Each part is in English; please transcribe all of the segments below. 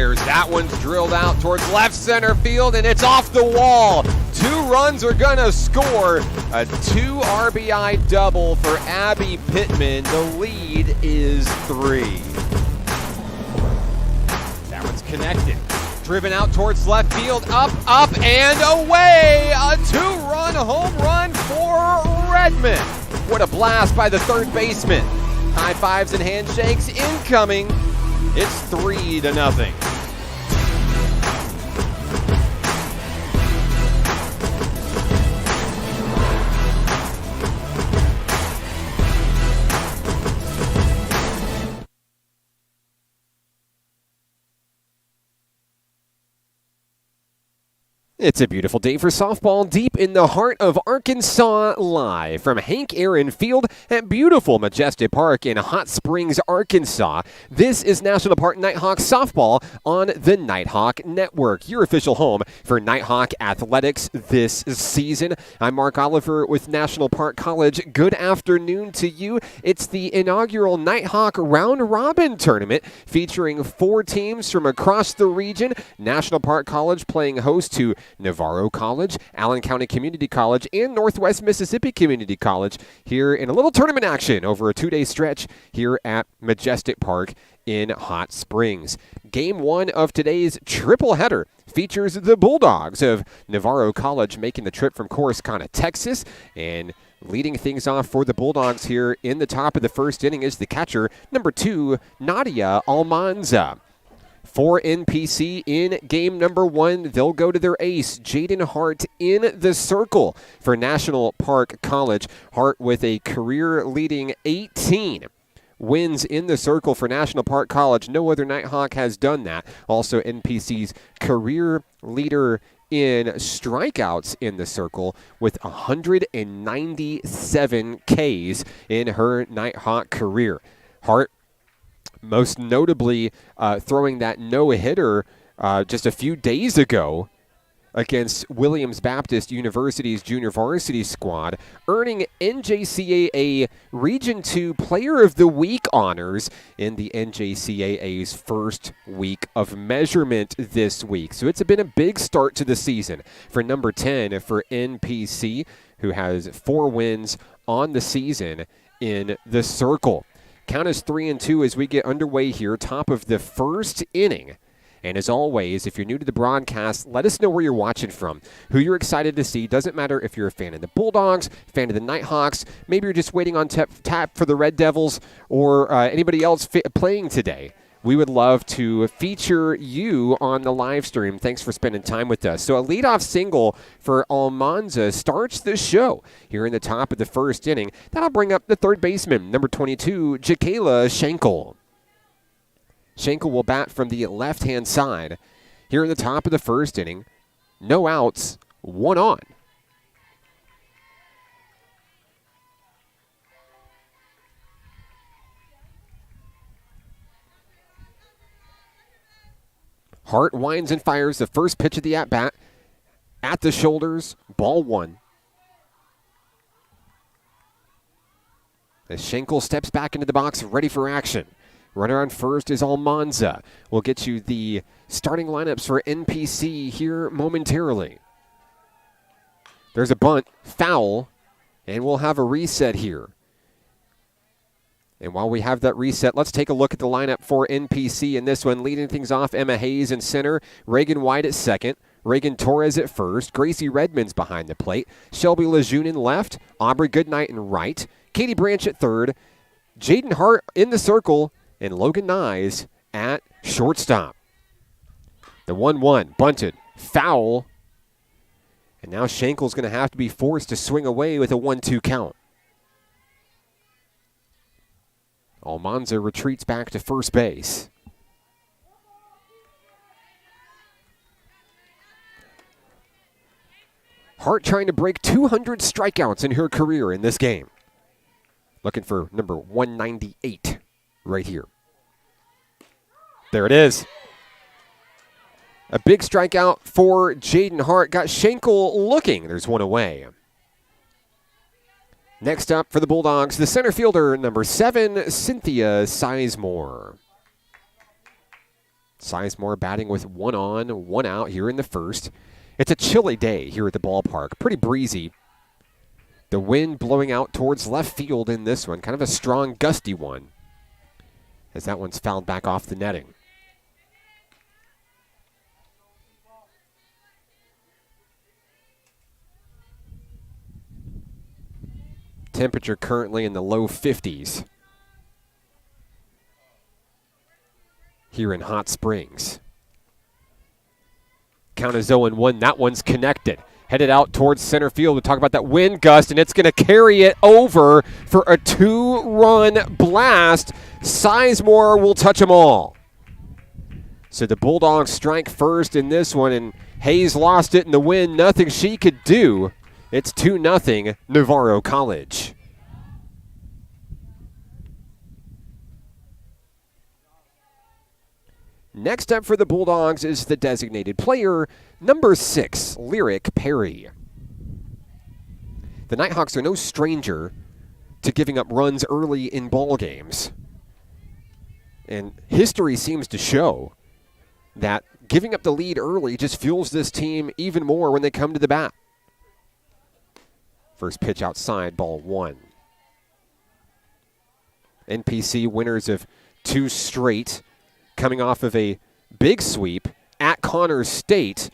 fires. That one's drilled out towards left center field, and it's off the wall. 2 runs are going to score. A 2 RBI double for Abby Pittman. The lead is 3. That one's connected. Driven out towards left field, up, and away! A 2-run home run for Redmond. What a blast by the third baseman. High fives and handshakes incoming. It's 3-0. It's a beautiful day for softball deep in the heart of Arkansas, live from Hank Aaron Field at beautiful Majestic Park in Hot Springs, Arkansas. This is National Park Nighthawk softball on the Nighthawk Network, your official home for Nighthawk athletics this season. I'm Mark Oliver with National Park College. Good afternoon to you. It's the inaugural Nighthawk Round Robin tournament featuring 4 teams from across the region. National Park College playing host to Navarro College, Allen County Community College, and Northwest Mississippi Community College here in a little tournament action over a 2-day stretch here at Majestic Park in Hot Springs. Game 1 of today's triple header features the Bulldogs of Navarro College making the trip from Corsicana, Texas, and leading things off for the Bulldogs here in the top of the first inning is the catcher, number 2, Nadia Almanza. For NPC in game number 1, they'll go to their ace, Jaden Hart, in the circle for National Park College. Hart with a career-leading 18 wins in the circle for National Park College. No other Nighthawk has done that. Also NPC's career leader in strikeouts in the circle with 197 Ks in her Nighthawk career. Hart most notably throwing that no-hitter just a few days ago against Williams Baptist University's junior varsity squad, earning NJCAA Region 2 Player of the Week honors in the NJCAA's first week of measurement this week. So it's been a big start to the season for number 10 for NPC, who has 4 wins on the season in the circle. Count is 3-2 as we get underway here, top of the first inning. And as always, if you're new to the broadcast, let us know where you're watching from, who you're excited to see. Doesn't matter if you're a fan of the Bulldogs, fan of the Nighthawks, maybe you're just waiting on tap for the Red Devils or anybody else playing today. We would love to feature you on the live stream. Thanks for spending time with us. So a leadoff single for Almanza starts the show here in the top of the first inning. That'll bring up the third baseman, number 22, Jakayla Schenkel. Schenkel will bat from the left-hand side here in the top of the first inning. No outs, 1 on. Hart winds and fires the first pitch of the at-bat at the shoulders, ball 1. As Schenkel steps back into the box, ready for action. Runner on first is Almanza. We'll get you the starting lineups for NPC here momentarily. There's a bunt, foul, and we'll have a reset here. And while we have that reset, let's take a look at the lineup for NPC in this one. Leading things off, Emma Hayes in center, Reagan White at second, Reagan Torres at first, Gracie Redmond's behind the plate, Shelby Lejeune in left, Aubrey Goodnight in right, Katie Branch at third, Jaden Hart in the circle, and Logan Nyes at shortstop. The 1-1, bunted, foul, and now Schenkel's going to have to be forced to swing away with a 1-2 count. Almanza retreats back to first base. Hart trying to break 200 strikeouts in her career in this game. Looking for number 198 right here. There it is. A big strikeout for Jaden Hart. Got Schenkel looking. There's one away. Next up for the Bulldogs, the center fielder, number 7, Cynthia Sizemore. Sizemore batting with 1 on, 1 out here in the first. It's a chilly day here at the ballpark. Pretty breezy. The wind blowing out towards left field in this one. Kind of a strong, gusty one, as that one's fouled back off the netting. Temperature currently in the low 50s here in Hot Springs. Count is 0-1. That one's connected. Headed out towards center field. We talk about that wind gust, and it's going to carry it over for a 2-run blast. Sizemore will touch them all. So the Bulldogs strike first in this one, and Hayes lost it in the wind. Nothing she could do. It's 2-0 Navarro College. Next up for the Bulldogs is the designated player, number 6, Lyric Perry. The Nighthawks are no stranger to giving up runs early in ball games. And history seems to show that giving up the lead early just fuels this team even more when they come to the bat. First pitch outside, ball 1. NPC winners of 2 straight, coming off of a big sweep at Connors State.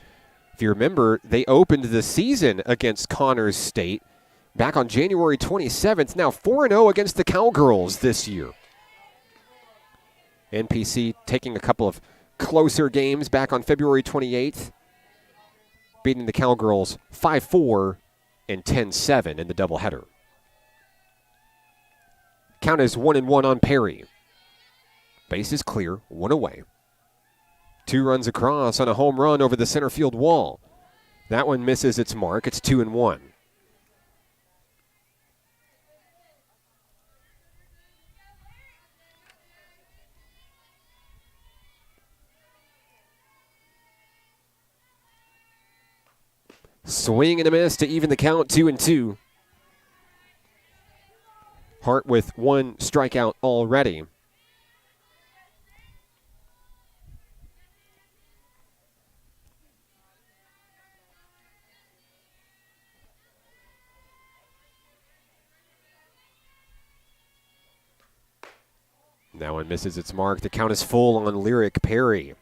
If you remember, they opened the season against Connors State back on January 27th. Now 4-0 against the Cowgirls this year. NPC taking a couple of closer games back on February 28th, beating the Cowgirls 5-4 and 10-7 in the doubleheader. Count is 1-1 on Perry. Base is clear, 1 away. 2 runs across on a home run over the center field wall. That one misses its mark. It's 2-1. Swing and a miss to even the count, 2-2. Hart with 1 strikeout already. That one misses its mark. The count is full on Lyric Perry.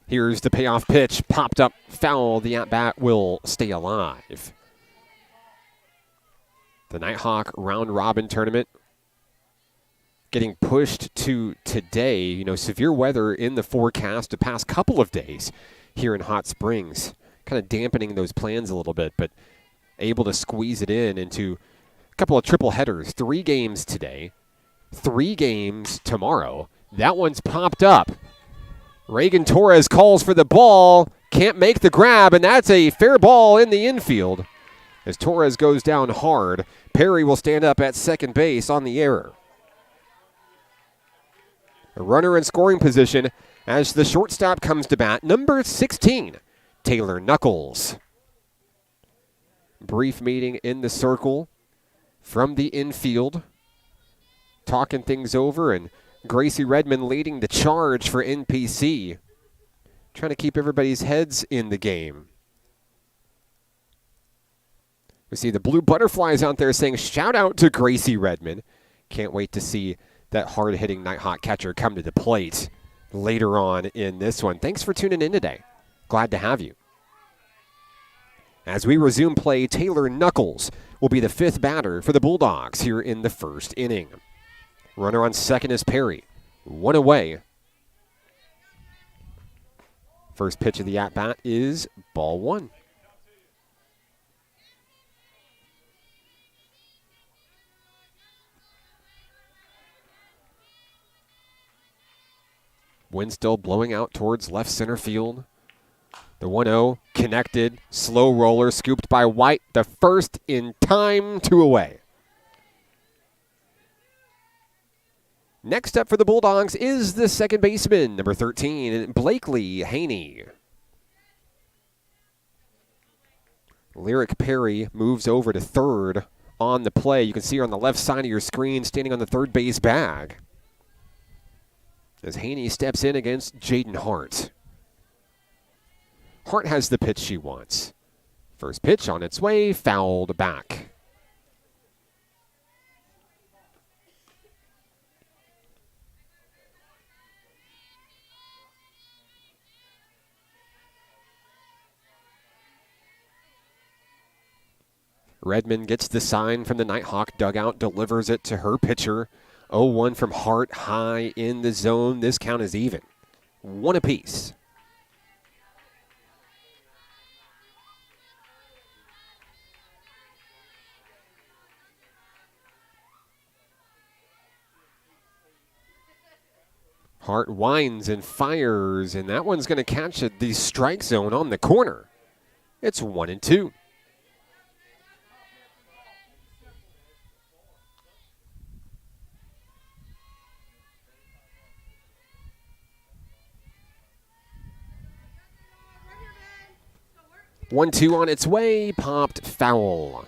Here's the payoff pitch. Popped up foul. The at-bat will stay alive. The Nighthawk Round Robin tournament getting pushed to today. You know, severe weather in the forecast the past couple of days here in Hot Springs. Kind of dampening those plans a little bit, but able to squeeze it in into a couple of triple headers. 3 games today, 3 games tomorrow. That one's popped up. Reagan Torres calls for the ball, can't make the grab, and that's a fair ball in the infield. As Torres goes down hard, Perry will stand up at second base on the error. A runner in scoring position as the shortstop comes to bat, number 16, Taylor Knuckles. Brief meeting in the circle from the infield, talking things over, and Gracie Redmond leading the charge for NPC, trying to keep everybody's heads in the game. We see the blue butterflies out there saying shout out to Gracie Redmond. Can't wait to see that hard-hitting Nighthawk catcher come to the plate later on in this one. Thanks for tuning in today. Glad to have you. As we resume play, Taylor Knuckles will be the 5th batter for the Bulldogs here in the first inning. Runner on second is Perry. 1 away. First pitch of the at-bat is ball 1. Wind still blowing out towards left center field. The 1-0 connected. Slow roller scooped by White. The first in time, 2 away. Next up for the Bulldogs is the second baseman, number 13, Blakely Haney. Lyric Perry moves over to third on the play. You can see her on the left side of your screen standing on the third base bag as Haney steps in against Jaden Hart. Hart has the pitch she wants. First pitch on its way, fouled back. Redmond gets the sign from the Nighthawk dugout, delivers it to her pitcher. 0-1 from Hart, high in the zone. This count is even. One apiece. Hart winds and fires, and that one's going to catch the strike zone on the corner. It's 1-2. One, two on its way, popped foul.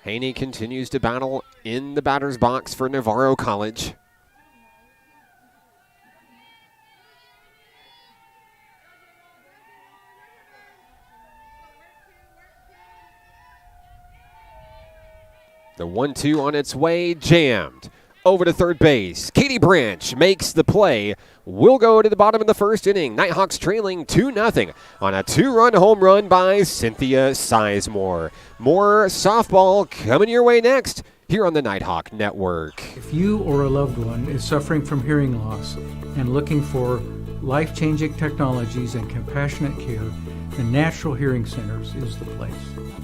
Haney continues to battle in the batter's box for Navarro College. The 1-2 on its way, jammed. Over to third base. Katie Branch makes the play. We'll go to the bottom of the first inning. Nighthawks trailing 2-0 on a 2-run home run by Cynthia Sizemore. More softball coming your way next here on the Nighthawk Network. If you or a loved one is suffering from hearing loss and looking for life-changing technologies and compassionate care, the Natural Hearing Centers is the place.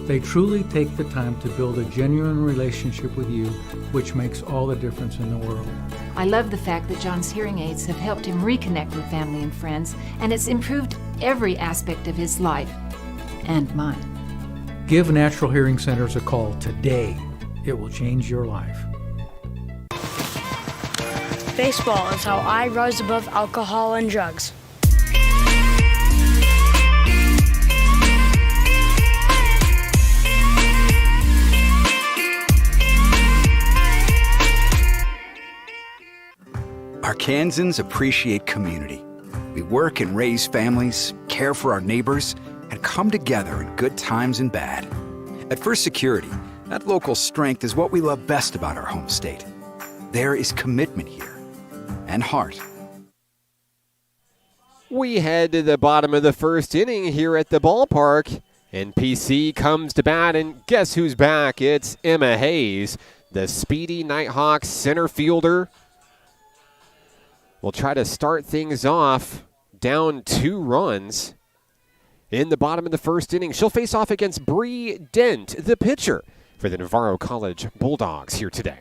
They truly take the time to build a genuine relationship with you, which makes all the difference in the world. I love the fact that John's hearing aids have helped him reconnect with family and friends, and it's improved every aspect of his life and mine. Give Natural Hearing Centers a call today. It will change your life. Baseball is how I rise above alcohol and drugs. Arkansans appreciate community. We work and raise families, care for our neighbors, and come together in good times and bad. At First Security, that local strength is what we love best about our home state. There is commitment here, and heart. We head to the bottom of the first inning here at the ballpark. NPC comes to bat, and guess who's back? It's Emma Hayes, the speedy Nighthawks center fielder. We'll try to start things off down 2 runs in the bottom of the first inning. She'll face off against Bree Dent, the pitcher for the Navarro College Bulldogs here today.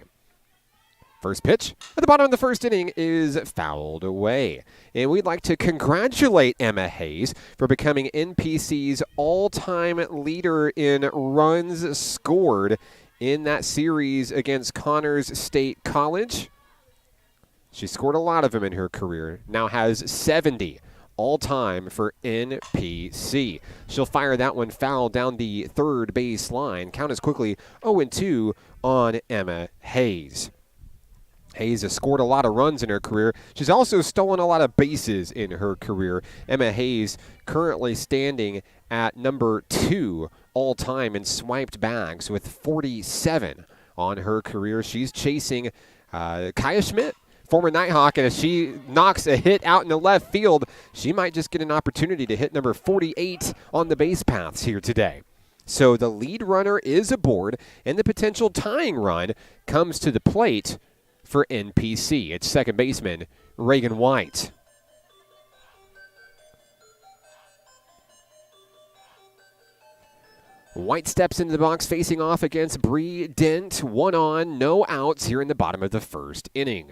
First pitch at the bottom of the first inning is fouled away. And we'd like to congratulate Emma Hayes for becoming NPC's all-time leader in runs scored in that series against Connors State College. She scored a lot of them in her career, now has 70 all-time for NPC. She'll fire that one foul down the third base line. Count is quickly 0-2 on Emma Hayes. Hayes has scored a lot of runs in her career. She's also stolen a lot of bases in her career. Emma Hayes currently standing at number 2 all-time in swiped bags with 47 on her career. She's chasing Kaya Schmidt, former Nighthawk, and if she knocks a hit out in the left field, she might just get an opportunity to hit number 48 on the base paths here today. So the lead runner is aboard, and the potential tying run comes to the plate for NPC. It's second baseman Reagan White. White steps into the box facing off against Bree Dent. 1 on, no outs here in the bottom of the first inning.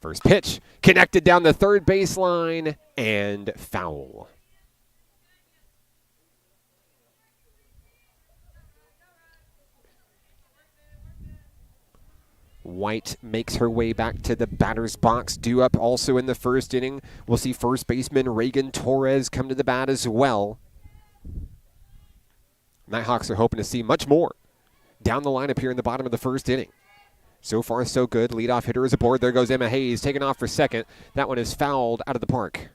First pitch, connected down the third baseline, and foul. White makes her way back to the batter's box, due up also in the first inning. We'll see first baseman Reagan Torres come to the bat as well. Nighthawks are hoping to see much more down the lineup here in the bottom of the first inning. So far, so good. Leadoff hitter is aboard. There goes Emma Hayes, taking off for second. That one is fouled out of the park.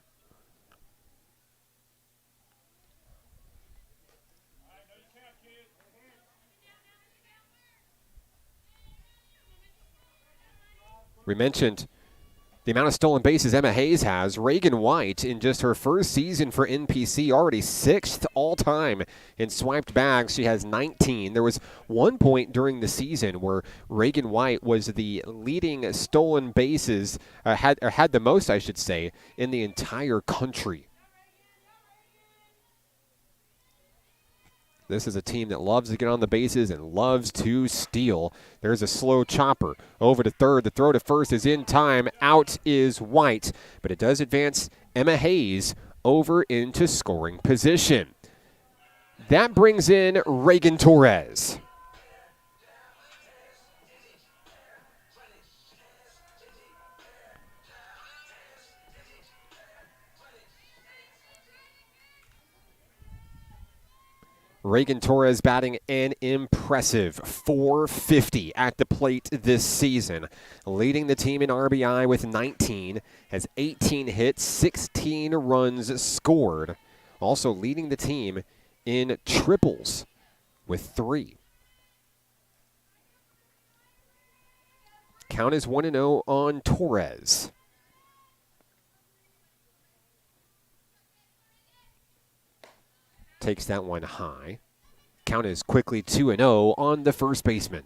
We mentioned the amount of stolen bases Emma Hayes has. Reagan White, in just her first season for NPC, already 6th all-time in swiped bags. She has 19. There was one point during the season where Reagan White was the leading stolen bases, had the most, I should say, in the entire country. This is a team that loves to get on the bases and loves to steal. There's a slow chopper over to third. The throw to first is in time. Out is White, but it does advance Emma Hayes over into scoring position. That brings in Reagan Torres. Reagan Torres batting an impressive .450 at the plate this season, leading the team in RBI with 19, has 18 hits, 16 runs scored, also leading the team in triples with 3. Count is 1-0 on Torres. Takes that one high. Count is quickly 2-0 on the first baseman.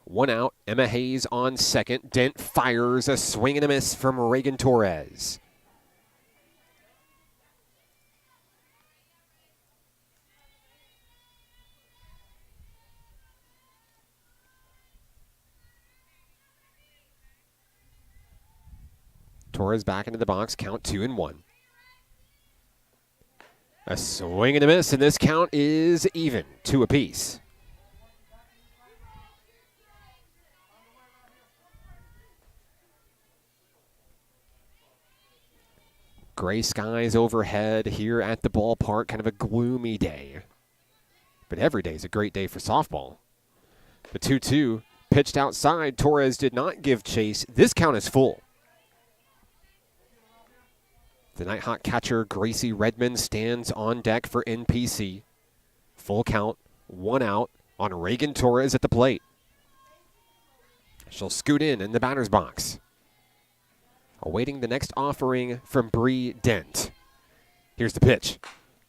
One out, Emma Hayes on second. Dent fires a swing and a miss from Reagan Torres. Torres back into the box, count 2-1. A swing and a miss, and this count is even, 2 apiece. Gray skies overhead here at the ballpark, kind of a gloomy day. But every day is a great day for softball. The 2-2 pitched outside. Torres did not give chase. This count is full. The Nighthawk catcher, Gracie Redmond, stands on deck for NPC. Full count, 1 out on Reagan Torres at the plate. She'll scoot in the batter's box. Awaiting the next offering from Bree Dent. Here's the pitch.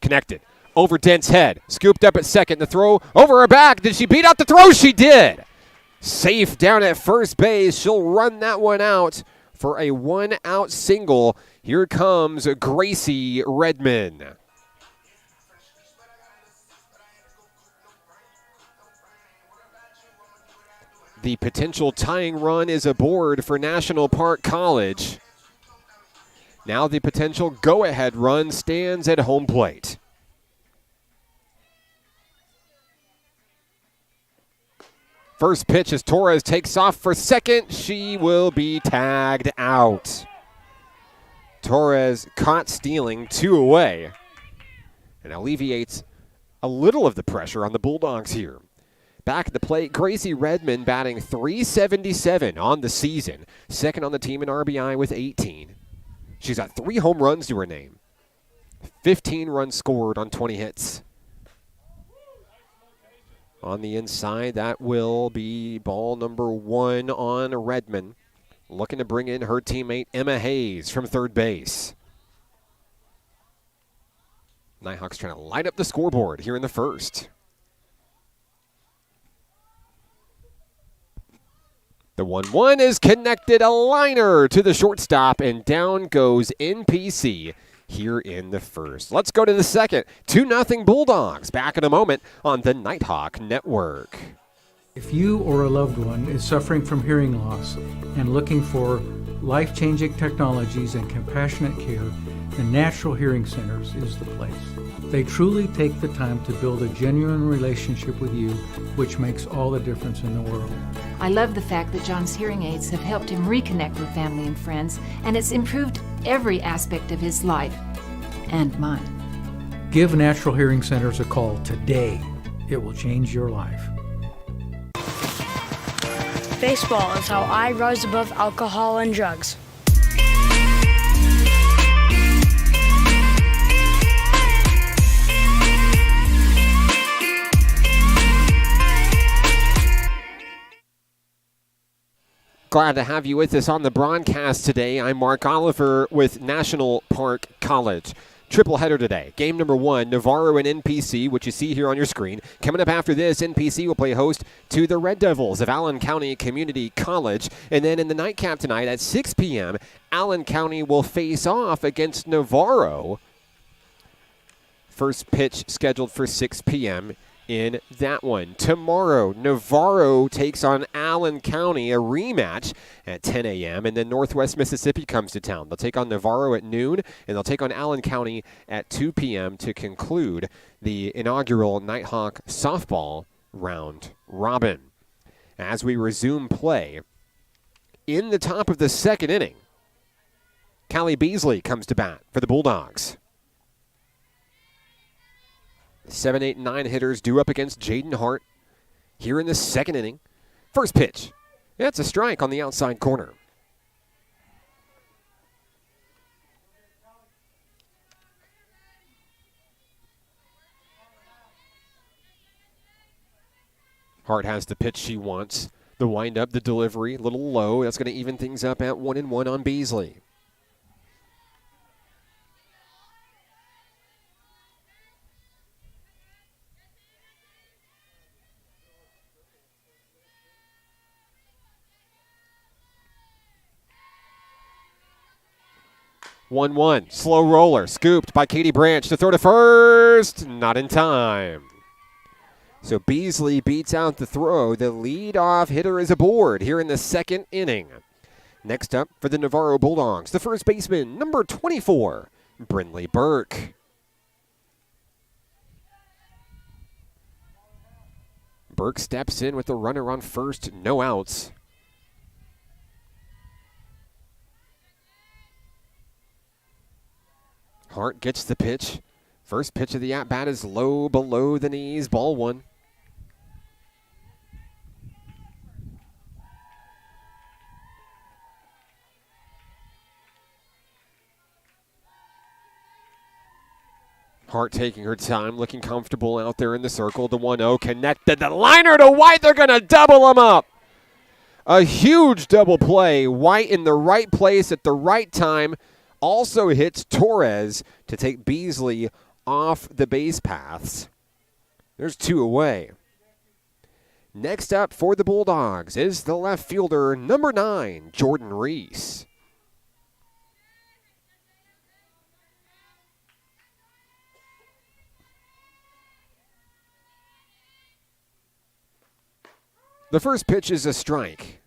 Connected. Over Dent's head. Scooped up at second. The throw over her back. Did she beat out the throw? She did. Safe down at first base. She'll run that one out for a 1-out single. Here comes Gracie Redmond. The potential tying run is aboard for National Park College. Now the potential go-ahead run stands at home plate. First pitch as Torres takes off for second. She will be tagged out. Torres caught stealing, 2 away, and alleviates a little of the pressure on the Bulldogs here. Back at the plate, Gracie Redmond batting .377 on the season, second on the team in RBI with 18. She's got 3 home runs to her name, 15 runs scored on 20 hits. On the inside, that will be ball number 1 on Redmond. Looking to bring in her teammate Emma Hayes from third base. Nighthawks trying to light up the scoreboard here in the first. The 1-1 is connected, a liner to the shortstop, and down goes NPC here in the first. Let's go to the second. 2-0 Bulldogs. Back in a moment on the Nighthawk Network. If you or a loved one is suffering from hearing loss and looking for life-changing technologies and compassionate care, the Natural Hearing Centers is the place. They truly take the time to build a genuine relationship with you, which makes all the difference in the world. I love the fact that John's hearing aids have helped him reconnect with family and friends, and it's improved every aspect of his life and mine. Give Natural Hearing Centers a call today. It will change your life. Baseball is how I rise above alcohol and drugs. Glad to have you with us on the broadcast today. I'm Mark Oliver with National Park College. Triple header today. Game number 1, Navarro and NPC, which you see here on your screen. Coming up after this, NPC will play host to the Red Devils of Allen County Community College. And then in the nightcap tonight at 6 p.m., Allen County will face off against Navarro. First pitch scheduled for 6 p.m. in that one. Tomorrow, Navarro takes on Allen County, a rematch at 10 a.m., and then Northwest Mississippi comes to town. They'll take on Navarro at noon, and they'll take on Allen County at 2 p.m. to conclude the inaugural Nighthawk Softball Round Robin. As we resume play, in the top of the second inning, Callie Beasley comes to bat for the Bulldogs. 7, 8, 9 hitters due up against Jaden Hart here in the second inning. First pitch. That's a strike on the outside corner. Hart has the pitch she wants. The windup, the delivery, a little low. That's going to even things up at 1-1 on Beasley. One, slow roller, scooped by Katie Branch to throw to first, not in time. So Beasley beats out the throw. The leadoff hitter is aboard here in the second inning. Next up for the Navarro Bulldogs, the first baseman, number 24, Brinley Burke. Burke steps in with the runner on first, no outs. Hart gets the pitch. First pitch of the at-bat is low below the knees, ball one. Hart taking her time, looking comfortable out there in the circle. The 1-0 connected. The liner to White. They're going to double them up. A huge double play. White in the right place at the right time. Also hits Torres to take Beasley off the base paths. There's 2 away. Next up for the Bulldogs is the left fielder, number 9, Jordan Reese. The first pitch is a strike.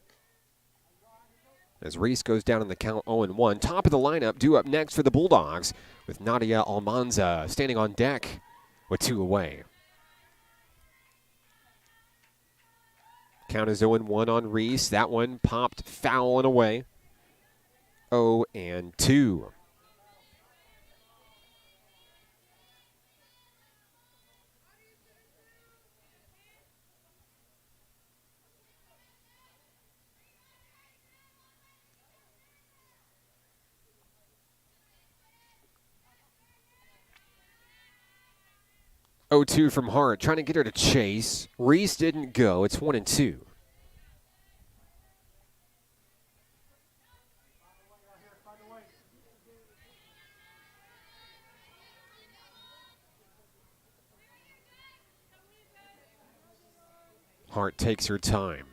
As Reese goes down in the count 0-1. Top of the lineup due up next for the Bulldogs with Nadia Almanza standing on deck with 2 away. Count is 0-1 on Reese. That one popped foul and away. 0-2. (0-2) from Hart, trying to get her to chase. Reese didn't go. It's 1-2. Hart takes her time.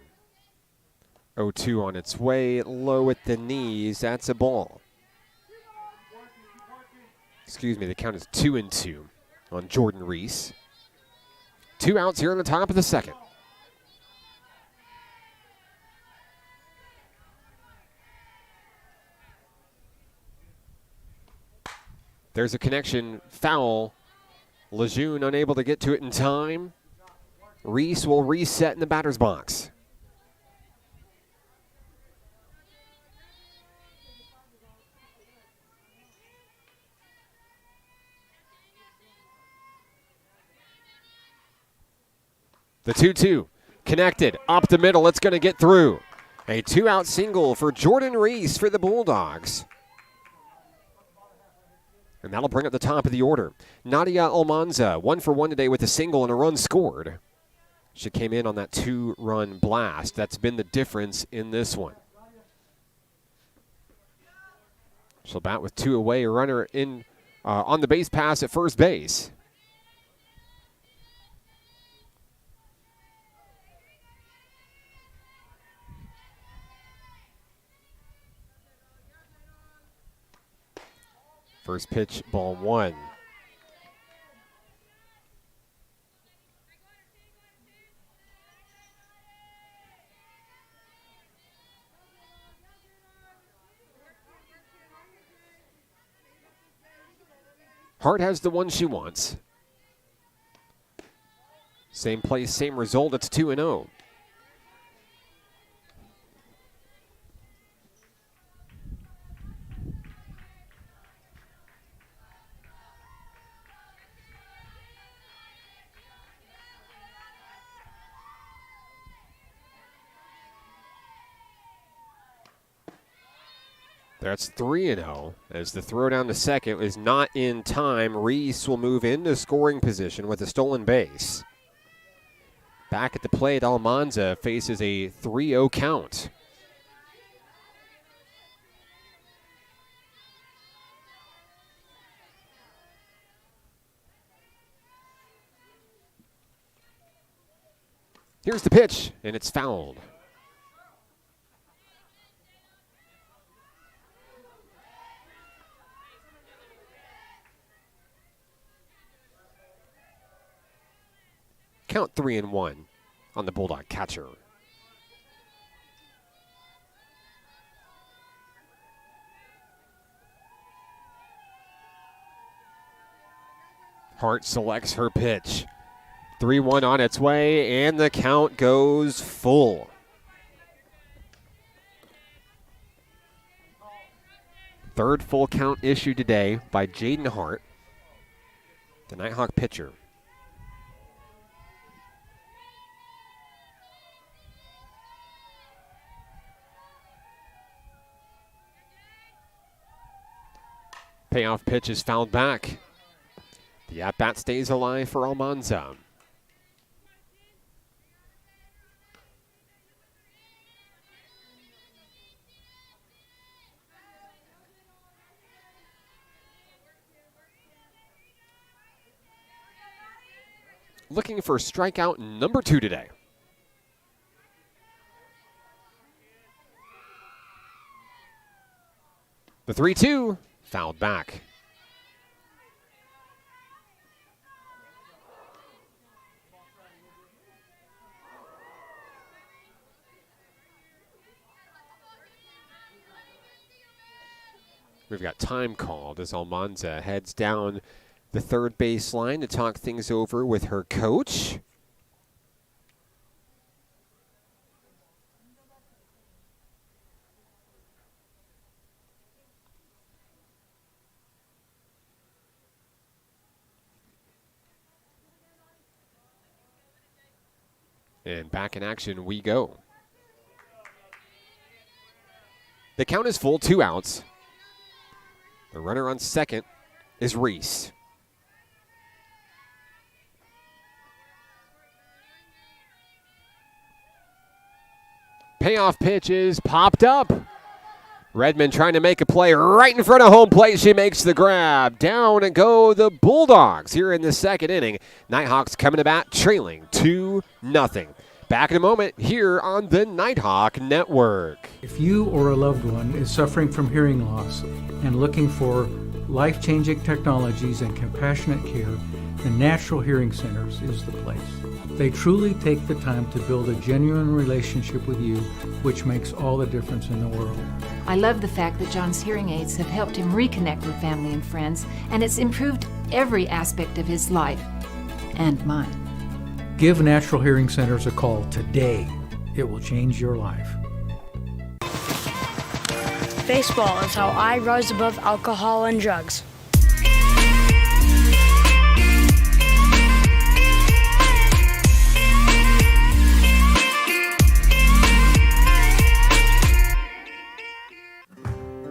0-2 on its way, low at the knees. That's a ball. Excuse me, the count is 2-2 on Jordan Reese. 2 outs here in the top of the second. There's a connection foul. Lejeune unable to get to it in time. Reese will reset in the batter's box. The 2-2 connected up the middle. It's going to get through. A 2-out single for Jordan Reese for the Bulldogs. And that'll bring up the top of the order. Nadia Almanza, 1 for 1 today with a single and a run scored. She came in on that 2-run blast. That's been the difference in this one. She'll bat with 2 away, a runner in on the base pass at first base. First pitch, ball 1. Hart has the one she wants. Same place, same result. It's 2-0. That's 3-0 as the throw down to second is not in time. Reese will move into scoring position with a stolen base. Back at the plate, Almanza faces a 3-0 count. Here's the pitch, and it's fouled. Count 3-1 on the Bulldog catcher. Hart selects her pitch. 3-1 on its way, and the count goes full. Third full count issued today by Jaden Hart, the Nighthawk pitcher. Payoff pitch is fouled back. The at-bat stays alive for Almanza. Looking for strikeout number 2 today. The 3-2. Fouled back. We've got time called as Almanza heads down the third base line to talk things over with her coach. And back in action we go. The count is full, 2 outs. The runner on second is Reese. Payoff pitch is popped up. Redmond trying to make a play right in front of home plate. She makes the grab. Down and go the Bulldogs here in the second inning. Nighthawks coming to bat, trailing 2-0. Back in a moment here on the Nighthawk Network. If you or a loved one is suffering from hearing loss and looking for life-changing technologies and compassionate care, the Natural Hearing Centers is the place. They truly take the time to build a genuine relationship with you, which makes all the difference in the world. I love the fact that John's hearing aids have helped him reconnect with family and friends, and it's improved every aspect of his life and mine. Give Natural Hearing Centers a call today. It will change your life. Baseball is how I rise above alcohol and drugs.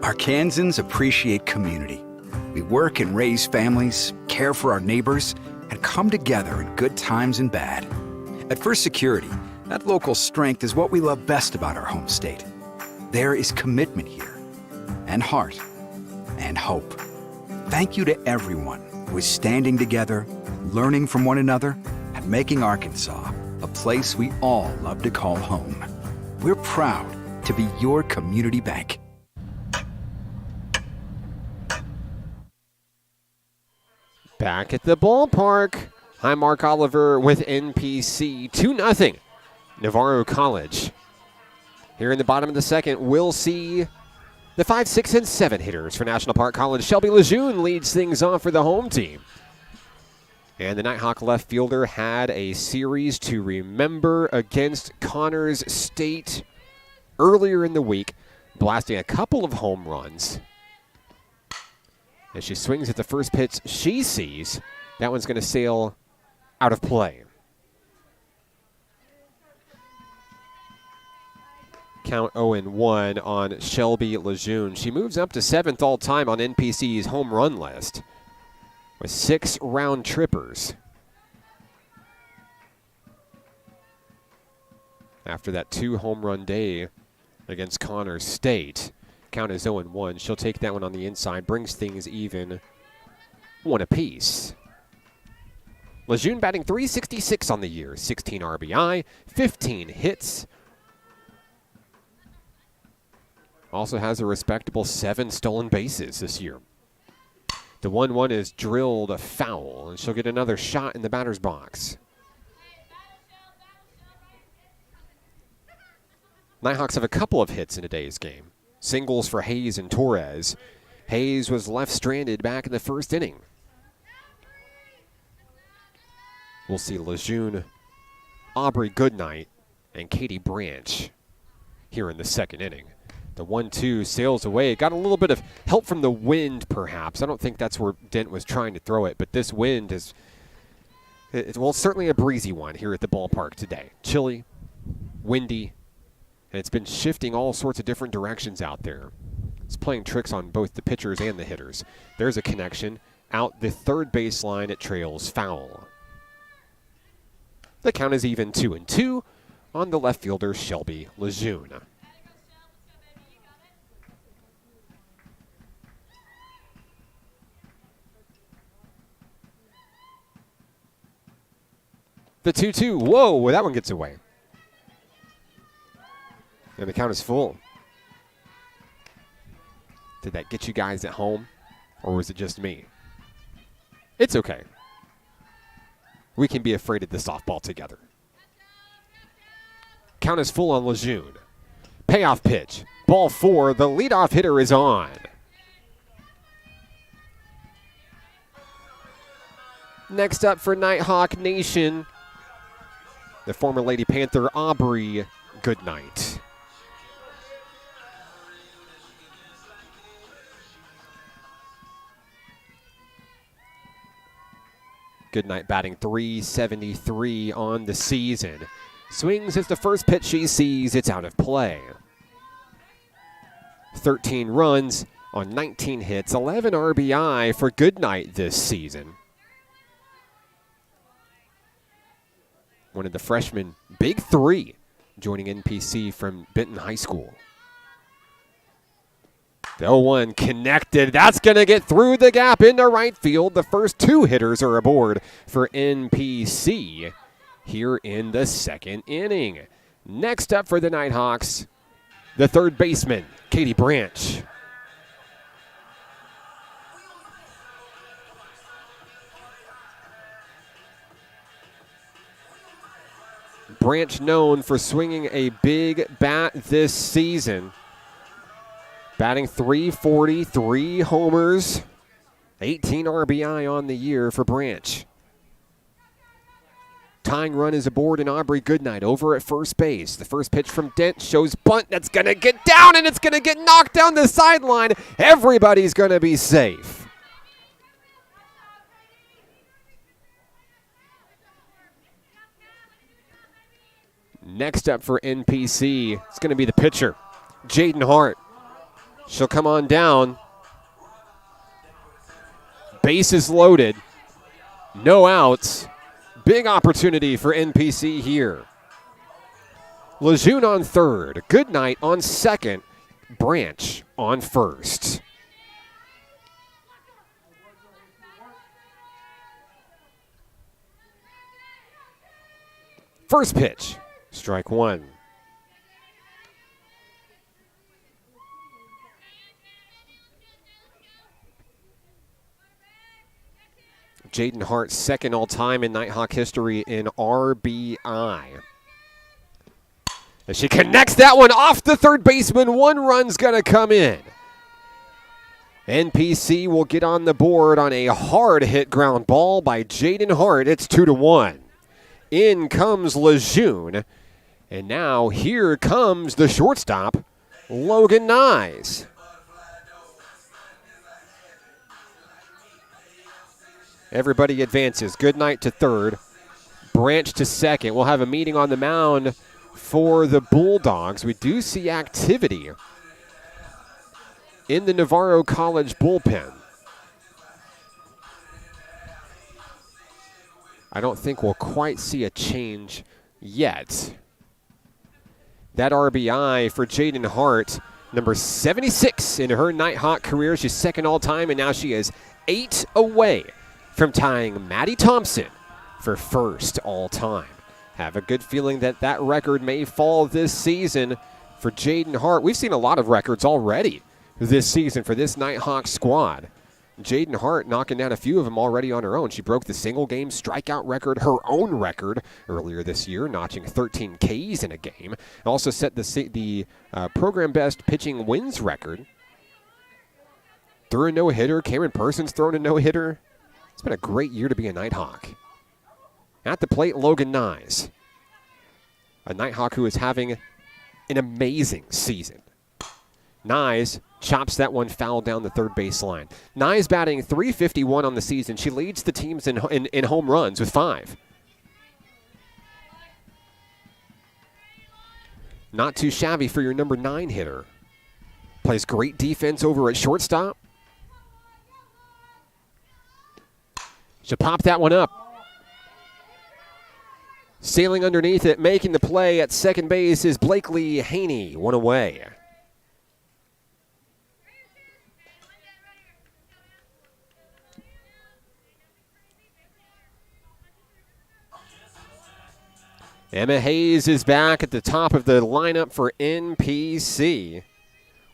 Arkansans appreciate community. We work and raise families, care for our neighbors, and come together in good times and bad. At First Security, that local strength is what we love best about our home state. There is commitment here, and heart, and hope. Thank you to everyone who is standing together, learning from one another, and making Arkansas a place we all love to call home. We're proud to be your community bank. Back at the ballpark. Hi, Mark Oliver with NPC. 2-0. Navarro College. Here in the bottom of the second, we'll see the 5, 6, and 7 hitters for National Park College. Shelby Lejeune leads things off for the home team. And the Nighthawk left fielder had a series to remember against Connors State earlier in the week, blasting a couple of home runs. As she swings at the first pitch she sees, that one's going to sail out of play. Count 0-1 on Shelby Lejeune. She moves up to 7th all-time on NPC's home run list with 6 round trippers. After that 2 home run day against Connors State. Count is 0-1. She'll take that one on the inside, brings things even 1 apiece. Lejeune batting .366 on the year, 16 RBI, 15 hits. Also has a respectable 7 stolen bases this year. The 1-1 is drilled a foul, and she'll get another shot in the batter's box. Nighthawks have a couple of hits in today's game. Singles for Hayes and Torres. Hayes was left stranded back in the first inning. We'll see Lejeune, Aubrey Goodnight, and Katie Branch here in the second inning. The 1-2 sails away. Got a little bit of help from the wind, perhaps. I don't think that's where Dent was trying to throw it, but this wind is, well, certainly a breezy one here at the ballpark today. Chilly, windy, and it's been shifting all sorts of different directions out there. It's playing tricks on both the pitchers and the hitters. There's a connection. Out the third baseline, it trails foul. The count is even 2-2 on the left fielder, Shelby Lejeune. The 2-2. Whoa, that one gets away. And the count is full. Did that get you guys at home, or was it just me? It's okay. We can be afraid of the softball together. Count is full on Lejeune. Payoff pitch. Ball 4. The leadoff hitter is on. Next up for Nighthawk Nation, the former Lady Panther, Aubrey Goodnight. Goodnight batting .373 on the season. Swings as the first pitch she sees, it's out of play. 13 runs on 19 hits, 11 RBI for Goodnight this season. One of the freshmen, big 3, joining NPC from Benton High School. The 0-1 connected. That's going to get through the gap into right field. The first 2 hitters are aboard for NPC here in the second inning. Next up for the Nighthawks, the third baseman, Katie Branch. Branch known for swinging a big bat this season. Batting .340, 3 homers, 18 RBI on the year for Branch. Tying run is aboard, and Aubrey Goodnight over at first base. The first pitch from Dent shows bunt. That's going to get down, and it's going to get knocked down the sideline. Everybody's going to be safe. Next up for NPC, it's going to be the pitcher, Jaden Hart. She'll come on down. Bases loaded. No outs. Big opportunity for NPC here. Lejeune on third. Goodnight on second. Branch on first. First pitch. Strike one. Jaden Hart, second all-time in Nighthawk history in RBI. As she connects that one off the third baseman, 1 run's going to come in. NPC will get on the board on a hard-hit ground ball by Jaden Hart. It's 2-1. In comes Lejeune. And now here comes the shortstop, Logan Nyes. Everybody advances. Goodnight to third. Branch to second. We'll have a meeting on the mound for the Bulldogs. We do see activity in the Navarro College bullpen. I don't think we'll quite see a change yet. That RBI for Jaden Hart, number 76 in her Nighthawk career. She's second all-time, and now she is 8 away from tying Maddie Thompson for first all-time. Have a good feeling that that record may fall this season for Jaden Hart. We've seen a lot of records already this season for this Nighthawk squad. Jaden Hart knocking down a few of them already on her own. She broke the single-game strikeout record, her own record, earlier this year, notching 13 Ks in a game. Also set the program-best pitching wins record. Threw a no-hitter. Cameron Persons throwing a no-hitter. It's been a great year to be a Nighthawk. At the plate, Logan Nyes. A Nighthawk who is having an amazing season. Nyes chops that one foul down the third baseline. Nyes batting .351 on the season. She leads the teams in home runs with 5. Not too shabby for your number 9 hitter. Plays great defense over at shortstop. She'll pop that one up. Sailing underneath it, making the play at second base is Blakely Haney, 1 away. Emma Hayes is back at the top of the lineup for NPC.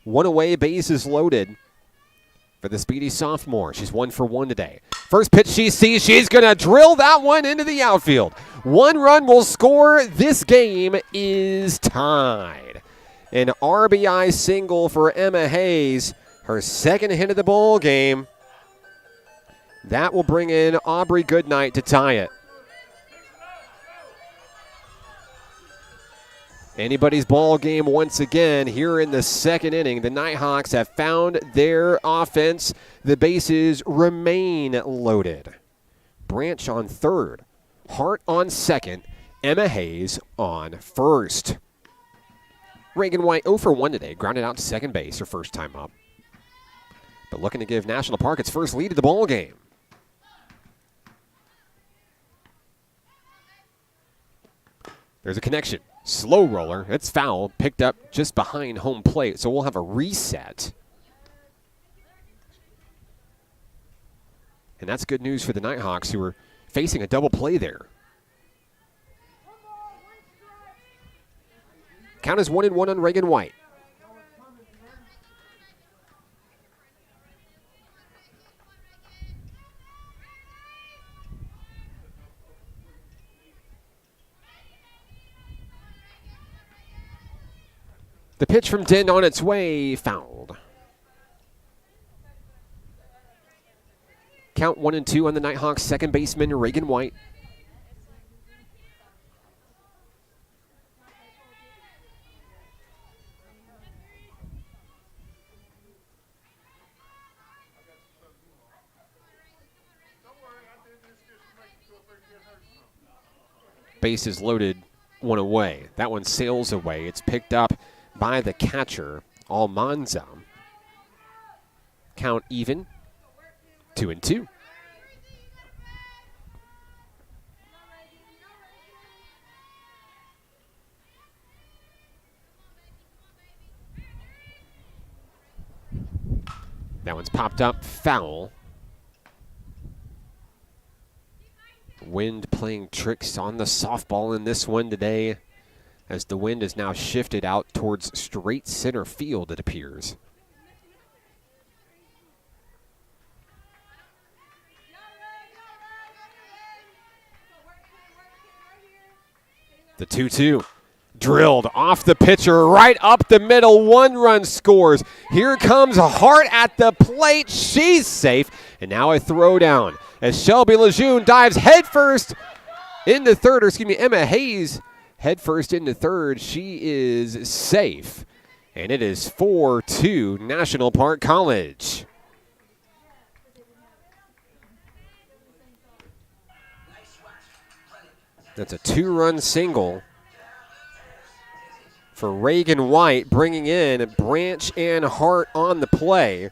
1 away, bases loaded for the speedy sophomore. She's 1 for 1 today. First pitch she sees, she's going to drill that one into the outfield. 1 run will score. This game is tied. An RBI single for Emma Hayes, her second hit of the ball game. That will bring in Aubrey Goodnight to tie it. Anybody's ball game once again here in the second inning. The Nighthawks have found their offense. The bases remain loaded. Branch on third. Hart on second. Emma Hayes on first. Reagan White 0 for 1 today. Grounded out to second base her first time up. But looking to give National Park its first lead of the ball game. There's a connection. Slow roller. It's foul. Picked up just behind home plate. So we'll have a reset. And that's good news for the Nighthawks, who are facing a double play there. Count is 1-1 on Reagan White. The pitch from Dent on its way, fouled. Count 1-2 on the Nighthawks' second baseman, Reagan White. Bases loaded, one away. That one sails away. It's picked up by the catcher, Almanza. Count even, 2-2. That one's popped up, foul. Wind playing tricks on the softball in this one today, as the wind is now shifted out towards straight center field, it appears. The 2-2. Drilled off the pitcher, right up the middle. 1 run scores. Here comes Hart at the plate. She's safe. And now a throw down as Shelby Lejeune dives headfirst into third. Emma Hayes headfirst into third. She is safe. And it is 4-2 National Park College. That's a 2-run single for Reagan White, bringing in Branch and Hart on the play.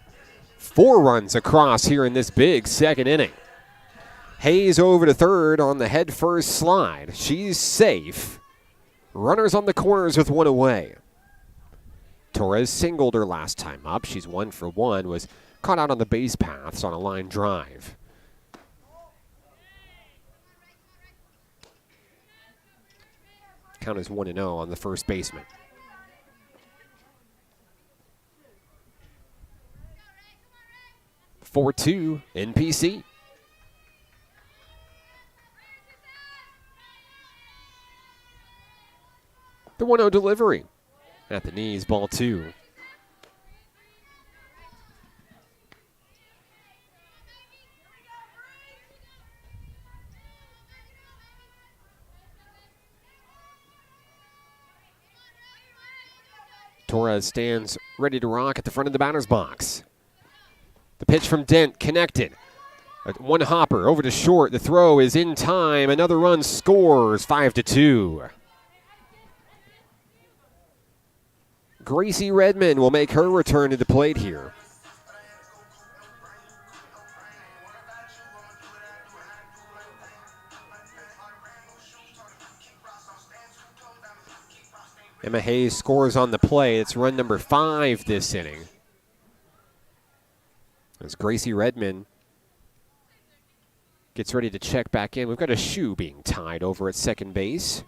4 runs across here in this big second inning. Hayes over to third on the head first slide. She's safe. Runners on the corners with 1 away. Torres singled her last time up. She's 1 for 1, was caught out on the base paths on a line drive. Count is 1-0 on the first baseman. (4-2) NPC. The 1-0 delivery at the knees, ball 2. Torres stands ready to rock at the front of the batter's box. The pitch from Dent connected. One hopper over to short. The throw is in time. Another run scores, 5-2. Gracie Redmond will make her return to the plate here. Emma Hayes scores on the play. It's run number 5 this inning. As Gracie Redmond gets ready to check back in. We've got a shoe being tied over at second base.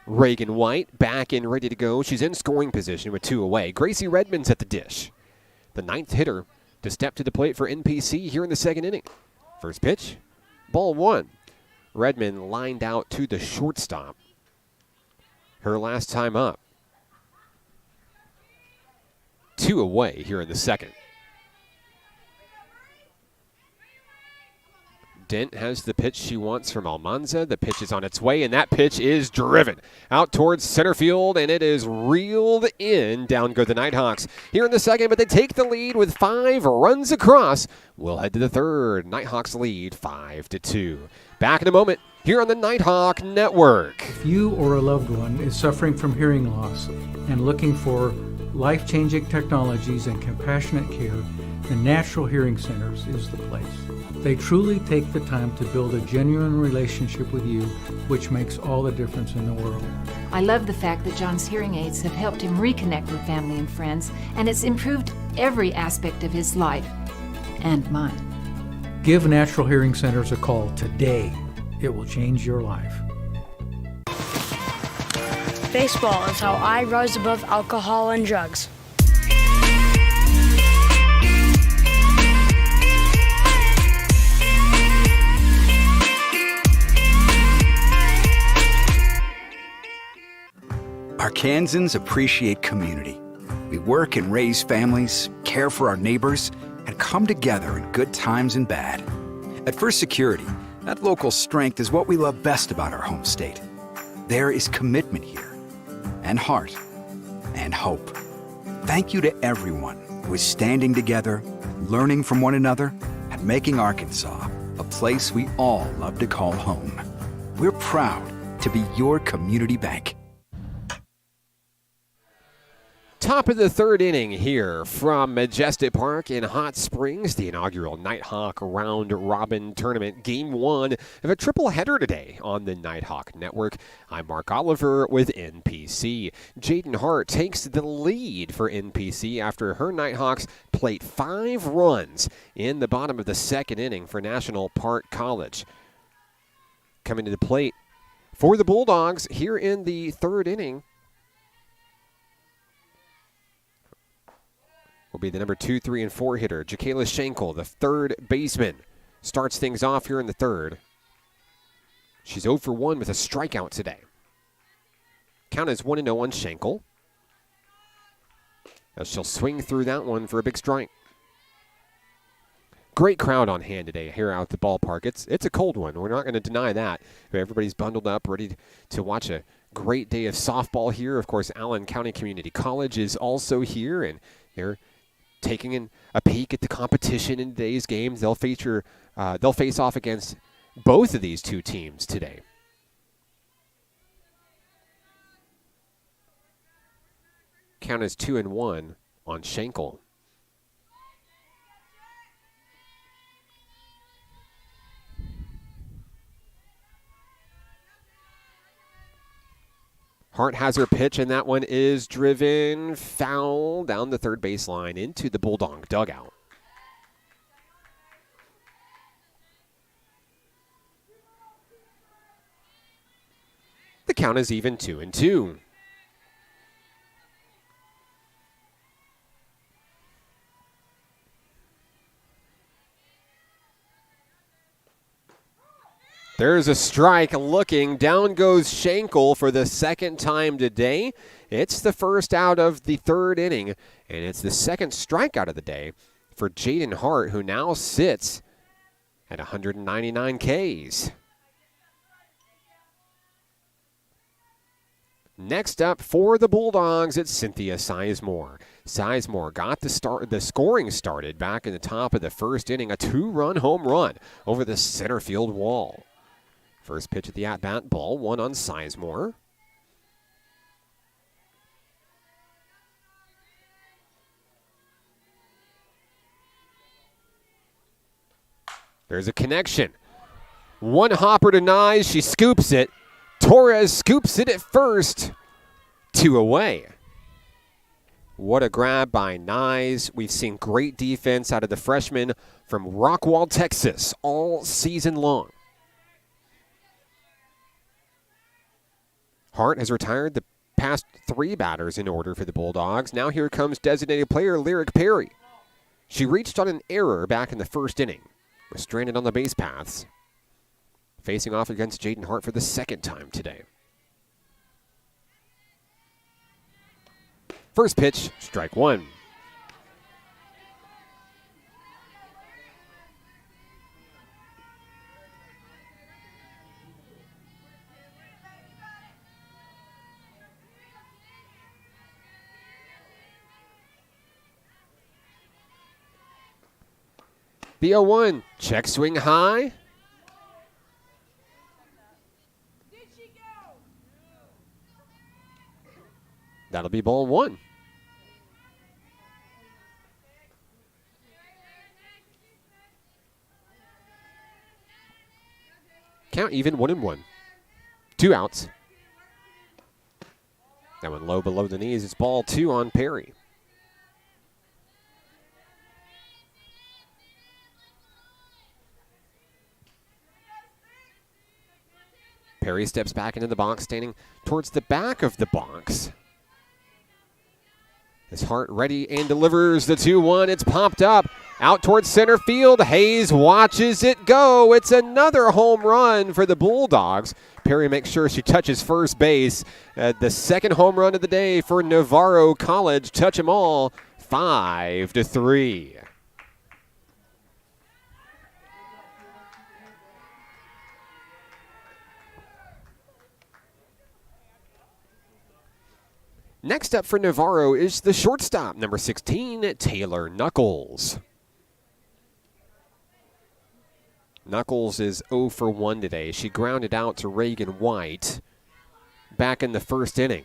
Reagan White back in, ready to go. She's in scoring position with 2 away. Gracie Redmond's at the dish. The 9th hitter to step to the plate for NPC here in the second inning. First pitch, ball 1. Redmond lined out to the shortstop. Her last time up. 2 away here in the second. Dent has the pitch she wants from Almanza. The pitch is on its way, and that pitch is driven out towards center field, and it is reeled in. Down go the Nighthawks here in the second, but they take the lead with 5 runs across. We'll head to the third. Nighthawks lead 5-2. Back in a moment here on the Nighthawk Network. If you or a loved one is suffering from hearing loss and looking for life-changing technologies and compassionate care, the Natural Hearing Centers is the place. They truly take the time to build a genuine relationship with you, which makes all the difference in the world. I love the fact that John's hearing aids have helped him reconnect with family and friends, and it's improved every aspect of his life and mine. Give Natural Hearing Centers a call today. It will change your life. Baseball is how I rise above alcohol and drugs. Arkansans appreciate community. We work and raise families, care for our neighbors, and come together in good times and bad. At First Security, that local strength is what we love best about our home state. There is commitment here, and heart, and hope. Thank you to everyone who is standing together, learning from one another, and making Arkansas a place we all love to call home. We're proud to be your community bank. Top of the third inning here from Majestic Park in Hot Springs, the inaugural Nighthawk Round Robin Tournament, Game 1 of a triple header today on the Nighthawk Network. I'm Mark Oliver with NPC. Jaden Hart takes the lead for NPC after her Nighthawks plate 5 runs in the bottom of the second inning for National Park College. Coming to the plate for the Bulldogs here in the third inning will be the number 2, 3, and 4 hitter, Jacayla Schenkel, the third baseman. Starts things off here in the third. She's 0 for 1 with a strikeout today. Count is 1-0 on Schenkel, as she'll swing through that one for a big strike. Great crowd on hand today here out at the ballpark. It's a cold one. We're not going to deny that. Everybody's bundled up, ready to watch a great day of softball here. Of course, Allen County Community College is also here, and they're taking a peek at the competition in today's games. They'll face off against both of these two teams today. Count is 2-1 on Schenkel. Hart has her pitch, and that one is driven foul down the third baseline into the Bulldog dugout. The count is even 2-2. There's a strike looking. Down goes Schenkel for the second time today. It's the first out of the third inning, and it's the second strikeout of the day for Jaden Hart, who now sits at 199 Ks. Next up for the Bulldogs, it's Cynthia Sizemore. Sizemore got the scoring started back in the top of the first inning, a 2-run home run over the center field wall. First pitch at the at-bat, ball 1 on Sizemore. There's a connection. One hopper to Nyes. She scoops it. Torres scoops it at first. 2 away. What a grab by Nyes. We've seen great defense out of the freshman from Rockwall, Texas, all season long. Hart has retired the past 3 batters in order for the Bulldogs. Now here comes designated player Lyric Perry. She reached on an error back in the first inning. Was stranded on the base paths. Facing off against Jaden Hart for the second time today. First pitch, strike 1. The 0-1, check swing high. That'll be ball 1. Count even, 1-1. 2 outs. That one low below the knees. It's ball 2 on Perry. Perry steps back into the box, standing towards the back of the box. His Hart ready and delivers the 2-1. It's popped up out towards center field. Hayes watches it go. It's another home run for the Bulldogs. Perry makes sure she touches first base. The second home run of the day for Navarro College. Touch them all, 5-3. Next up for Navarro is the shortstop, number 16, Taylor Knuckles. Knuckles is 0 for 1 today. She grounded out to Reagan White back in the first inning.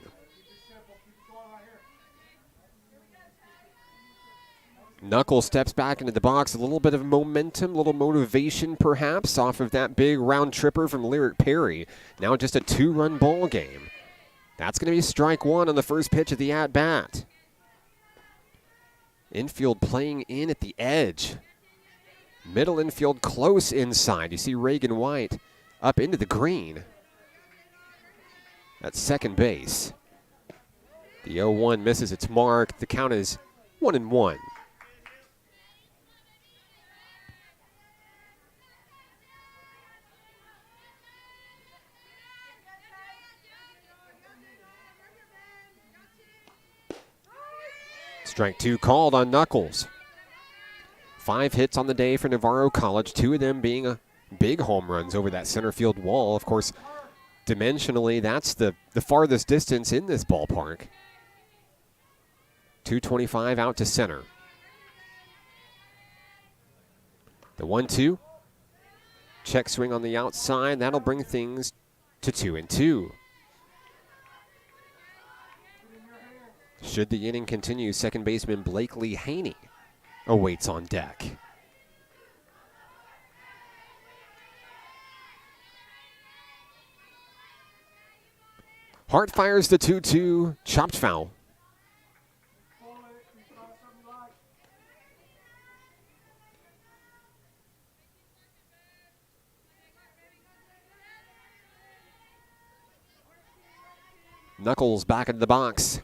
Knuckles steps back into the box, a little bit of momentum, a little motivation perhaps off of that big round tripper from Lyric Perry. Now just a 2-run ball game. That's going to be strike one on the first pitch of the at-bat. Infield playing in at the edge. Middle infield close inside. You see Reagan White up into the green. At second base. The 0-1 misses its mark. The count is 1-1. Strike two called on Knuckles. 5 hits on the day for Navarro College, 2 of them being big home runs over that center field wall. Of course, dimensionally, that's the farthest distance in this ballpark. 225 out to center. The 1-2. Check swing on the outside. That'll bring things to 2-2. Should the inning continue, second baseman Blakely Haney awaits on deck. Hart fires the 2-2, chopped foul. Knuckles back into the box.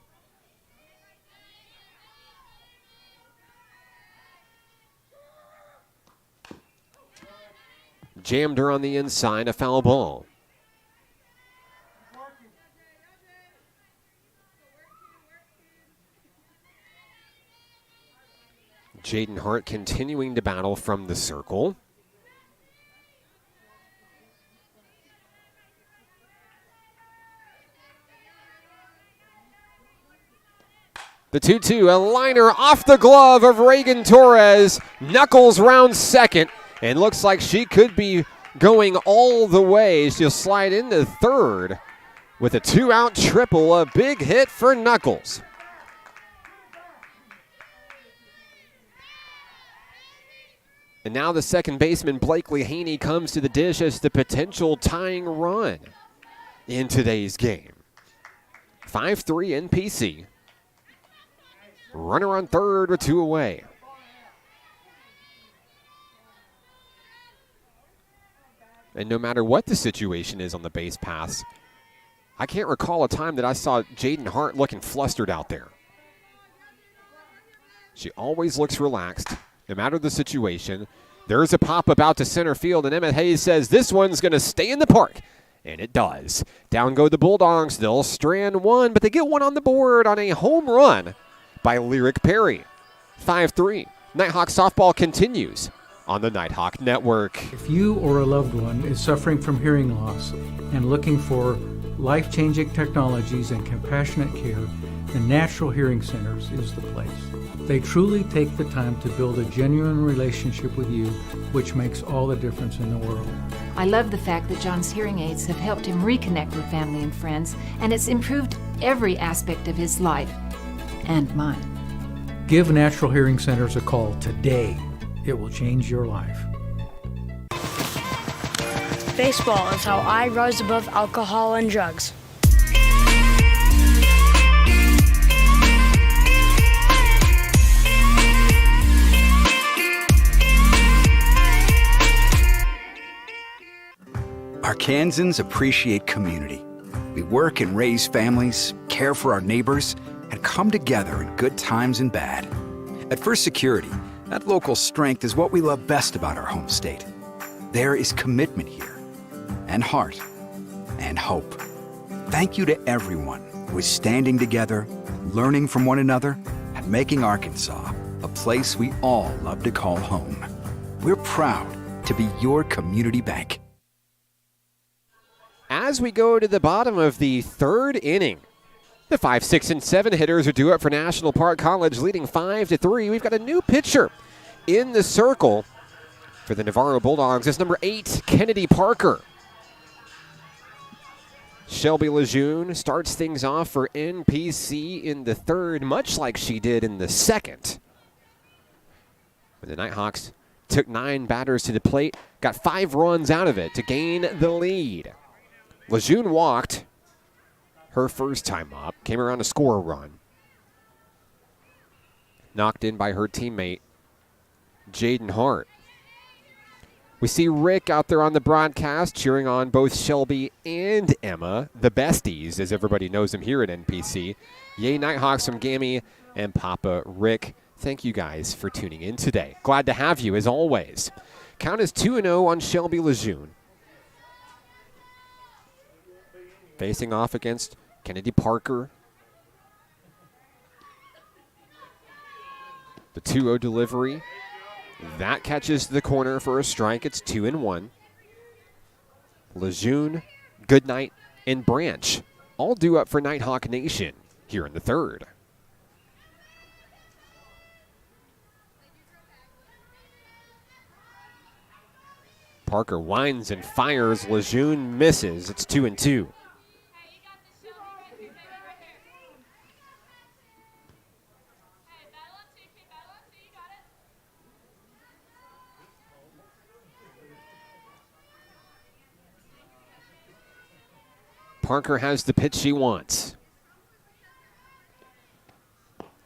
Jammed her on the inside, a foul ball. Jaden Hart continuing to battle from the circle. The 2-2, a liner off the glove of Reagan Torres. Knuckles round second. And looks like she could be going all the way. She'll slide into third with a 2-out triple. A big hit for Knuckles. And now the second baseman, Blakely Haney, comes to the dish as the potential tying run in today's game. 5-3 NPC. Runner on third with 2 away. And no matter what the situation is on the base paths, I can't recall a time that I saw Jaden Hart looking flustered out there. She always looks relaxed, no matter the situation. There's a pop-up out to center field, and Emmett Hayes says this one's going to stay in the park. And it does. Down go the Bulldogs. They'll strand one, but they get one on the board on a home run by Lyric Perry. 5-3. Nighthawk softball continues on the Nighthawk Network. If you or a loved one is suffering from hearing loss and looking for life-changing technologies and compassionate care, the Natural Hearing Centers is the place. They truly take the time to build a genuine relationship with you, which makes all the difference in the world. I love the fact that John's hearing aids have helped him reconnect with family and friends, and it's improved every aspect of his life and mine. Give Natural Hearing Centers a call today. It will change your life. Baseball is how I rose above alcohol and drugs. Arkansans appreciate community. We work and raise families, care for our neighbors, and come together in good times and bad. At First Security, that local strength is what we love best about our home state. There is commitment here, and heart, and and hope. Thank you to everyone who is standing together, learning from one another, and making Arkansas a place we all love to call home. We're proud to be your community bank. As we go to the bottom of the third inning, the 5, 6, and 7 hitters are due up for National Park College, leading 5-3. We've got a new pitcher in the circle for the Navarro Bulldogs. It's number 8, Kennedy Parker. Shelby Lejeune starts things off for NPC in the third, much like she did in the second. When the Nighthawks took 9 batters to the plate, got 5 runs out of it to gain the lead. Lejeune walked her first time up, came around to score a run. Knocked in by her teammate, Jaden Hart. We see Rick out there on the broadcast cheering on both Shelby and Emma, the besties, as everybody knows them here at NPC. Yay, Nighthawks from Gammy and Papa Rick. Thank you guys for tuning in today. Glad to have you, as always. Count is 2-0 on Shelby Lejeune. Facing off against Kennedy Parker. The 2-0 delivery. That catches the corner for a strike. It's 2-1. Lejeune, Goodnight, and Branch all due up for Nighthawk Nation here in the third. Parker winds and fires. Lejeune misses. It's 2-2. Parker has the pitch she wants.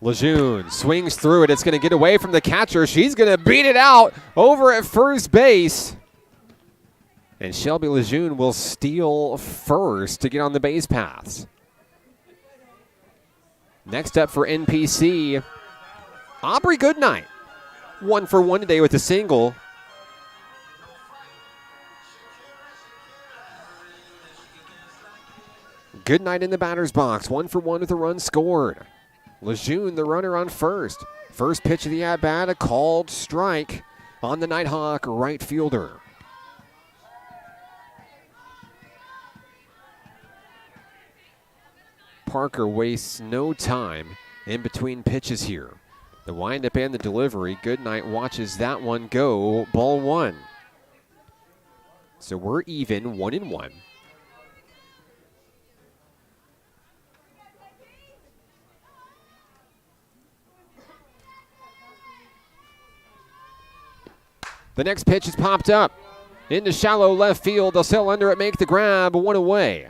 Lejeune swings through it. It's going to get away from the catcher. She's going to beat it out over at first base. And Shelby Lejeune will steal first to get on the base paths. Next up for NPC, Aubrey Goodnight. 1 for 1 today with a single. Goodnight in the batter's box. 1 for 1 with a run scored. Lejeune, the runner on first. First pitch of the at-bat, a called strike on the Nighthawk right fielder. Parker wastes no time in between pitches here. The windup and the delivery. Goodnight watches that one go. Ball 1. So we're even, 1-1. The next pitch is popped up into shallow left field. They'll sail under it, make the grab, 1 away.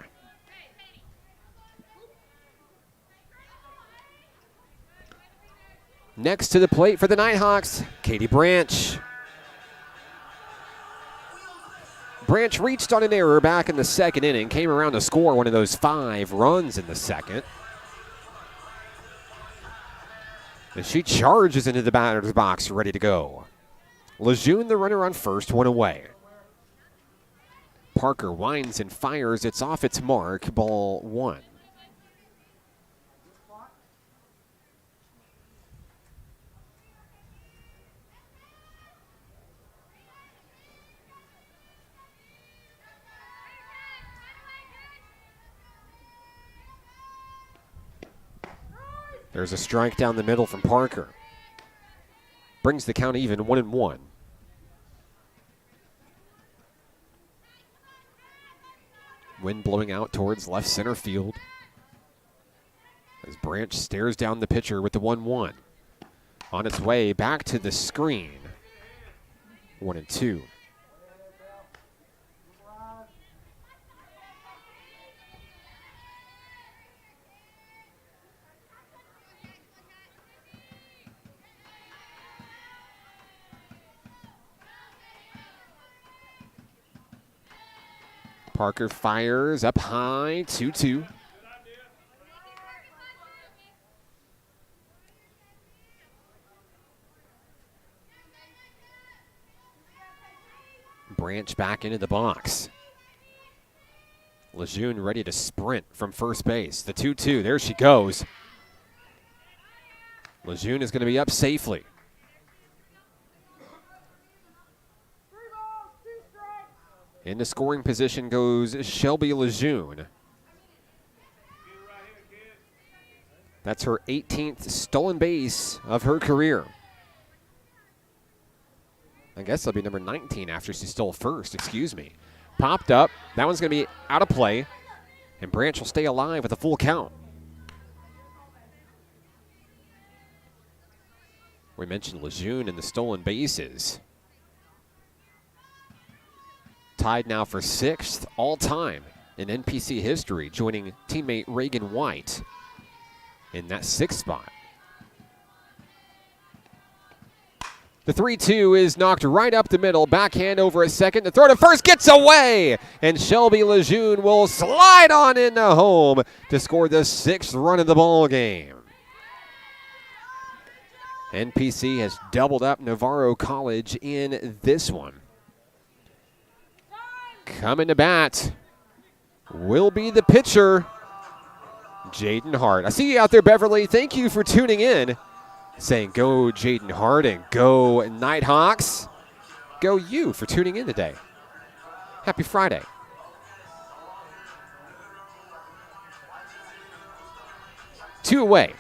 Next to the plate for the Nighthawks, Katie Branch. Branch reached on an error back in the second inning, came around to score one of those 5 runs in the second. And she charges into the batter's box, ready to go. Lejeune, the runner on first, 1 away. Parker winds and fires. It's off its mark. Ball 1. There's a strike down the middle from Parker. Brings the count even, 1-1. Wind blowing out towards left center field. As Branch stares down the pitcher with the 1-1. On its way back to the screen. 1-2. Parker fires up high, 2-2. Branch back into the box. Lejeune ready to sprint from first base. The 2-2, there she goes. Lejeune is going to be up safely. Into scoring position goes Shelby Lejeune. That's her 18th stolen base of her career. I guess that'll be number 19 after she stole first, excuse me. Popped up. That one's going to be out of play. And Branch will stay alive with a full count. We mentioned Lejeune in the stolen bases. Tied now for 6th all-time in NPC history, joining teammate Reagan White in that 6th spot. The 3-2 is knocked right up the middle. Backhand over a second. The throw to first gets away. And Shelby Lejeune will slide on into home to score the 6th run of the ball game. NPC has doubled up Navarro College in this one. Coming to bat will be the pitcher, Jaden Hart. I see you out there, Beverly. Thank you for tuning in. Saying go Jaden Hart and go Nighthawks. Go you for tuning in today. Happy Friday. Two away.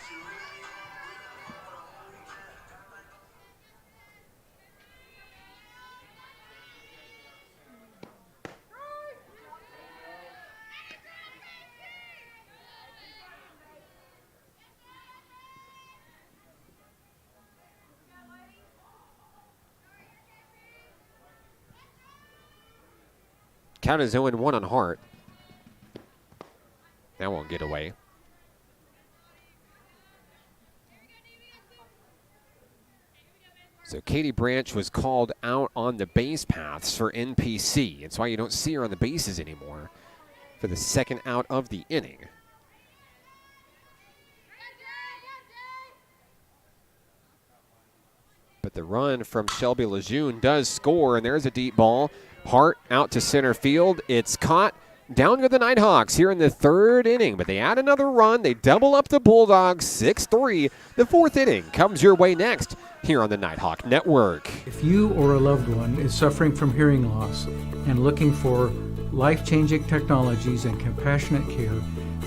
Count is 0-1 on Hart. That won't get away. So Katie Branch was called out on the base paths for NPC. That's why you don't see her on the bases anymore for the 2nd out of the inning. But the run from Shelby Lejeune does score, and there's a deep ball. Hart out to center field. It's caught. Down go the Nighthawks here in the 3rd inning, but they add another run. They double up the Bulldogs 6-3. The 4th inning comes your way next here on the Nighthawk Network. If you or a loved one is suffering from hearing loss and looking for life-changing technologies and compassionate care,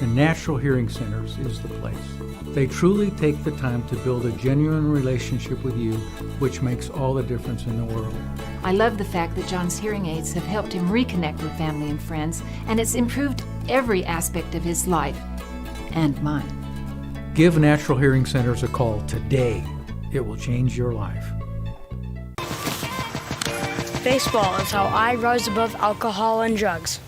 the Natural Hearing Centers is the place. They truly take the time to build a genuine relationship with you, which makes all the difference in the world. I love the fact that John's hearing aids have helped him reconnect with family and friends, and it's improved every aspect of his life and mine. Give Natural Hearing Centers a call today. It will change your life. Baseball is how I rose above alcohol and drugs.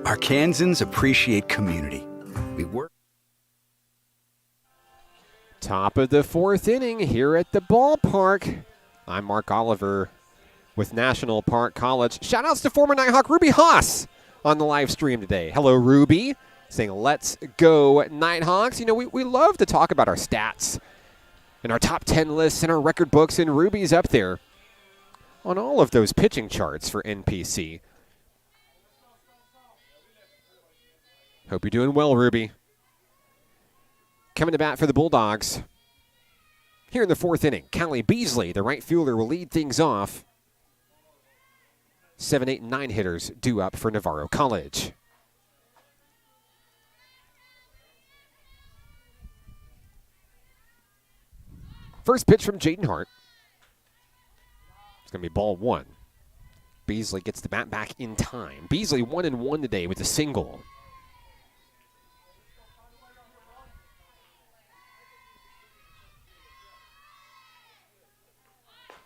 Arkansans appreciate community. We work. Top of the 4th inning here at the ballpark. I'm Mark Oliver with National Park College. Shout-outs to former Nighthawk Ruby Haas on the live stream today. Hello, Ruby, saying let's go Nighthawks. You know, we love to talk about our stats and our top 10 lists and our record books, and Ruby's up there on all of those pitching charts for NPC. Hope you're doing well, Ruby. Coming to bat for the Bulldogs. Here in the 4th inning, Callie Beasley, the right fielder, will lead things off. 7, 8, and 9 hitters due up for Navarro College. First pitch from Jaden Hart. It's going to be ball 1. Beasley gets the bat back in time. Beasley 1-1 today with a single.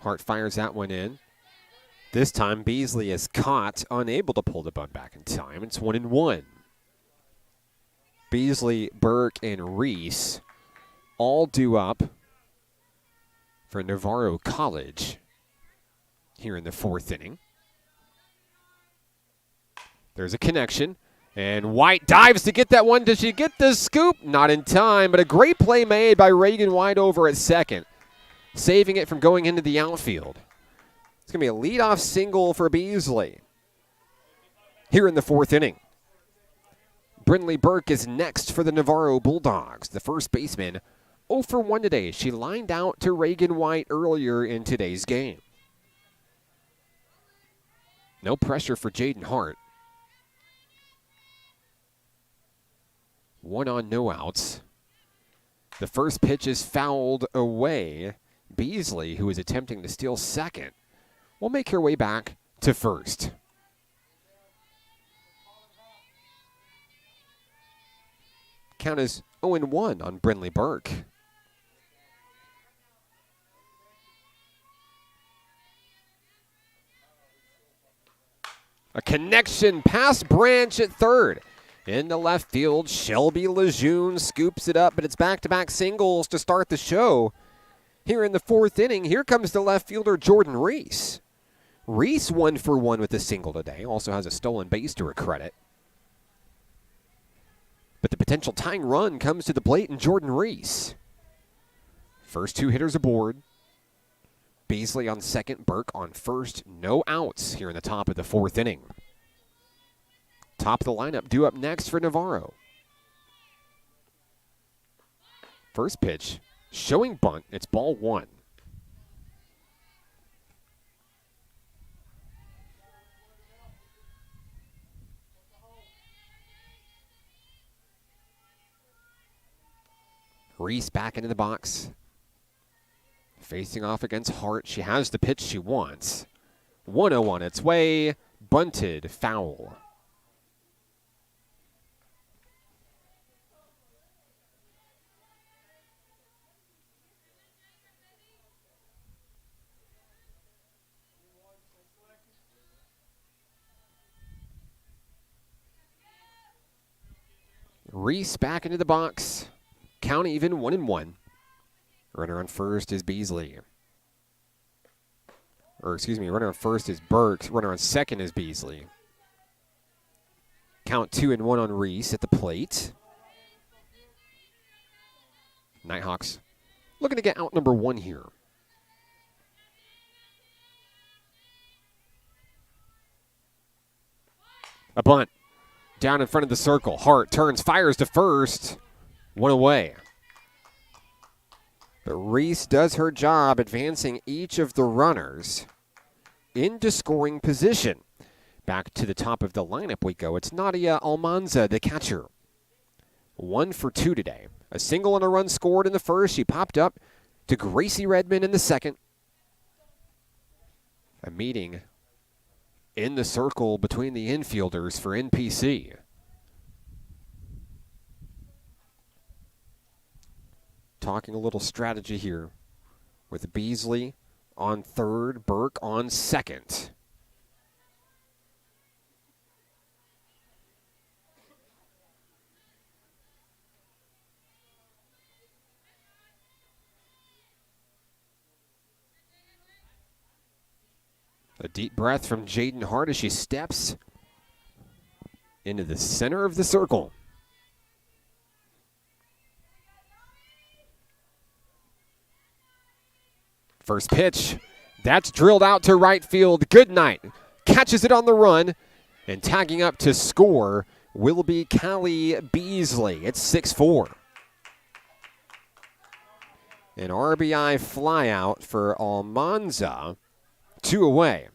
Hart fires that one in. This time, Beasley is caught, unable to pull the bunt back in time. It's 1-1. Beasley, Burke, and Reese all due up for Navarro College here in the 4th inning. There's a connection. And White dives to get that one. Does she get the scoop? Not in time, but a great play made by Reagan White over at second, saving it from going into the outfield. It's going to be a leadoff single for Beasley here in the fourth inning. Brindley Burke is next for the Navarro Bulldogs. The first baseman 0 for 1 today. She lined out to Reagan White earlier in today's game. No pressure for Jaden Hart. 1 on, no outs. The first pitch is fouled away. Beasley, who is attempting to steal second, will make her way back to first. Count is 0-1 on Brindley Burke. A connection past Branch at third. In the left field, Shelby Lejeune scoops it up, but it's back-to-back singles to start the show. Here in the fourth inning, here comes the left fielder Jordan Reese. Reese 1 for 1 with a single today. Also has a stolen base to her credit. But the potential tying run comes to the plate in Jordan Reese. First two hitters aboard. Beasley on second, Burke on first. No outs here in the top of the fourth inning. Top of the lineup due up next for Navarro. First pitch, showing bunt. It's ball one. Reese back into the box. Facing off against Hart. She has the pitch she wants. 1-0 on its way. Bunted, foul. Reese back into the box. Count even, 1-1. Runner on first is Beasley. Runner on first is Burke. Runner on second is Beasley. Count 2-1 on Reese at the plate. Nighthawks looking to get out number one here. A bunt. Down in front of the circle. Hart turns, fires to first. One away. But Reese does her job advancing each of the runners into scoring position. Back to the top of the lineup we go. It's Nadia Almanza, the catcher. 1 for 2 today. A single and a run scored in the first. She popped up to Gracie Redmond in the second. A meeting in the circle between the infielders for NPC. Talking a little strategy here with Beasley on third, Burke on second. A deep breath from Jaden Hart as she steps into the center of the circle. First pitch, that's drilled out to right field. Good night. Catches it on the run, and tagging up to score will be Callie Beasley. It's 6-4. An RBI flyout for Almanza. 2 away.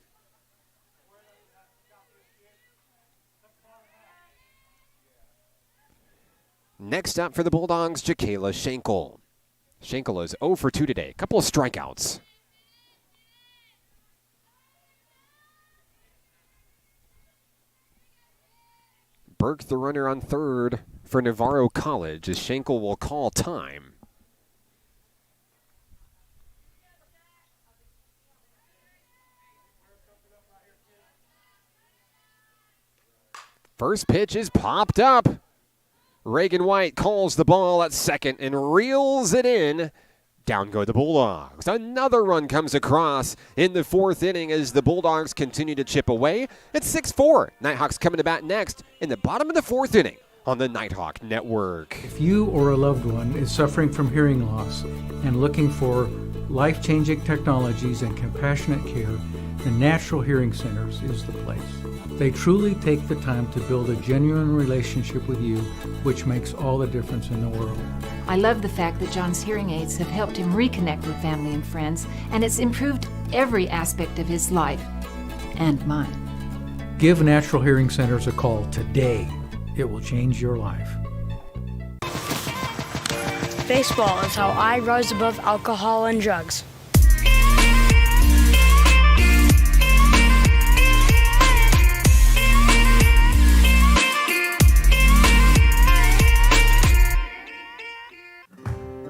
Next up for the Bulldogs, Jacayla Schenkel. Schenkel is 0 for 2 today. Couple of strikeouts. Burke, the runner on third for Navarro College, as Schenkel will call time. First pitch is popped up. Reagan White calls the ball at second and reels it in Down go the Bulldogs. Another run comes across in the fourth inning as the Bulldogs continue to chip away. It's 6-4. Nighthawks coming to bat next in the bottom of the fourth inning on the Nighthawk Network. If you or a loved one is suffering from hearing loss and looking for life-changing technologies and compassionate care, the Natural Hearing Centers is the place. They truly take the time to build a genuine relationship with you, which makes all the difference in the world. I love the fact that John's hearing aids have helped him reconnect with family and friends, and it's improved every aspect of his life and mine. Give Natural Hearing Centers a call today. It will change your life. Baseball is how I rose above alcohol and drugs.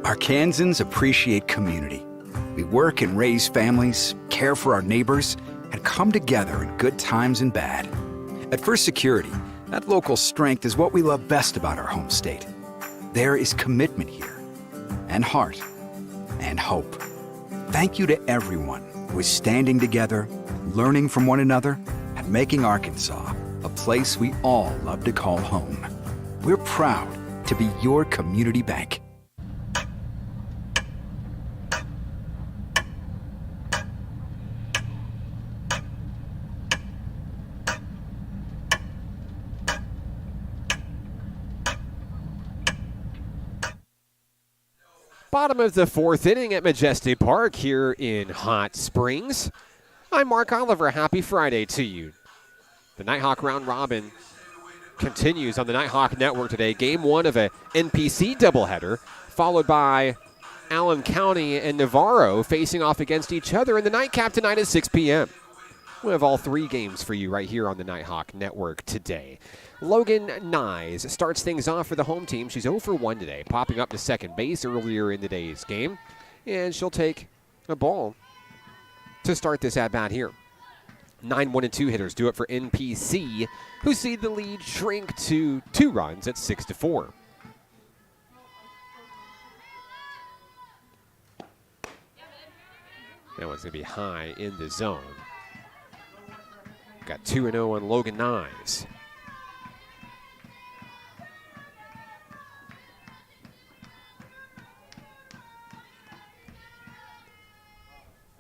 Arkansans appreciate community. We work and raise families, care for our neighbors, and come together in good times and bad. At First Security, that local strength is what we love best about our home state. There is commitment here, and heart, and hope. Thank you to everyone who is standing together, learning from one another, and making Arkansas a place we all love to call home. We're proud to be your community bank. Bottom of the fourth inning at Majestic Park here in Hot Springs. I'm Mark Oliver. Happy Friday to you. The Nighthawk Round Robin continues on the Nighthawk Network today. Game one of a NPC doubleheader, followed by Allen County and Navarro facing off against each other in the nightcap tonight at 6 p.m. We have all three games for you right here on the Nighthawk Network today. Logan Nyes starts things off for the home team. She's 0 for 1 today, popping up to second base earlier in today's game. And she'll take a ball to start this at-bat here. 9 1-2 hitters do it for NPC, who see the lead shrink to 2 runs at 6-4. That one's going to be high in the zone. Got 2-0 on Logan Nyes.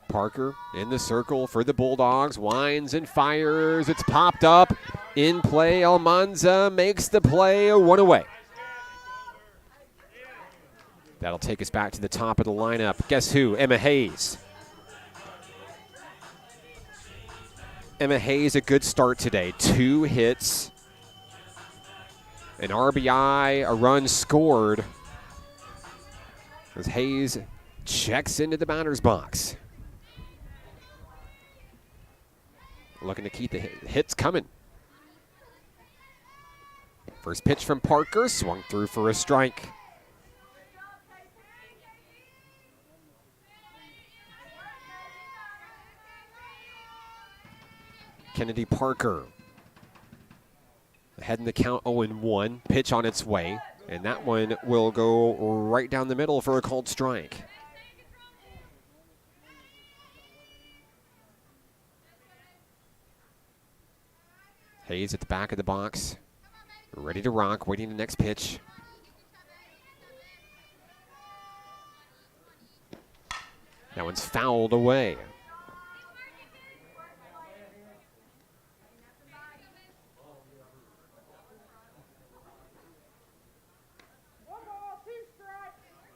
Parker in the circle for the Bulldogs, winds and fires. It's popped up in play. Almanza makes the play, 1 away. That'll take us back to the top of the lineup. Guess who? Emma Hayes. Emma Hayes, a good start today. 2 hits, an RBI, a run scored as Hayes checks into the batter's box. Looking to keep the hits coming. First pitch from Parker, swung through for a strike. Kennedy Parker ahead in the count, 0-1. Pitch on its way, and that one will go right down the middle for a called strike. Hayes at the back of the box, ready to rock, waiting the next pitch. That one's fouled away.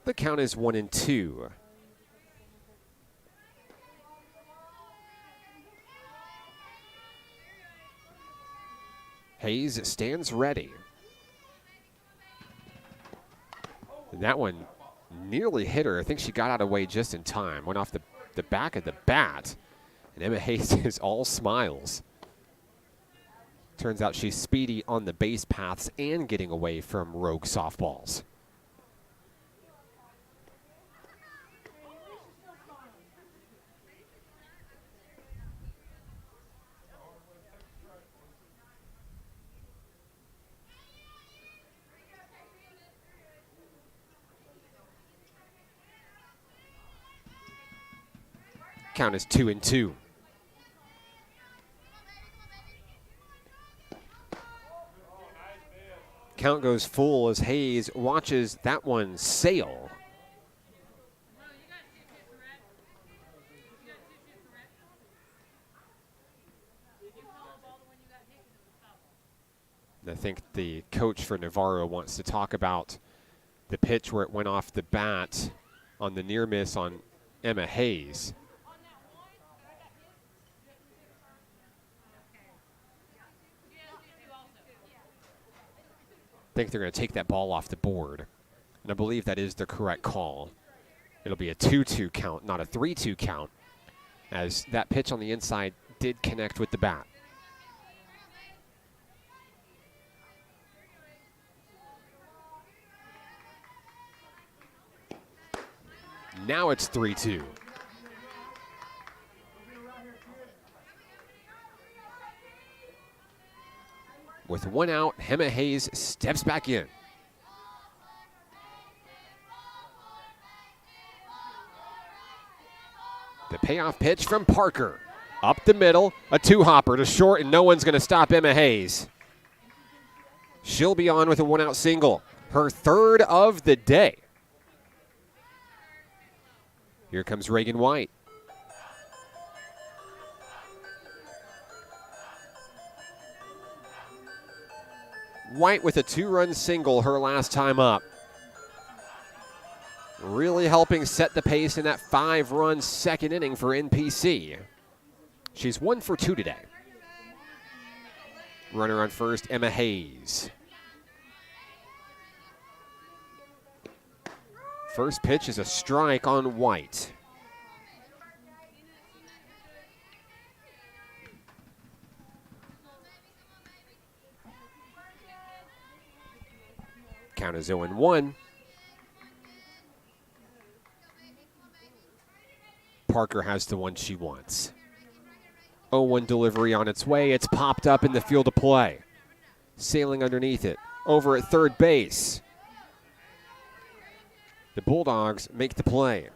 The count is 1-2. Hayes stands ready. And that one nearly hit her. I think she got out of the way just in time. Went off the back of the bat. And Emma Hayes is all smiles. Turns out she's speedy on the base paths and getting away from rogue softballs. Count is 2-2. Count goes full as Hayes watches that one sail. I think the coach for Navarro wants to talk about the pitch where it went off the bat on the near miss on Emma Hayes. I think they're going to take that ball off the board, and I believe that is the correct call. It'll be a 2-2 count, not a 3-2 count, as that pitch on the inside did connect with the bat. Now it's 3-2. With one out, Emma Hayes steps back in. The payoff pitch from Parker. Up the middle, a two-hopper to short, and no one's going to stop Emma Hayes. She'll be on with a one-out single, her third of the day. Here comes Reagan White. White with a two-run single her last time up. Really helping set the pace in that 5-run second inning for NPC. She's 1 for 2 today. Runner on first, Emma Hayes. First pitch is a strike on White. Count is 0-1. Parker has the one she wants. 0-1 delivery on its way. It's popped up in the field of play. Sailing underneath it. Over at third base. The Bulldogs make the play.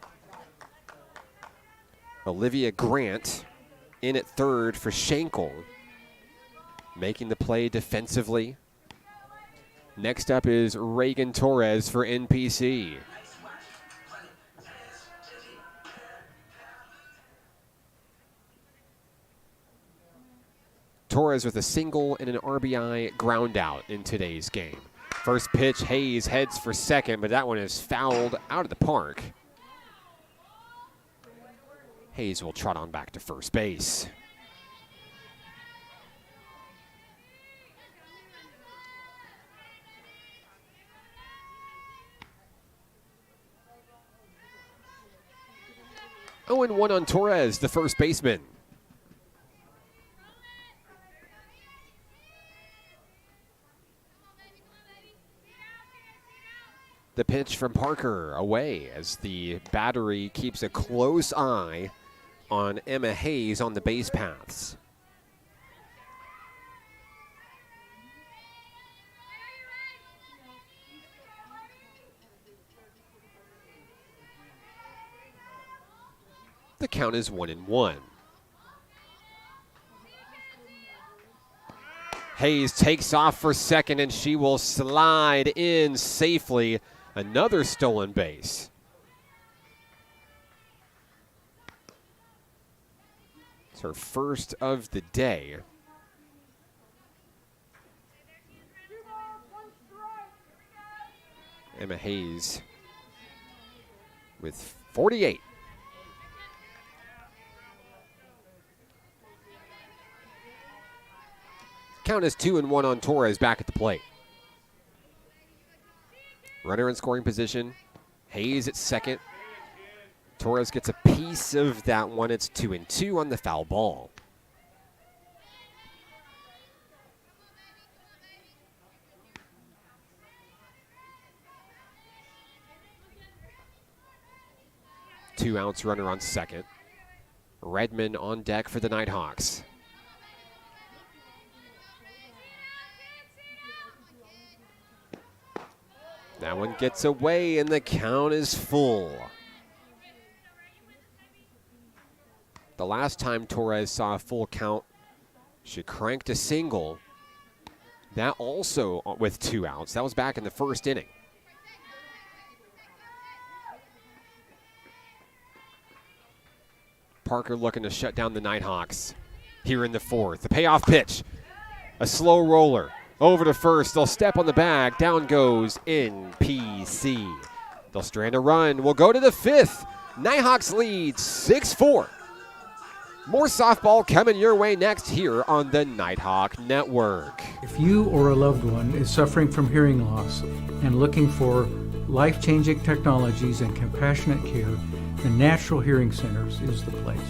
Olivia Grant in at third for Schenkel. Making the play defensively. Next up is Reagan Torres for NPC. Torres with a single and an RBI ground out in today's game. First pitch, Hayes heads for second, but that one is fouled out of the park. Hayes will trot on back to first base. Oh, and 1 on Torres, the first baseman. The pitch from Parker away as the battery keeps a close eye on Emma Hayes on the base paths. The count is 1-1. Hayes takes off for second, and she will slide in safely. Another stolen base. It's her first of the day. Emma Hayes with 48. Count is 2-1 on Torres back at the plate. Runner in scoring position. Hayes at second. Torres gets a piece of that one. It's 2-2 on the foul ball. Two outs, runner on second. Redmond on deck for the Nighthawks. That one gets away, and the count is full. The last time Torres saw a full count, she cranked a single. That also with 2 outs. That was back in the first inning. Parker looking to shut down the Nighthawks here in the fourth. The payoff pitch. A slow roller. Over to first. They'll step on the bag. Down goes NPC. They'll strand a run. We'll go to the fifth. Nighthawks lead 6-4. More softball coming your way next here on the Nighthawk Network. If you or a loved one is suffering from hearing loss and looking for life-changing technologies and compassionate care, the Natural Hearing Centers is the place.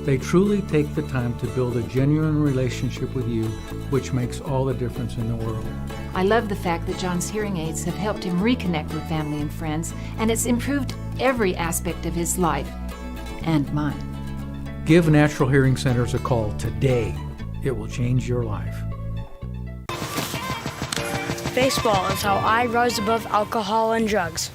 They truly take the time to build a genuine relationship with you, which makes all the difference in the world. I love the fact that John's hearing aids have helped him reconnect with family and friends, and it's improved every aspect of his life and mine. Give Natural Hearing Centers a call today. It will change your life. Baseball is how I rose above alcohol and drugs.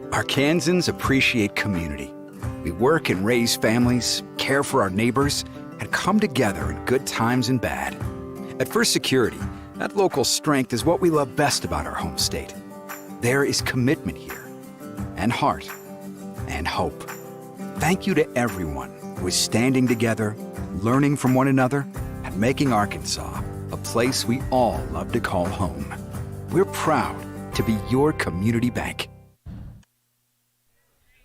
Arkansans appreciate community. We work and raise families, care for our neighbors, and come together in good times and bad. At First Security, that local strength is what we love best about our home state. There is commitment here, and heart, and hope. Thank you to everyone who is standing together, learning from one another, and making Arkansas a place we all love to call home. We're proud to be your community bank.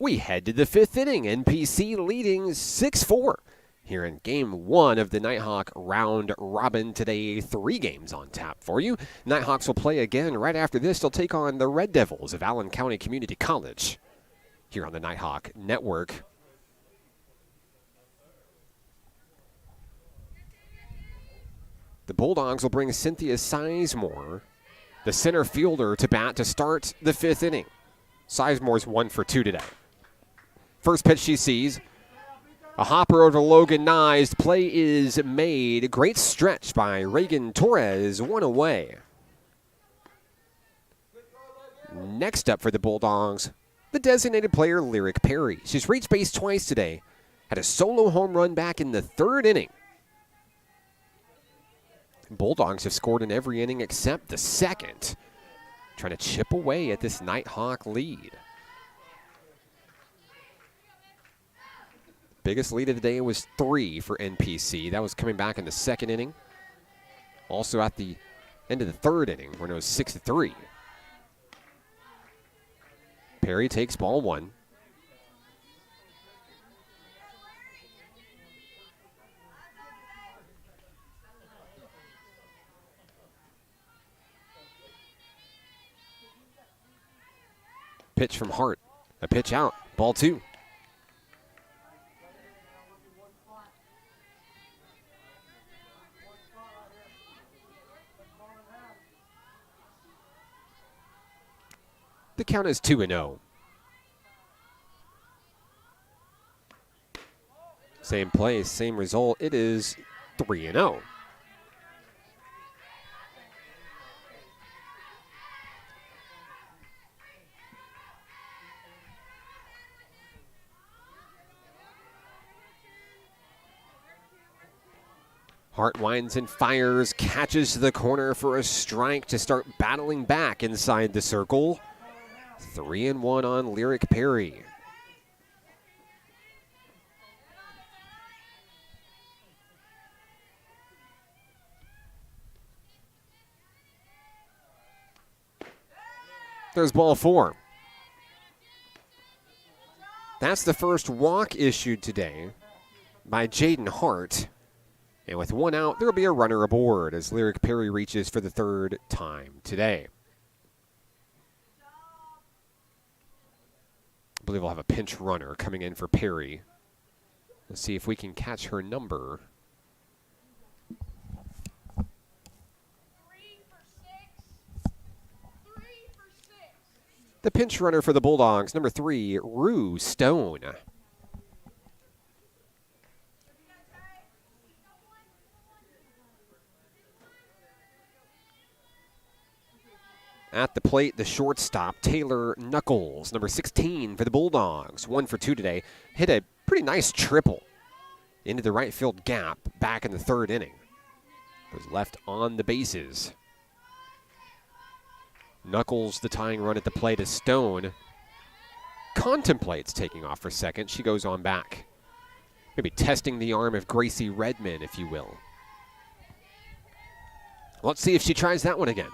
We head to the fifth inning. NPC leading 6-4. Here in Game 1 of the Nighthawk Round Robin today, 3 games on tap for you. Nighthawks will play again right after this. They'll take on the Red Devils of Allen County Community College here on the Nighthawk Network. The Bulldogs will bring Cynthia Sizemore, the center fielder, to bat to start the 5th inning. Sizemore's 1 for 2 today. First pitch she sees. A hopper over to Logan Nyes. Play is made. Great stretch by Reagan Torres. 1 away. Next up for the Bulldogs, the designated player, Lyric Perry. She's reached base twice today. Had a solo home run back in the 3rd inning. Bulldogs have scored in every inning except the 2nd. Trying to chip away at this Nighthawk lead. Biggest lead of the day was 3 for NPC. That was coming back in the 2nd inning. Also at the end of the 3rd inning, when it was 6-3. Perry takes ball 1. Pitch from Hart. A pitch out. Ball 2. The count is 2-0. Same play, same result. It is 3-0. Hart winds and fires, catches to the corner for a strike to start battling back inside the circle. 3-1 on Lyric Perry. There's ball 4. That's the first walk issued today by Jaden Hart. And with 1 out, there will be a runner aboard as Lyric Perry reaches for the 3rd time today. I believe we'll have a pinch runner coming in for Perry. Let's see if we can catch her number. 3 for 6. 3 for 6. The pinch runner for the Bulldogs, number 3, Rue Stone. At the plate, the shortstop, Taylor Knuckles, number 16 for the Bulldogs. 1 for 2 today. Hit a pretty nice triple into the right field gap back in the third inning. Was left on the bases. Knuckles, the tying run at the plate, as Stone contemplates taking off for second. She goes on back. Maybe testing the arm of Gracie Redmond, if you will. Let's see if she tries that one again.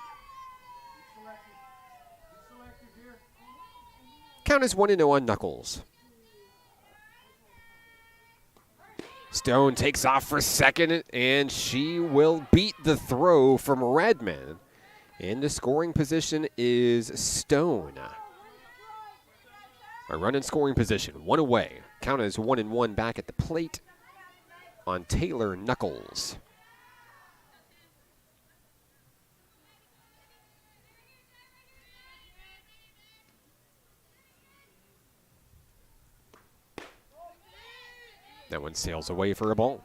Count is 1-0 on Knuckles. Stone takes off for second, and she will beat the throw from Redmond. In the scoring position is Stone. A run in scoring position, 1 away. Count is 1-1 back at the plate on Taylor Knuckles. That one sails away for a ball.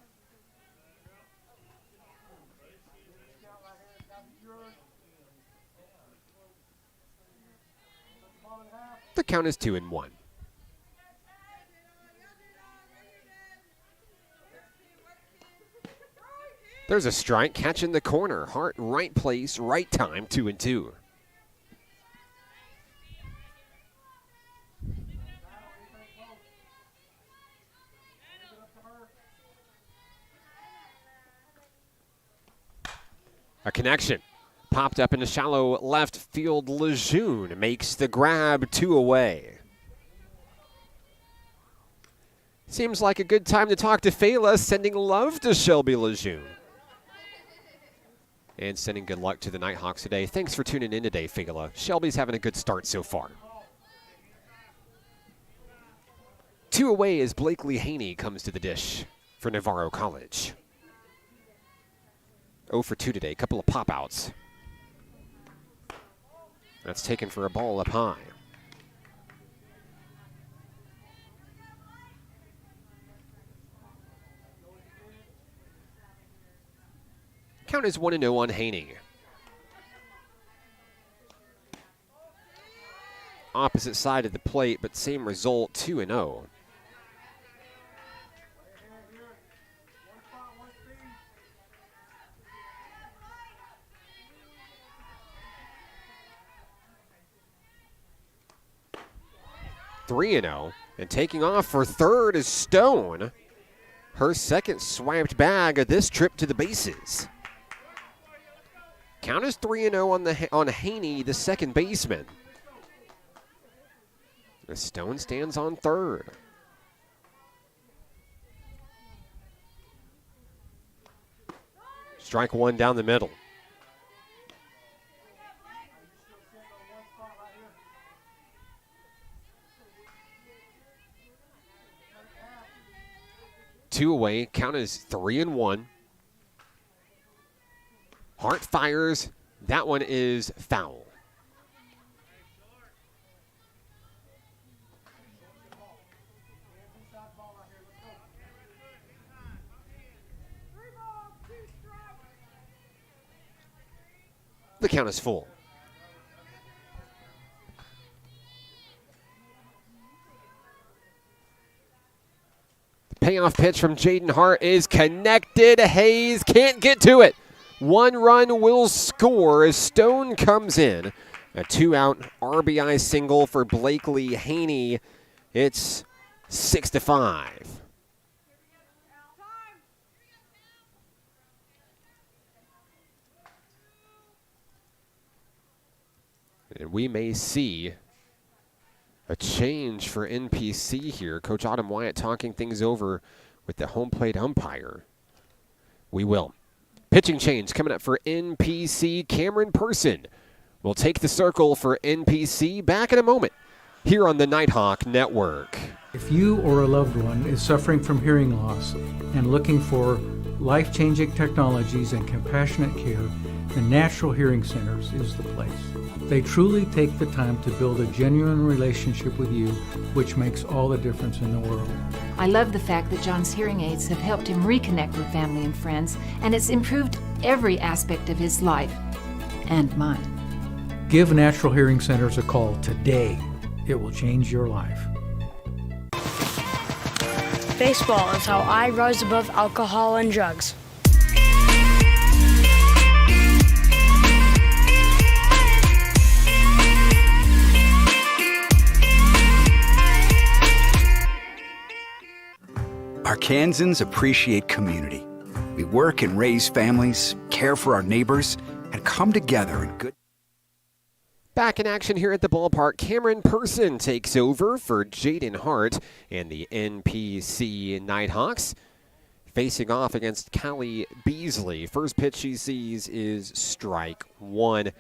The count is 2-1. There's a strike, catch in the corner. Hart, right place, right time, 2-2. A connection. Popped up in the shallow left field. Lejeune makes the grab, 2 away. Seems like a good time to talk to Fela, sending love to Shelby Lejeune. And sending good luck to the Nighthawks today. Thanks for tuning in today, Fela. Shelby's having a good start so far. 2 away as Blakely Haney comes to the dish for Navarro College. 0 for 2 today, couple of pop-outs. That's taken for a ball up high. Count is 1-0 on Haney. Opposite side of the plate, but same result, 2-0. And taking off for third is Stone. Her second swiped bag of this trip to the bases. Count is 3-0 on Haney, the second baseman. As Stone stands on third. Strike 1 down the middle. Two away, count is 3-1. Hart fires, that one is foul. The count is full. Payoff pitch from Jaden Hart is connected. Hayes can't get to it. 1 run will score as Stone comes in. A 2-out RBI single for Blakely Haney. It's 6-5. And we may see a change for NPC here. Coach Autumn Wyatt talking things over with the home plate umpire. We will. Pitching change coming up for NPC. Cameron Person will take the circle for NPC. Back in a moment here on the Nighthawk Network. If you or a loved one is suffering from hearing loss and looking for life-changing technologies and compassionate care, the Natural Hearing Centers is the place. They truly take the time to build a genuine relationship with you, which makes all the difference in the world. I love the fact that John's hearing aids have helped him reconnect with family and friends, and it's improved every aspect of his life and mine. Give Natural Hearing Centers a call today. It will change your life. Baseball is how I rise above alcohol and drugs. Arkansans appreciate community. We work and raise families, care for our neighbors, and come together in good. Back in action here at the ballpark, Cameron Person takes over for Jaden Hart and the NPC Nighthawks, facing off against Callie Beasley. First pitch she sees is strike one.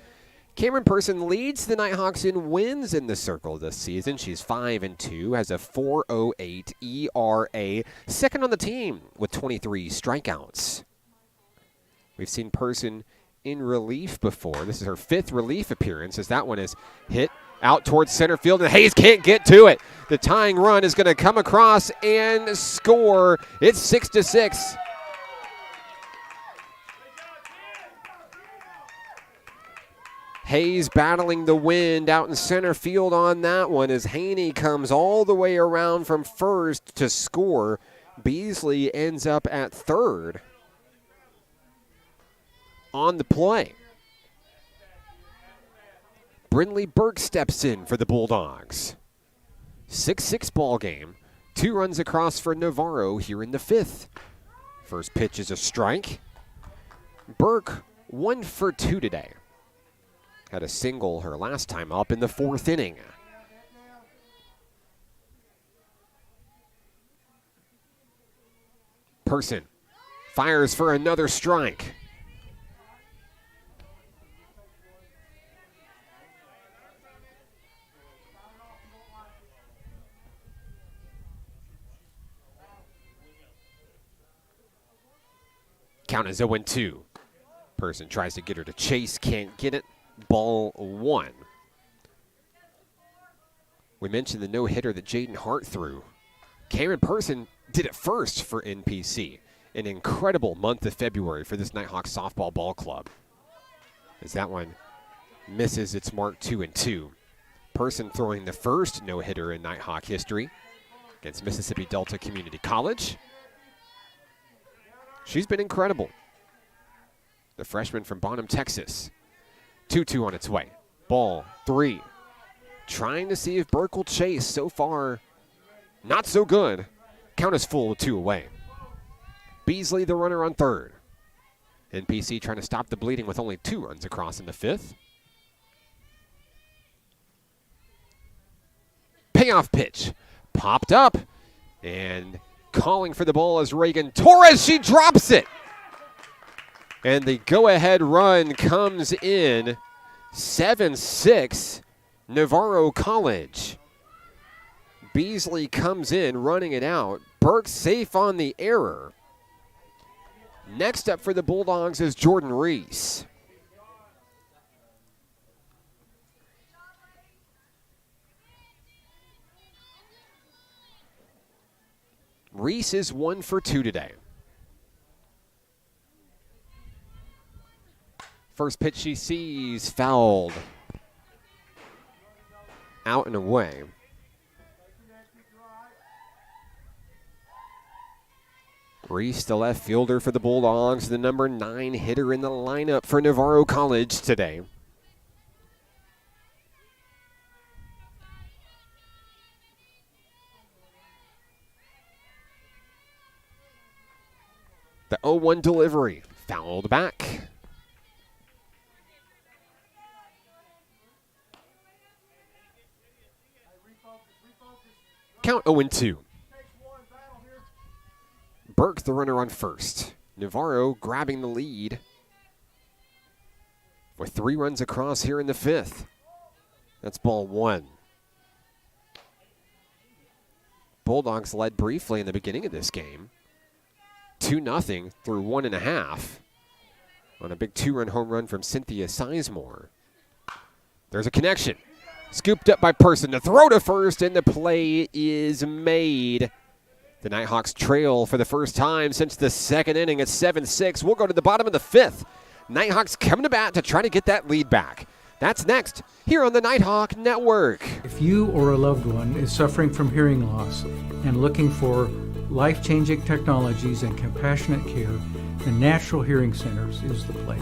Cameron Person leads the Nighthawks in wins in the circle this season. She's 5-2, has a 4.08 ERA, second on the team with 23 strikeouts. We've seen Person in relief before. This is her fifth relief appearance as that one is hit out towards center field, and Hayes can't get to it. The tying run is going to come across and score. It's 6-6. Hayes battling the wind out in center field on that one as Haney comes all the way around from first to score. Beasley ends up at third on the play. Brindley Burke steps in for the Bulldogs. 6-6 ball game. 2 runs across for Navarro here in the fifth. First pitch is a strike. Burke 1 for 2 today. Had a single her last time up in the fourth inning. Person fires for another strike. Count is 0-2. Person tries to get her to chase, can't get it. Ball 1. We mentioned the no-hitter that Jaden Hart threw. Cameron Person did it first for NPC. An incredible month of February for this Nighthawk softball ball club. As that one misses its mark 2-2. Person throwing the first no-hitter in Nighthawk history against Mississippi Delta Community College. She's been incredible. The freshman from Bonham, Texas. 2-2 on its way. Ball 3. Trying to see if Burke will chase. So far, not so good. Count is full with 2 away. Beasley, the runner on third. NPC trying to stop the bleeding with only 2 runs across in the fifth. Payoff pitch. Popped up. And calling for the ball is Reagan Torres. She drops it. And the go-ahead run comes in. 7-6, Navarro College. Beasley comes in, running it out. Burke safe on the error. Next up for the Bulldogs is Jordan Reese. Reese is 1 for 2 today. First pitch she sees, fouled. Out and away. Reese, the left fielder for the Bulldogs, the number 9 hitter in the lineup for Navarro College today. The 0-1 delivery, fouled back. Count 0-2. Burke, the runner on first. Navarro grabbing the lead with 3 runs across here in the fifth. That's ball 1. Bulldogs led briefly in the beginning of this game. 2-0 through 1.5 on a big 2-run home run from Cynthia Sizemore. There's a connection. Scooped up by Person. The throw to first, and the play is made. The Nighthawks trail for the first time since the second inning at 7-6. We'll go to the bottom of the fifth. Nighthawks coming to bat to try to get that lead back. That's next, here on the Nighthawk Network. If you or a loved one is suffering from hearing loss and looking for life-changing technologies and compassionate care, the Natural Hearing Centers is the place.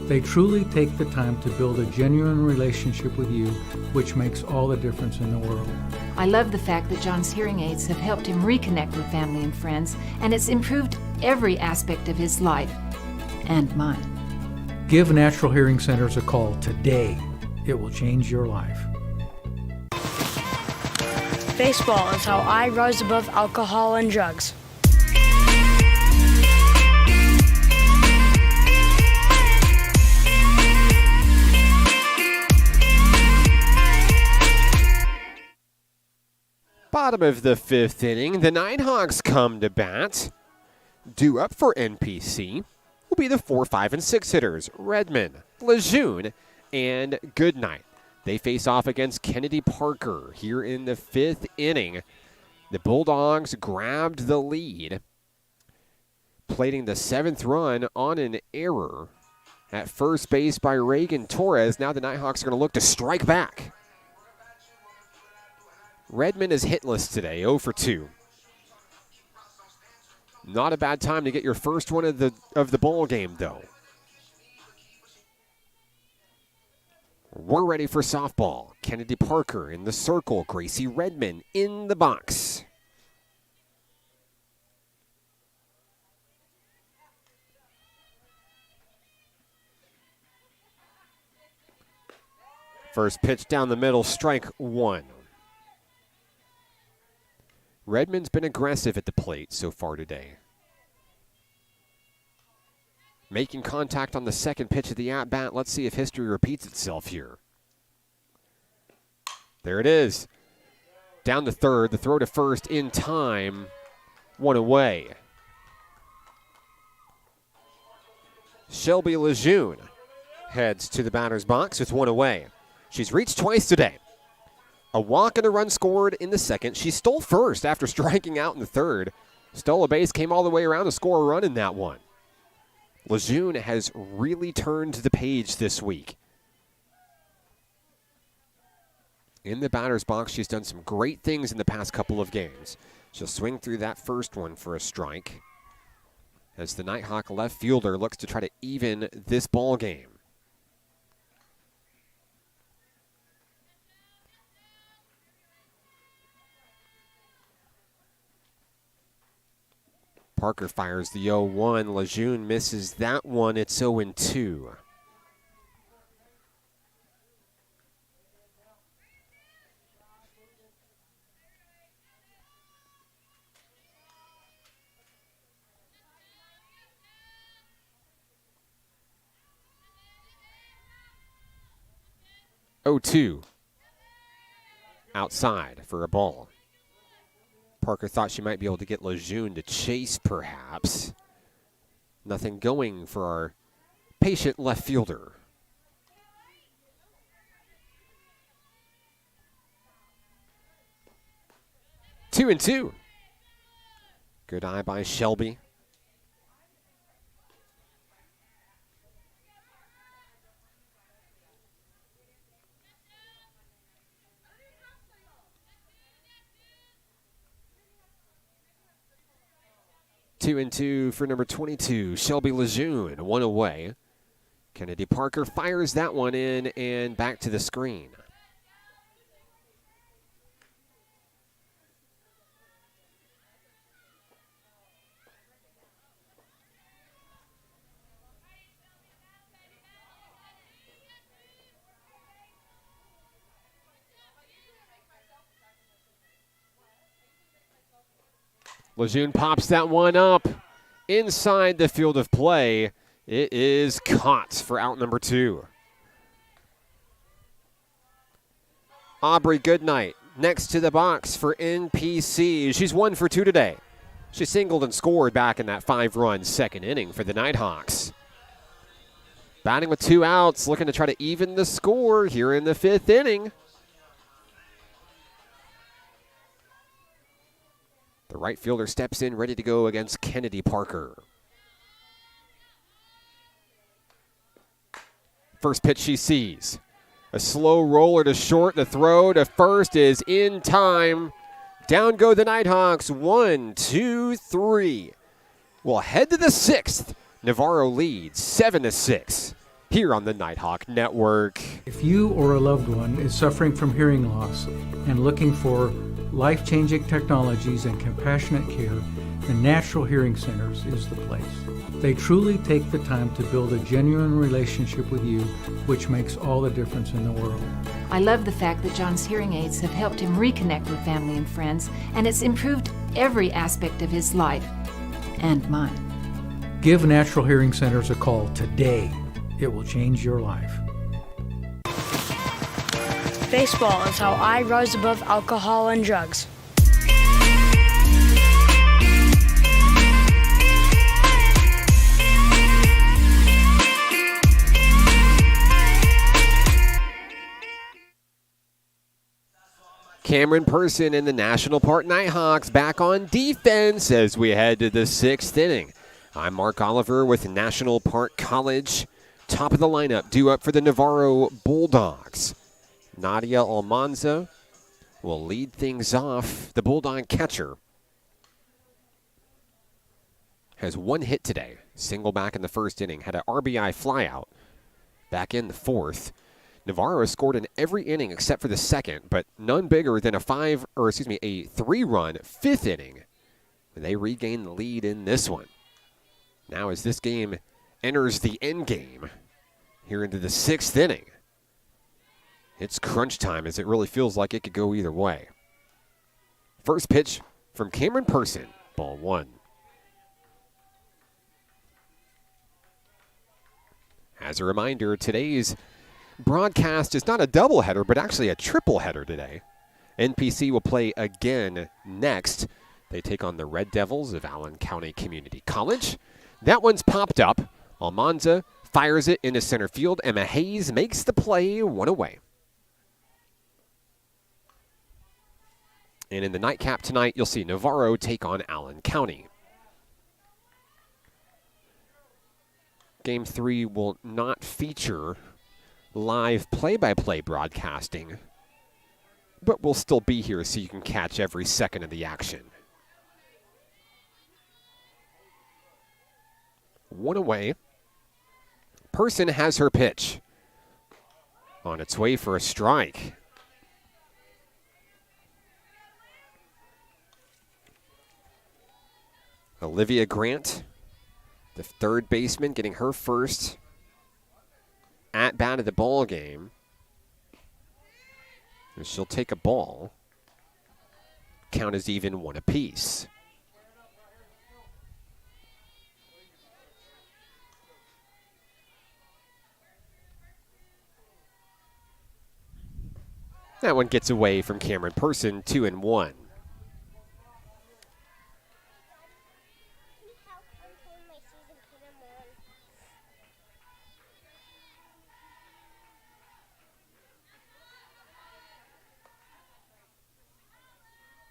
They truly take the time to build a genuine relationship with you, which makes all the difference in the world. I love the fact that John's hearing aids have helped him reconnect with family and friends, and it's improved every aspect of his life and mine. Give Natural Hearing Centers a call today. It will change your life. Baseball is how I rise above alcohol and drugs. Bottom of the fifth inning, the Nighthawks come to bat. Due up for NPC will be the 4, 5, and 6 hitters, Redmond, Lejeune, and Goodnight. They face off against Kennedy Parker here in the fifth inning. The Bulldogs grabbed the lead, plating the 7th run on an error at first base by Reagan Torres. Now the Nighthawks are going to look to strike back. Redmond is hitless today, 0 for 2. Not a bad time to get your first one of the ball game, though. We're ready for softball. Kennedy Parker in the circle. Gracie Redmond in the box. First pitch down the middle, strike one. Redmond's been aggressive at the plate so far today. Making contact on the second pitch of the at-bat. Let's see if history repeats itself here. There it is. Down to third. The throw to first in time. One away. Shelby Lejeune heads to the batter's box with one away. She's reached twice today. A walk and a run scored in the second. She stole first after striking out in the third. Stole a base, came all the way around to score a run in that one. Lejeune has really turned the page this week. In the batter's box, she's done some great things in the past couple of games. She'll swing through that first one for a strike as the Nighthawk left fielder looks to try to even this ball game. Parker fires the 0-1. Lejeune misses that one. It's 0-2. Outside for a ball. Parker thought she might be able to get Lejeune to chase, perhaps. Nothing going for our patient left fielder. Two and two. Good eye by Shelby. Two and two for number 22, Shelby Lejeune, one away. Kennedy Parker fires that one in and back to the screen. Lejeune pops that one up inside the field of play. It is caught for out number 2. Aubrey Goodnight next to the box for NPC. She's 1 for 2 today. She singled and scored back in that 5-run second inning for the Nighthawks. Batting with 2 outs, looking to try to even the score here in the 5th inning. The right fielder steps in, ready to go against Kennedy Parker. First pitch she sees. A slow roller to short. The throw to first is in time. Down go the Nighthawks. 1, 2, 3. We'll head to the 6th. Navarro leads 7-6 here on the Nighthawk Network. If you or a loved one is suffering from hearing loss and looking for life-changing technologies and compassionate care, the Natural Hearing Centers is the place. They truly take the time to build a genuine relationship with you, which makes all the difference in the world. I love the fact that John's hearing aids have helped him reconnect with family and friends, and it's improved every aspect of his life and mine. Give Natural Hearing Centers a call today. It will change your life. Baseball is how I rose above alcohol and drugs. Cameron Person and the National Park Nighthawks back on defense as we head to the 6th inning. I'm Mark Oliver with National Park College. Top of the lineup, due up for the Navarro Bulldogs. Nadia Almanza will lead things off. The Bulldog catcher has one hit today. Single back in the 1st inning. Had an RBI flyout back in the 4th. Navarro scored in every inning except for the 2nd, but none bigger than a 3-run 5th inning. They regain the lead in this one. Now as this game enters the end game here into the 6th inning, it's crunch time as it really feels like it could go either way. First pitch from Cameron Person, ball 1. As a reminder, today's broadcast is not a doubleheader, but actually a tripleheader today. NPC will play again next. They take on the Red Devils of Allen County Community College. That one's popped up. Almanza fires it into center field. Emma Hayes makes the play, one away. And in the nightcap tonight, you'll see Navarro take on Allen County. Game 3 will not feature live play-by-play broadcasting, but we'll still be here so you can catch every second of the action. One away. Person has her pitch. On its way for a strike. Olivia Grant, the third baseman, getting her first at bat of the ball game. And she'll take a ball. Count is even, one apiece. That one gets away from Cameron Person, 2-1.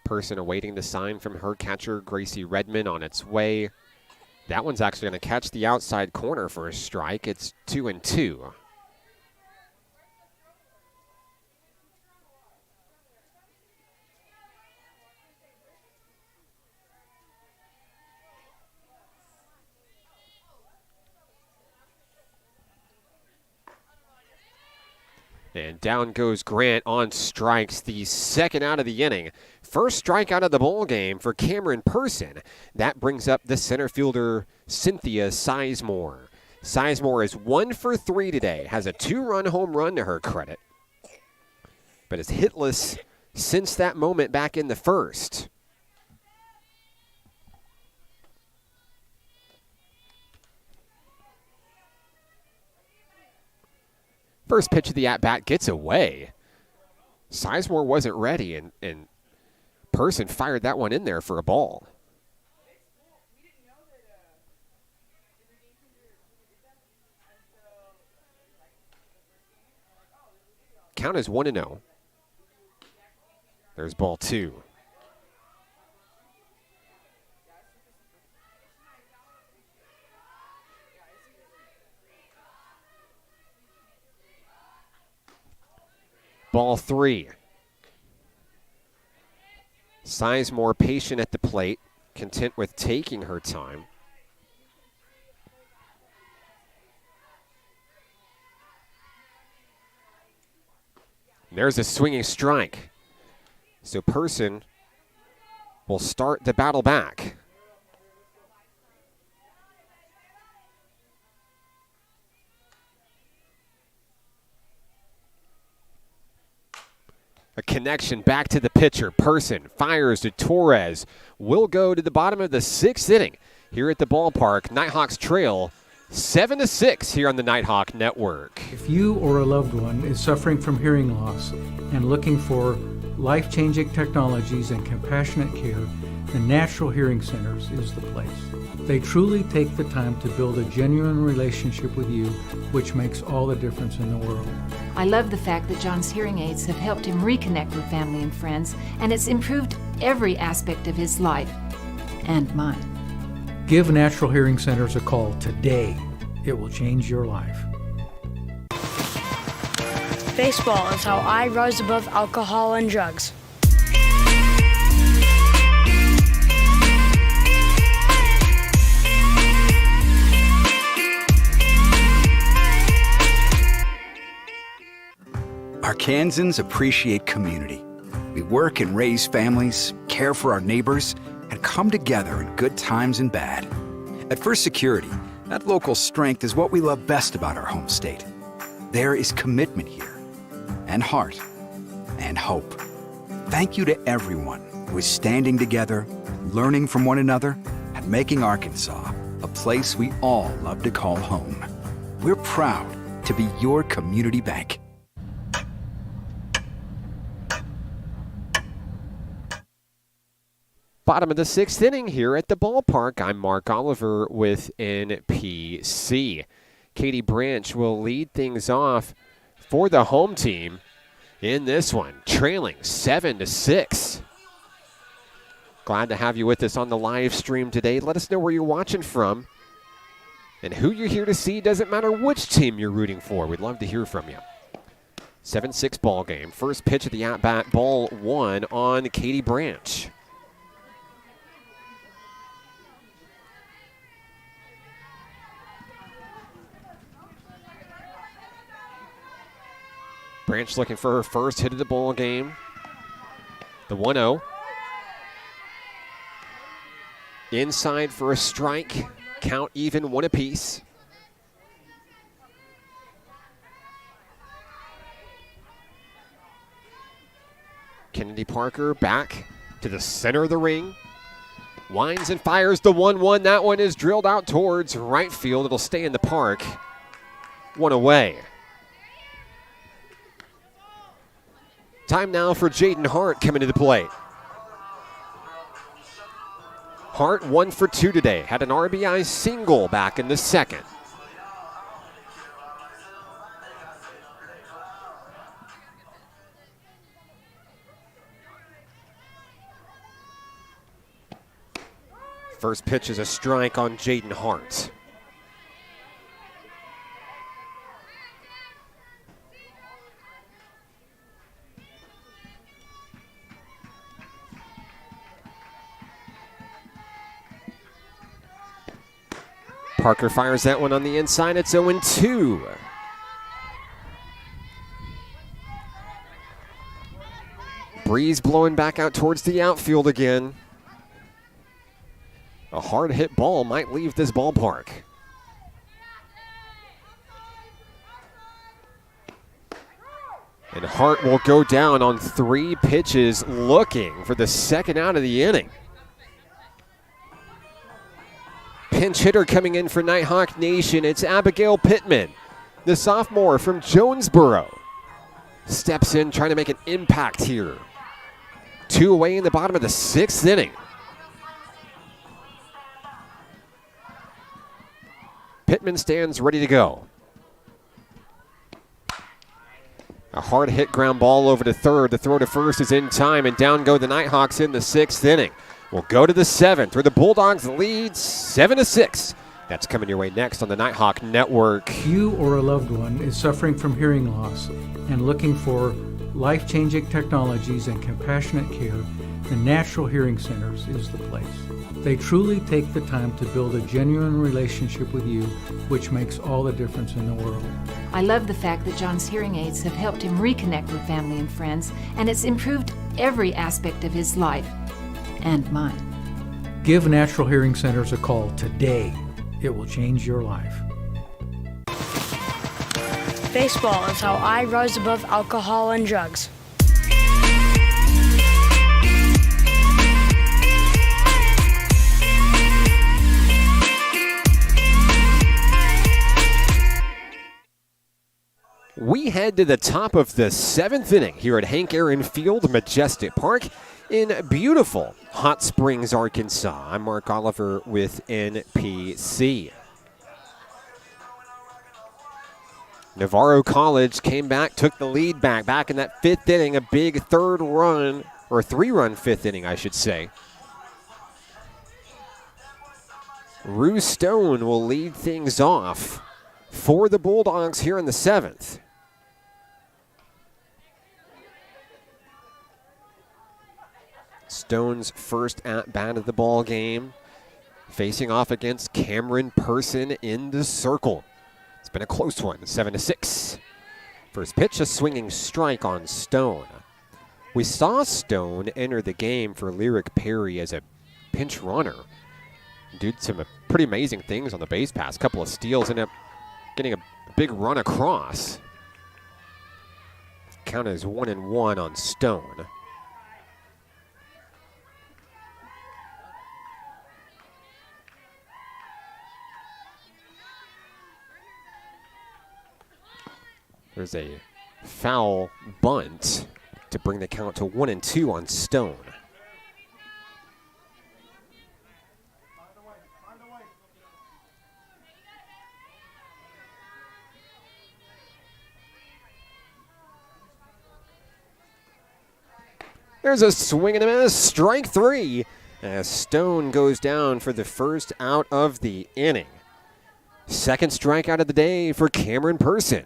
Person awaiting the sign from her catcher, Gracie Redmond, on its way. That one's actually going to catch the outside corner for a strike. It's 2-2. And down goes Grant on strikes, the second out of the inning. First strikeout of the ball game for Cameron Person. That brings up the center fielder, Cynthia Sizemore. Sizemore is 1 for 3 today, has a 2-run home run to her credit, but is hitless since that moment back in the first. First pitch of the at-bat gets away. Sizemore wasn't ready, and Person fired that one in there for a ball. Count is 1-0. There's ball 2. ball 3. Sizemore patient at the plate, content with taking her time. There's a swinging strike. So Person will start the battle back. A connection back to the pitcher. Person fires to Torres. Will go to the bottom of the 6th inning here at the ballpark. Nighthawks trail 7-6 here on the Nighthawk Network. If you or a loved one is suffering from hearing loss and looking for life-changing technologies and compassionate care, the Natural Hearing Centers is the place. They truly take the time to build a genuine relationship with you, which makes all the difference in the world. I love the fact that John's hearing aids have helped him reconnect with family and friends, and it's improved every aspect of his life and mine. Give Natural Hearing Centers a call today. It will change your life. Baseball is how I rise above alcohol and drugs. Arkansans appreciate community. We work and raise families, care for our neighbors, and come together in good times and bad. At First Security, that local strength is what we love best about our home state. There is commitment here, and heart, and hope. Thank you to everyone who is standing together, learning from one another, and making Arkansas a place we all love to call home. We're proud to be your community bank. Bottom of the 6th inning here at the ballpark. I'm Mark Oliver with NPC. Katie Branch will lead things off for the home team in this one, trailing 7-6. Glad to have you with us on the live stream today. Let us know where you're watching from and who you're here to see. Doesn't matter which team you're rooting for. We'd love to hear from you. 7-6 ball game. First pitch of the at-bat, ball 1 on Katie Branch. Branch looking for her first hit of the ball game. The 1-0. Inside for a strike. Count even, 1 apiece. Kennedy Parker back to the center of the ring. Winds and fires the 1-1. That one is drilled out towards right field. It'll stay in the park. 1 away. Time now for Jaden Hart coming to the plate. Hart 1 for 2 today. Had an RBI single back in the 2nd. First pitch is a strike on Jaden Hart. Parker fires that one on the inside. It's 0-2. Breeze blowing back out towards the outfield again. A hard hit ball might leave this ballpark. And Hart will go down on 3 pitches, looking for the second out of the inning. Pinch hitter coming in for Nighthawk Nation. It's Abigail Pittman, the sophomore from Jonesboro. Steps in, trying to make an impact here. 2 away in the bottom of the 6th inning. Pittman stands ready to go. A hard hit ground ball over to third. The throw to first is in time, and down go the Nighthawks in the 6th inning. We'll go to the 7th, where the Bulldogs lead 7-6. That's coming your way next on the Nighthawk Network. If you or a loved one is suffering from hearing loss and looking for life-changing technologies and compassionate care, the Natural Hearing Centers is the place. They truly take the time to build a genuine relationship with you, which makes all the difference in the world. I love the fact that John's hearing aids have helped him reconnect with family and friends, and it's improved every aspect of his life and mine. Give Natural Hearing Centers a call today. It will change your life. Baseball is how I rise above alcohol and drugs. We head to the top of the 7th inning here at Hank Aaron Field, Majestic Park in beautiful Hot Springs, Arkansas. I'm Mark Oliver with NPC. Navarro College came back, took the lead back in that 5th inning, a big 3-run 5th inning, I should say. Rue Stone will lead things off for the Bulldogs here in the 7th. Stone's first at-bat of the ball game, facing off against Cameron Person in the circle. It's been a close one, 7-6. First pitch, a swinging strike on Stone. We saw Stone enter the game for Lyric Perry as a pinch runner. Did some pretty amazing things on the base pass, couple of steals, ended up getting a big run across. Count is 1-1 on Stone. There's a foul bunt to bring the count to 1-2 on Stone. There's a swing and a miss, strike 3, as Stone goes down for the first out of the inning. Second strikeout of the day for Cameron Person.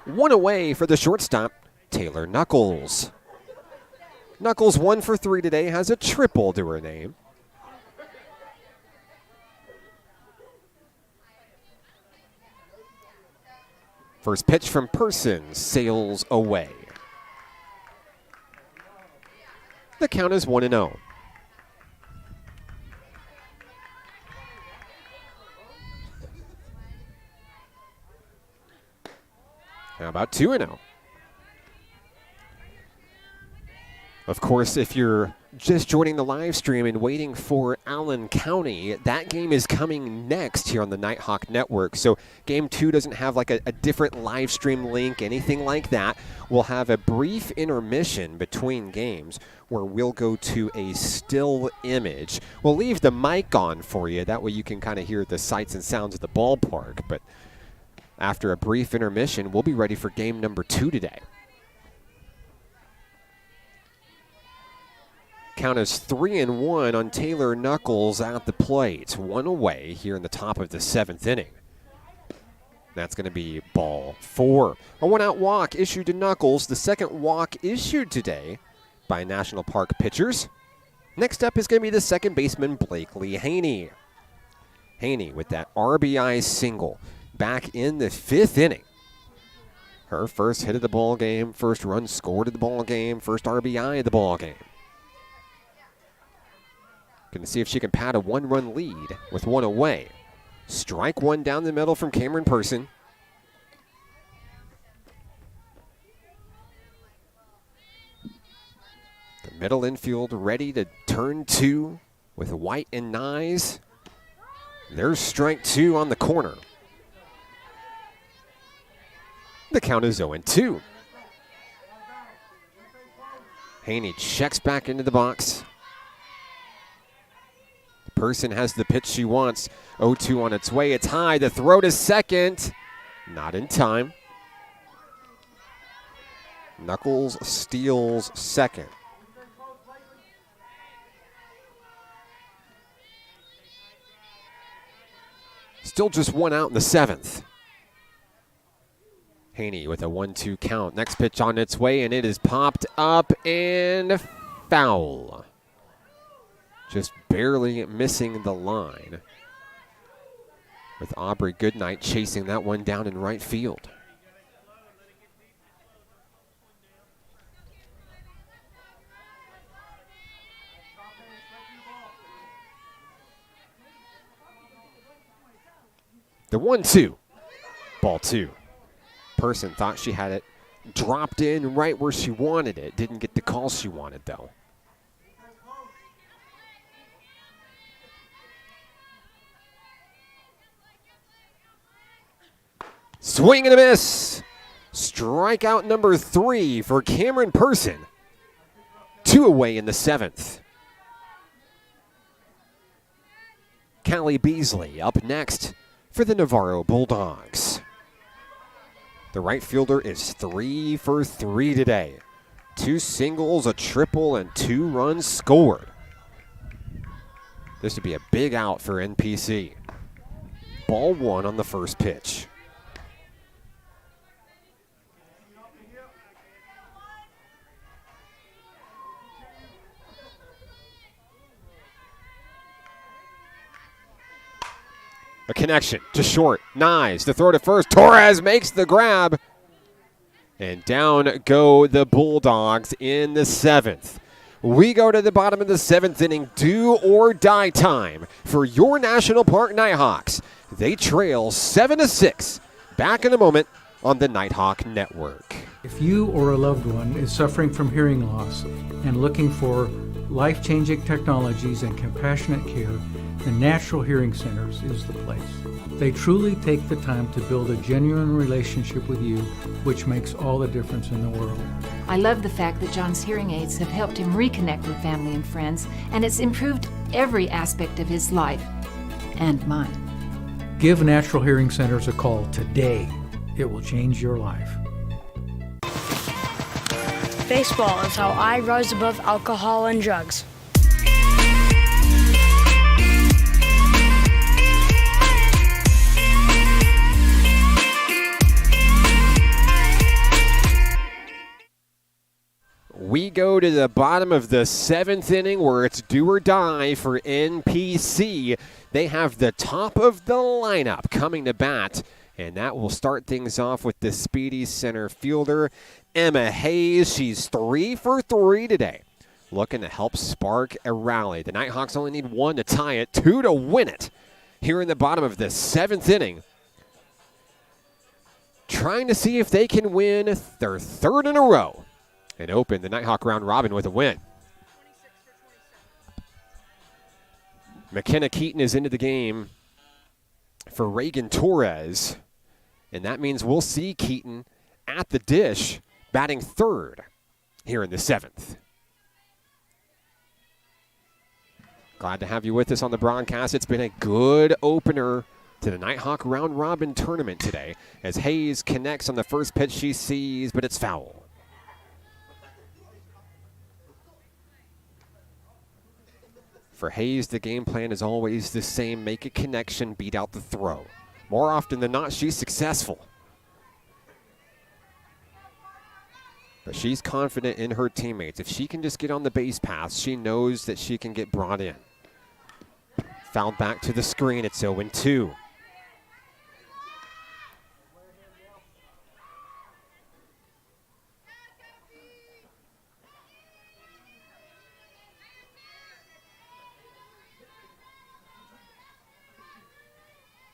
One away for the shortstop, Taylor Knuckles. Knuckles 1 for 3 today, has a triple to her name. First pitch from Person sails away. The count is 1-0. How about 2-0? Of course, if you're just joining the live stream and waiting for Allen County, that game is coming next here on the Nighthawk Network. So game 2 doesn't have like a different live stream link, anything like that. We'll have a brief intermission between games where we'll go to a still image. We'll leave the mic on for you. That way you can kind of hear the sights and sounds of the ballpark. But after a brief intermission, we'll be ready for game number 2 today. Count is 3-1 on Taylor Knuckles at the plate. One away here in the top of the 7th inning. That's going to be ball 4. A one-out walk issued to Knuckles. The second walk issued today by National Park pitchers. Next up is going to be the second baseman, Blakely Haney. Haney with that RBI single back in the 5th inning. Her first hit of the ball game, first run scored of the ball game, first RBI of the ball game. Going to see if she can pad a 1-run lead with one away. Strike 1 down the middle from Cameron Person. The middle infield ready to turn 2 with White and Nyes. There's strike 2 on the corner. The count is 0-2. Haney checks back into the box. Person has the pitch she wants. 0-2 on its way. It's high. The throw to second. Not in time. Knuckles steals second. Still just one out in the 7th. Haney with a 1-2 count. Next pitch on its way, and it is popped up and foul. Just barely missing the line. With Aubrey Goodnight chasing that one down in right field. The 1-2. Ball 2. Person thought she had it dropped in right where she wanted it. Didn't get the call she wanted, though. Swing and a miss. Strikeout number 3 for Cameron Person. 2 away in the 7th. Callie Beasley up next for the Navarro Bulldogs. The right fielder is 3 for 3 today. 2 singles, a triple, and 2 runs scored. This would be a big out for NPC. Ball 1 on the first pitch. A connection to short. Nice. The throw to first. Torres makes the grab. And down go the Bulldogs in the 7th. We go to the bottom of the 7th inning. Do or die time for your National Park Nighthawks. They trail 7-6. Back in a moment on the Nighthawk Network. If you or a loved one is suffering from hearing loss and looking for life-changing technologies and compassionate care, the Natural Hearing Centers is the place. They truly take the time to build a genuine relationship with you, which makes all the difference in the world. I love the fact that John's hearing aids have helped him reconnect with family and friends, and it's improved every aspect of his life and mine. Give Natural Hearing Centers a call today. It will change your life. Baseball is how I rise above alcohol and drugs. We go to the bottom of the 7th inning where it's do or die for NPC. They have the top of the lineup coming to bat, and that will start things off with the speedy center fielder, Emma Hayes. She's 3 for 3 today, looking to help spark a rally. The Nighthawks only need 1 to tie it, 2 to win it here in the bottom of the 7th inning. Trying to see if they can win their 3rd in a row and open the Nighthawk Round Robin with a win. McKenna Keaton is into the game for Reagan Torres, and that means we'll see Keaton at the dish batting 3rd here in the 7th. Glad to have you with us on the broadcast. It's been a good opener to the Nighthawk Round Robin tournament today as Hayes connects on the first pitch she sees, but it's foul. For Hayes, the game plan is always the same. Make a connection, beat out the throw. More often than not, she's successful. But she's confident in her teammates. If she can just get on the base paths, she knows that she can get brought in. Fouled back to the screen. It's 0-2.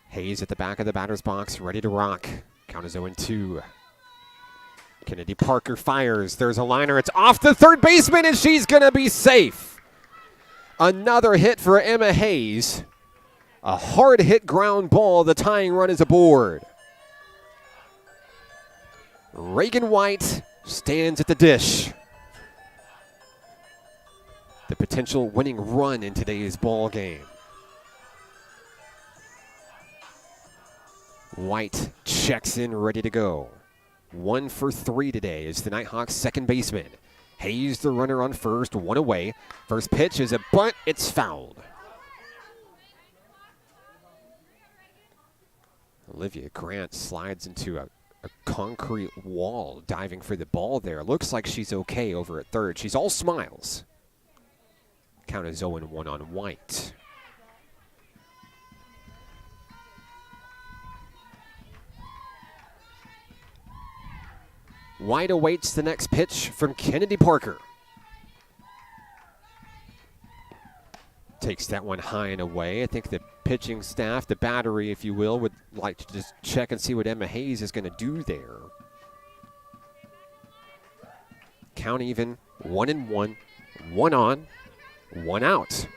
Hayes at the back of the batter's box, ready to rock. Count is 0-2. Kennedy Parker fires. There's a liner. It's off the third baseman, and she's going to be safe. Another hit for Emma Hayes. A hard hit ground ball. The tying run is aboard. Reagan White stands at the dish. The potential winning run in today's ball game. White checks in, ready to go. 1 for 3 today is the Nighthawks' second baseman. Hayes, the runner on first, 1 away. First pitch is a bunt. It's fouled. Olivia Grant slides into a a concrete wall diving for the ball there. Looks like she's okay over at third. She's all smiles. Count is 0-1 on White. White awaits the next pitch from Kennedy Parker. Takes that one high and away. I think the pitching staff, the battery, if you will, would like to just check and see what Emma Hayes is going to do there. Count even, 1-1, 1 on, 1 out.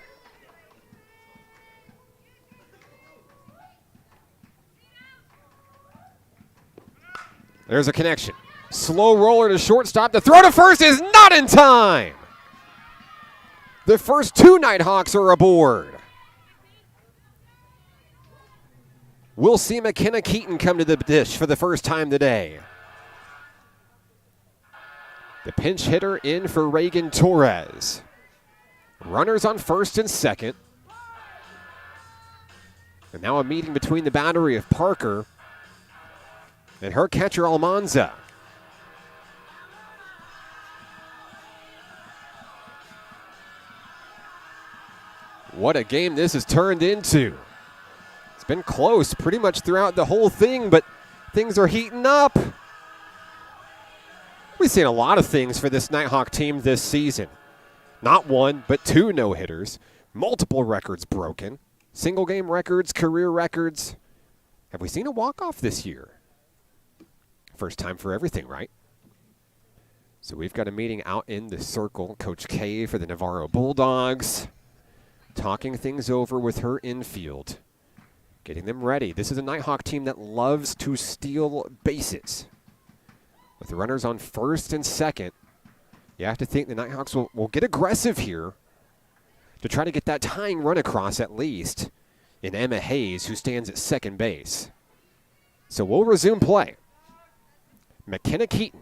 There's a connection. Slow roller to shortstop. The throw to first is not in time. The first 2 Nighthawks are aboard. We'll see McKenna Keaton come to the dish for the first time today. The pinch hitter in for Reagan Torres. Runners on first and second. And now a meeting between the battery of Parker and her catcher Almanza. What a game this has turned into. It's been close pretty much throughout the whole thing, but things are heating up. We've seen a lot of things for this Nighthawk team this season. Not 1, but 2 no-hitters. Multiple records broken. Single game records, career records. Have we seen a walk-off this year? First time for everything, right? So we've got a meeting out in the circle. Coach K for the Navarro Bulldogs. Talking things over with her infield. Getting them ready. This is a Nighthawk team that loves to steal bases. With the runners on first and second, you have to think the Nighthawks will get aggressive here to try to get that tying run across at least in Emma Hayes, who stands at second base. So we'll resume play. McKenna Keaton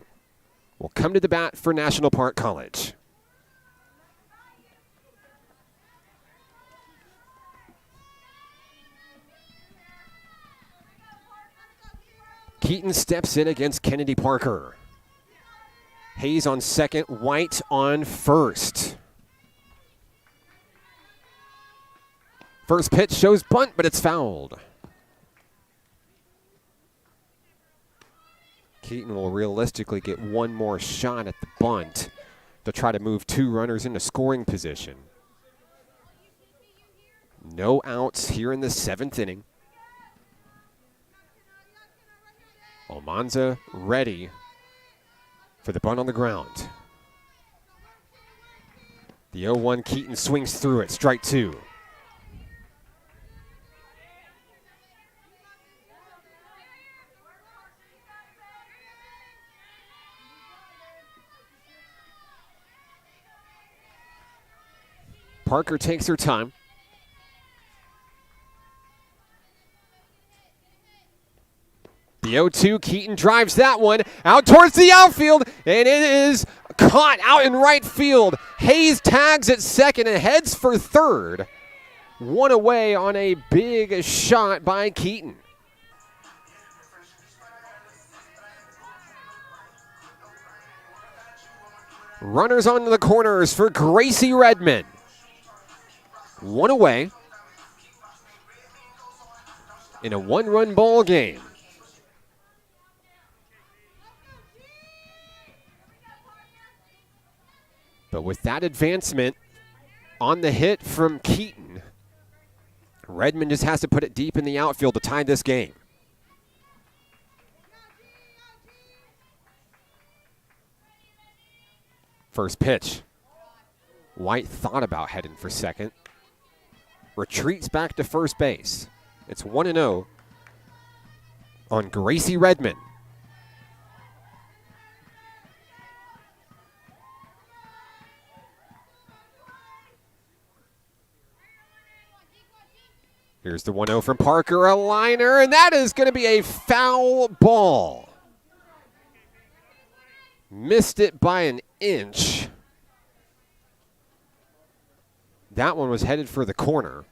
will come to the bat for National Park College. Keaton steps in against Kennedy Parker. Hayes on second, White on first. First pitch shows bunt, but it's fouled. Keaton will realistically get one more shot at the bunt to try to move 2 runners into scoring position. No outs here in the 7th inning. Almanza ready for the bunt on the ground. The 0-1 Keaton swings through it, strike 2. Parker takes her time. The 0-2, Keaton drives that one out towards the outfield, and it is caught out in right field. Hayes tags at second and heads for third. 1 away on a big shot by Keaton. Runners on the corners for Gracie Redmond. 1 away in a 1-run ball game. But with that advancement on the hit from Keaton, Redmond just has to put it deep in the outfield to tie this game. First pitch. White thought about heading for second. Retreats back to first base. It's 1-0 on Gracie Redmond. Here's the 1-0 from Parker, a liner, and that is going to be a foul ball. Missed it by an inch. That one was headed for the corner.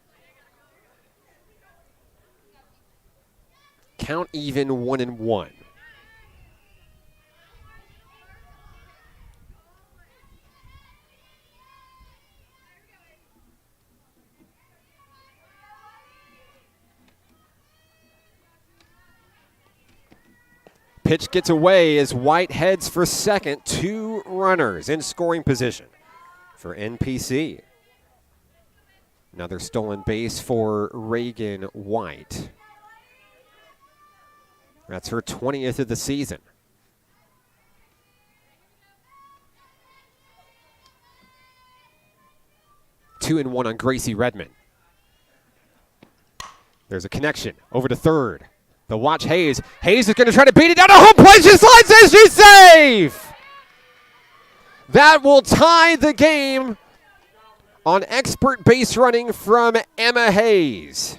Count even 1-1. pitch gets away as White heads for second. 2 runners in scoring position for NPC. Another stolen base for Reagan White. That's her 20th of the season. Two and one on Gracie Redmond. There's a connection over to third. They'll watch Hayes. Hayes is going to try to beat it down to home plate. She slides in. She's safe. That will tie the game on expert base running from Emma Hayes.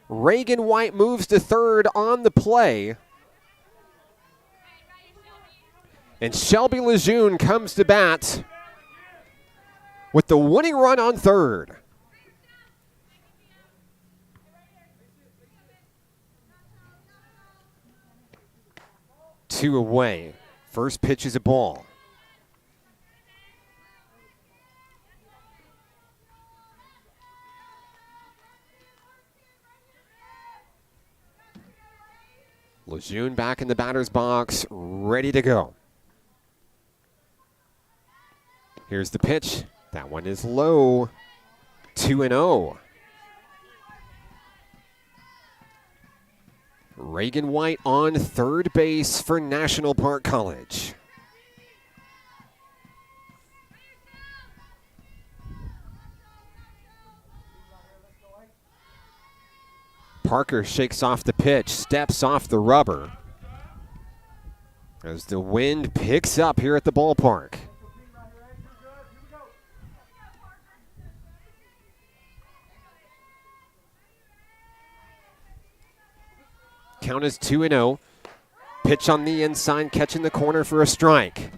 Reagan White moves to third on the play. And Shelby Lejeune comes to bat with the winning run on third. Two away. First pitch is a ball. Lejeune back in the batter's box, ready to go. Here's the pitch. That one is low. 2-0. Reagan White on third base for National Park College. Parker shakes off the pitch, steps off the rubber as the wind picks up here at the ballpark. Count is 2-0. Pitch on the inside, catching the corner for a strike.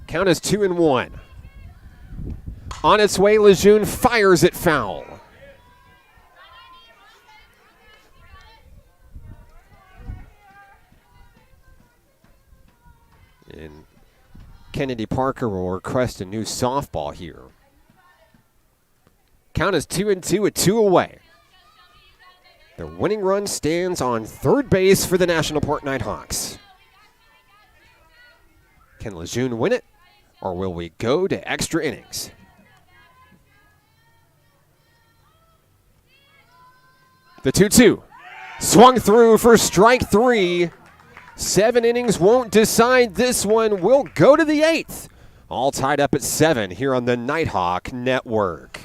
Count is 2-1. On its way, Lejeune fires it foul. And Kennedy Parker will request a new softball here. Count is 2-2 with 2 away. The winning run stands on third base for the National Park Nighthawks. Can Lejeune win it, or will we go to extra innings? The 2-2. Swung through for strike 3. 7 innings won't decide this one. We'll go to the 8th. All tied up at 7 here on the Nighthawk Network.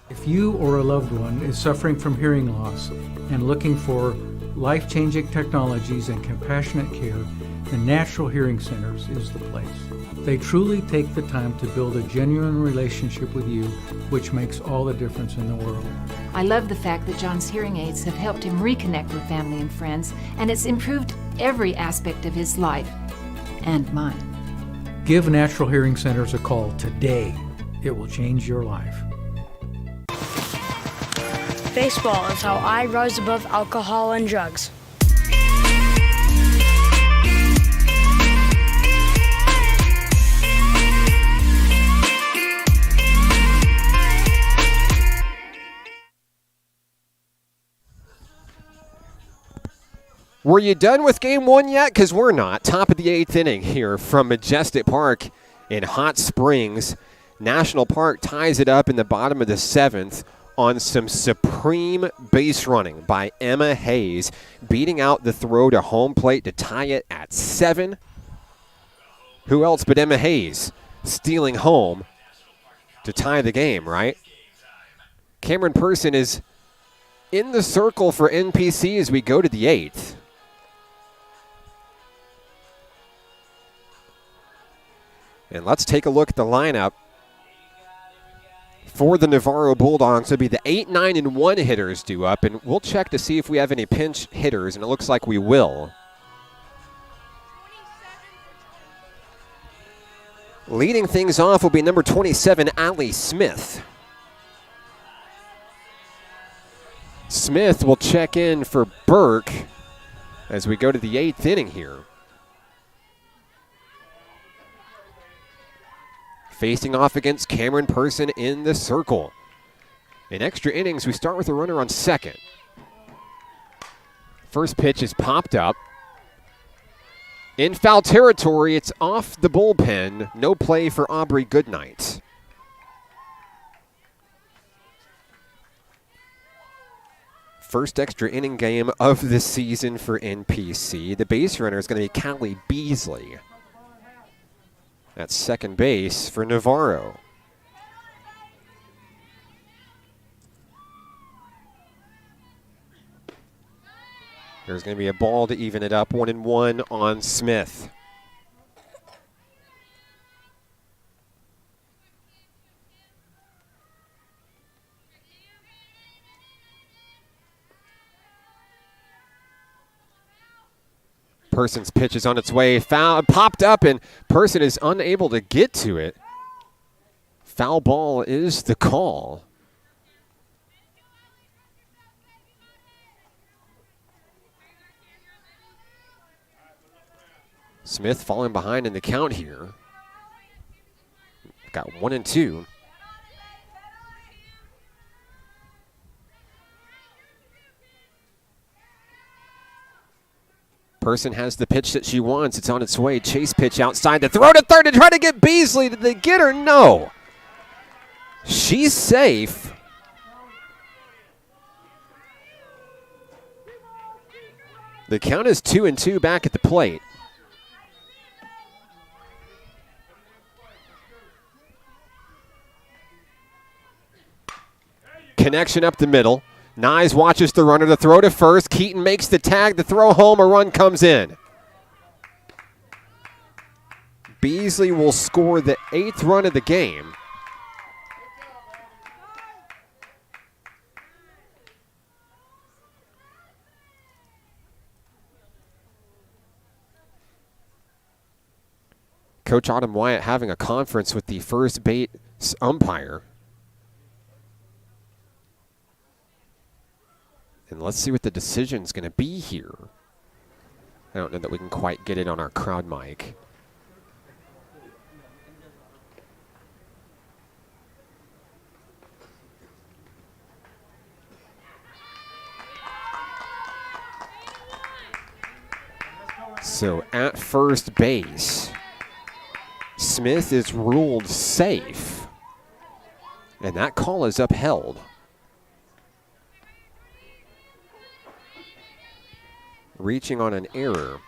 If you or a loved one is suffering from hearing loss and looking for life-changing technologies and compassionate care, the Natural Hearing Centers is the place. They truly take the time to build a genuine relationship with you, which makes all the difference in the world. I love the fact that John's hearing aids have helped him reconnect with family and friends, and it's improved every aspect of his life and mine. Give Natural Hearing Centers a call today. It will change your life. Baseball is how I rise above alcohol and drugs. Were you done with game 1 yet? Because we're not. Top of the 8th inning here from Majestic Park in Hot Springs. National Park ties it up in the bottom of the 7th on some supreme base running by Emma Hayes, beating out the throw to home plate to tie it at 7. Who else but Emma Hayes stealing home to tie the game, right? Cameron Person is in the circle for NPC as we go to the 8th. And let's take a look at the lineup for the Navarro Bulldogs. It'll be the 8, 9, and 1 hitters due up, and we'll check to see if we have any pinch hitters, and it looks like we will. Leading things off will be number 27, Allie Smith. Smith will check in for Burke as we go to the 8th inning here. Facing off against Cameron Person in the circle. In extra innings, we start with a runner on second. First pitch is popped up. In foul territory, it's off the bullpen. No play for Aubrey Goodnight. First extra inning game of the season for NPC. The base runner is going to be Callie Beasley at second base for Navarro. There's going to be a ball to even it up, 1-1 on Smith. Person's pitch is on its way. Foul, popped up, and Person is unable to get to it. Foul ball is the call. Smith falling behind in the count here. Got 1-2. Person has the pitch that she wants. It's on its way. Chase pitch outside. The throw to third to try to get Beasley. Did they get her? No. She's safe. The count is 2-2 back at the plate. Connection up the middle. Nyes watches the runner, the throw to first. Keaton makes the tag, the throw home, a run comes in. Beasley will score the 8th run of the game. Coach Autumn Wyatt having a conference with the first base umpire. And let's see what the decision's going to be here. I don't know that we can quite get it on our crowd mic. So at first base, Smith is ruled safe. And that call is upheld. Reaching on an error.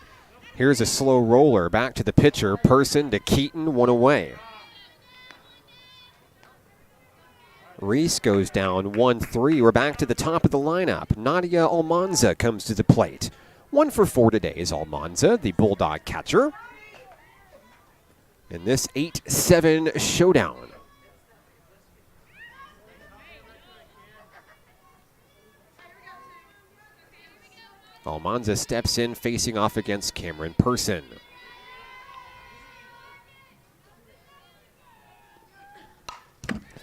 Here's a slow roller back to the pitcher. Person to Keaton, one away. Reese goes down 1-3. We're back to the top of the lineup. Nadia Almanza comes to the plate. 1 for 4 today is Almanza, the Bulldog catcher. In this 8-7 showdown. Almanza steps in, facing off against Cameron Person.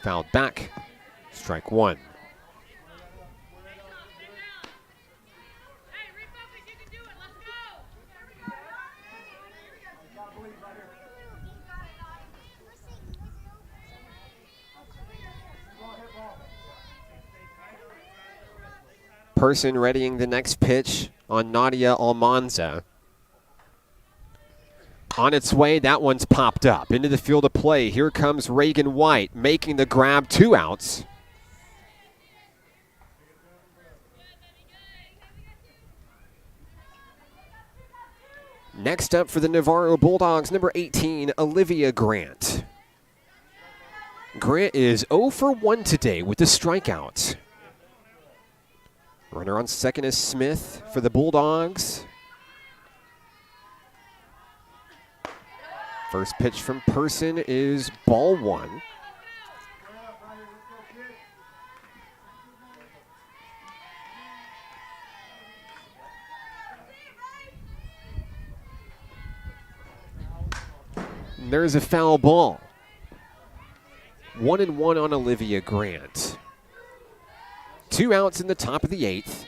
Fouled back, strike one. Person readying the next pitch on Nadia Almanza. On its way, that one's popped up. Into the field of play. Here comes Reagan White making the grab, 2 outs. Next up for the Navarro Bulldogs, number 18, Olivia Grant. Grant is 0 for 1 today with the strikeouts. Runner on second is Smith for the Bulldogs. First pitch from Person is ball 1. There's a foul ball. 1-1 on Olivia Grant. 2 outs in the top of the 8th.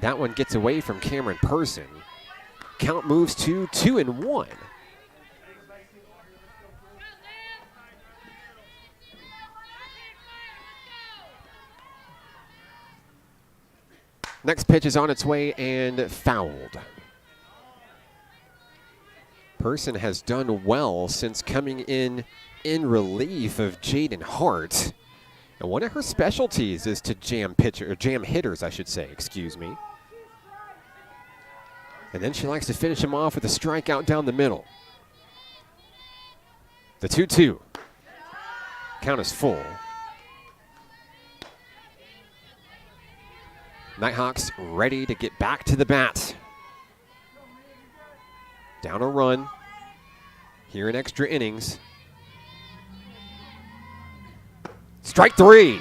That one gets away from Cameron Person. Count moves to 2-1. Next pitch is on its way and fouled. Person has done well since coming in relief of Jaden Hart. And one of her specialties is to jam hitters, I should say, excuse me. And then she likes to finish him off with a strikeout down the middle. The 2-2. Count is full. Nighthawks ready to get back to the bat. Down a run here in extra innings. Strike 3.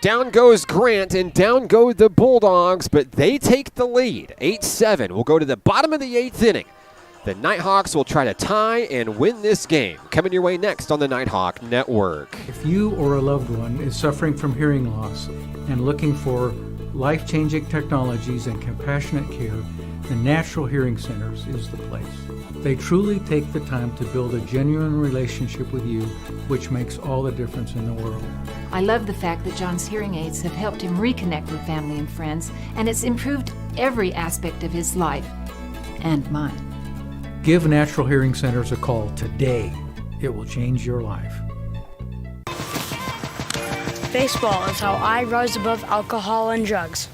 Down goes Grant and down go the Bulldogs, but they take the lead. 8-7. We'll go to the bottom of the 8th inning. The Nighthawks will try to tie and win this game. Coming your way next on the Nighthawk Network. If you or a loved one is suffering from hearing loss and looking for life-changing technologies and compassionate care, the Natural Hearing Centers is the place. They truly take the time to build a genuine relationship with you, which makes all the difference in the world. I love the fact that John's hearing aids have helped him reconnect with family and friends, and it's improved every aspect of his life and mine. Give Natural Hearing Centers a call today. It will change your life. Baseball is how I rise above alcohol and drugs.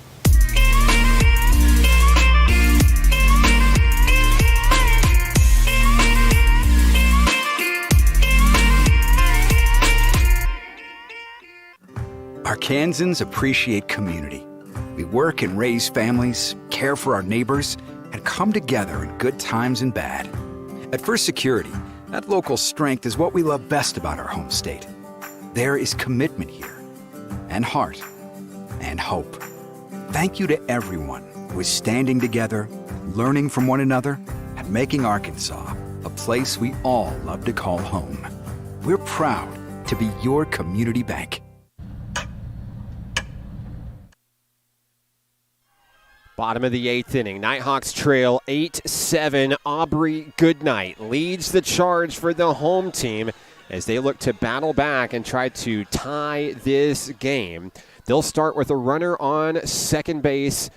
Arkansans appreciate community. We work and raise families, care for our neighbors, and come together in good times and bad. At First Security, that local strength is what we love best about our home state. There is commitment here, and heart, and hope. Thank you to everyone who is standing together, learning from one another, and making Arkansas a place we all love to call home. We're proud to be your community bank. Bottom of the 8th inning. Nighthawks trail 8-7. Aubrey Goodnight leads the charge for the home team as they look to battle back and try to tie this game. They'll start with a runner on second base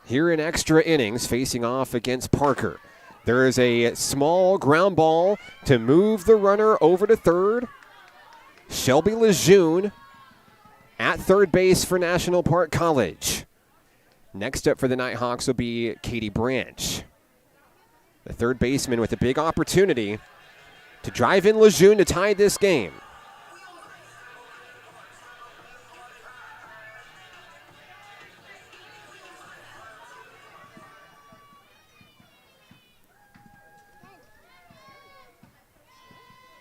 here in extra innings, facing off against Parker. There is a small ground ball to move the runner over to third. Shelby Lejeune at third base for National Park College. Next up for the Nighthawks will be Katie Branch, the third baseman with a big opportunity to drive in Lejeune to tie this game.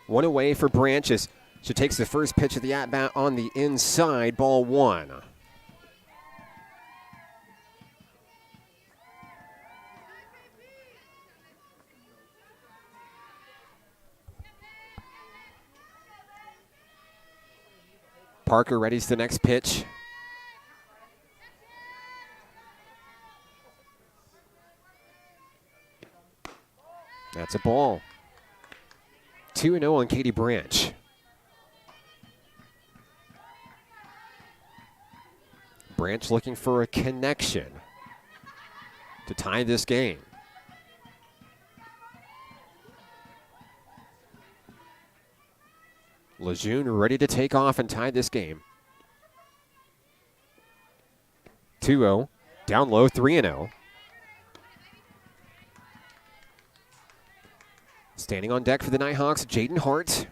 One away for Branch as she takes the first pitch of the at-bat on the inside, ball 1. Parker readies the next pitch. That's a ball. 2-0 on Katie Branch. Branch looking for a connection to tie this game. Lejeune ready to take off and tie this game. 2-0. Down low, 3-0. Standing on deck for the Nighthawks, Jaden Hart.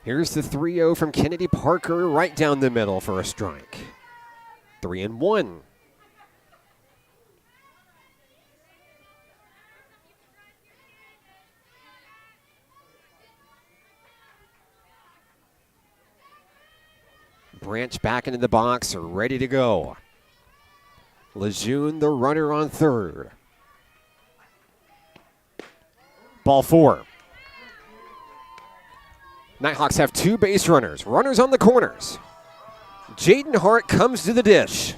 Here's the 3-0 from Kennedy Parker, right down the middle for a strike. 3-1. Branch back into the box, ready to go. Lejeune, the runner on third. Ball 4. Nighthawks have 2 base runners. Runners on the corners. Jaden Hart comes to the dish.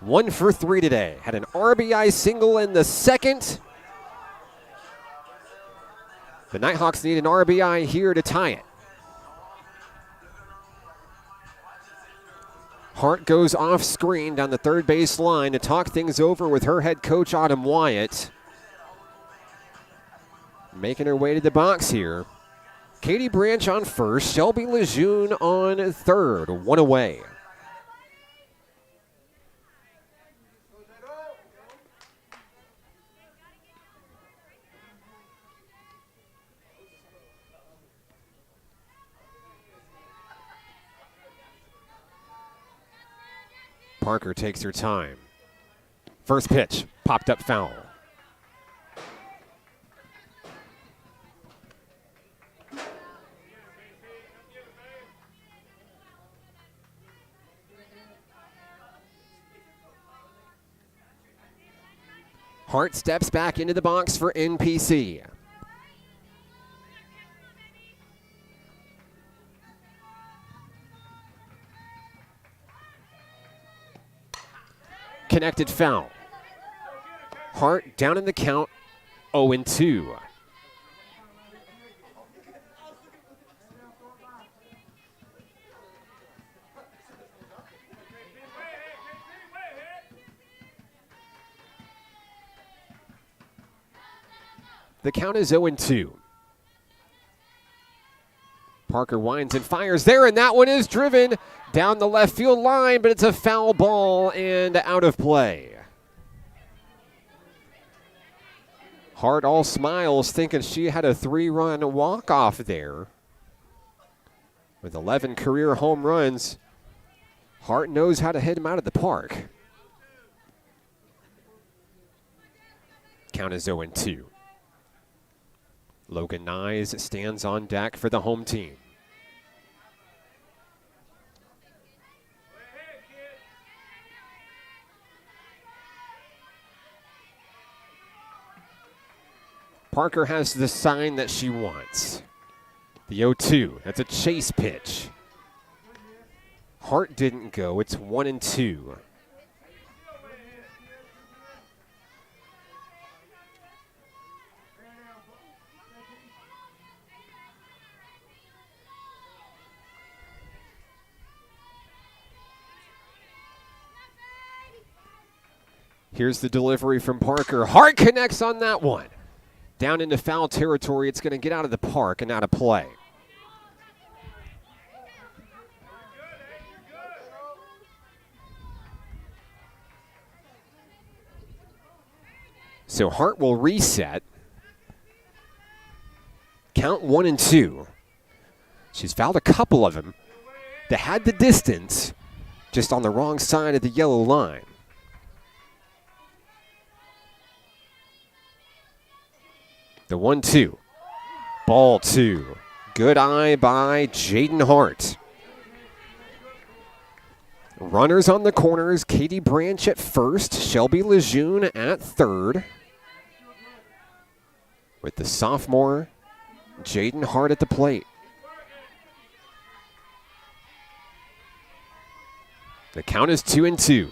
1 for 3 today. Had an RBI single in the second. The Nighthawks need an RBI here to tie it. Hart goes off screen down the third base line to talk things over with her head coach, Autumn Wyatt. Making her way to the box here. Katie Branch on first, Shelby Lejeune on third, 1 away. Parker takes her time. First pitch, popped up foul. Hart steps back into the box for NPC. Connected foul. Hart down in the count, 0-2. The count is 0-2. Parker winds and fires there, and that one is driven down the left field line, but it's a foul ball and out of play. Hart all smiles, thinking she had a 3-run walk-off there. With 11 career home runs, Hart knows how to hit him out of the park. Count is 0-2. Logan Nyes stands on deck for the home team. Parker has the sign that she wants. The 0-2, that's a chase pitch. Hart didn't go, it's 1-2. Here's the delivery from Parker. Hart connects on that one. Down into foul territory. It's going to get out of the park and out of play. So Hart will reset. Count 1-2. She's fouled a couple of them that had the distance, just on the wrong side of the yellow line. The 1-2. Ball 2. Good eye by Jaden Hart. Runners on the corners. Katie Branch at first. Shelby Lejeune at third. With the sophomore Jaden Hart at the plate. The count is 2-2.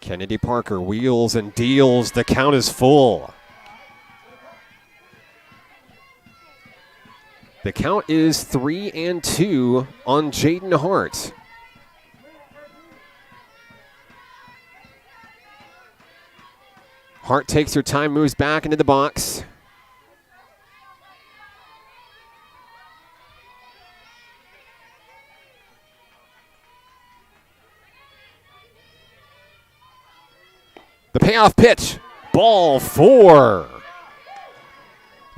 Kennedy Parker wheels and deals. The count is full. The count is 3-2 on Jaden Hart. Hart takes her time, moves back into the box. The payoff pitch, ball 4.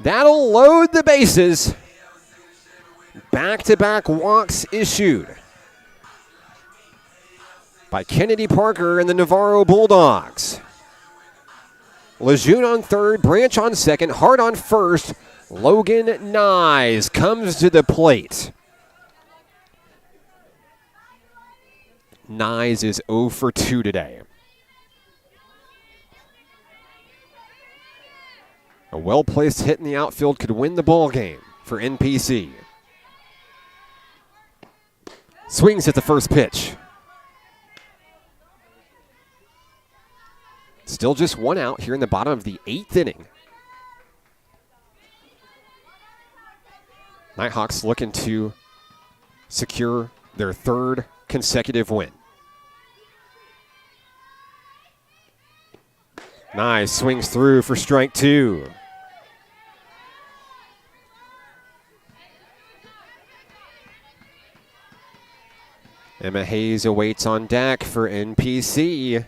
That'll load the bases. Back-to-back walks issued by Kennedy Parker and the Navarro Bulldogs. Lejeune on third, Branch on second, Hart on first. Logan Nyes comes to the plate. Nyes is 0 for 2 today. A well-placed hit in the outfield could win the ball game for NPC. Swings at the first pitch. Still just one out here in the bottom of the 8th inning. Nighthawks looking to secure their 3rd consecutive win. Nice, swings through for strike 2. Emma Hayes awaits on deck for NPC.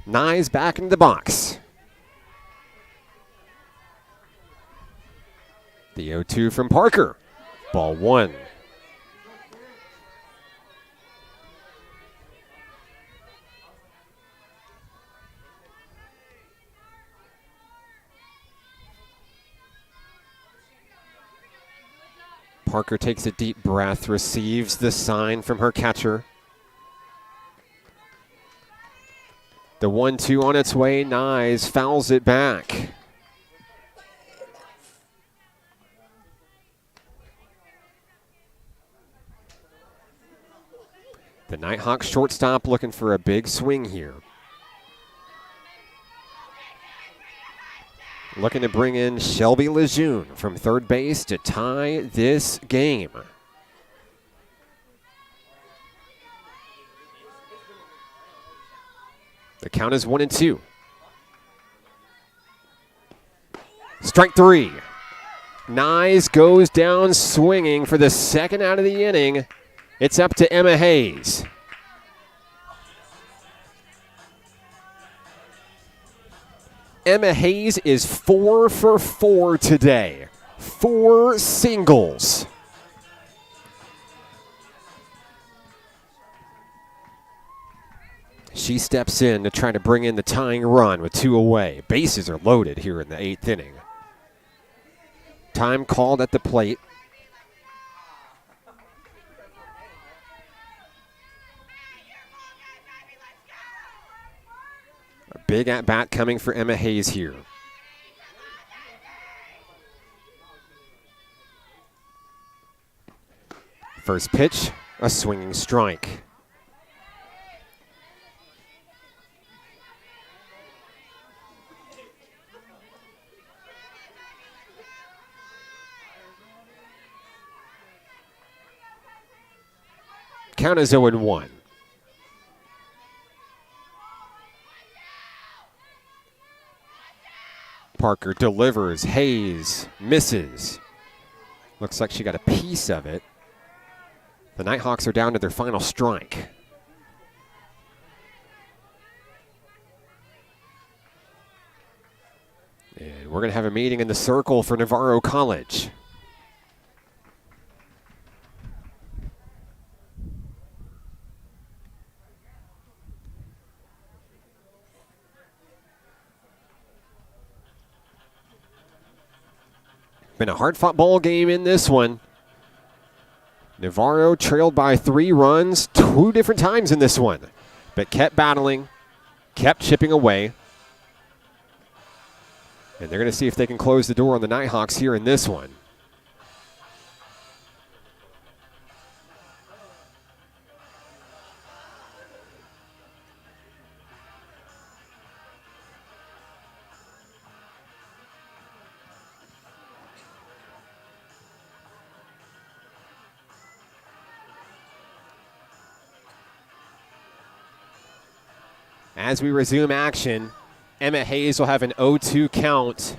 Nyes back into the box. The 0-2 from Parker. Ball 1. Parker takes a deep breath, receives the sign from her catcher. The 1-2 on its way. Nyes fouls it back. The Nighthawks shortstop looking for a big swing here. Looking to bring in Shelby Lejeune from third base to tie this game. The count is 1-2. Strike 3. Nyes goes down swinging for the 2nd out of the inning. It's up to Emma Hayes. Emma Hayes is 4 for 4 today. 4 singles. She steps in to try to bring in the tying run with 2 away. Bases are loaded here in the 8th inning. Time called at the plate. A big at-bat coming for Emma Hayes here. First pitch, a swinging strike. Count is 0-1. Parker delivers. Hayes misses. Looks like she got a piece of it. The Nighthawks are down to their final strike. And we're going to have a meeting in the circle for Navarro College. Been a hard-fought ball game in this one. Navarro trailed by 3 runs 2 different times in this one, but kept battling, kept chipping away. And they're going to see if they can close the door on the Nighthawks here in this one. As we resume action, Emma Hayes will have an 0-2 count,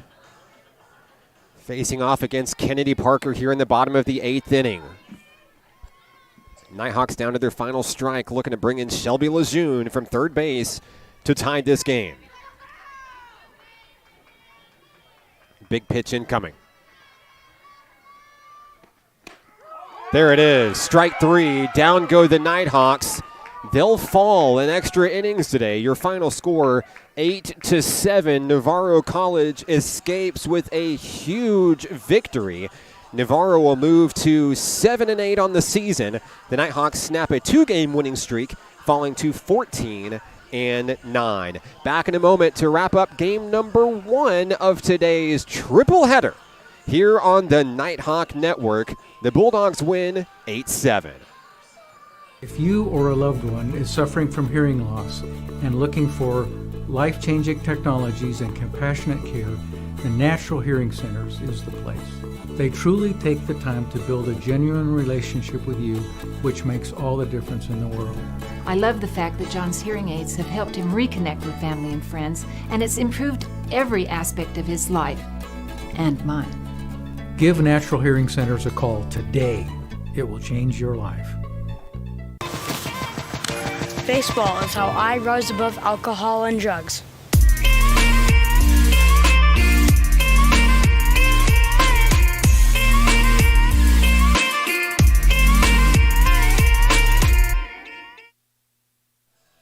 facing off against Kennedy Parker here in the bottom of the 8th inning. Nighthawks down to their final strike, looking to bring in Shelby Lejeune from third base to tie this game. Big pitch incoming. There it is. Strike three. Down go the Nighthawks. They'll fall in extra innings today. Your final score, 8-7. Navarro College escapes with a huge victory. Navarro will move to 7-8 on the season. The Nighthawks snap a two-game winning streak, falling to 14-9. Back in a moment to wrap up game number one of today's triple header. Here on the Nighthawk Network, the Bulldogs win 8-7. If you or a loved one is suffering from hearing loss and looking for life-changing technologies and compassionate care, the Natural Hearing Centers is the place. They truly take the time to build a genuine relationship with you, which makes all the difference in the world. I love the fact that John's hearing aids have helped him reconnect with family and friends, and it's improved every aspect of his life and mine. Give Natural Hearing Centers a call today. It will change your life. Baseball is how I rise above alcohol and drugs.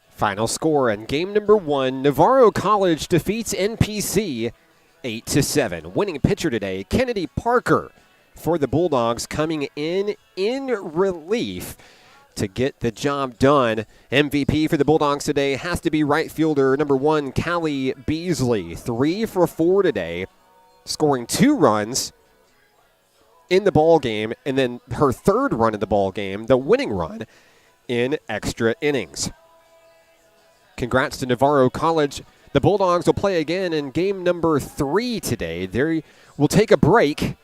Final score in game number one, Navarro College defeats NPC 8-7. Winning pitcher today, Kennedy Parker for the Bulldogs, coming in relief to get the job done. MVP for the Bulldogs today has to be right fielder number one, Callie Beasley. 3 for 4 today, scoring 2 runs in the ball game, and then her third run in the ball game, the winning run in extra innings. Congrats to Navarro College. The Bulldogs will play again in game number 3 today. They will take a break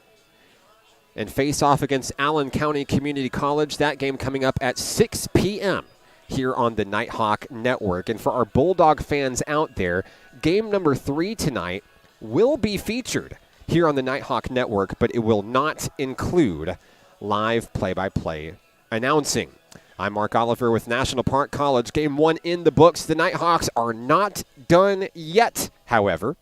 and face off against Allen County Community College. That game coming up at 6 p.m. here on the Nighthawk Network. And for our Bulldog fans out there, game number 3 tonight will be featured here on the Nighthawk Network, but it will not include live play-by-play announcing. I'm Mark Oliver with National Park College. Game 1 in the books. The Nighthawks are not done yet, however.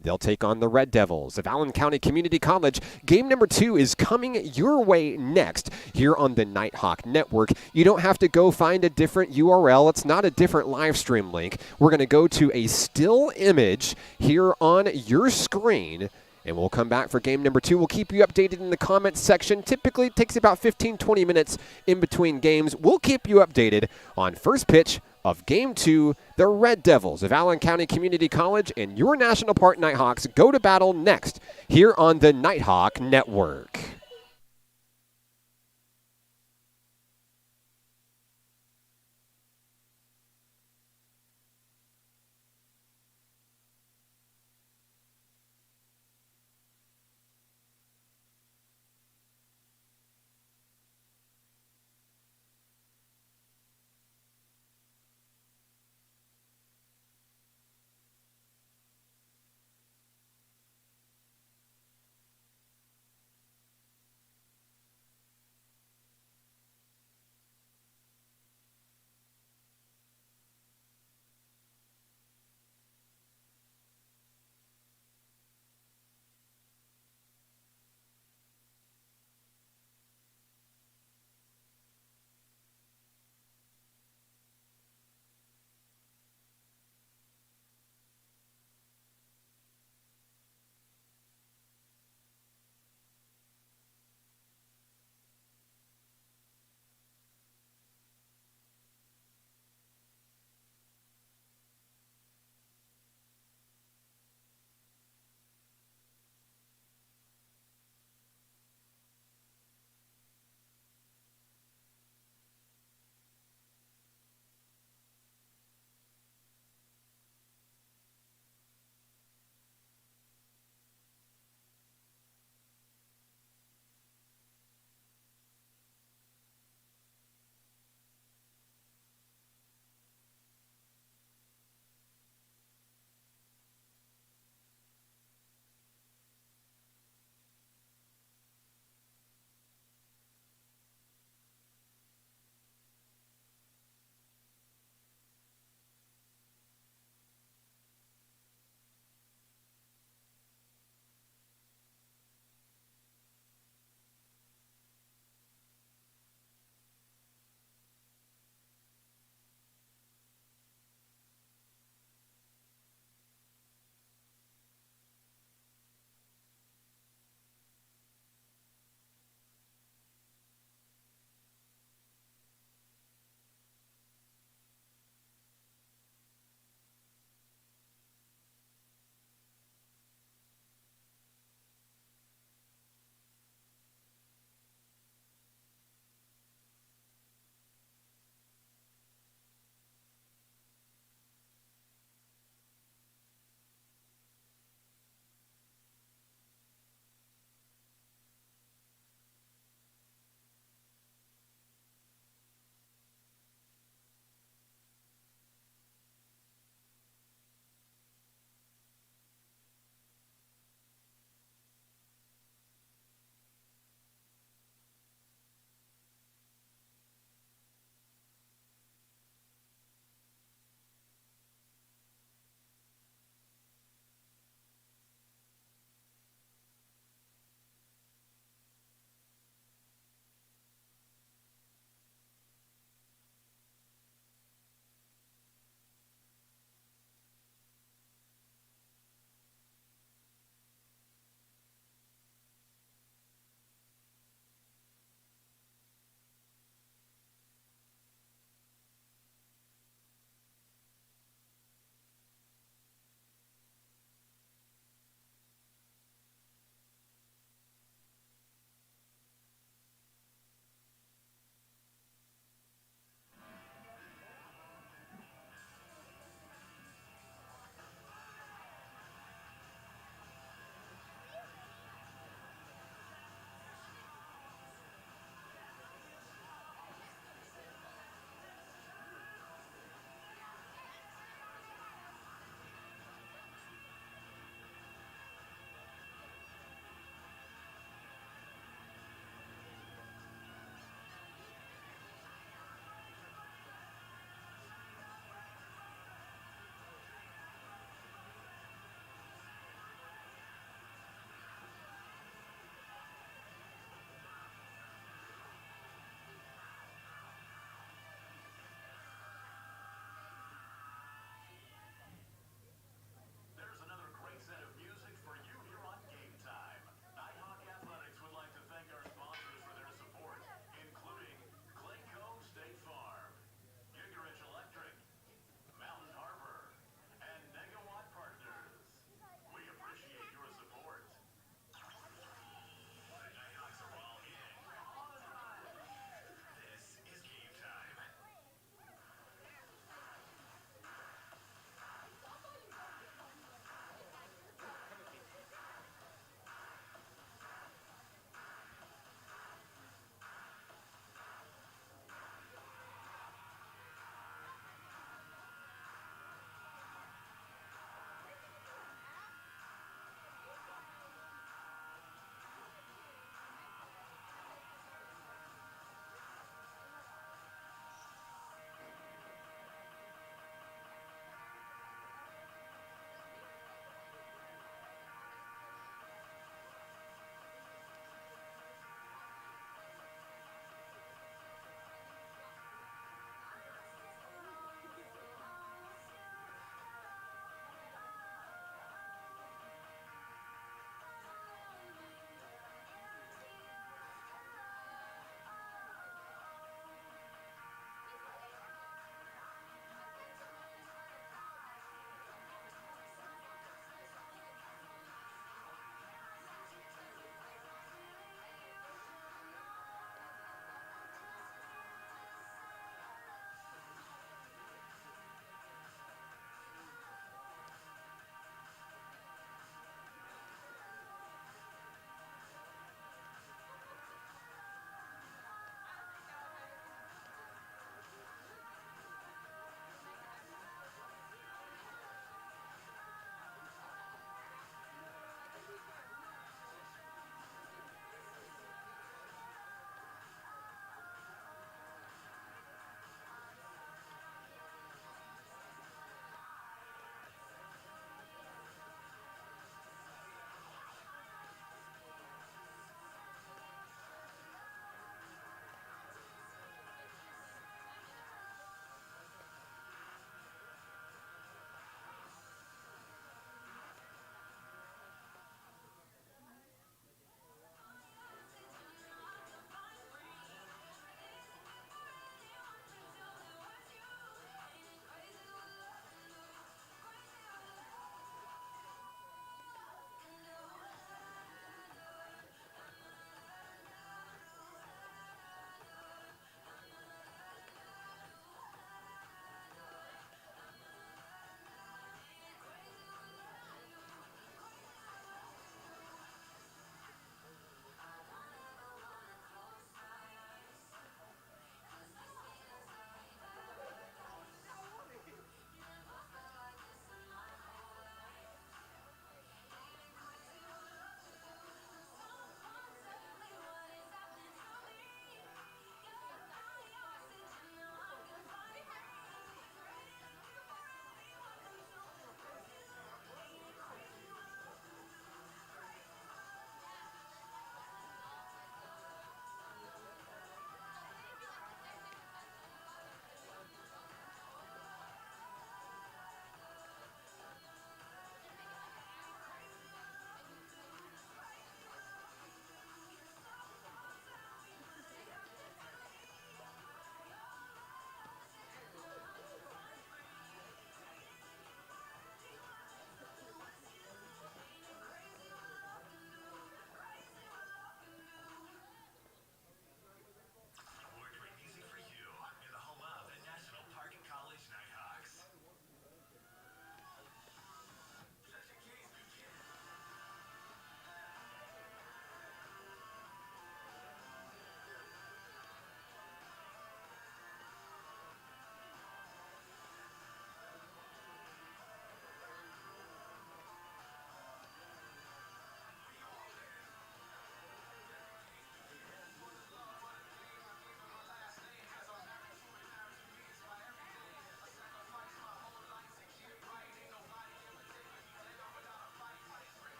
They'll take on the Red Devils of Allen County Community College. Game number 2 is coming your way next here on the Nighthawk Network. You don't have to go find a different URL. It's not a different live stream link. We're going to go to a still image here on your screen, and we'll come back for game number 2. We'll keep you updated in the comments section. Typically, it takes about 15-20 minutes in between games. We'll keep you updated on first pitch of game 2. The Red Devils of Allen County Community College and your National Park Nighthawks go to battle next here on the Nighthawk Network.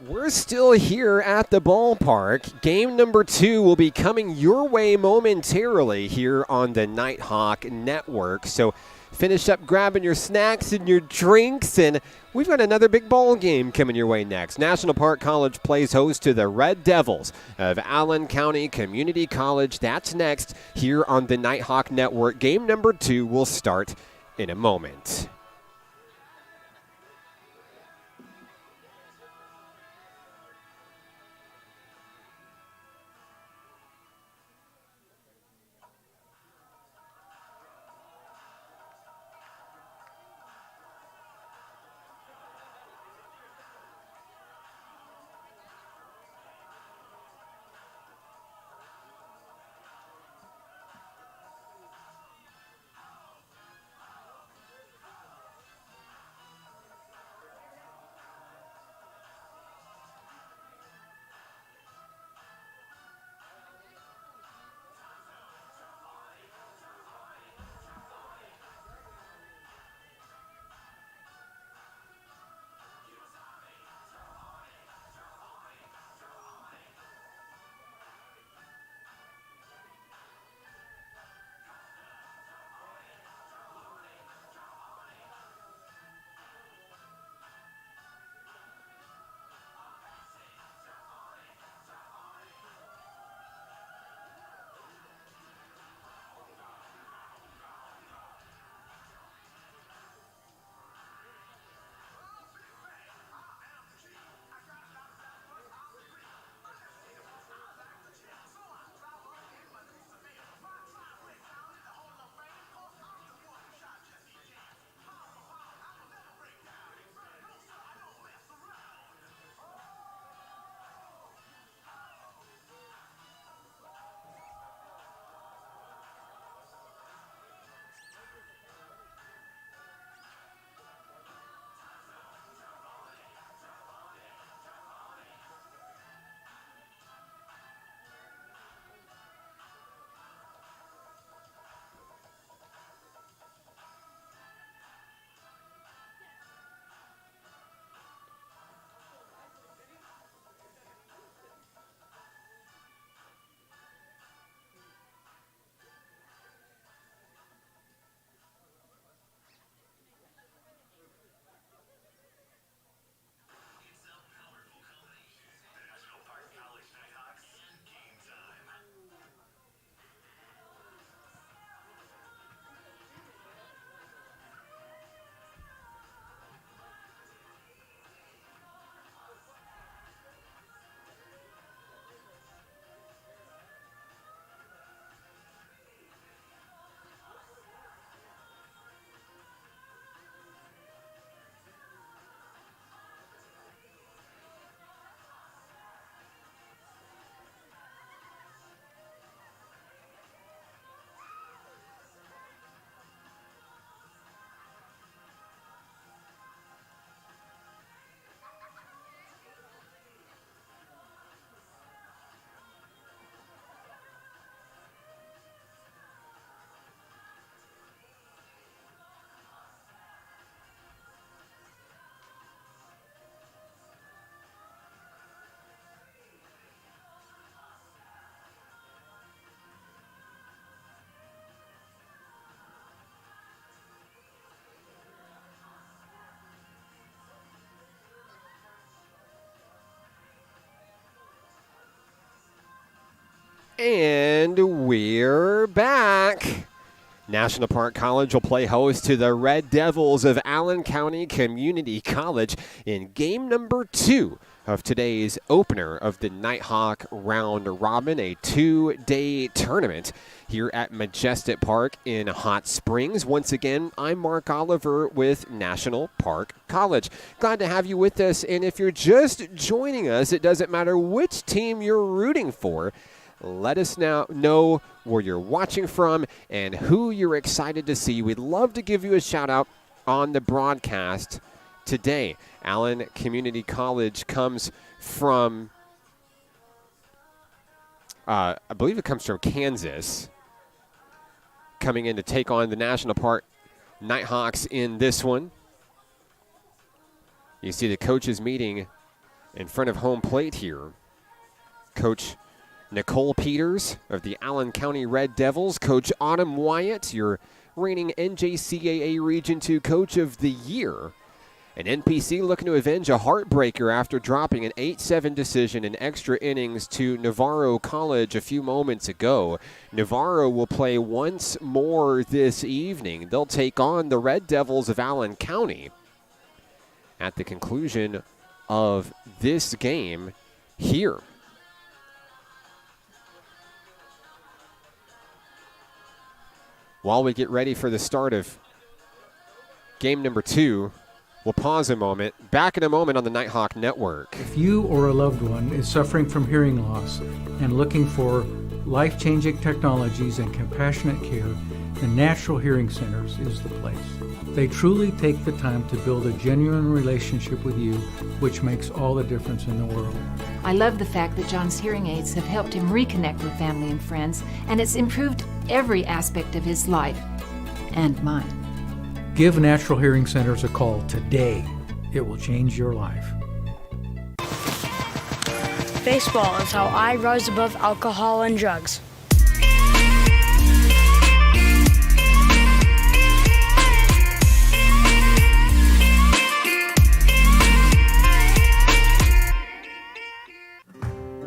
We're still here at the ballpark. Game number 2 will be coming your way momentarily here on the Nighthawk Network. So finish up grabbing your snacks and your drinks, and we've got another big ball game coming your way next. National Park College plays host to the Red Devils of Allen County Community College. That's next here on the Nighthawk Network. Game number 2 will start in a moment. And we're back. National Park College will play host to the Red Devils of Allen County Community College in game number 2 of today's opener of the Nighthawk Round Robin, a 2-day tournament here at Majestic Park in Hot Springs. Once again, I'm Mark Oliver with National Park College. Glad to have you with us, and if you're just joining us, it doesn't matter which team you're rooting for. Let us now know where you're watching from and who you're excited to see. We'd love to give you a shout out on the broadcast today. Allen Community College comes from, I believe it comes from Kansas, coming in to take on the National Park Nighthawks in this one. You see the coaches meeting in front of home plate here. Coach Nicole Peters of the Allen County Red Devils, Coach Autumn Wyatt, your reigning NJCAA Region 2 Coach of the Year. And NPC looking to avenge a heartbreaker after dropping an 8-7 decision in extra innings to Navarro College a few moments ago. Navarro will play once more this evening. They'll take on the Red Devils of Allen County at the conclusion of this game here. While we get ready for the start of game number 2, we'll pause a moment. Back in a moment on the Nighthawk Network. If you or a loved one is suffering from hearing loss and looking for life-changing technologies and compassionate care, the Natural Hearing Centers is the place. They truly take the time to build a genuine relationship with you, which makes all the difference in the world. I love the fact that John's hearing aids have helped him reconnect with family and friends, and it's improved every aspect of his life and mine. Give Natural Hearing Centers a call today. It will change your life. Baseball is how I rise above alcohol and drugs.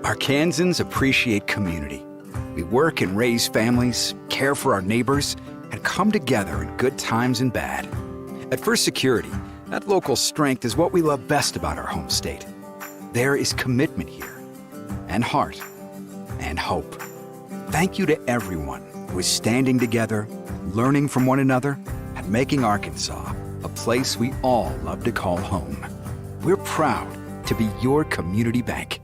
Arkansans appreciate community. We work and raise families, care for our neighbors, and come together in good times and bad. At First Security, that local strength is what we love best about our home state. There is commitment here, and heart, and hope. Thank you to everyone who is standing together, learning from one another, and making Arkansas a place we all love to call home. We're proud to be your community bank.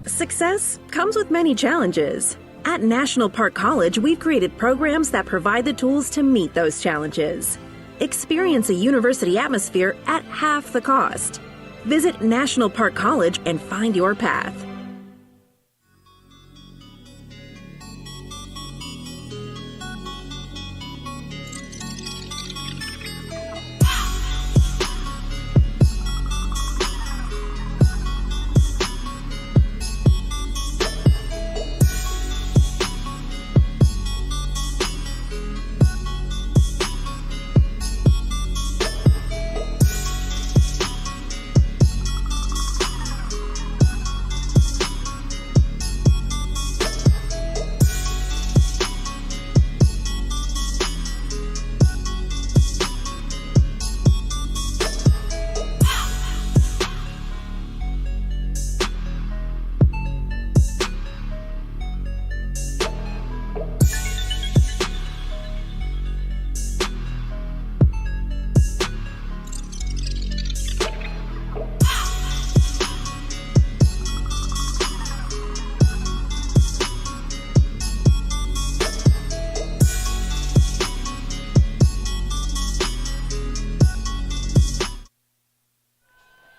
Success comes with many challenges. At National Park College, we've created programs that provide the tools to meet those challenges. Experience a university atmosphere at half the cost. Visit National Park College and find your path.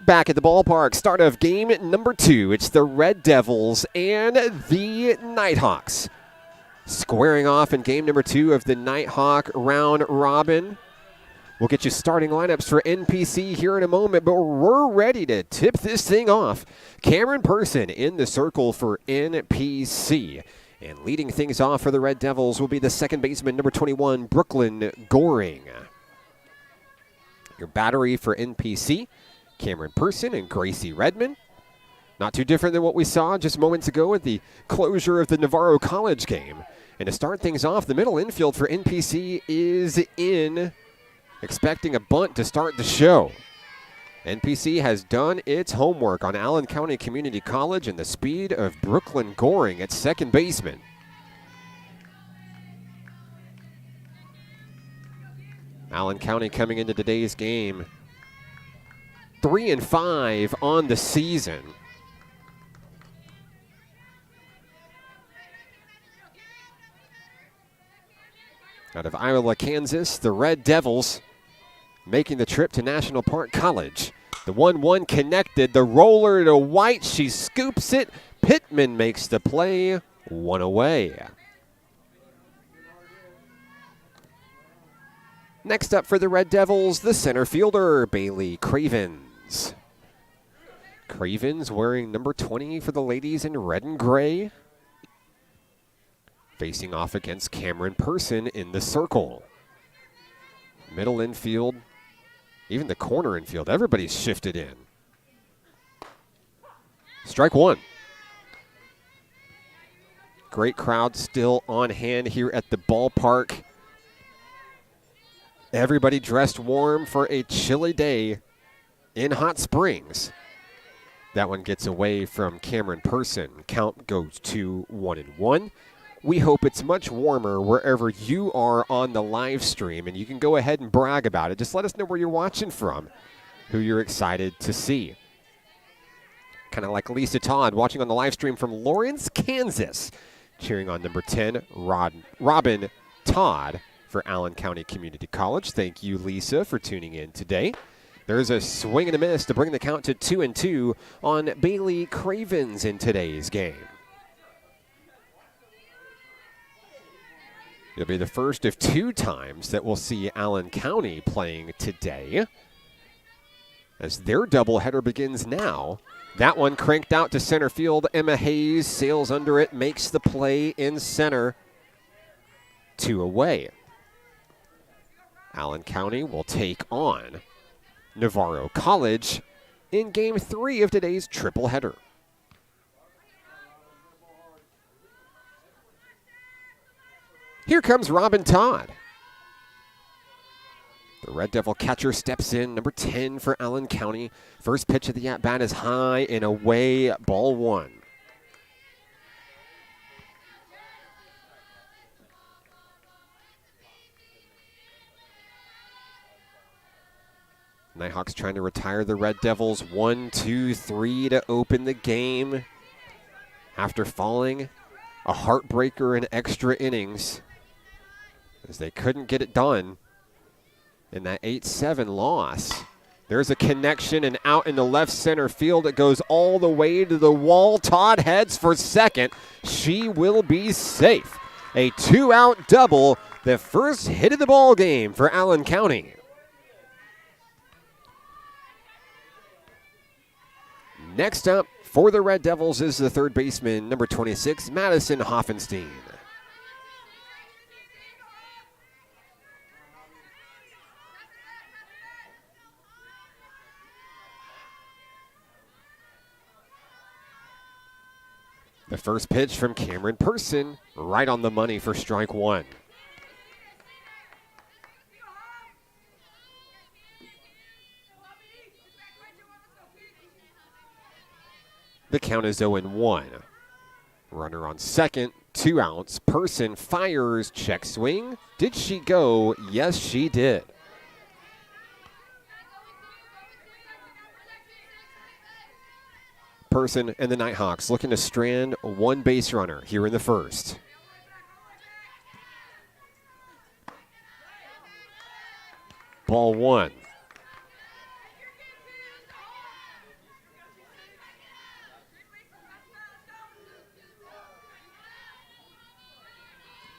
Back at the ballpark, start of game number 2. It's the Red Devils and the Nighthawks squaring off in game number 2 of the Nighthawk Round Robin. We'll get you starting lineups for NPC here in a moment, but we're ready to tip this thing off. Cameron Person in the circle for NPC. And leading things off for the Red Devils will be the second baseman, number 21, Brooklyn Goring. Your battery for NPC, Cameron Person and Gracie Redmond. Not too different than what we saw just moments ago at the closure of the Navarro College game. And to start things off, the middle infield for NPC is in, expecting a bunt to start the show. NPC has done its homework on Allen County Community College and the speed of Brooklyn Goring at second baseman. Allen County coming into today's game 3-5 on the season. Out of Iowa, Kansas, the Red Devils making the trip to National Park College. The 1-1 connected, the roller to White, she scoops it. Pittman makes the play, one away. Next up for the Red Devils, the center fielder, Bailey Cravens. Cravens wearing number 20 for the ladies in red and gray. Facing off against Cameron Person in the circle. Middle infield, even the corner infield, everybody's shifted in. Strike one. Great crowd still on hand here at the ballpark. Everybody dressed warm for a chilly day in Hot Springs. That one gets away from Cameron Person. Count goes to 1-1. We hope it's much warmer wherever you are on the live stream, and you can go ahead and brag about it. Just let us know where you're watching from, who you're excited to see. Kind of like Lisa Todd watching on the live stream from Lawrence, Kansas, cheering on number 10, Robin Todd for Allen County Community College. Thank you, Lisa, for tuning in today. There's a swing and a miss to bring the count to 2-2 on Bailey Cravens in today's game. It'll be the first of 2 times that we'll see Allen County playing today, as their doubleheader begins now. That one cranked out to center field. Emma Hayes sails under it, makes the play in center. 2 away. Allen County will take on Navarro College in Game 3 of today's tripleheader. Here comes Robin Todd. The Red Devil catcher steps in, number 10 for Allen County. First pitch of the at-bat is high and away, ball 1. Nighthawks trying to retire the Red Devils. 1, 2, 3 to open the game. After falling a heartbreaker in extra innings, as they couldn't get it done in that 8-7 loss. There's a connection and out in the left center field. It goes all the way to the wall. Todd heads for second. She will be safe. A 2-out double, the first hit of the ball game for Allen County. Next up for the Red Devils is the third baseman, number 26, Madison Hoffenstein. The first pitch from Cameron Person, right on the money for strike 1. The count is 0-1. Runner on second, 2 outs. Person fires, check swing. Did she go? Yes, she did. Person and the Nighthawks looking to strand 1 base runner here in the first. Ball 1.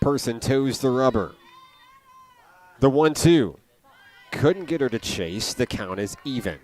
Person toes the rubber. The 1-2. Couldn't get her to chase. The count is even.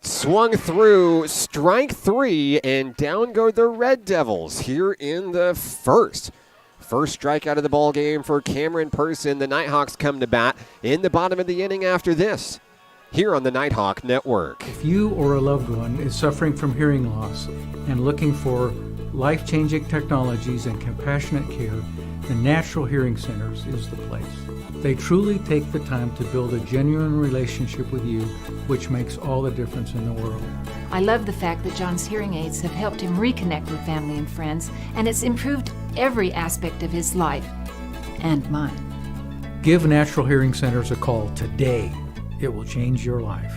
Swung through, strike 3, and down go the Red Devils here in the first. First strikeout of the ball game for Cameron Person. The Nighthawks come to bat in the bottom of the inning after this, here on the Nighthawk Network. If you or a loved one is suffering from hearing loss and looking for life-changing technologies and compassionate care, the Natural Hearing Centers is the place. They truly take the time to build a genuine relationship with you, which makes all the difference in the world. I love the fact that John's hearing aids have helped him reconnect with family and friends, and it's improved every aspect of his life and mine. Give Natural Hearing Centers a call today. It will change your life.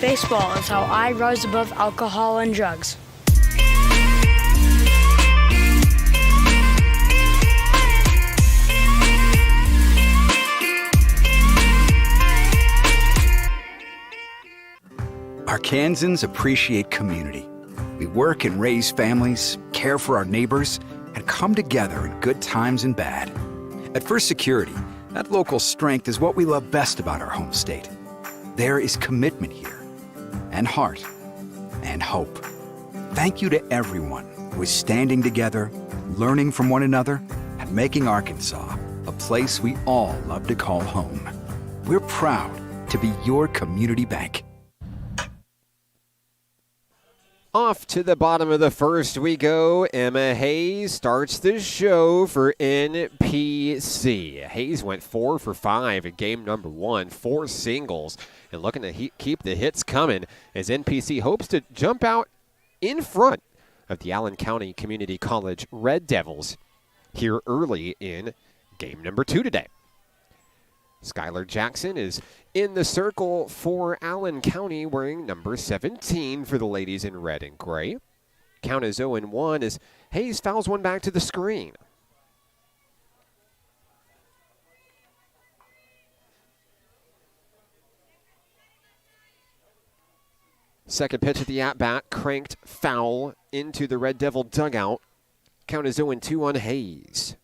Baseball is how I rise above alcohol and drugs. Arkansans appreciate community. We work and raise families, care for our neighbors, and come together in good times and bad. At First Security, that local strength is what we love best about our home state. There is commitment here, and heart, and hope. Thank you to everyone who is standing together, learning from one another, and making Arkansas a place we all love to call home. We're proud to be your community bank. Off to the bottom of the first we go. Emma Hayes starts the show for NPC. Hayes went 4 for 5 in game number 1, 4 singles, and looking to keep the hits coming as NPC hopes to jump out in front of the Allen County Community College Red Devils here early in game number 2 today. Skylar Jackson is in the circle for Allen County, wearing number 17 for the ladies in red and gray. Count is 0-1 as Hayes fouls one back to the screen. Second pitch of the at-bat, cranked foul into the Red Devil dugout. Count is 0-2 on Hayes.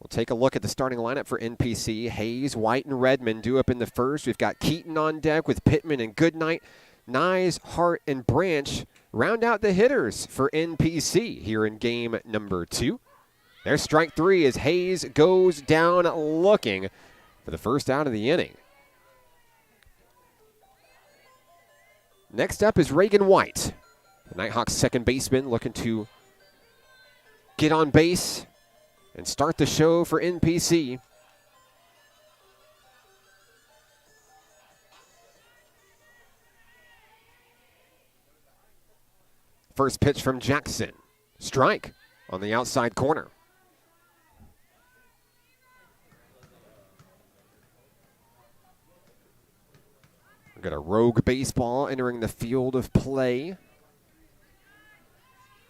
We'll take a look at the starting lineup for NPC. Hayes, White, and Redmond due up in the first. We've got Keaton on deck with Pittman and Goodnight. Nyes, Hart, and Branch round out the hitters for NPC here in game number 2. There's strike 3 as Hayes goes down looking for the first out of the inning. Next up is Reagan White, the Nighthawks second baseman, looking to get on base and start the show for NPC. First pitch from Jackson. Strike on the outside corner. We've got a rogue baseball entering the field of play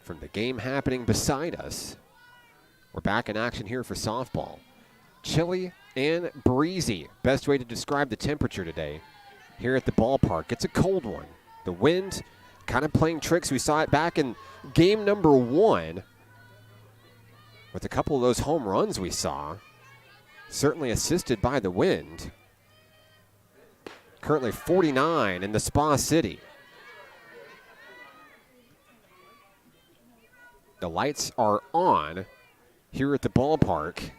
from the game happening beside us. We're back in action here for softball. Chilly and breezy. Best way to describe the temperature today here at the ballpark. It's a cold one. The wind kind of playing tricks. We saw it back in game number 1 with a couple of those home runs we saw. Certainly assisted by the wind. Currently 49 in the Spa City. The lights are on here at the ballpark.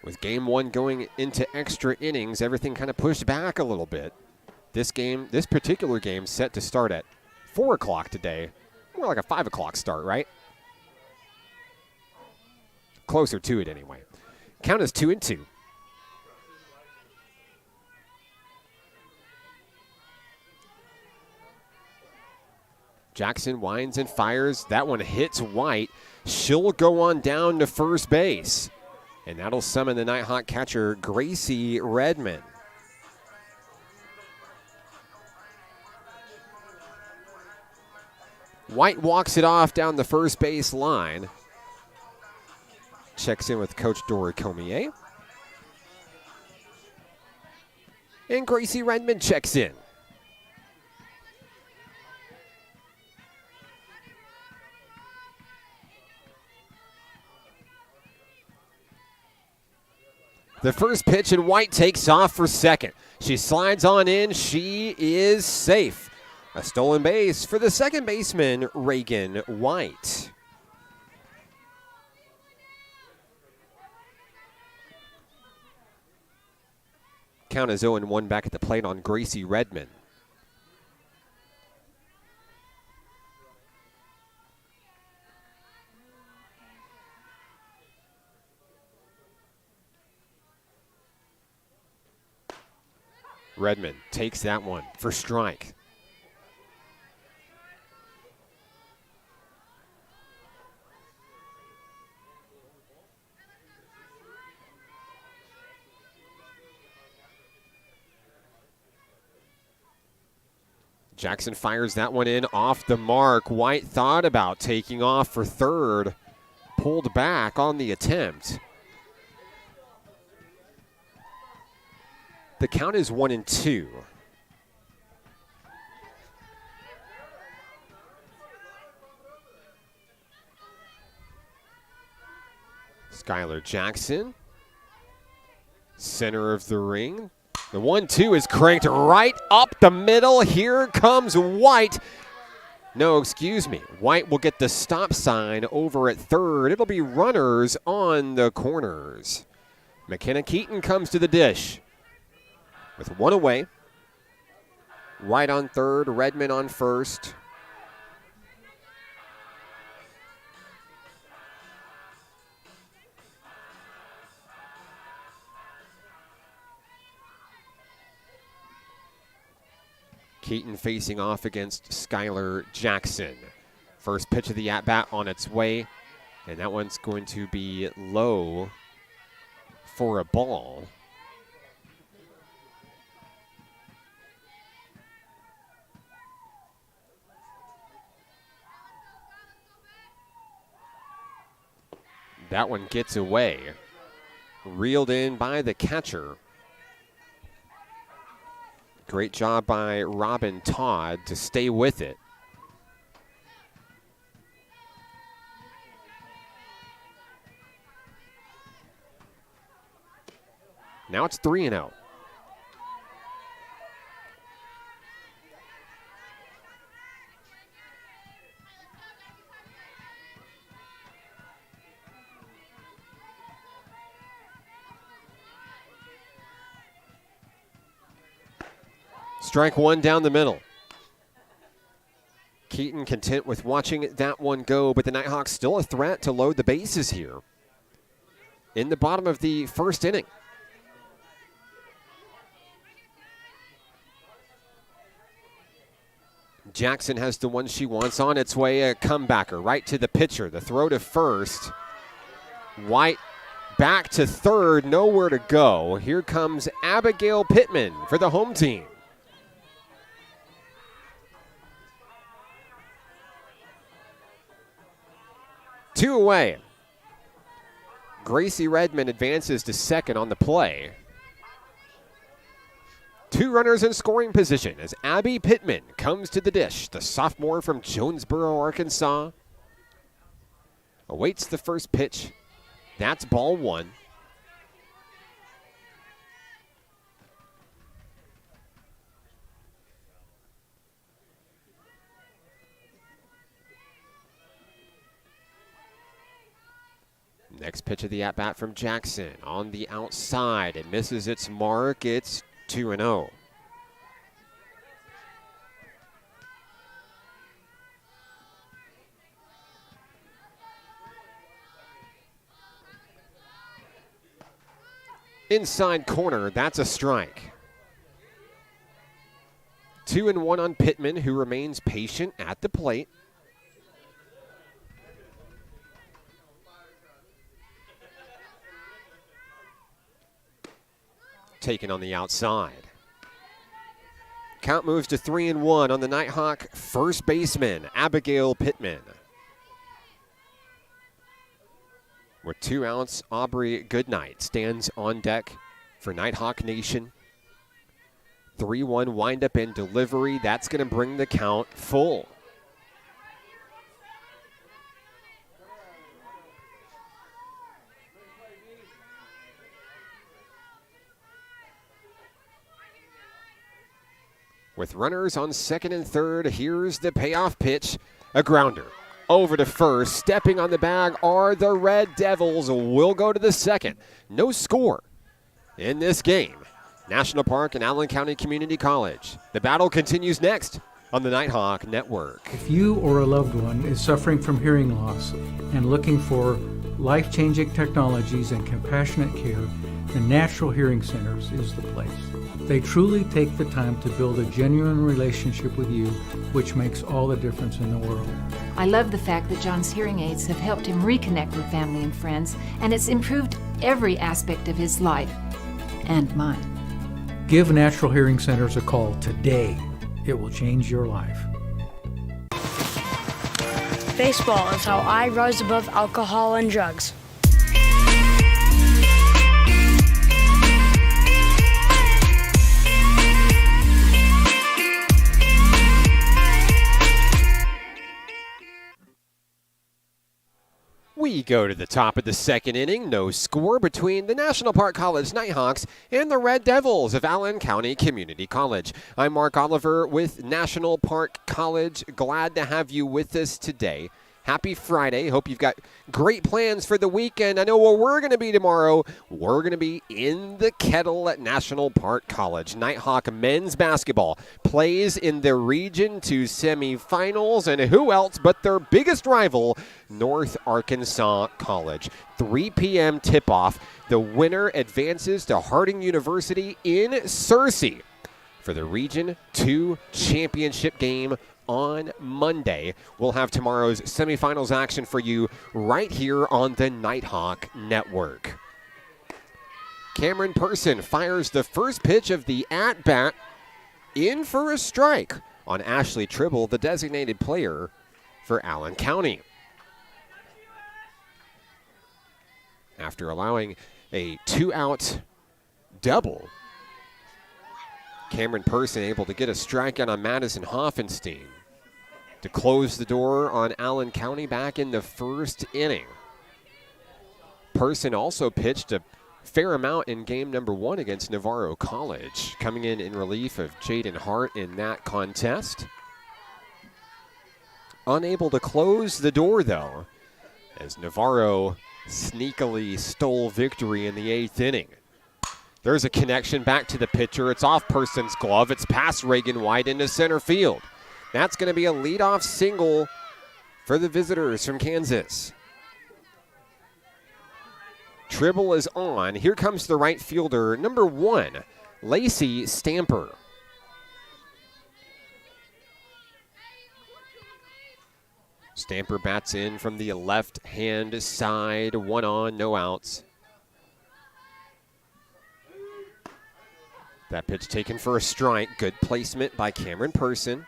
With game 1 going into extra innings, everything kind of pushed back a little bit. This particular game set to start at 4 o'clock today. More like a 5 o'clock start, right? Closer to it anyway. Count is 2-2. Jackson winds and fires. That one hits White. She'll go on down to first base. And that'll summon the Nighthawk catcher, Gracie Redmond. White walks it off down the first base line. Checks in with Coach Dory Comier. And Gracie Redmond checks in. The first pitch, and White takes off for second. She slides on in. She is safe. A stolen base for the second baseman, Reagan White. Count is 0-1 back at the plate on Gracie Redmond. Redmond takes that one for strike. Jackson fires that one in off the mark. White thought about taking off for third. Pulled back on the attempt. The count is 1-2. Skylar Jackson, center of the ring. The 1-2 is cranked right up the middle. Here comes White. No, excuse me. White will get the stop sign over at third. It'll be runners on the corners. McKenna Keaton comes to the dish with one away. White on third, Redmond on first. Keaton facing off against Skylar Jackson. First pitch of the at-bat on its way, and that one's going to be low for a ball. That one gets away. Reeled in by the catcher. Great job by Robin Todd to stay with it. Now it's 3-0. Strike one down the middle. Keaton content with watching that one go, but the Nighthawks still a threat to load the bases here in the bottom of the first inning. Jackson has the one she wants on its way, a comebacker right to the pitcher. The throw to first. White back to third, nowhere to go. Here comes Abigail Pittman for the home team. Two away. Gracie Redmond advances to second on the play. Two runners in scoring position as Abby Pittman comes to the dish. The sophomore from Jonesboro, Arkansas, awaits the first pitch. That's ball one. Next pitch of the at-bat from Jackson on the outside. It misses its mark. It's 2-0. Inside corner, that's a strike. 2-1 on Pittman, who remains patient at the plate. Taken on the outside. Count moves to 3-1 on the Nighthawk first baseman, Abigail Pittman. With 2 outs, Aubrey Goodnight stands on deck for Nighthawk Nation. 3-1 windup and delivery. That's going to bring the count full. With runners on second and third, here's the payoff pitch. A grounder. Over to first. Stepping on the bag are the Red Devils. Will go to the second. No score in this game. National Park and Allen County Community College. The battle continues next on the Nighthawk Network. If you or a loved one is suffering from hearing loss and looking for life-changing technologies and compassionate care, the Natural Hearing Centers is the place. They truly take the time to build a genuine relationship with you, which makes all the difference in the world. I love the fact that John's hearing aids have helped him reconnect with family and friends, and it's improved every aspect of his life and mine. Give Natural Hearing Centers a call today It will change your life. Baseball is how I rise above alcohol and drugs. We go to the top of the second inning. No score between the National Park College Nighthawks and the Red Devils of Allen County Community College. I'm Mark Oliver with National Park College. Glad to have you with us today. Happy Friday. Hope you've got great plans for the weekend. I know where we're going to be tomorrow. We're going to be in the kettle at National Park College. Nighthawk men's basketball plays in the Region 2 semifinals. And who else but their biggest rival, North Arkansas College. 3 p.m. tip-off. The winner advances to Harding University in Searcy for the Region 2 championship game on Monday. We'll have tomorrow's semifinals action for you right here on the Nighthawk Network. Cameron Person fires the first pitch of the at-bat in for a strike on Ashley Tribble, the designated player for Allen County. After allowing a 2-out double, Cameron Person able to get a strikeout on Madison Hoffenstein to close the door on Allen County back in the first inning. Person also pitched a fair amount in game number 1 against Navarro College, coming in relief of Jaden Hart in that contest. Unable to close the door, though, as Navarro sneakily stole victory in the 8th inning. There's a connection back to the pitcher. It's off Person's glove. It's past Reagan White into center field. That's going to be a leadoff single for the visitors from Kansas. Tribble is on. Here comes the right fielder, number 1, Lacey Stamper. Stamper bats in from the left-hand side. 1 on, no outs. That pitch taken for a strike. Good placement by Cameron Person.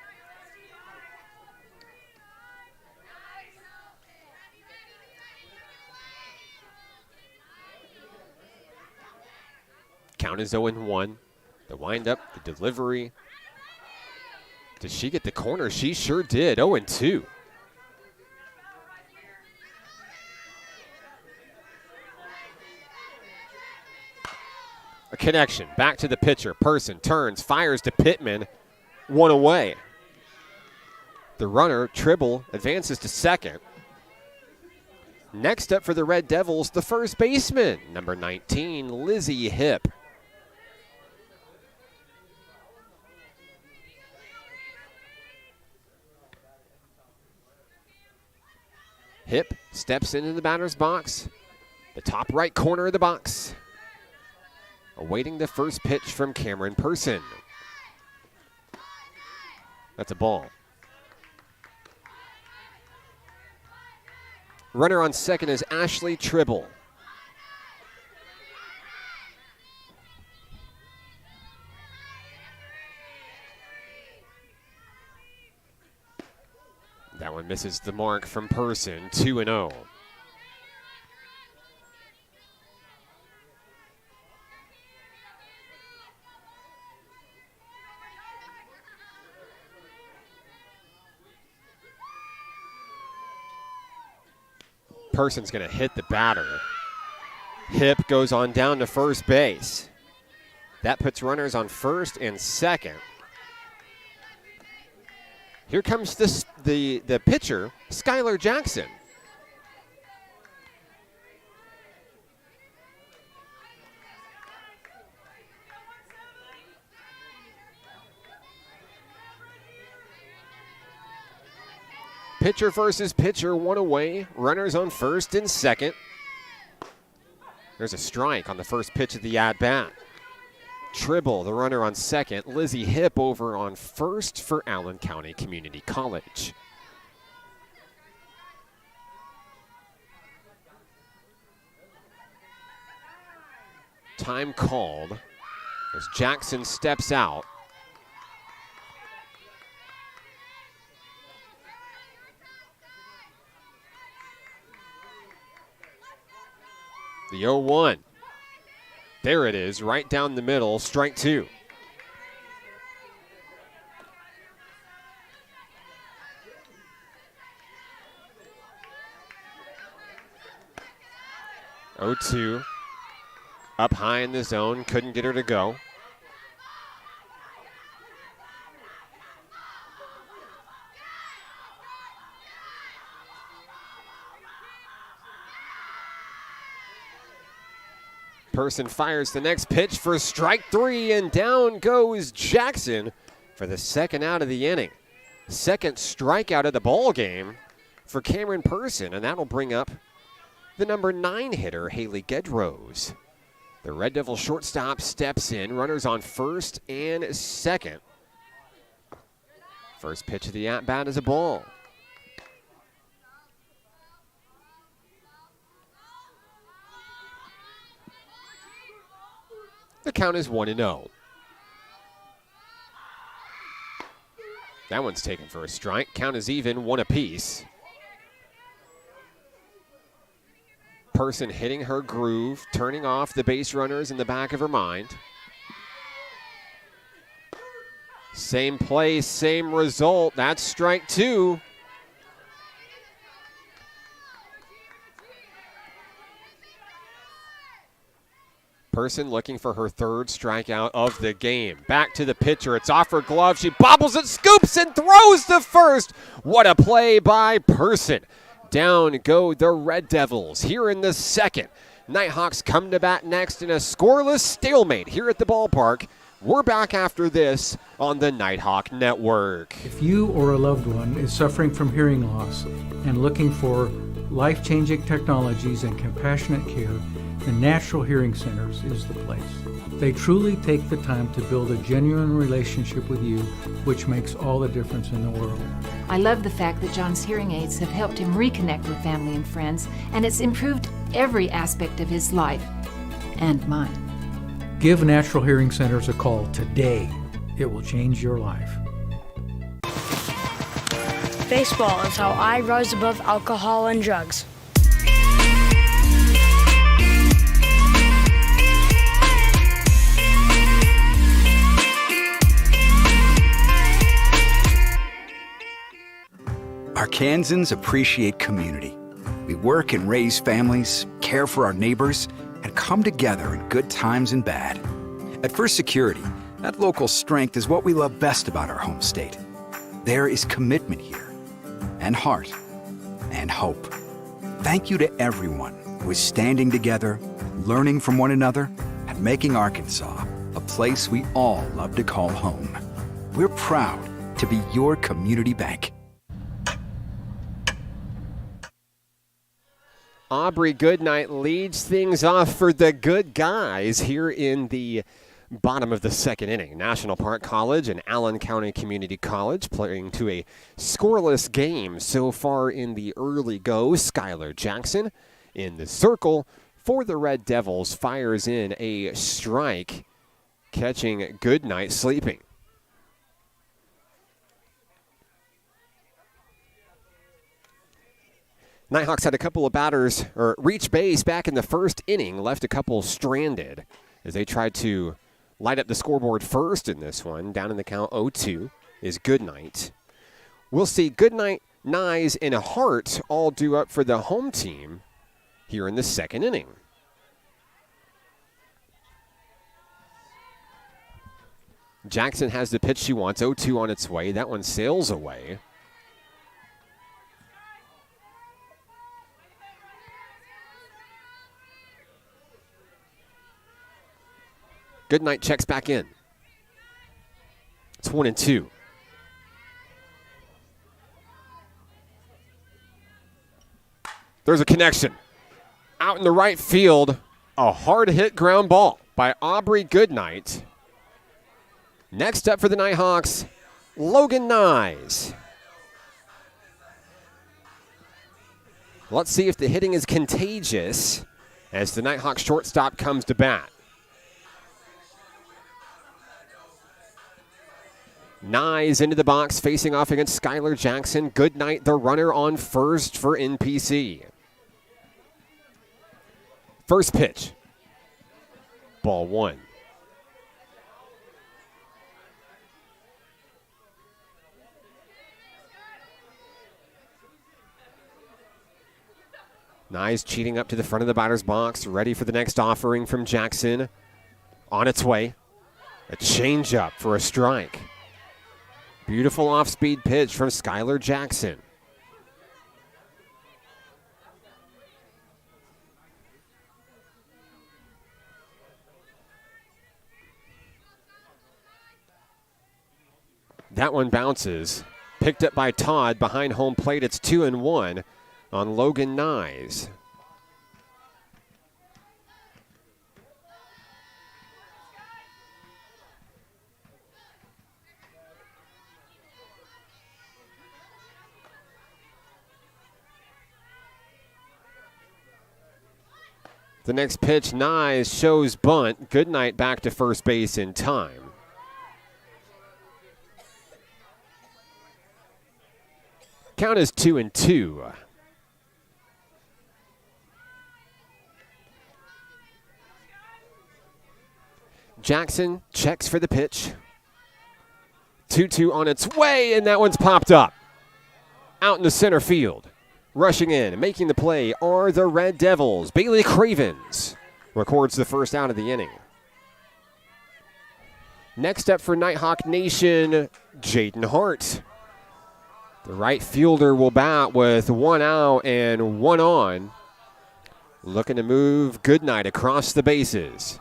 Count is 0-1. The windup, the delivery. Did she get the corner? She sure did. 0-2. A connection back to the pitcher. Person turns, fires to Pittman. 1 away. The runner, Tribble, advances to second. Next up for the Red Devils, the first baseman, number 19, Lizzie Hip. Hip steps into the batter's box, the top right corner of the box, awaiting the first pitch from Cameron Person. That's a ball. Runner on second is Ashley Tribble. That one misses the mark from Person, 2-0. Person's going to hit the batter. Hip goes on down to first base. That puts runners on first and second. Here comes the pitcher, Skylar Jackson. Pitcher versus pitcher, 1 away. Runners on first and second. There's a strike on the first pitch of the at-bat. Tribble, the runner on second. Lizzie Hip over on first for Allen County Community College. Time called as Jackson steps out. The 0-1. There it is, right down the middle, strike two. Oh-2. Up high in the zone, couldn't get her to go. Person fires the next pitch for strike three, and down goes Jackson for the second out of the inning. Second strikeout of the ball game for Cameron Person, and that'll bring up the number 9 hitter, Haley Gedrose. The Red Devil shortstop steps in, runners on first and second. First pitch of the at-bat is a ball. The count is 1-0. That one's taken for a strike. Count is even, one apiece. Person hitting her groove, turning off the base runners in the back of her mind. Same play, same result. That's strike two. Person looking for her third strikeout of the game. Back to the pitcher. It's off her glove. She bobbles it, scoops, and throws to first. What a play by Person. Down go the Red Devils here in the second. Nighthawks come to bat next in a scoreless stalemate here at the ballpark. We're back after this on the Nighthawk Network. If you or a loved one is suffering from hearing loss and looking for life-changing technologies and compassionate care, the Natural Hearing Centers is the place. They truly take the time to build a genuine relationship with you, which makes all the difference in the world. I love the fact that John's hearing aids have helped him reconnect with family and friends, and it's improved every aspect of his life and mine. Give Natural Hearing Centers a call today. It will change your life. Baseball is how I rise above alcohol and drugs. Arkansans appreciate community. We work and raise families, care for our neighbors, and come together in good times and bad. At First Security, that local strength is what we love best about our home state. There is commitment here, and heart, and hope. Thank you to everyone who is standing together, learning from one another, and making Arkansas a place we all love to call home. We're proud to be your community bank. Aubrey Goodnight leads things off for the good guys here in the bottom of the second inning. National Park College and Allen County Community College playing to a scoreless game so far in the early go. Skylar Jackson in the circle for the Red Devils fires in a strike, catching Goodnight sleeping. Nighthawks had a couple of batters reach base back in the first inning, left a couple stranded as they tried to light up the scoreboard first in this one. Down in the count, 0-2 is Goodnight. We'll see Goodnight, Nyes, and Hart all due up for the home team here in the second inning. Jackson has the pitch she wants, 0-2 on its way. That one sails away. Goodnight checks back in. It's 1-2. There's a connection. Out in the right field, a hard hit ground ball by Aubrey Goodnight. Next up for the Nighthawks, Logan Nyes. Let's see if the hitting is contagious as the Nighthawks shortstop comes to bat. Nyes into the box, facing off against Skylar Jackson. Goodnight, the runner on first for NPC. First pitch. Ball 1. Nyes cheating up to the front of the batter's box, ready for the next offering from Jackson. On its way. A changeup for a strike. Beautiful off-speed pitch from Skylar Jackson. That one bounces. Picked up by Todd behind home plate. It's 2-1 on Logan Nyes. The next pitch, Nyes shows bunt. Goodnight back to first base in time. Count is 2-2. Jackson checks for the pitch. 2-2 on its way, and that one's popped up. Out in the center field. Rushing in and making the play are the Red Devils. Bailey Cravens records the first out of the inning. Next up for Nighthawk Nation, Jaden Hart. The right fielder will bat with 1 out and 1 on. Looking to move Goodnight across the bases.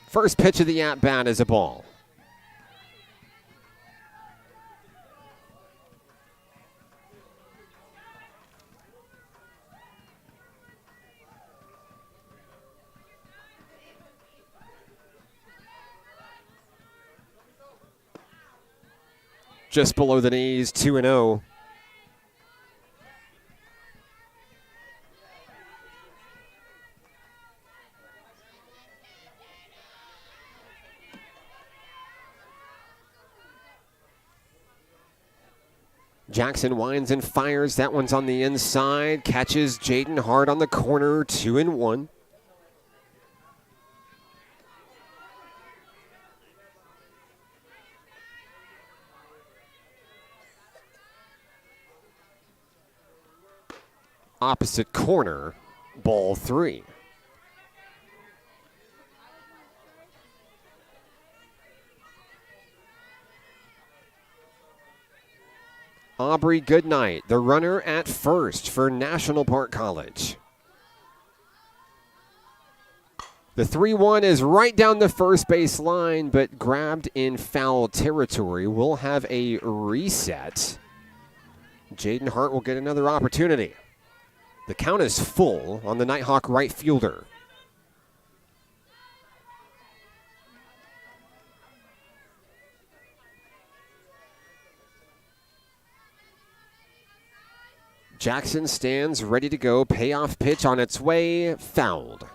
First pitch of the at-bat is a ball. Just below the knees, 2-0. Jackson winds and fires. That one's on the inside. Catches Jaden Hart on the corner, 2-1. Opposite corner, ball 3. Aubrey Goodnight, the runner at first for National Park College. The 3-1 is right down the first base line, but grabbed in foul territory. We'll have a reset. Jaden Hart will get another opportunity. The count is full on the Nighthawk right fielder. Jackson stands ready to go. Payoff pitch on its way, fouled.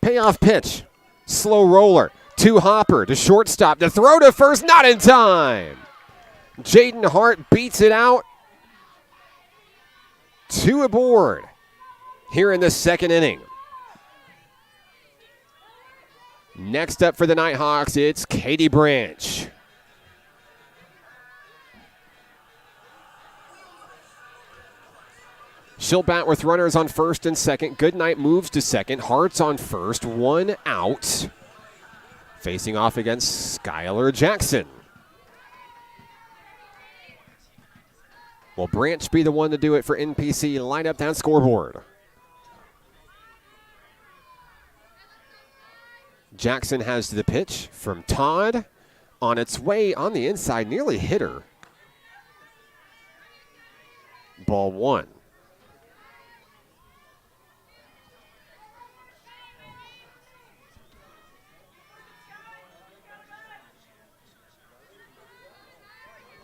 Payoff pitch. Slow roller. To Hopper. To shortstop. To throw to first. Not in time. Jaden Hart beats it out. 2 aboard here in the second inning. Next up for the Nighthawks, it's Katie Branch. She'll bat with runners on first and second. Goodnight moves to second. Hart's on first. 1 out. Facing off against Skylar Jackson. Will Branch be the one to do it for NPC? Line up that scoreboard. Jackson has the pitch from Todd. On its way on the inside. Nearly hit her. Ball one.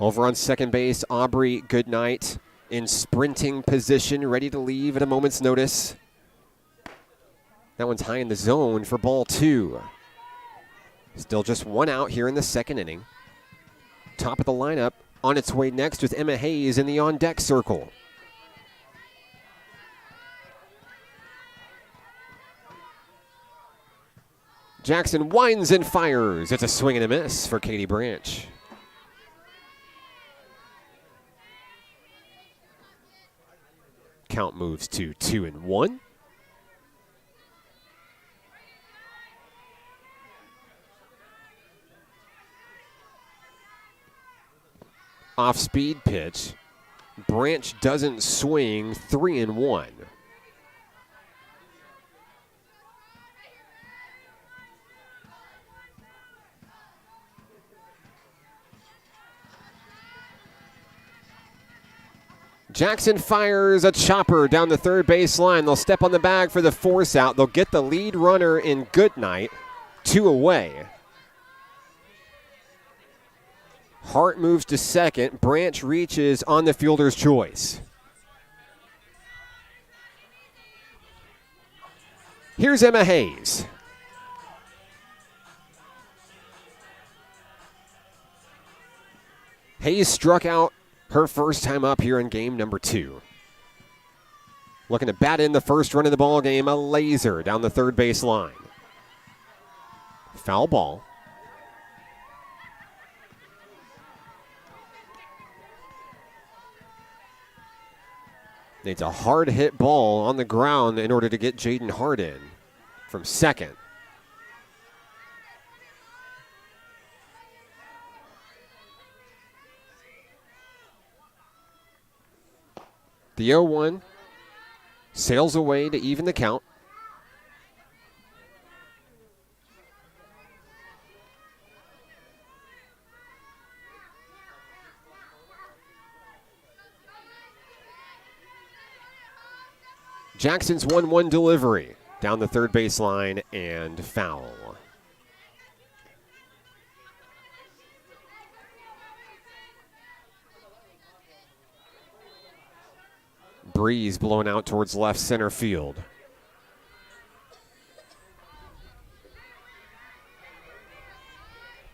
Over on second base, Aubrey Goodnight in sprinting position, ready to leave at a moment's notice. That one's high in the zone for ball two. Still just one out here in the second inning. Top of the lineup on its way next with Emma Hayes in the on-deck circle. Jackson winds and fires. It's a swing and a miss for Katie Branch. Count moves to 2-1. Off-speed pitch. Branch doesn't swing. 3-1. Jackson fires a chopper down the third base line. They'll step on the bag for the force out. They'll get the lead runner in Goodnight. 2 away. Hart moves to second. Branch reaches on the fielder's choice. Here's Emma Hayes. Hayes struck out her first time up here in game number 2. Looking to bat in the first run of the ball game, a laser down the third base line. Foul ball. Needs a hard hit ball on the ground in order to get Jaden Hart in from second. The 0-1 sails away to even the count. Jackson's 1-1 delivery down the third baseline and foul. Breeze blowing out towards left center field.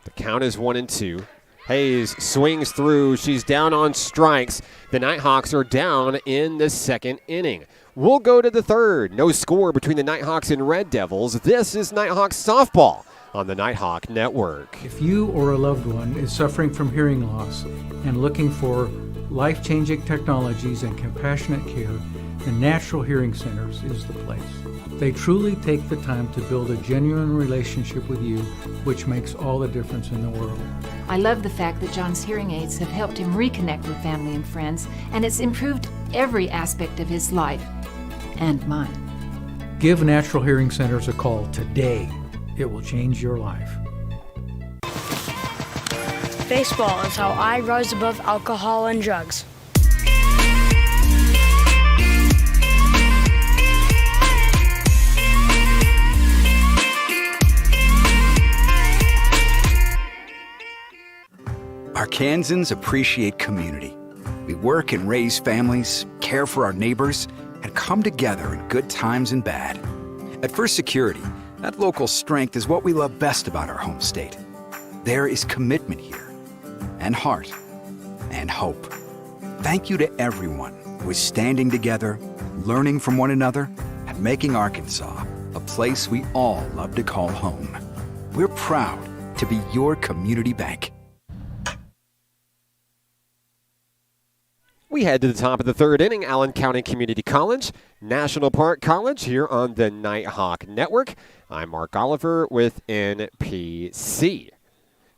The count is 1-2. Hayes swings through. She's down on strikes. The Nighthawks are down in the second inning. We'll go to the third. No score between the Nighthawks and Red Devils. This is Nighthawks softball on the Nighthawk Network. If you or a loved one is suffering from hearing loss and looking for life-changing technologies and compassionate care, the Natural Hearing Centers is the place. They truly take the time to build a genuine relationship with you, which makes all the difference in the world. I love the fact that John's hearing aids have helped him reconnect with family and friends, and it's improved every aspect of his life and mine. Give Natural Hearing Centers a call today. It will change your life. Baseball is how I rose above alcohol and drugs. Arkansans appreciate community. We work and raise families, care for our neighbors, and come together in good times and bad. At First Security, that local strength is what we love best about our home state. There is commitment here, and heart, and hope. Thank you to everyone who is standing together, learning from one another, and making Arkansas a place we all love to call home. We're proud to be your community bank. We head to the top of the third inning. Allen County Community College, National Park College here on the Nighthawk Network. I'm Mark Oliver with NPC.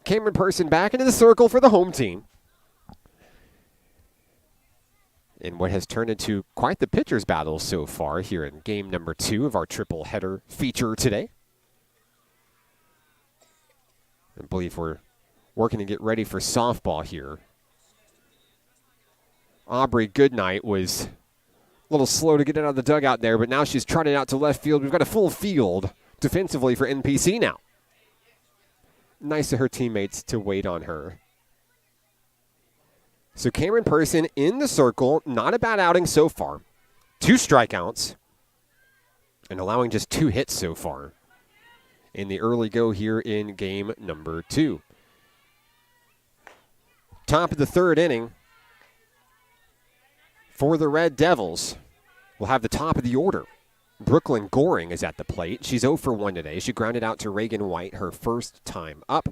Cameron Person back into the circle for the home team. In what has turned into quite the pitcher's battle so far here in game number 2 of our triple header feature today. I believe we're working to get ready for softball here. Aubrey Goodnight was a little slow to get out of the dugout there, but now she's trotted out to left field. We've got a full field defensively for NPC now. Nice of her teammates to wait on her. So Cameron Person in the circle, not a bad outing so far. 2 strikeouts and allowing just 2 hits so far in the early go here in game number 2. Top of the 3rd inning for the Red Devils. We'll have the top of the order. Brooklyn Goring is at the plate. She's 0 for 1 today. She grounded out to Reagan White her first time up.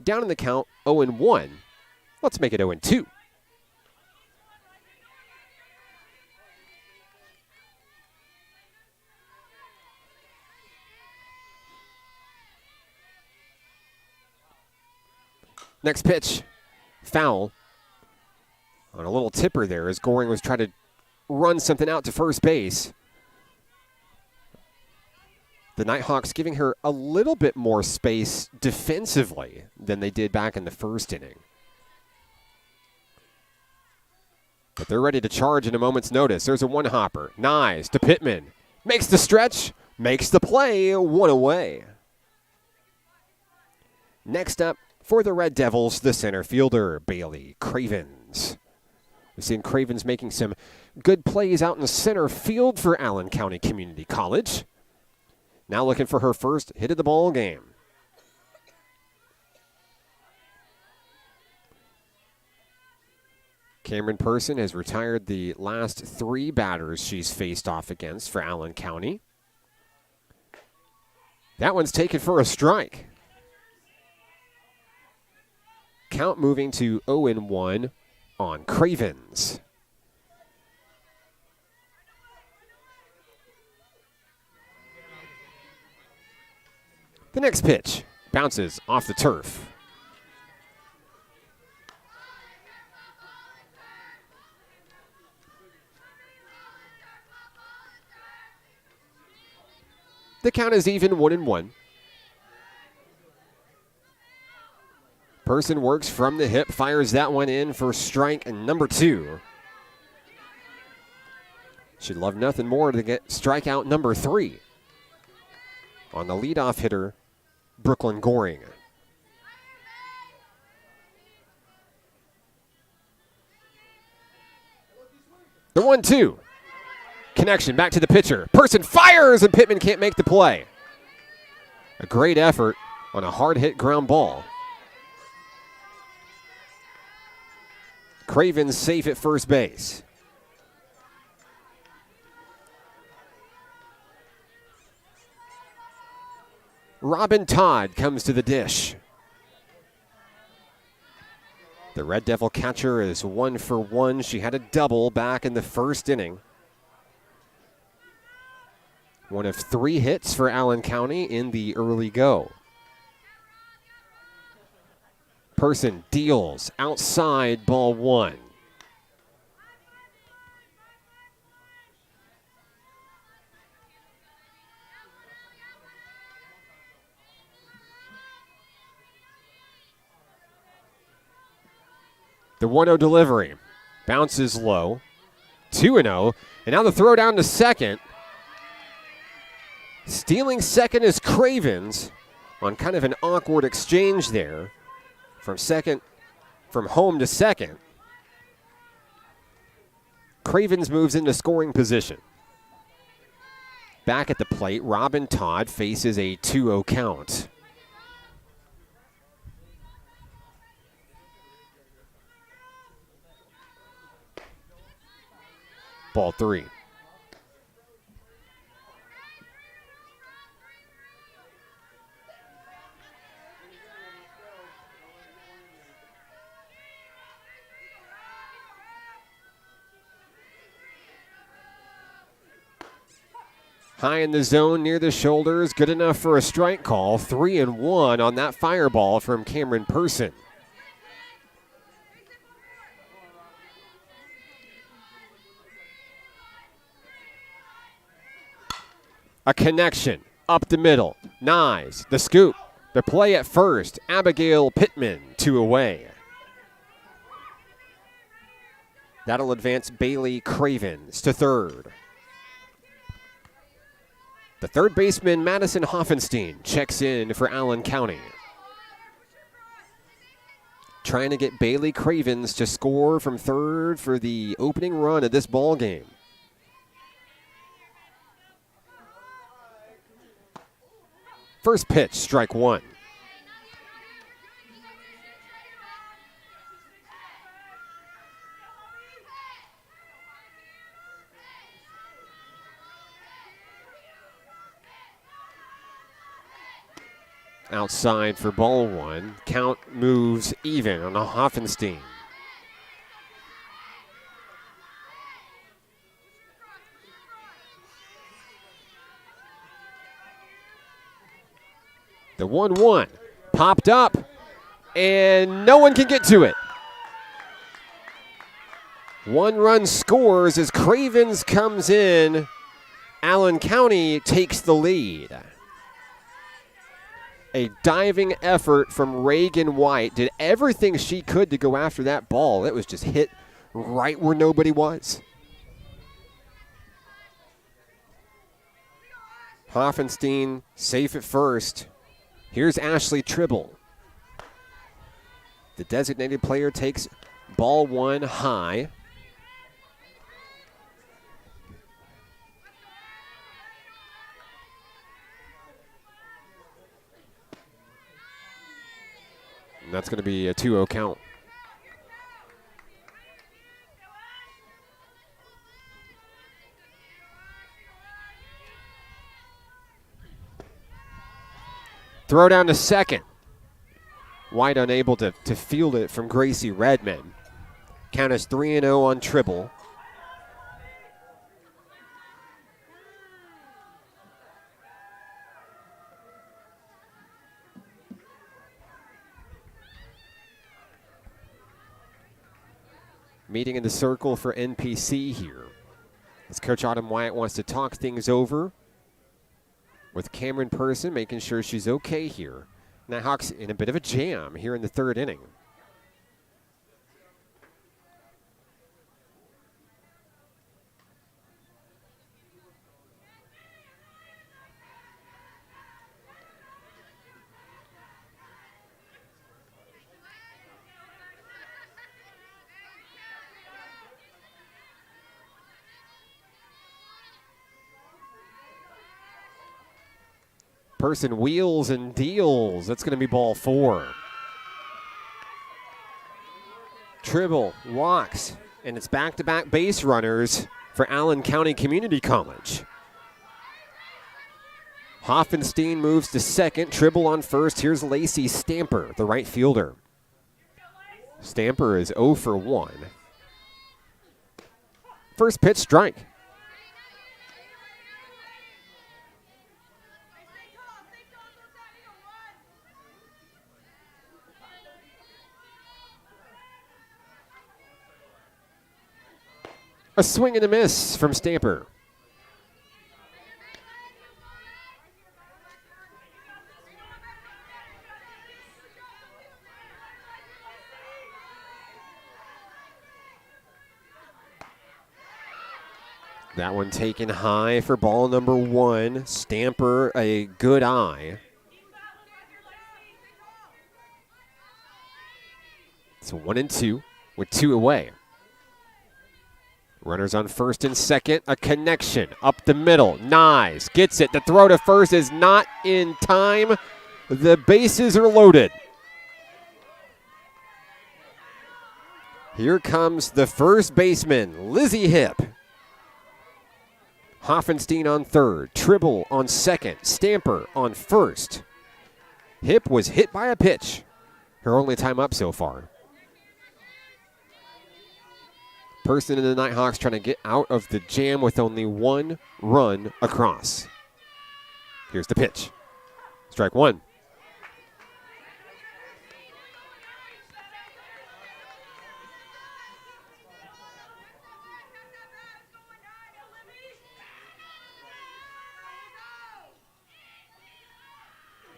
Down in the count, 0-1. Let's make it 0-2. Next pitch, foul. On a little tipper there as Goring was trying to run something out to first base. The Nighthawks giving her a little bit more space defensively than they did back in the first inning. But they're ready to charge in a moment's notice. There's a one-hopper. Nice to Pittman. Makes the stretch, makes the play, 1 away. Next up for the Red Devils, the center fielder, Bailey Cravens. We've seen Cravens making some good plays out in the center field for Allen County Community College. Now looking for her first hit of the ball game. Cameron Person has retired the last 3 batters she's faced off against for Allen County. That one's taken for a strike. Count moving to 0-1 on Cravens. The next pitch bounces off the turf. The count is even, 1-1. Person works from the hip, fires that one in for strike number 2. She'd love nothing more to get strikeout number 3 on the leadoff hitter, Brooklyn Goring. The 1-2. Connection back to the pitcher. Person fires and Pittman can't make the play. A great effort on a hard hit ground ball. Cravens safe at first base. Robin Todd comes to the dish. The Red Devil catcher is 1 for 1. She had a double back in the first inning. One of 3 hits for Allen County in the early go. Person deals outside, ball 1. The 1-0 delivery bounces low, 2-0, and now the throw down to second. Stealing second is Cravens on kind of an awkward exchange there. From home to second. Cravens moves into scoring position. Back at the plate, Robin Todd faces a 2-0 count. Ball 3. High in the zone near the shoulders, good enough for a strike call. 3-1 on that fireball from Cameron Person. A connection up the middle. Nice. The scoop. The play at first. Abigail Pittman, 2 away. That'll advance Bailey Cravens to third. The third baseman, Madison Hoffenstein, checks in for Allen County. Trying to get Bailey Cravens to score from third for the opening run of this ball game. First pitch, strike one. Outside for ball one. Count moves even on a Hoffenstein. The 1-1 popped up, and no one can get to it. One run scores as Cravens comes in. Allen County takes the lead. A diving effort from Reagan White. Did everything she could to go after that ball. It was just hit right where nobody was. Hoffenstein safe at first. Here's Ashley Tribble. The designated player takes ball one high. And that's going to be a 2-0 count. Throw down to second. White unable to field it from Gracie Redmond. Count is 3-0 on Tribble. Meeting in the circle for NPC here. As Coach Autumn Wyatt wants to talk things over with Cameron Person, making sure she's okay here. Nighthawks in a bit of a jam here in the third inning. Person wheels and deals. That's going to be ball four. Tribble walks, and it's back-to-back base runners for Allen County Community College. Hoffenstein moves to second. Tribble on first. Here's Lacey Stamper, the right fielder. Stamper is 0 for 1. First pitch, strike. A swing and a miss from Stamper. That one taken high for ball number one. Stamper, a good eye. So 1-2 with 2 away. Runners on first and second. A connection up the middle. Nice. Gets it. The throw to first is not in time. The bases are loaded. Here comes the first baseman, Lizzie Hip. Hoffenstein on third. Tribble on second. Stamper on first. Hip was hit by a pitch. Her only time up so far. Person in the Nighthawks trying to get out of the jam with only 1 run across. Here's the pitch. Strike one.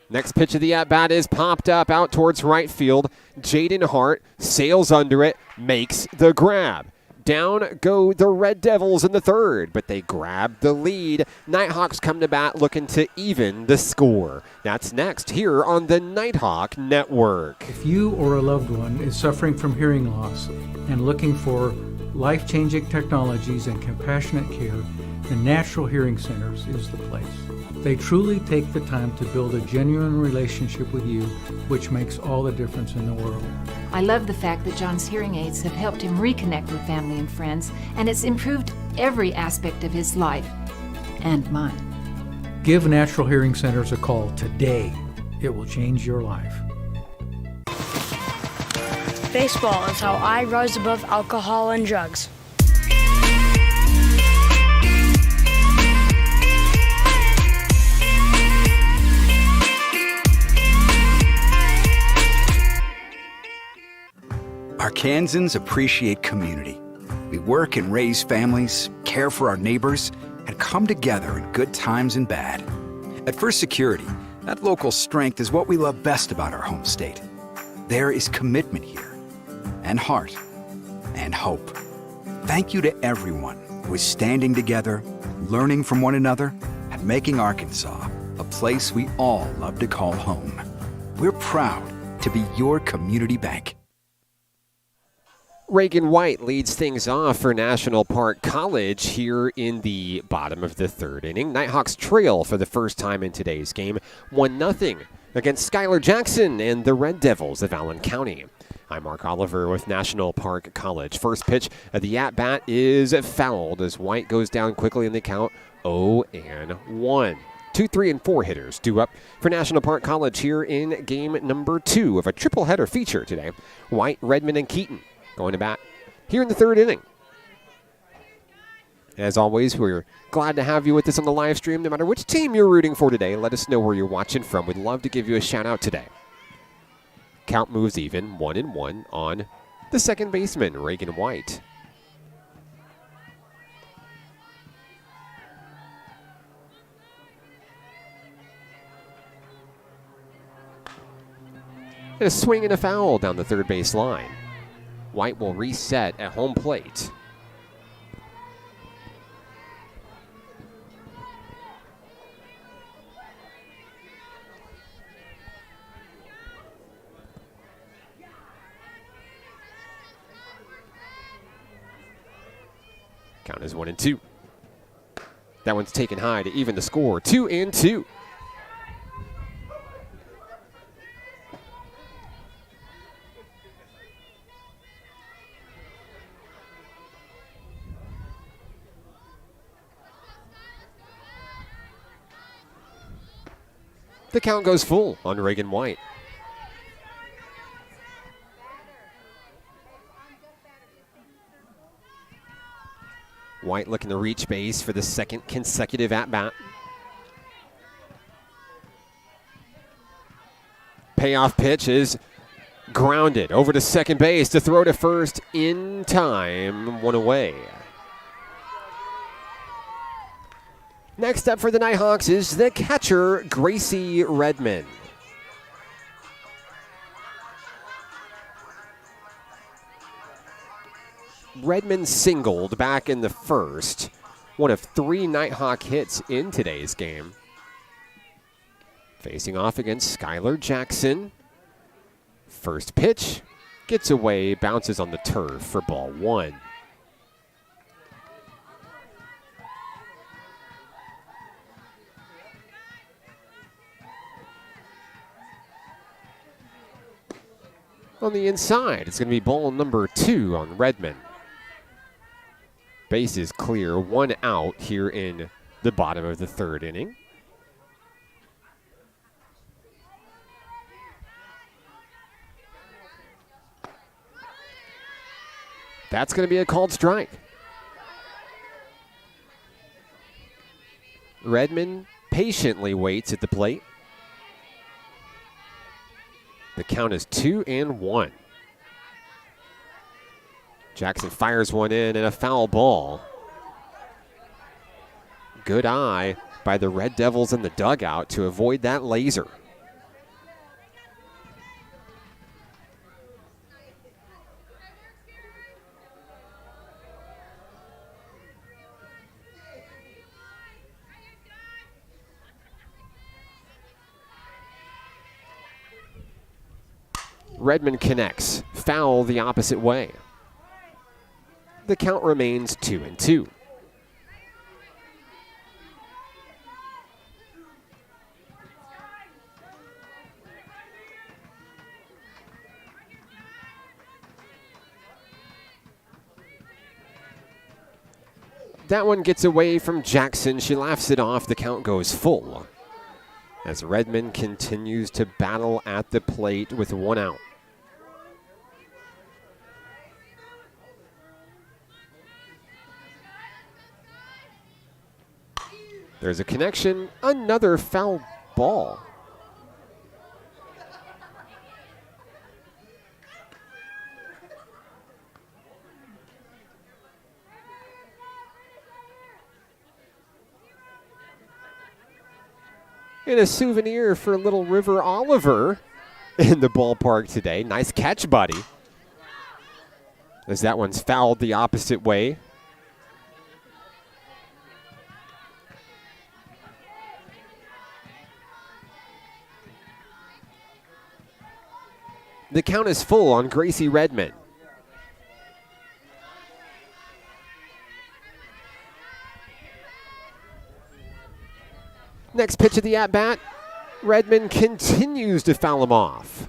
Next pitch of the at-bat is popped up out towards right field. Jaden Hart sails under it, makes the grab. Down go the Red Devils in the third, but they grab the lead. Nighthawks come to bat looking to even the score. That's next here on the Nighthawk Network. If you or a loved one is suffering from hearing loss and looking for life-changing technologies and compassionate care, the Natural Hearing Centers is the place. They truly take the time to build a genuine relationship with you, which makes all the difference in the world. I love the fact that John's hearing aids have helped him reconnect with family and friends, and it's improved every aspect of his life and mine. Give Natural Hearing Centers a call today. It will change your life. Baseball is how I rose above alcohol and drugs. Arkansans appreciate community. We work and raise families, care for our neighbors, and come together in good times and bad. At First Security, that local strength is what we love best about our home state. There is commitment here, and heart, and hope. Thank you to everyone who is standing together, learning from one another, and making Arkansas a place we all love to call home. We're proud to be your community bank. Reagan White leads things off for National Park College here in the bottom of the third inning. Nighthawks trail for the first time in today's game, 1-0 against Skylar Jackson and the Red Devils of Allen County. I'm Mark Oliver with National Park College. First pitch of the at-bat is fouled as White goes down quickly in the count 0-1. 2, 3, and 4 hitters due up for National Park College here in game number 2 of a triple header feature today. White, Redmond, and Keaton going to bat here in the third inning. As always, we're glad to have you with us on the live stream. No matter which team you're rooting for today, let us know where you're watching from. We'd love to give you a shout out today. Count moves even, 1-1 on the second baseman, Reagan White. And a swing and a foul down the third base line. White will reset at home plate. Count is 1-2. That one's taken high to even the score, 2-2. The count goes full on Reagan White. White looking to reach base for the second consecutive at-bat. Payoff pitch is grounded over to second base to throw to first in time, one away. Next up for the Nighthawks is the catcher, Gracie Redmond. Redmond singled back in the first, one of 3 Nighthawk hits in today's game. Facing off against Skylar Jackson. First pitch, gets away, bounces on the turf for ball 1. On the inside, it's going to be ball number 2 on Redmond. Base is clear, 1 out here in the bottom of the third inning. That's going to be a called strike. Redmond patiently waits at the plate. The count is 2-1. Jackson fires one in and a foul ball. Good eye by the Red Devils in the dugout to avoid that laser. Redmond connects. Foul the opposite way. The count remains 2-2. That one gets away from Jackson. She laughs it off. The count goes full as Redmond continues to battle at the plate with one out. There's a connection, another foul ball. And a souvenir for little River Oliver in the ballpark today. Nice catch, buddy. As that one's fouled the opposite way. The count is full on Gracie Redmond. Next pitch of the at-bat, Redmond continues to foul him off.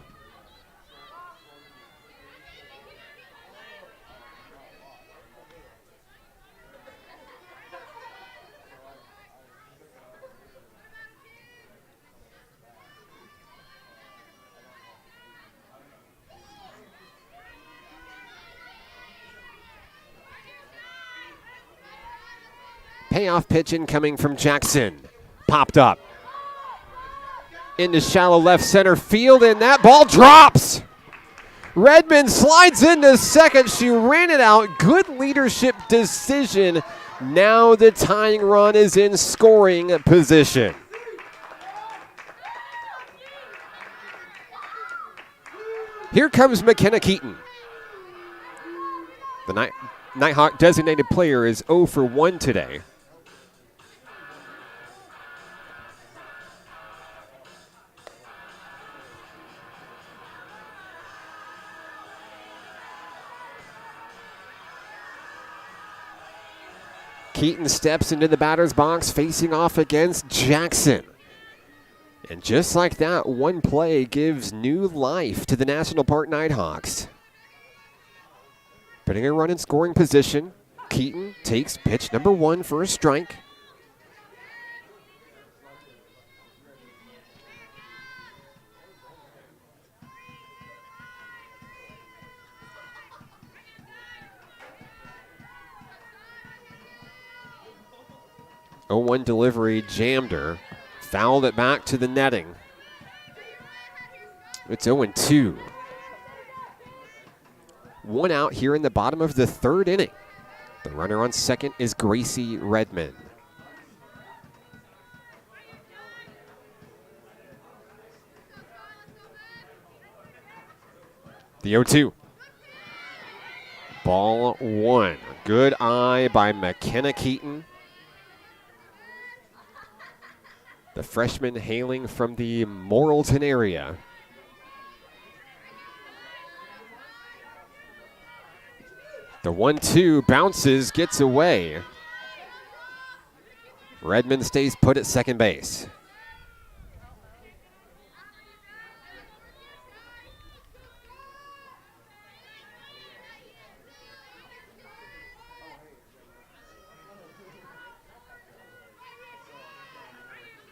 Payoff pitch incoming from Jackson. Popped up into shallow left center field, and that ball drops. Redmond slides into second. She ran it out. Good leadership decision. Now the tying run is in scoring position. Here comes McKenna Keaton. The Nighthawk designated player is 0 for 1 today. Keaton steps into the batter's box facing off against Jackson. And just like that, one play gives new life to the National Park Nighthawks. Putting a run in scoring position, Keaton takes pitch number 1 for a strike. Oh, 1 delivery jammed her. Fouled it back to the netting. It's 0-2. 1 out here in the bottom of the 3rd inning. The runner on second is Gracie Redmond. The 0-2. Ball 1. Good eye by McKenna Keaton. The freshman hailing from the Morrilton area. The 1-2 bounces, gets away. Redmond stays put at second base.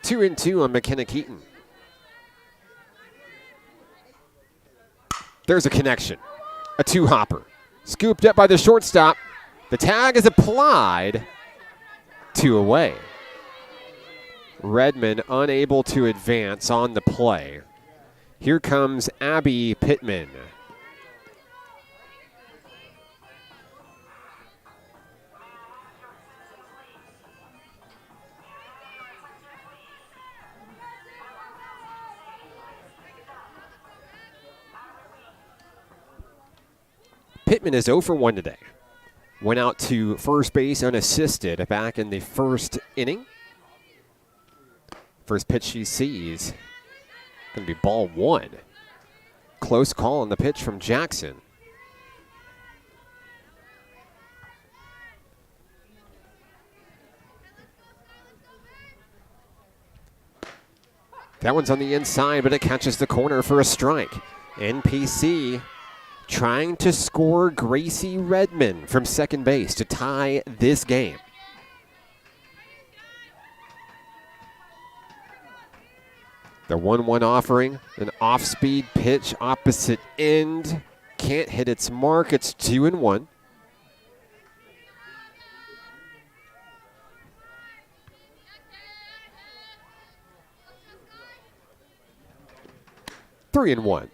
Two and two on McKenna Keaton. There's a connection. A 2-hopper. Scooped up by the shortstop. The tag is applied. 2 away. Redmond unable to advance on the play. Here comes Abby Pittman. Pittman is 0 for 1 today. Went out to first base unassisted back in the 1st inning. First pitch she sees, going to be ball 1. Close call on the pitch from Jackson. That one's on the inside, but it catches the corner for a strike. NPC trying to score Gracie Redmond from second base to tie this game. The 1-1 offering, an off-speed pitch opposite end. Can't hit its mark. It's 2-1. Three and one.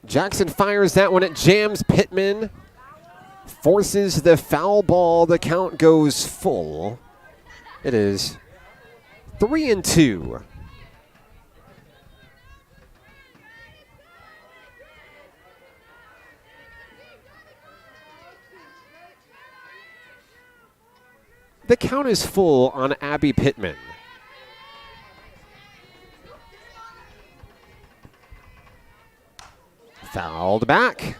Jackson fires that one. It jams Pittman. Forces the foul ball. The count goes full. It is 3-2. The count is full on Abby Pittman. Fouled back.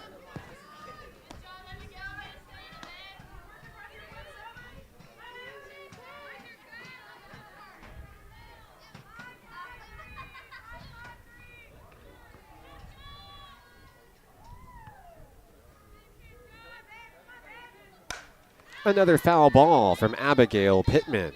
Another foul ball from Abigail Pittman.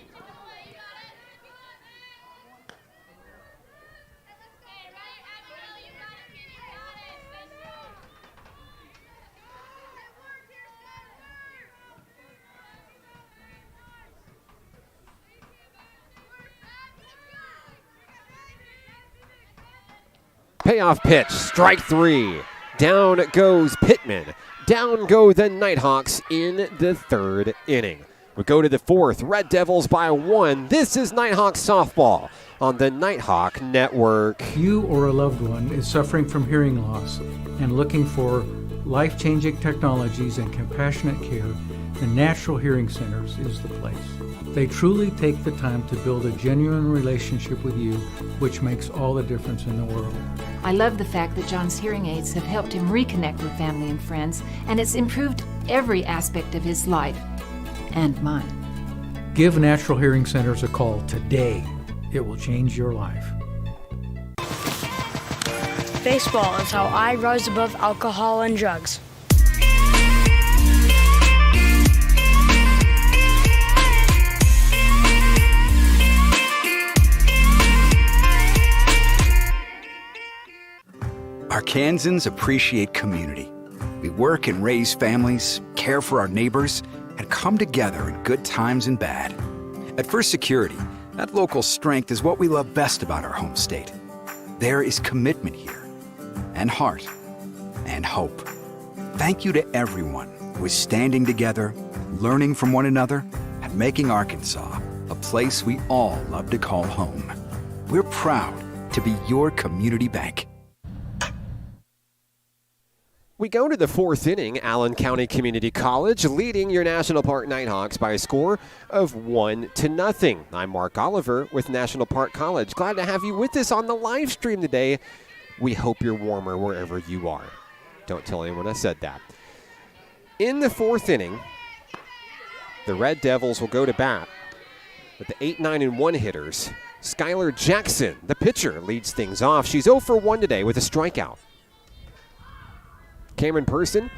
Payoff pitch, strike three. Down goes Pittman. Down go the Nighthawks in the third inning. We go to the fourth. Red Devils by 1. This is Nighthawk softball on the Nighthawk Network. You or a loved one is suffering from hearing loss and looking for life-changing technologies and compassionate care, the Natural Hearing Centers is the place. They truly take the time to build a genuine relationship with you, which makes all the difference in the world. I love the fact that John's hearing aids have helped him reconnect with family and friends, and it's improved every aspect of his life and mine. Give Natural Hearing Centers a call today. It will change your life. Baseball is how I rose above alcohol and drugs. Arkansans appreciate community. We work and raise families, care for our neighbors, and come together in good times and bad. At First Security, that local strength is what we love best about our home state. There is commitment here, and heart, and hope. Thank you to everyone who is standing together, learning from one another, and making Arkansas a place we all love to call home. We're proud to be your community bank. We go to the fourth inning. Allen County Community College leading your National Park Nighthawks by a score of 1-0. I'm Mark Oliver with National Park College. Glad to have you with us on the live stream today. We hope you're warmer wherever you are. Don't tell anyone I said that. In the fourth inning, the Red Devils will go to bat with the 8, 9, and 1 hitters. Skylar Jackson, the pitcher, leads things off. She's 0 for 1 today with a strikeout. Cameron Person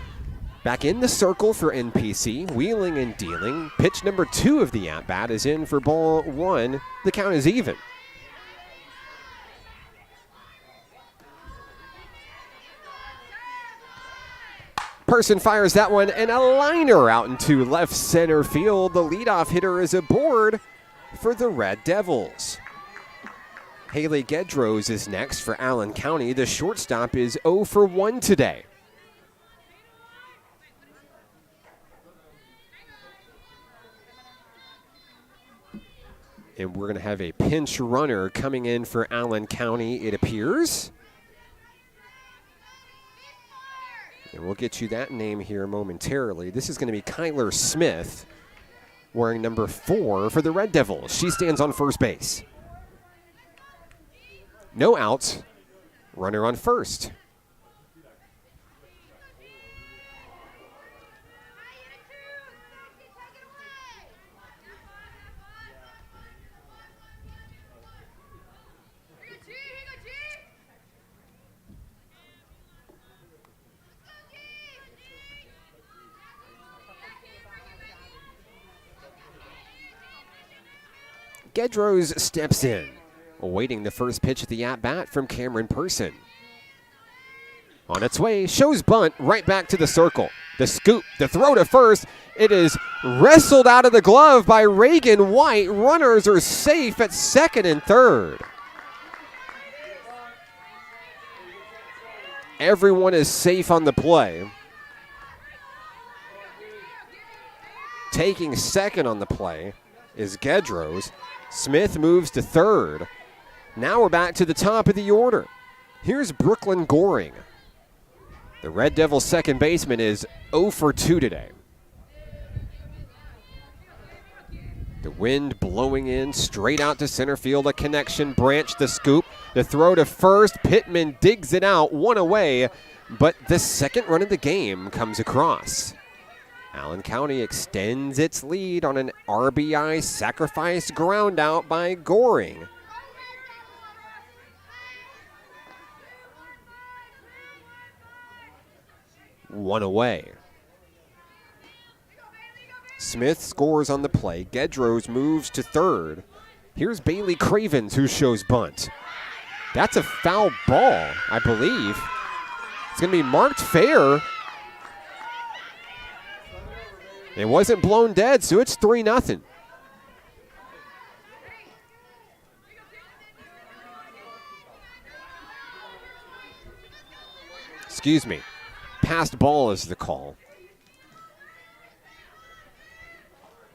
back in the circle for NPC, wheeling and dealing. Pitch number 2 of the at-bat is in for ball 1. The count is even. Person fires that one, and a liner out into left center field. The leadoff hitter is aboard for the Red Devils. Haley Gedros is next for Allen County. The shortstop is 0 for 1 today. And we're going to have a pinch runner coming in for Allen County, it appears. And we'll get you that name here momentarily. This is going to be Kyler Smith, wearing number 4 for the Red Devils. She stands on first base. No outs. Runner on first. Gedros steps in, awaiting the first pitch of the at-bat from Cameron Person. On its way, shows bunt right back to the circle. The scoop, the throw to first. It is wrestled out of the glove by Reagan White. Runners are safe at second and third. Everyone is safe on the play. Taking second on the play is Gedros. Smith moves to third. Now we're back to the top of the order. Here's Brooklyn Goring. The Red Devils' second baseman is 0 for 2 today. The wind blowing in straight out to center field. A connection branch, the scoop. The throw to first. Pittman digs it out, one away. But the second run of the game comes across. Allen County extends its lead on an RBI sacrifice ground out by Goring. One away. Smith scores on the play. Gedros moves to third. Here's Bailey Cravens, who shows bunt. That's a foul ball, I believe. It's going to be marked fair. It wasn't blown dead, so it's 3-0. Excuse me. Passed ball is the call.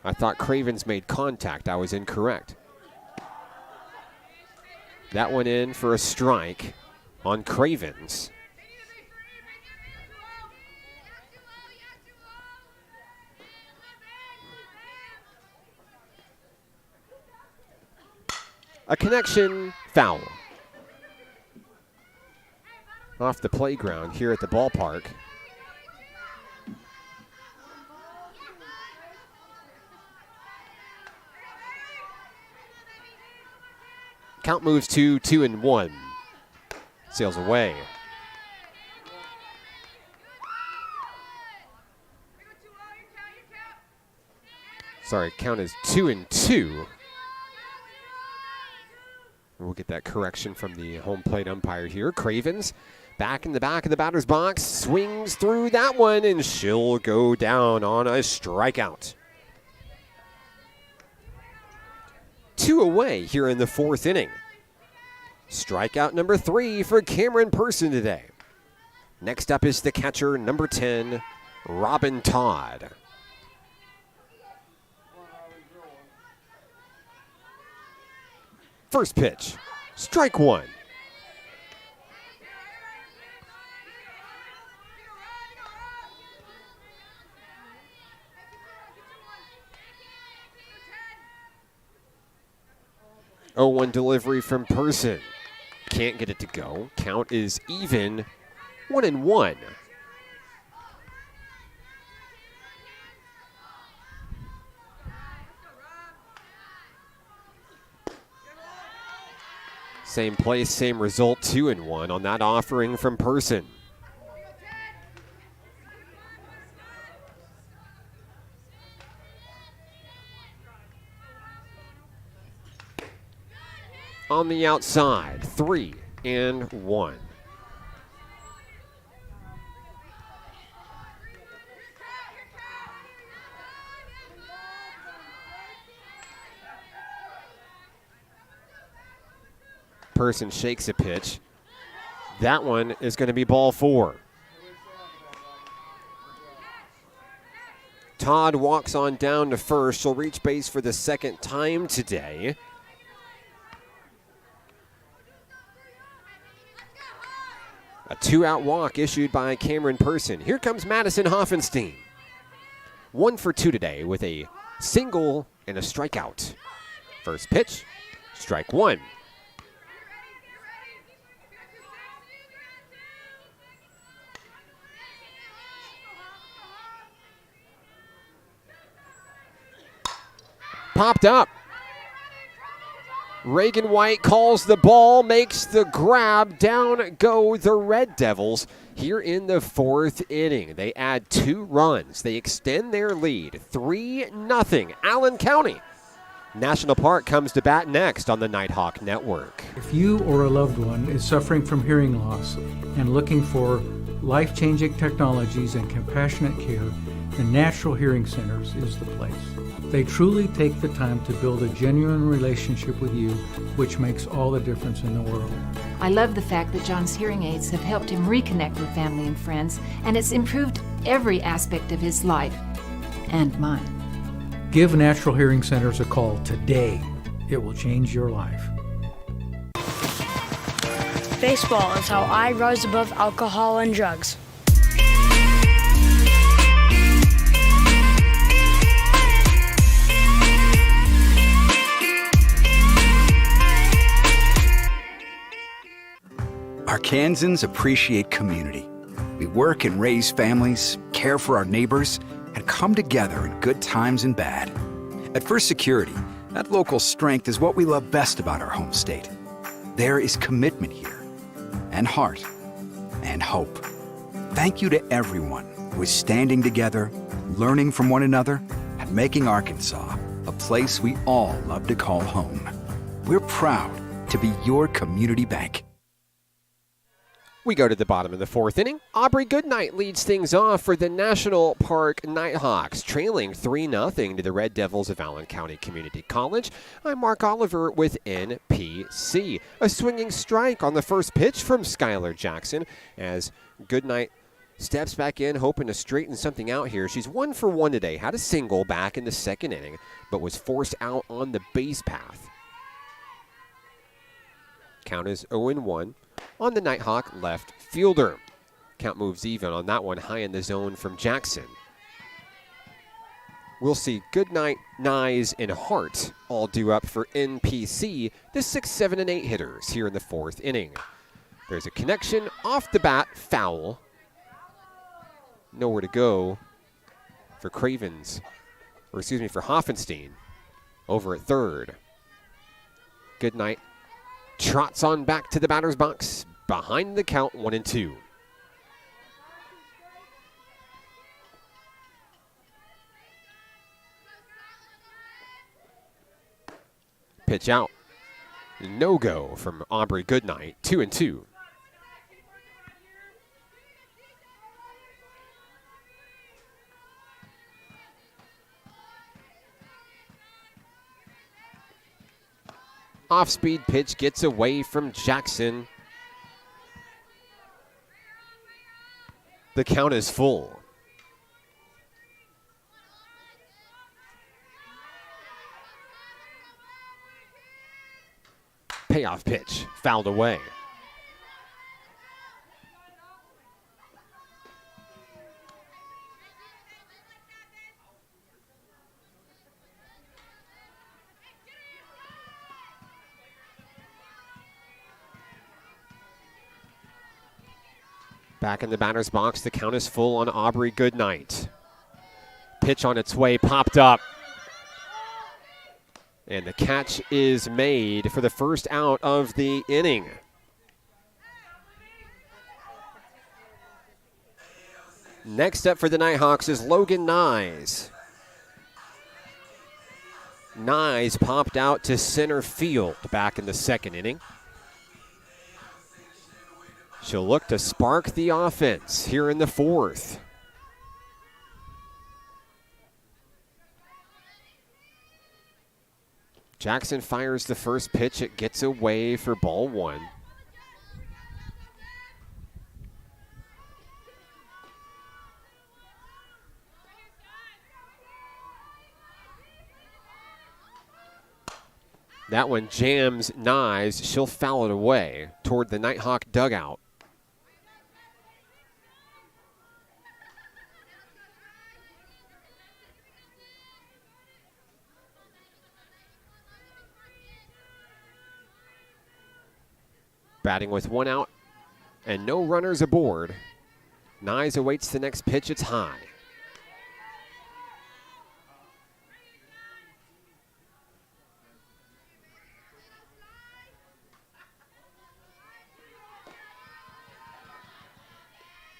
I thought Cravens made contact. I was incorrect. That went in for a strike on Cravens. A connection foul. Off the playground here at the ballpark. Count moves to 2-1. Sails away. Sorry, count is 2-2. We'll get that correction from the home plate umpire here. Cravens back in the back of the batter's box, swings through that one, and she'll go down on a strikeout. 2 away here in the fourth inning. Strikeout number 3 for Cameron Person today. Next up is the catcher, number 10, Robin Todd. First pitch, strike 1. Oh, 1 delivery from Person. Can't get it to go. Count is even, 1-1. Same place, same result, 2-1 on that offering from Person. On the outside, 3-1. Person shakes a pitch. That one is going to be ball 4. Todd walks on down to first. She'll reach base for the second time today. A 2-out walk issued by Cameron Person. Here comes Madison Hoffenstein. 1 for 2 today with a single and a strikeout. First pitch, strike 1. Popped up. Reagan White calls the ball, makes the grab. Down go the Red Devils here in the 4th inning. They add 2 runs. They extend their lead, 3-0. Allen County. National Park comes to bat next on the Nighthawk Network. If you or a loved one is suffering from hearing loss and looking for life-changing technologies and compassionate care, the Natural Hearing Centers is the place. They truly take the time to build a genuine relationship with you, which makes all the difference in the world. I love the fact that John's hearing aids have helped him reconnect with family and friends, and it's improved every aspect of his life and mine. Give Natural Hearing Centers a call today. It will change your life. Baseball is how I rose above alcohol and drugs. Arkansans appreciate community. We work and raise families, care for our neighbors, and come together in good times and bad. At First Security, that local strength is what we love best about our home state. There is commitment here, and heart, and hope. Thank you to everyone who is standing together, learning from one another, and making Arkansas a place we all love to call home. We're proud to be your community bank. We go to the bottom of the 4th inning. Aubrey Goodnight leads things off for the National Park Nighthawks, trailing 3-0 to the Red Devils of Allen County Community College. I'm Mark Oliver with NPC. A swinging strike on the first pitch from Skylar Jackson as Goodnight steps back in, hoping to straighten something out here. She's 1 for 1 today, had a single back in the 2nd inning, but was forced out on the base path. Count is 0-1. On the Nighthawk left fielder. Count moves even on that one, high in the zone from Jackson. We'll see Goodnight, Nyes, and Hart all due up for NPC, the 6, 7, and 8 hitters here in the 4th inning. There's a connection off the bat, foul. Nowhere to go for for Hoffenstein over at third. Goodnight trots on back to the batter's box behind the count, 1-2. Pitch out. No go from Aubrey Goodnight, 2-2. Off-speed pitch gets away from Jackson. The count is full. Payoff pitch, fouled away. Back in the batter's box, the count is full on Aubrey Goodnight. Pitch on its way, popped up. And the catch is made for the first out of the inning. Next up for the Nighthawks is Logan Nyes. Nyes popped out to center field back in the second inning. She'll look to spark the offense here in the fourth. Jackson fires the first pitch. It gets away for ball one. That one jams Nyes. She'll foul it away toward the Nighthawk dugout. batting with 1 out and no runners aboard. Nyes awaits the next pitch. It's high.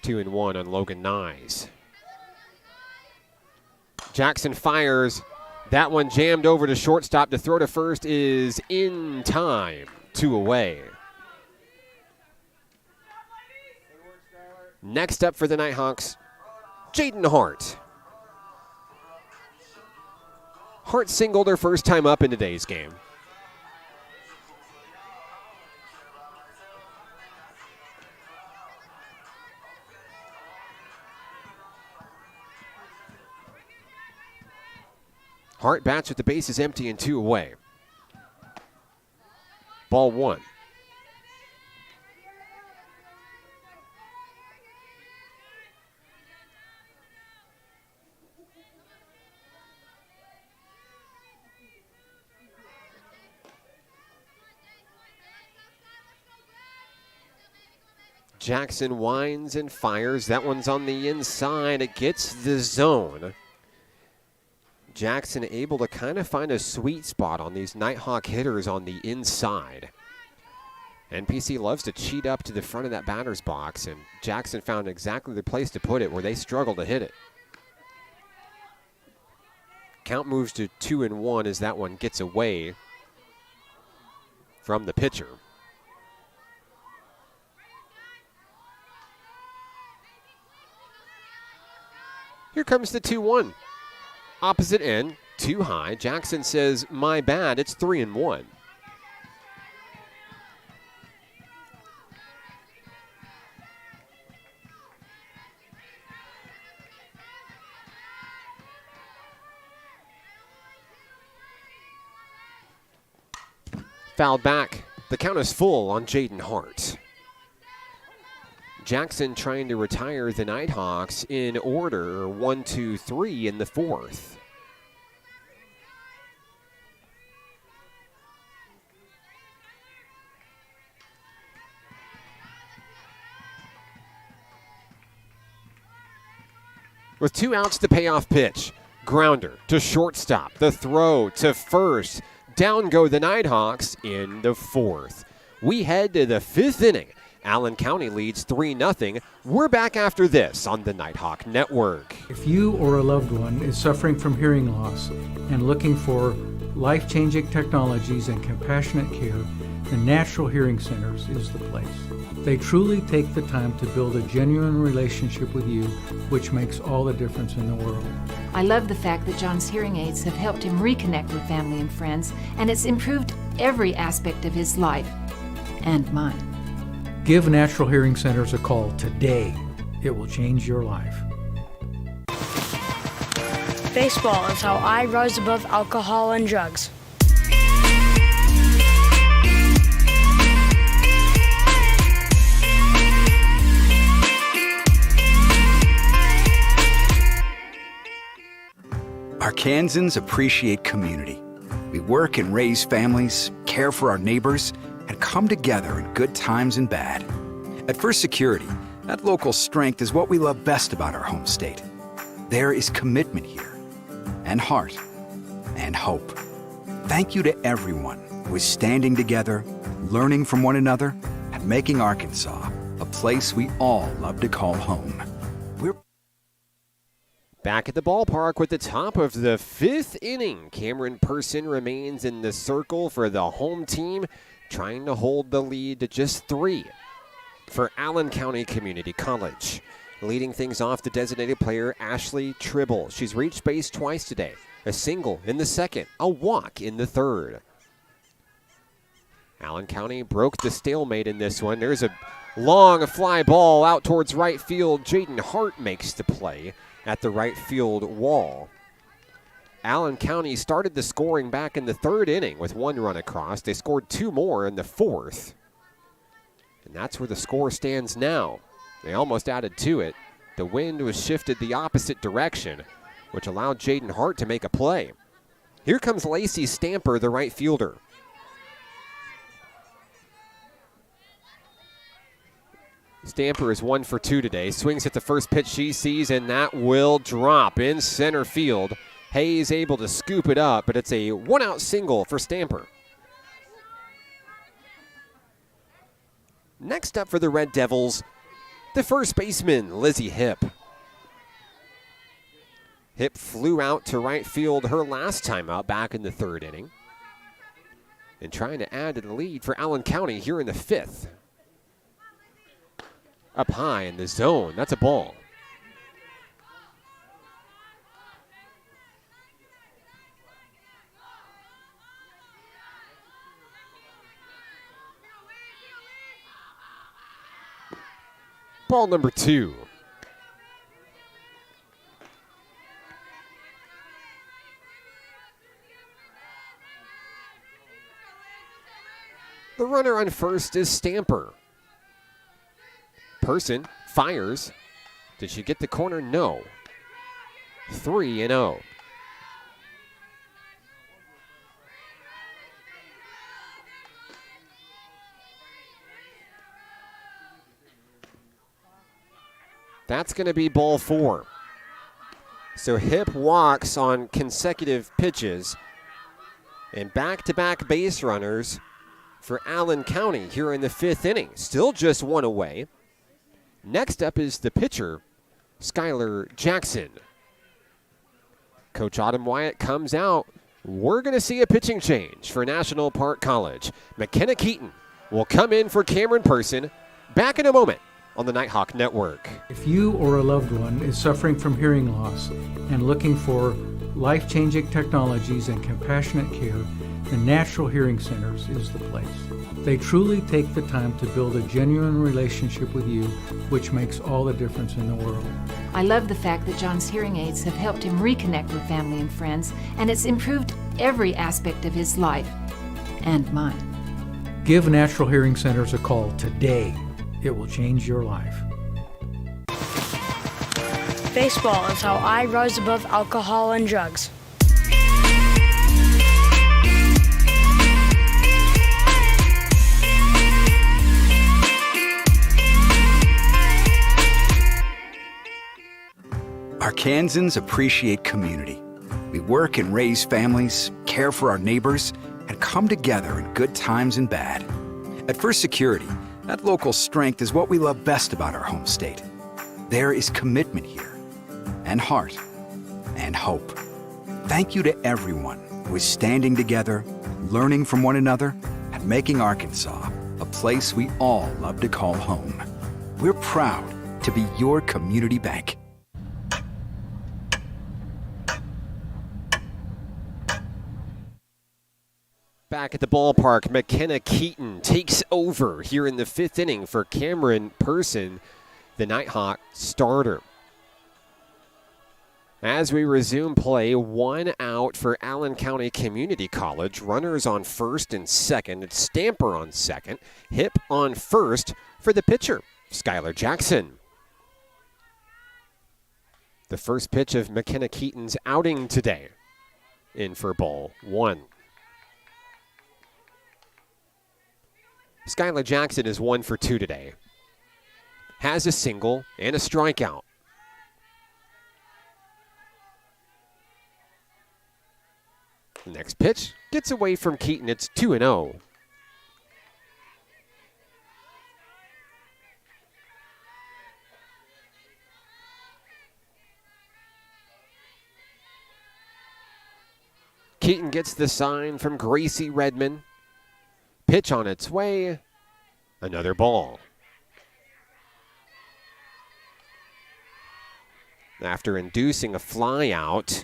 Two and one on Logan Nyes. Jackson fires. That one jammed over to shortstop. The throw to first is in time. 2 away. Next up for the Nighthawks, Jaden Hart. Hart singled her first time up in today's game. Hart bats with the bases empty and 2 away. Ball 1. Jackson winds and fires. That one's on the inside. It gets the zone. Jackson able to kind of find a sweet spot on these Nighthawk hitters on the inside. NPC loves to cheat up to the front of that batter's box, and Jackson found exactly the place to put it where they struggle to hit it. Count moves to 2 and 1 as that one gets away from the pitcher. Here comes the 2-1. Opposite end, too high. Jackson says, my bad, it's 3 and 1. Fouled back. The count is full on Jaden Hart. Jackson trying to retire the Nighthawks in order, 1, 2, 3 in the 4th. With 2 outs, the payoff pitch. Grounder to shortstop. The throw to first. Down go the Nighthawks in the 4th. We head to the 5th inning. Allen County leads 3-0. We're back after this on the Nighthawk Network. If you or a loved one is suffering from hearing loss and looking for life-changing technologies and compassionate care, the Natural Hearing Centers is the place. They truly take the time to build a genuine relationship with you, which makes all the difference in the world. I love the fact that John's hearing aids have helped him reconnect with family and friends, and it's improved every aspect of his life and mine. Give Natural Hearing Centers a call today. It will change your life. Baseball is how I rise above alcohol and drugs. Arkansans appreciate community. We work and raise families, care for our neighbors, and come together in good times and bad. At First Security, that local strength is what we love best about our home state. There is commitment here, and heart, and hope. Thank you to everyone who is standing together, learning from one another, and making Arkansas a place we all love to call home. We're Back at the ballpark with the top of the 5th inning. Cameron Person remains in the circle for the home team, trying to hold the lead to just 3 for Allen County Community College. Leading things off, the designated player, Ashley Tribble. She's reached base twice today. A single in the 2nd, a walk in the 3rd. Allen County broke the stalemate in this one. There's a long fly ball out towards right field. Jaden Hart makes the play at the right field wall. Allen County started the scoring back in the 3rd inning with 1 run across. They scored 2 more in the 4th. And that's where the score stands now. They almost added to it. The wind was shifted the opposite direction, which allowed Jaden Hart to make a play. Here comes Lacey Stamper, the right fielder. Stamper is 1 for 2 today. Swings at the first pitch she sees, and that will drop in center field. Hayes able to scoop it up, but it's a one-out single for Stamper. Next up for the Red Devils, the first baseman, Lizzie Hipp. Hipp flew out to right field her last time out back in the third inning. And trying to add to the lead for Allen County here in the fifth. Up high in the zone. That's a ball. Ball number 2. The runner on first is Stamper. Person fires. Did she get the corner? No. 3-0. That's going to be ball 4. So Hipp walks on consecutive pitches and back-to-back base runners for Allen County here in the fifth inning. Still just one away. Next up is the pitcher, Skylar Jackson. Coach Autumn Wyatt comes out. We're going to see a pitching change for National Park College. McKenna Keaton will come in for Cameron Person. Back in a moment on the Nighthawk Network. If you or a loved one is suffering from hearing loss and looking for life-changing technologies and compassionate care, the Natural Hearing Centers is the place. They truly take the time to build a genuine relationship with you, which makes all the difference in the world. I love the fact that John's hearing aids have helped him reconnect with family and friends, and it's improved every aspect of his life and mine. Give Natural Hearing Centers a call today. It will change your life. Baseball is how I rise above alcohol and drugs. Arkansans appreciate community. We work and raise families, care for our neighbors, and come together in good times and bad. At First Security, that local strength is what we love best about our home state. There is commitment here, and heart, and hope. Thank you to everyone who is standing together, learning from one another, and making Arkansas a place we all love to call home. We're proud to be your community bank. Back at the ballpark, McKenna Keaton takes over here in the fifth inning for Cameron Person, the Nighthawk starter. As we resume play, 1 out for Allen County Community College. Runners on first and second. It's Stamper on second. Hipp on first for the pitcher, Skylar Jackson. The first pitch of McKenna Keaton's outing today. In for ball 1. Skylar Jackson is 1 for 2 today. Has a single and a strikeout. The next pitch gets away from Keaton. It's 2-0. Keaton gets the sign from Gracie Redmond. Pitch on its way. Another ball. After inducing a fly out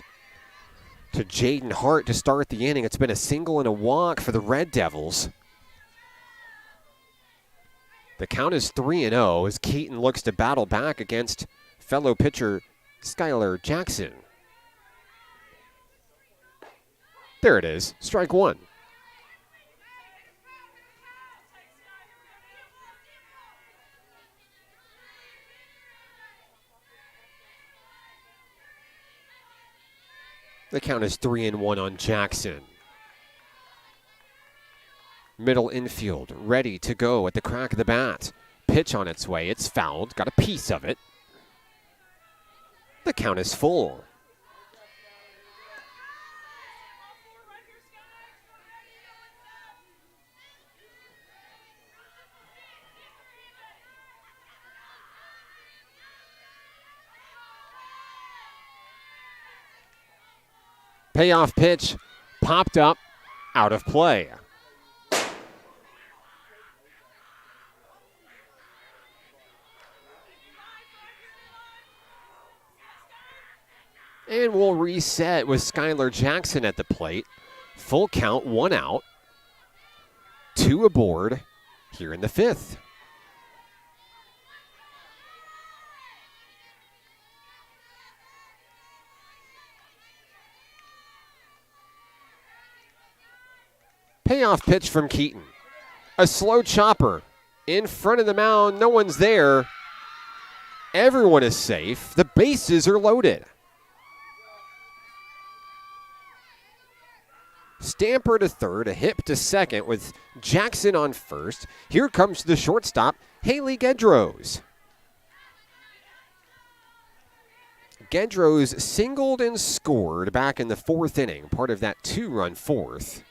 to Jaden Hart to start the inning, it's been a single and a walk for the Red Devils. The count is 3-0 as Keaton looks to battle back against fellow pitcher Skylar Jackson. There it is, strike 1. The count is 3-1 on Jackson. Middle infield, ready to go at the crack of the bat. pitch on its way. It's fouled. Got a piece of it. The count is full. Payoff pitch popped up, out of play. And we'll reset with Skylar Jackson at the plate. Full count, 1 out. 2 aboard here in the 5th. Payoff pitch from Keaton. A slow chopper in front of the mound. No one's there. Everyone is safe. The bases are loaded. Stamper to third, a hip to second with Jackson on first. Here comes the shortstop, Haley Gedros. Gedros singled and scored back in the 4th inning, part of that 2-run 4th.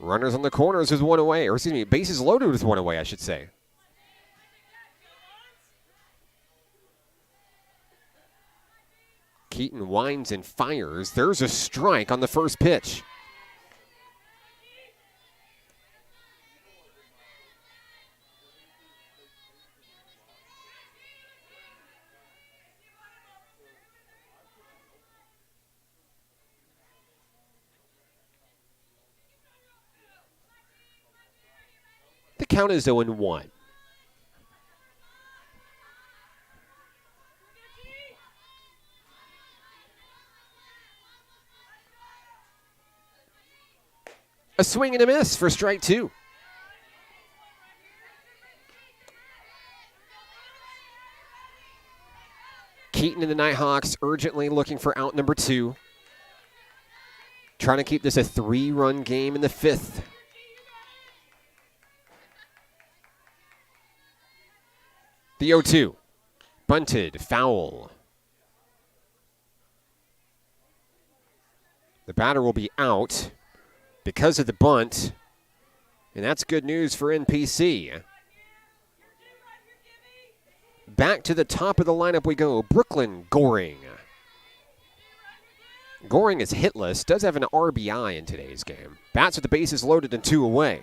Runners on the corners with 1 away, or excuse me, bases loaded with 1 away, I should say. Keaton winds and fires. There's a strike on the first pitch. The count is 0-1. A swing and a miss for strike 2. Keaton and the Nighthawks urgently looking for out number 2. Trying to keep this a 3-run game in the 5th. The 0-2. Bunted, foul. The batter will be out because of the bunt, and that's good news for NPC. Back to the top of the lineup we go. Brooklyn Goring. Goring is hitless, does have an RBI in today's game. Bats with the bases loaded and 2 away.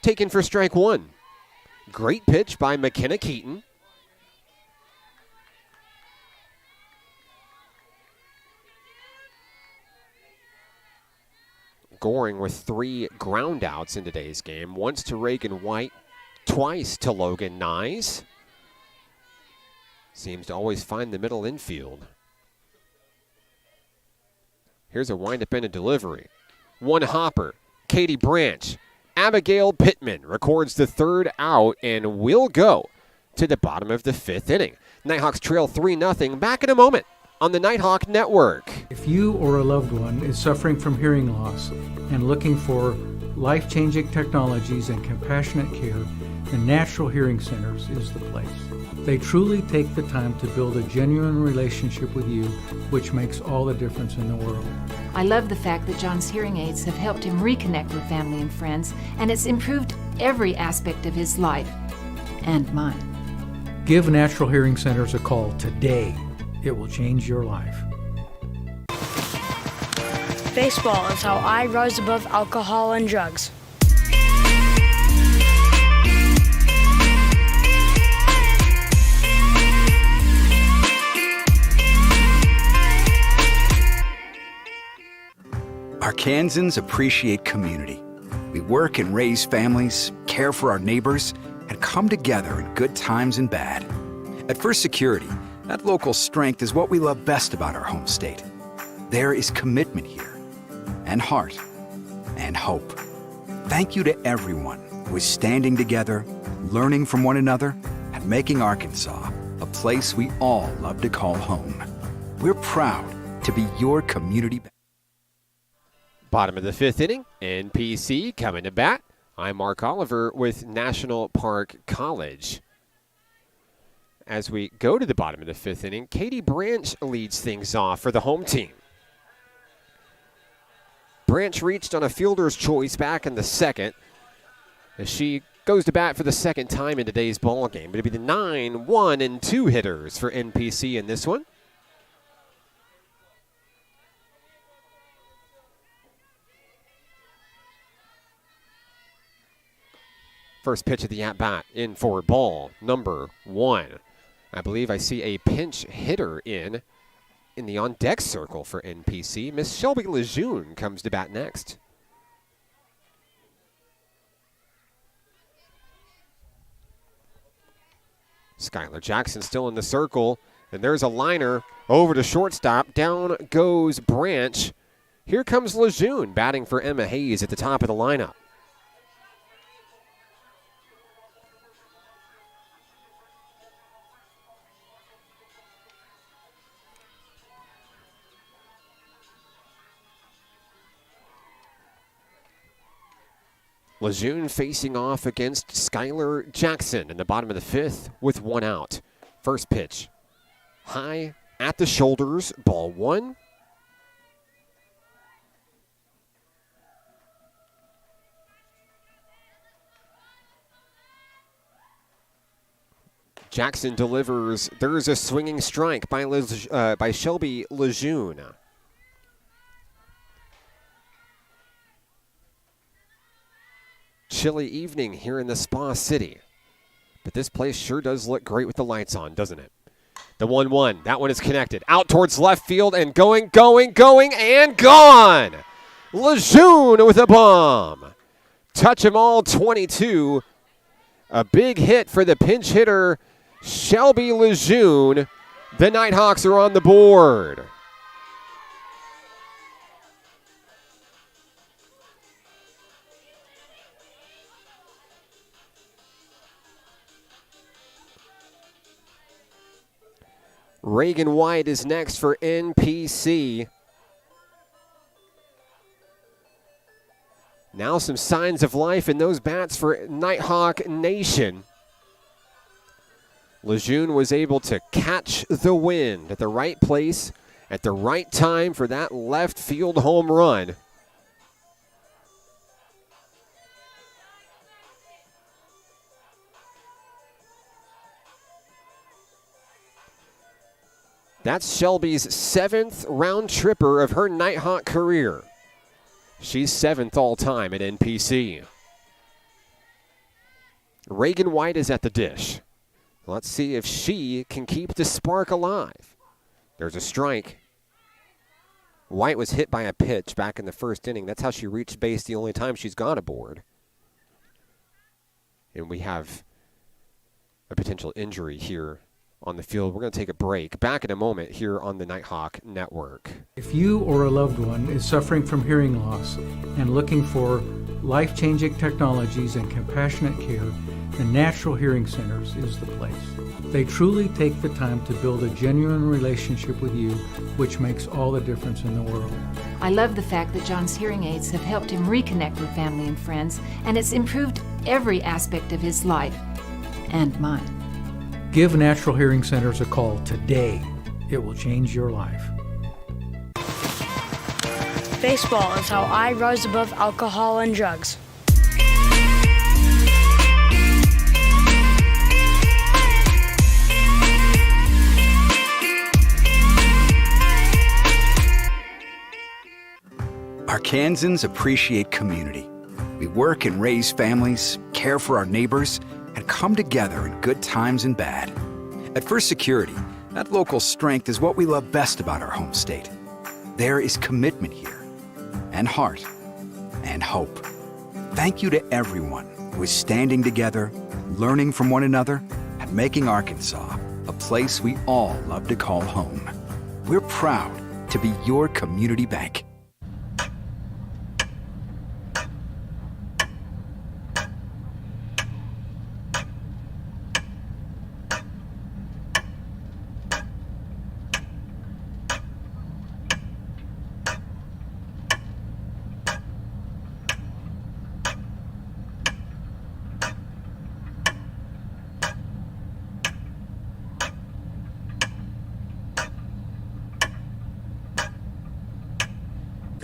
Taken for strike 1. Great pitch by McKenna Keaton. Goring with 3 ground outs in today's game. Once to Reagan White, twice to Logan Nyes. Seems to always find the middle infield. Here's a windup and a delivery. 1 hopper, Katie Branch. Abigail Pittman records the 3rd out and will go to the bottom of the 5th inning. Nighthawks trail 3-0. Back in a moment on the Nighthawk Network. If you or a loved one is suffering from hearing loss and looking for life-changing technologies and compassionate care, the Natural Hearing Centers is the place. They truly take the time to build a genuine relationship with you, which makes all the difference in the world. I love the fact that John's hearing aids have helped him reconnect with family and friends, and it's improved every aspect of his life and mine. Give Natural Hearing Centers a call today. It will change your life. Baseball is how I rose above alcohol and drugs. Arkansans appreciate community. We work and raise families, care for our neighbors, and come together in good times and bad. At First Security, that local strength is what we love best about our home state. There is commitment here, and heart, and hope. Thank you to everyone who is standing together, learning from one another, and making Arkansas a place we all love to call home. We're proud to be your community bank. Bottom of the fifth inning, NPC coming to bat. I'm Mark Oliver with National Park College. As we go to the bottom of the fifth inning, Katie Branch leads things off for the home team. Branch reached on a fielder's choice back in the second as she goes to bat for the second time in today's ball game. It'll be the 9, 1, and 2 hitters for NPC in this one. First pitch of the at-bat in for ball number 1. I believe I see a pinch hitter in the on-deck circle for NPC. Miss Shelby Lejeune comes to bat next. Skylar Jackson still in the circle, and there's a liner over to shortstop. Down goes Branch. Here comes Lejeune batting for Emma Hayes at the top of the lineup. Lejeune facing off against Skylar Jackson in the bottom of the fifth with 1 out. First pitch, high at the shoulders, ball 1. Jackson delivers. There's a swinging strike by Shelby Lejeune. Chilly evening here in the Spa City. But this place sure does look great with the lights on, doesn't it? The 1-1. That one is connected. Out towards left field and going, and gone! Lejeune with a bomb. Touch 'em all 22. A big hit for the pinch hitter, Shelby Lejeune. The Nighthawks are on the board. Reagan White is next for NPC. Now some signs of life in those bats for Nighthawk Nation. Lejeune was able to catch the wind at the right place at the right time for that left field home run. That's Shelby's 7th round tripper of her Nighthawk career. She's 7th all time at NPC. Reagan White is at the dish. Let's see if she can keep the spark alive. There's a strike. White was hit by a pitch back in the first inning. That's how she reached base the only time she's gone aboard. And we have a potential injury here on the field. We're going to take a break. Back in a moment here on the Nighthawk Network. If you or a loved one is suffering from hearing loss and looking for life-changing technologies and compassionate care, the Natural Hearing Centers is the place. They truly take the time to build a genuine relationship with you, which makes all the difference in the world. I love the fact that John's hearing aids have helped him reconnect with family and friends, and it's improved every aspect of his life and mine. Give Natural Hearing Centers a call today. It will change your life. Baseball is how I rise above alcohol and drugs. Arkansans appreciate community. We work and raise families, care for our neighbors, and come together in good times and bad. At First Security, that local strength is what we love best about our home state. There is commitment here, and heart, and hope. Thank you to everyone who is standing together, learning from one another, and making Arkansas a place we all love to call home. We're proud to be your community bank.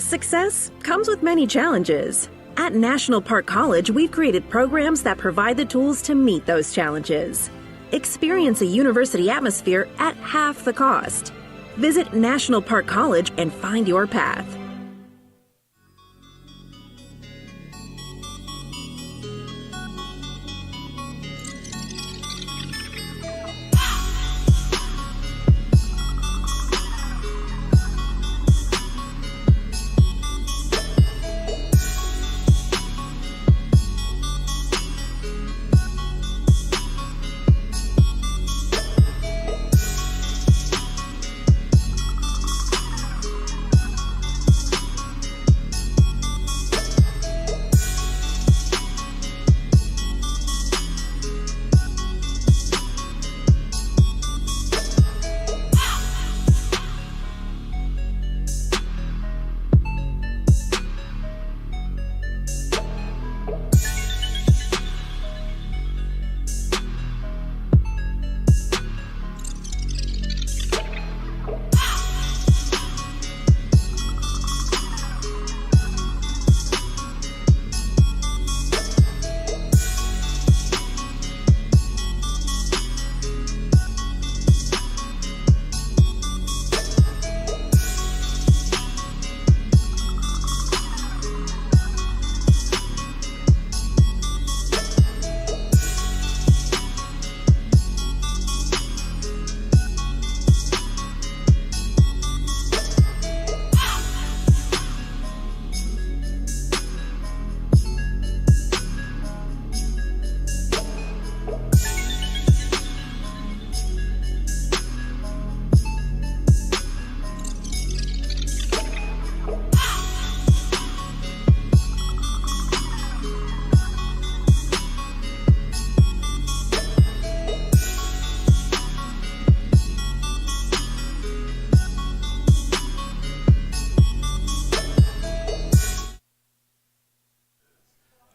Success comes with many challenges. At National Park College, we've created programs that provide the tools to meet those challenges. Experience a university atmosphere at half the cost. Visit National Park College and find your path.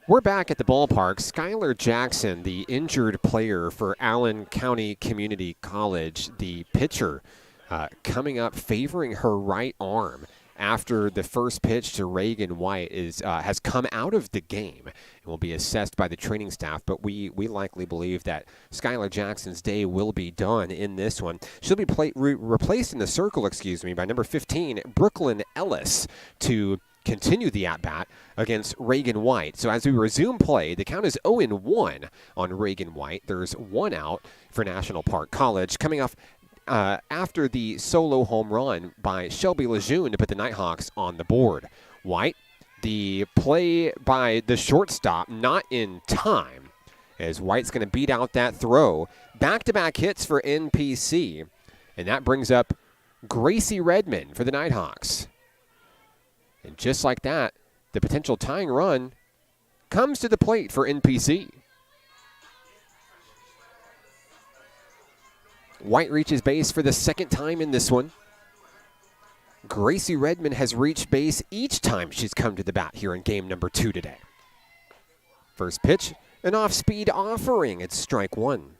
We're back at the ballpark. Skylar Jackson, the injured player for Allen County Community College, the pitcher, coming up favoring her right arm after the first pitch to Reagan White has come out of the game and will be assessed by the training staff. But we likely believe that Skylar Jackson's day will be done in this one. She'll be replaced in the circle, by number 15, Brooklyn Ellis, to continue the at-bat against Reagan White. So as we resume play, the count is 0-1 on Reagan White. There's one out for National Park College, coming off after the solo home run by Shelby Lejeune to put the Nighthawks on the board. White, the play by the shortstop, not in time, as White's going to beat out that throw. Back-to-back hits for NPC, and that brings up Gracie Redmond for the Nighthawks. And just like that, the potential tying run comes to the plate for NPC. White reaches base for the second time in this one. Gracie Redmond has reached base each time she's come to the bat here in game number 2 today. First pitch, an off-speed offering. It's strike one.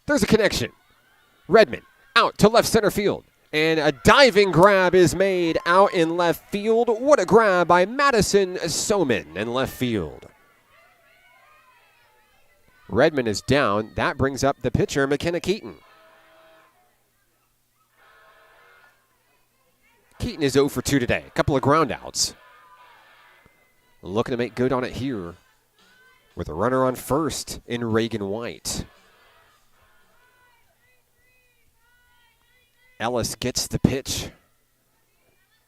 There's a connection. Redmond out to left center field. And a diving grab is made out in left field. What a grab by Madison Soman in left field. Redmond is down. That brings up the pitcher, McKenna Keaton. Keaton is 0 for 2 today. A couple of ground outs. Looking to make good on it here with a runner on first in Reagan White. Ellis gets the pitch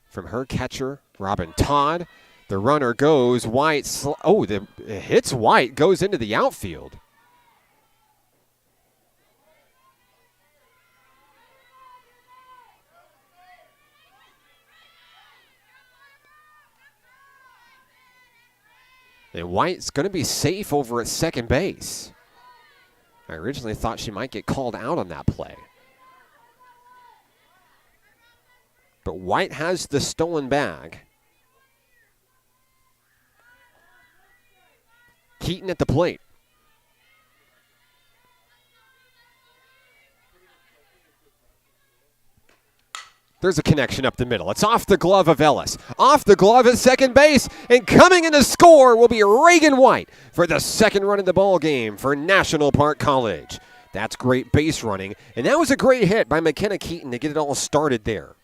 from her catcher, Robin Todd. The runner goes. White. Hits White, goes into the outfield. And White's going to be safe over at second base. I originally thought she might get called out on that play. But White has the stolen bag. Keaton at the plate. There's a connection up the middle. It's off the glove of Ellis. Off the glove at second base. And coming in to score will be Reagan White for the second run of the ball game for National Park College. That's great base running. And that was a great hit by McKenna Keaton to get it all started there.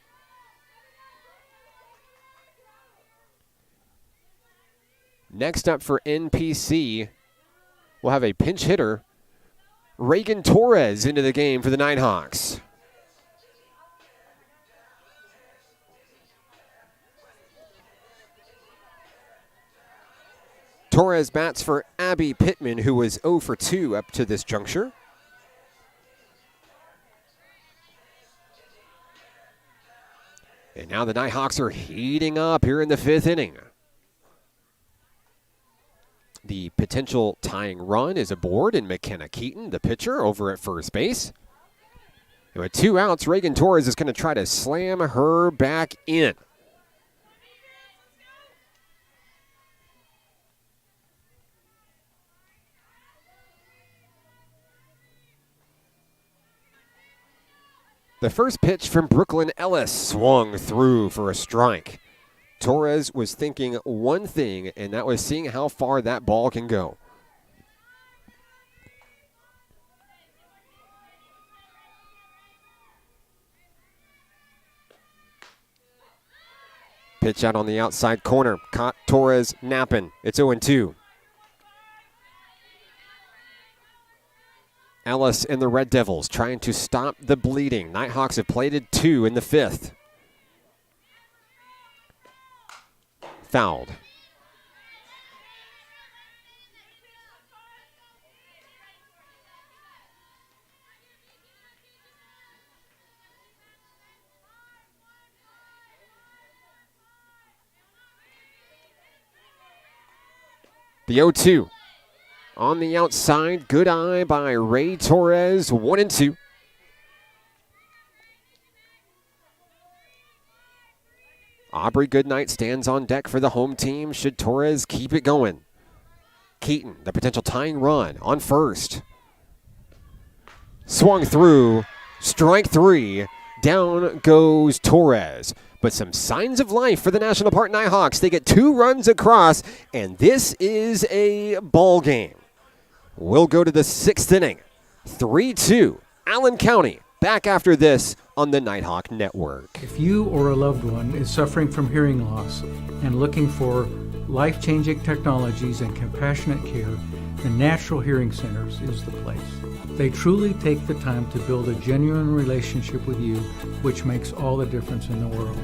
Next up for NPC, we'll have a pinch hitter, Reagan Torres, into the game for the Nighthawks. Torres bats for Abby Pittman, who was 0 for 2 up to this juncture. And now the Nighthawks are heating up here in the 5th inning. The potential tying run is aboard, and McKenna Keaton, the pitcher, over at first base. And with 2 outs, Reagan Torres is going to try to slam her back in. The first pitch from Brooklyn Ellis swung through for a strike. Torres was thinking one thing, and that was seeing how far that ball can go. Pitch out on the outside corner. Caught Torres napping. It's 0-2. Ellis and the Red Devils trying to stop the bleeding. Nighthawks have plated 2 in the 5th. Fouled. The 0-2. On the outside, good eye by Ray Torres, 1-2. Aubrey Goodnight stands on deck for the home team should Torres keep it going. Keaton, the potential tying run on first. Swung through, strike 3, down goes Torres. But some signs of life for the National Park Nighthawks. They get 2 runs across, and this is a ball game. We'll go to the 6th inning. 3-2, Allen County. Back after this on the Nighthawk Network. If you or a loved one is suffering from hearing loss and looking for life-changing technologies and compassionate care, the Natural Hearing Centers is the place. They truly take the time to build a genuine relationship with you, which makes all the difference in the world.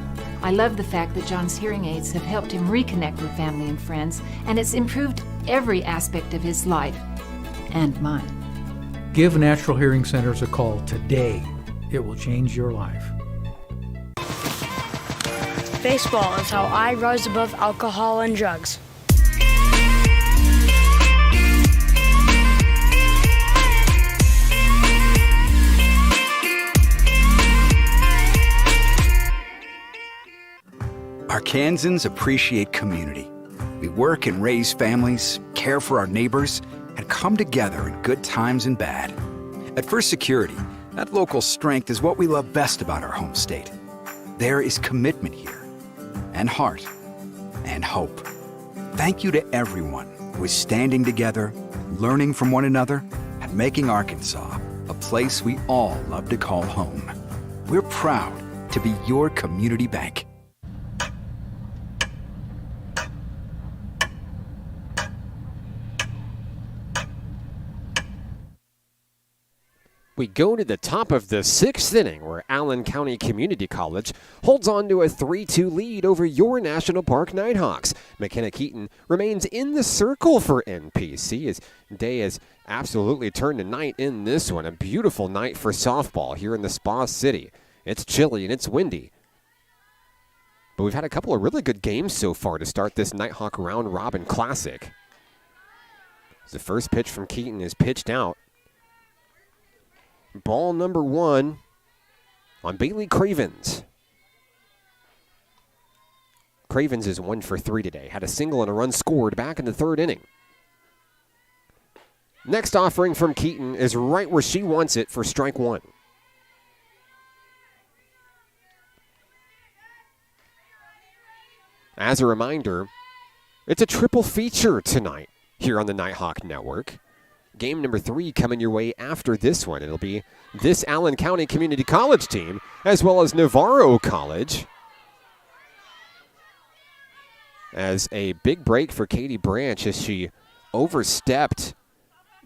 I love the fact that John's hearing aids have helped him reconnect with family and friends, and it's improved every aspect of his life and mine. Give Natural Hearing Centers a call today. It will change your life. Baseball is how I rose above alcohol and drugs. Arkansans appreciate community. We work and raise families, care for our neighbors, and come together in good times and bad. At First Security, that local strength is what we love best about our home state. There is commitment here, and heart, and hope. Thank you to everyone who is standing together, learning from one another, and making Arkansas a place we all love to call home. We're proud to be your community bank. We go to the top of the 6th inning where Allen County Community College holds on to a 3-2 lead over your National Park Nighthawks. McKenna Keaton remains in the circle for NPC as day has absolutely turned to night in this one. A beautiful night for softball here in the Spa City. It's chilly and it's windy. But we've had a couple of really good games so far to start this Nighthawk Round Robin Classic. The first pitch from Keaton is pitched out. Ball number 1 on Bailey Cravens. Cravens is 1 for 3 today. Had a single and a run scored back in the 3rd inning. Next offering from Keaton is right where she wants it for strike one. As a reminder, it's a triple feature tonight here on the Nighthawk Network. Game number 3 coming your way after this one. It'll be this Allen County Community College team as well as Navarro College. As a big break for Katie Branch as she overstepped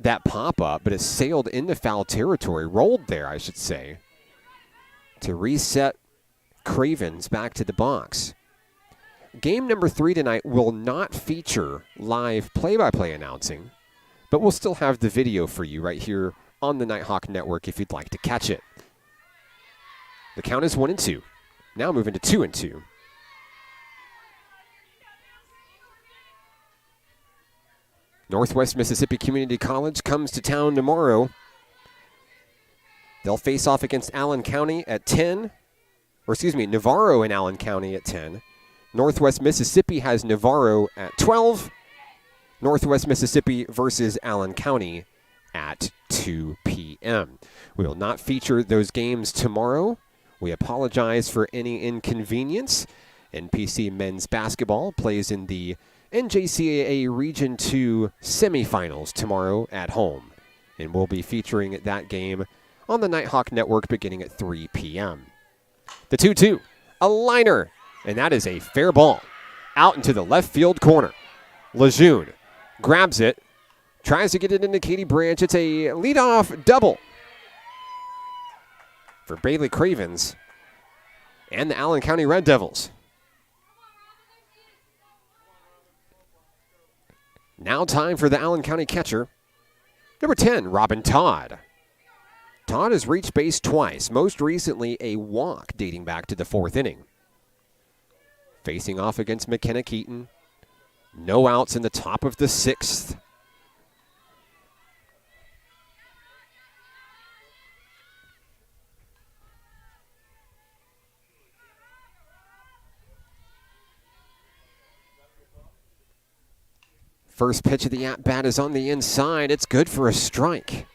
that pop-up, but it sailed into foul territory, rolled there, I should say, to reset Cravens back to the box. Game number 3 tonight will not feature live play-by-play announcing, but we'll still have the video for you right here on the Nighthawk Network if you'd like to catch it. The count is 1-2. Now moving to 2-2. Northwest Mississippi Community College comes to town tomorrow. They'll face off against Allen County at 10. Navarro and Allen County at 10. Northwest Mississippi has Navarro at 12. Northwest Mississippi versus Allen County at 2 p.m. We will not feature those games tomorrow. We apologize for any inconvenience. NPC men's basketball plays in the NJCAA Region 2 semifinals tomorrow at home. And we'll be featuring that game on the Nighthawk Network beginning at 3 p.m. The 2-2, a liner, and that is a fair ball. Out into the left field corner. Lejeune grabs it, tries to get it into Katie Branch. It's a leadoff double for Bailey Cravens and the Allen County Red Devils. Now time for the Allen County catcher, number 10, Robin Todd. Todd has reached base twice, most recently a walk dating back to the 4th inning. Facing off against McKenna Keaton. No outs in the top of the 6th. First pitch of the at-bat is on the inside. It's good for a strike.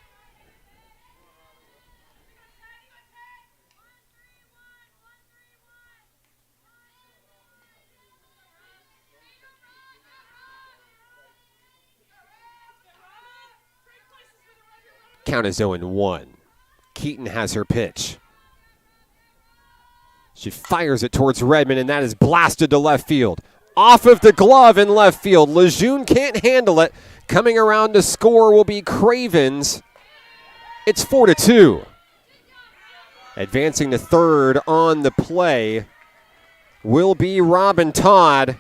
Count is 0-1. Keaton has her pitch. She fires it towards Redmond, and that is blasted to left field. Off of the glove in left field. Lejeune can't handle it. Coming around to score will be Cravens. It's 4-2. Advancing to third on the play will be Robin Todd.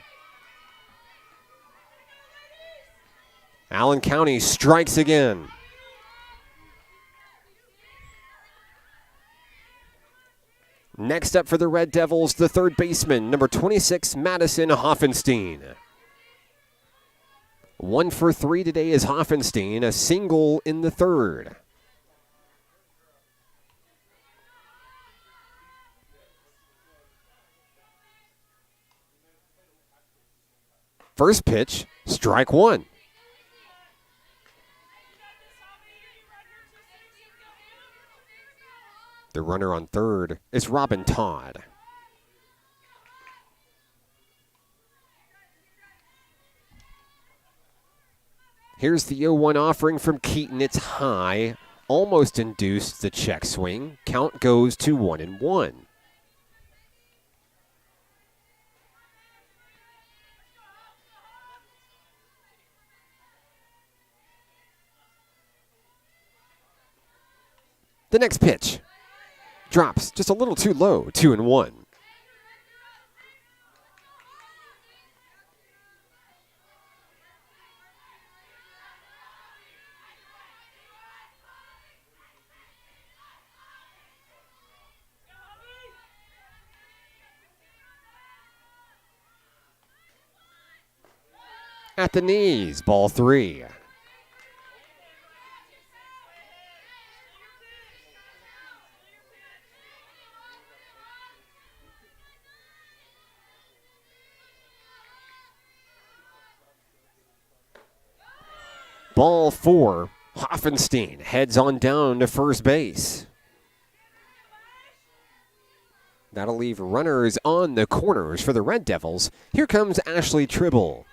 Allen County strikes again. Next up for the Red Devils, the third baseman, number 26, Madison Hoffenstein. 1 for 3 today is Hoffenstein, a single in the third. First pitch, strike one. The runner on third is Robin Todd. Here's the 0-1 offering from Keaton. It's high, almost induced the check swing. Count goes to 1-1. The next pitch drops just a little too low, 2-1. At the knees, ball 3. Ball 4. Hoffenstein heads on down to first base. That'll leave runners on the corners for the Red Devils. Here comes Ashley Tribble.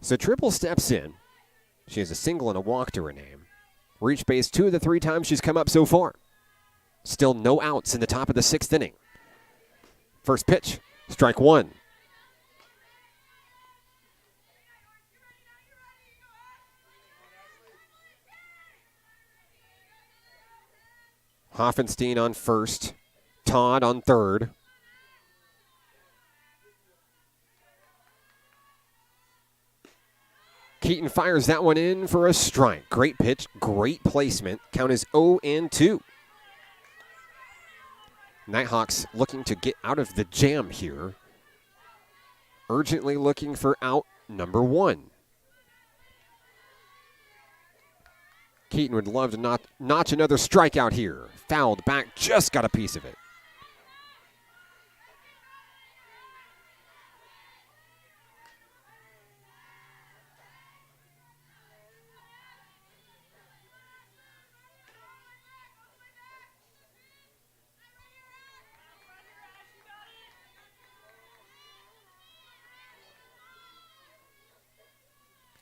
So Tribble steps in. She has a single and a walk to her name. Reached base 2 of the 3 times she's come up so far. Still no outs in the top of the 6th inning. First pitch, strike 1. Hoffenstein on first. Todd on third. Keaton fires that one in for a strike. Great pitch, great placement. Count is 0-2. Nighthawks looking to get out of the jam here. Urgently looking for out number 1. Keaton would love to notch another strikeout here. Fouled back, just got a piece of it.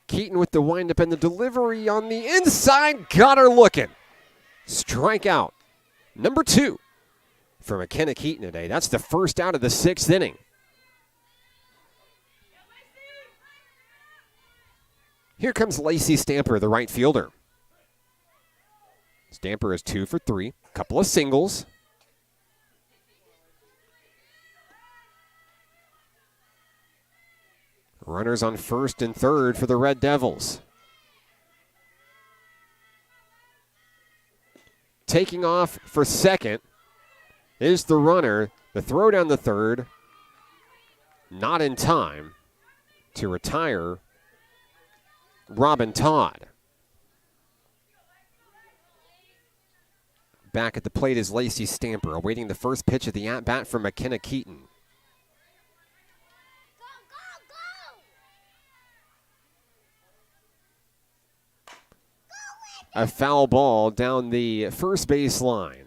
Keaton with the windup and the delivery on the inside. Got her looking. Strikeout. Number 2 for McKenna Keaton today. That's the first out of the 6th inning. Here comes Lacey Stamper, the right fielder. Stamper is 2 for 3. Couple of singles. Runners on first and third for the Red Devils. Taking off for second is the runner. The throw down the third. Not in time to retire Robin Todd. Back at the plate is Lacey Stamper, awaiting the first pitch of the at-bat from McKenna Keaton. A foul ball down the first base line.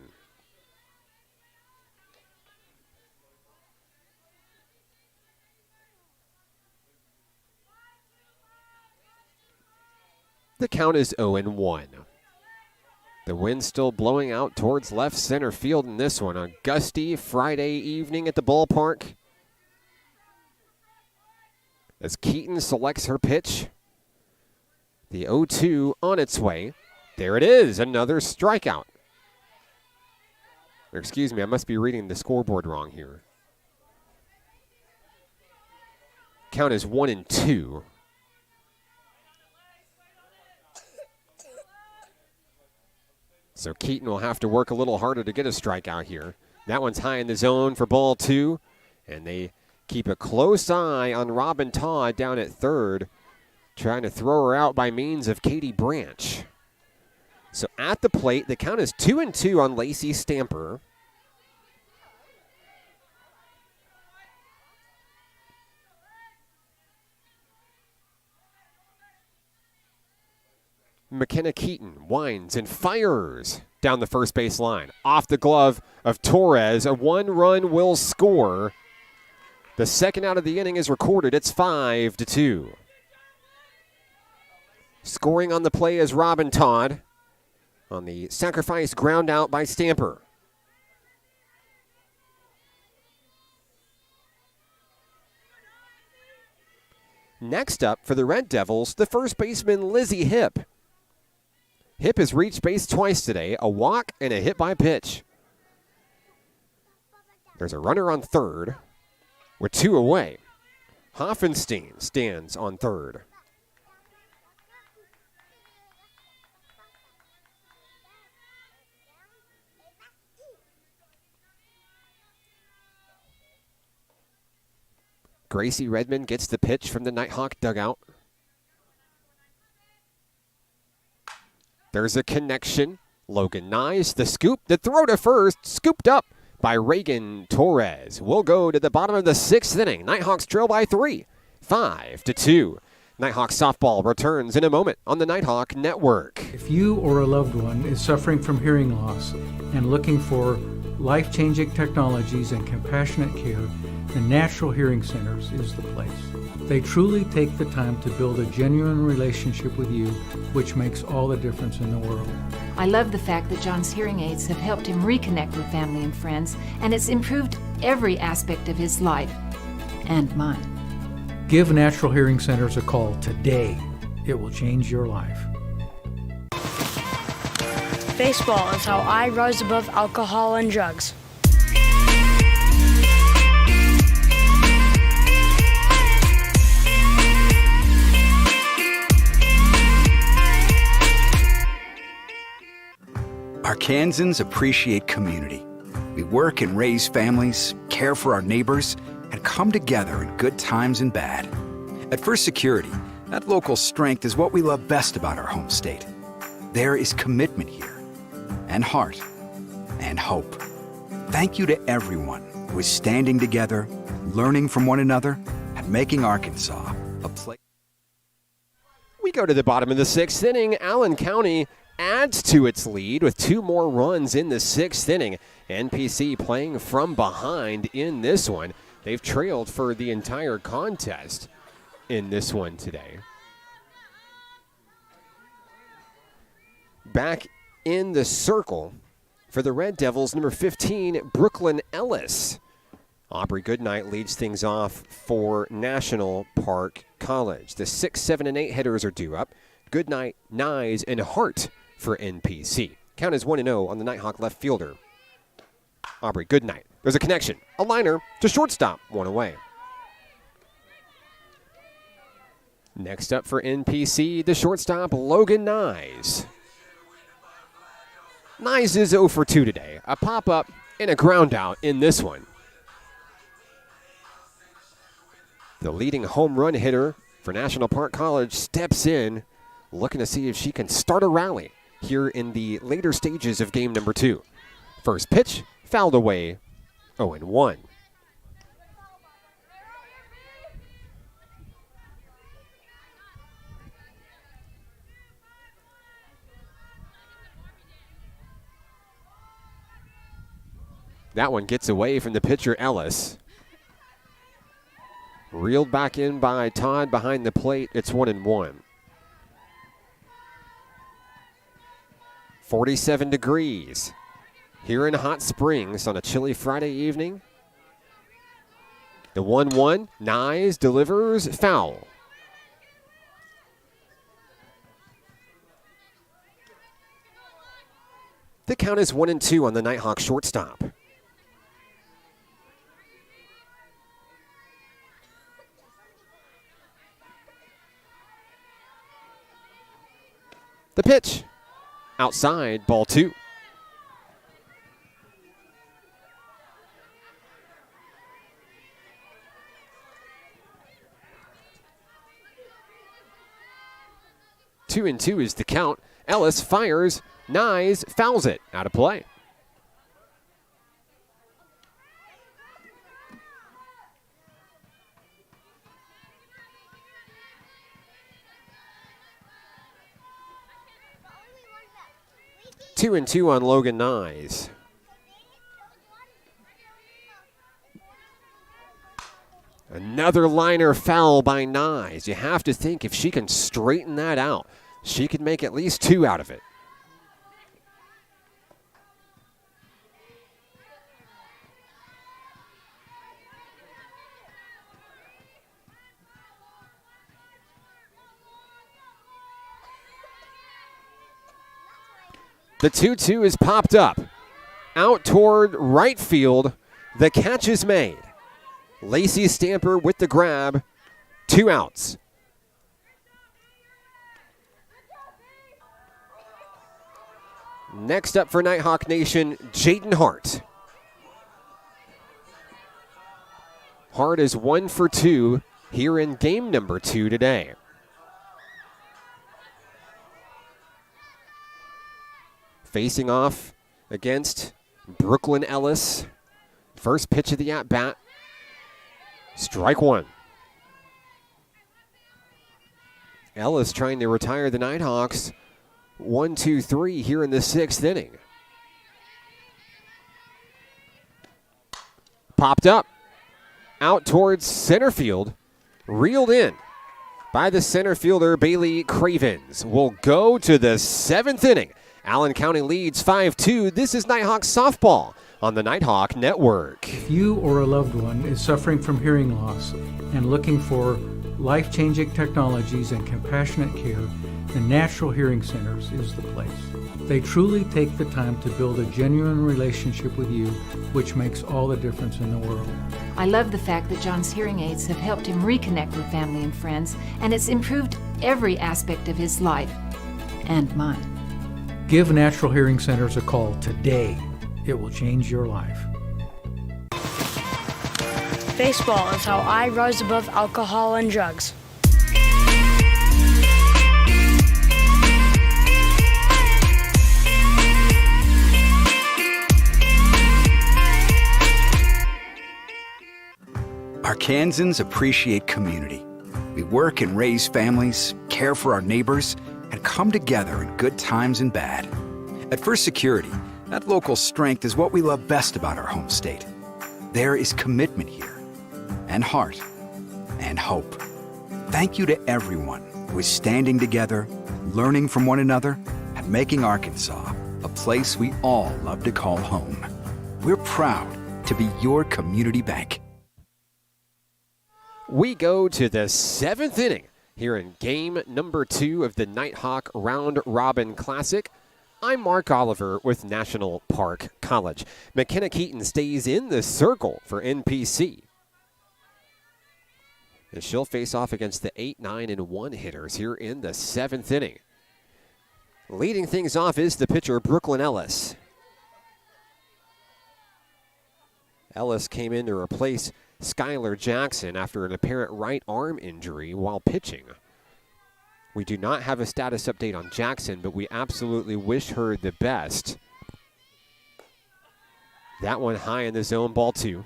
The count is 0-1. The wind still blowing out towards left center field in this one. A gusty Friday evening at the ballpark. As Keaton selects her pitch. The 0-2 on its way. There it is, another strikeout. Or excuse me, I must be reading the scoreboard wrong here. Count is 1-2. So Keaton will have to work a little harder to get a strikeout here. That one's high in the zone for ball 2. And they keep a close eye on Robin Todd down at third, trying to throw her out by means of Katie Branch. So at the plate, the count is 2-2 on Lacey Stamper. McKenna Keaton winds and fires down the first base line. Off the glove of Torres, a 1-run will score. The second out of the inning is recorded. It's 5-2. Scoring on the play is Robin Todd on the sacrifice ground out by Stamper. Next up for the Red Devils, the first baseman Lizzie Hipp. Hipp has reached base twice today, a walk and a hit by pitch. There's a runner on third with 2 away. Hoffenstein stands on third. Gracie Redmond gets the pitch from the Nighthawk dugout. There's a connection. Logan Nyes, the scoop, the throw to first, scooped up by Reagan Torres. We'll go to the bottom of the 6th inning. Nighthawks trail by 3, 5-2. Nighthawk softball returns in a moment on the Nighthawk Network. If you or a loved one is suffering from hearing loss and looking for life-changing technologies and compassionate care, the Natural Hearing Centers is the place. They truly take the time to build a genuine relationship with you, which makes all the difference in the world. I love the fact that John's hearing aids have helped him reconnect with family and friends, and it's improved every aspect of his life and mine. Give Natural Hearing Centers a call today. It will change your life. Baseball is how I rise above alcohol and drugs. Arkansans appreciate community. We work and raise families, care for our neighbors, and come together in good times and bad. At First Security, that local strength is what we love best about our home state. There is commitment here, and heart, and hope. Thank you to everyone who is standing together, learning from one another, and making Arkansas a place. We go to the bottom of the 6th inning. Allen County adds to its lead with 2 more runs in the 6th inning. NPC playing from behind in this one. They've trailed for the entire contest in this one today. Back in the circle for the Red Devils, number 15, Brooklyn Ellis. Aubrey Goodnight leads things off for National Park College. The 6, 7, and 8 hitters are due up. Goodnight, Nyes, and Hart for NPC. Count is 1-0 on the Nighthawk left fielder, Aubrey Goodnight. There's a connection. A liner to shortstop. 1 away. Next up for NPC, the shortstop, Logan Nyes. Nyes is 0 for 2 today. A pop-up and a ground out in this one. The leading home run hitter for National Park College steps in, looking to see if she can start a rally here in the later stages of game number 2. First pitch, fouled away, 0-1. That one gets away from the pitcher, Ellis. Reeled back in by Todd behind the plate. It's 1-1. 47 degrees here in Hot Springs on a chilly Friday evening. The 1-1, Nyes delivers foul. The count is 1-2 on the Nighthawk shortstop. The pitch, outside, ball 2. Two and 2 is the count. Ellis fires, Nyes fouls it, out of play. Two and 2 on Logan Nyes. Another liner foul by Nyes. You have to think if she can straighten that out, she could make at least 2 out of it. The 2-2 is popped up. Out toward right field. The catch is made. Lacey Stamper with the grab. 2 outs. Next up for Nighthawk Nation, Jaden Hart. Hart is 1 for 2 here in game number 2 today. Facing off against Brooklyn Ellis. First pitch of the at-bat. Strike one. Ellis trying to retire the Nighthawks. 1-2-3 here in the sixth inning. Popped up. Out towards center field. Reeled in by the center fielder, Bailey Cravens. Will go to the seventh inning. Allen County leads 5-2. This is Nighthawk softball on the Nighthawk Network. If you or a loved one is suffering from hearing loss and looking for life-changing technologies and compassionate care, the Natural Hearing Centers is the place. They truly take the time to build a genuine relationship with you, which makes all the difference in the world. I love the fact that John's hearing aids have helped him reconnect with family and friends, and it's improved every aspect of his life and mine. Give Natural Hearing Centers a call today. It will change your life. Baseball is how I rise above alcohol and drugs. Arkansans appreciate community. We work and raise families, care for our neighbors, and come together in good times and bad. At First Security, that local strength is what we love best about our home state. There is commitment here, and heart, and hope. Thank you to everyone who is standing together, learning from one another, and making Arkansas a place we all love to call home. We're proud to be your community bank. We go to the seventh inning here in game number 2 of the Nighthawk Round Robin Classic. I'm Mark Oliver with National Park College. McKenna Keaton stays in the circle for NPC. And she'll face off against the 8, 9, and 1 hitters here in the seventh inning. Leading things off is the pitcher, Brooklyn Ellis. Ellis came in to replace Skylar Jackson after an apparent right arm injury while pitching. We do not have a status update on Jackson, but we absolutely wish her the best. That one high in the zone, ball 2.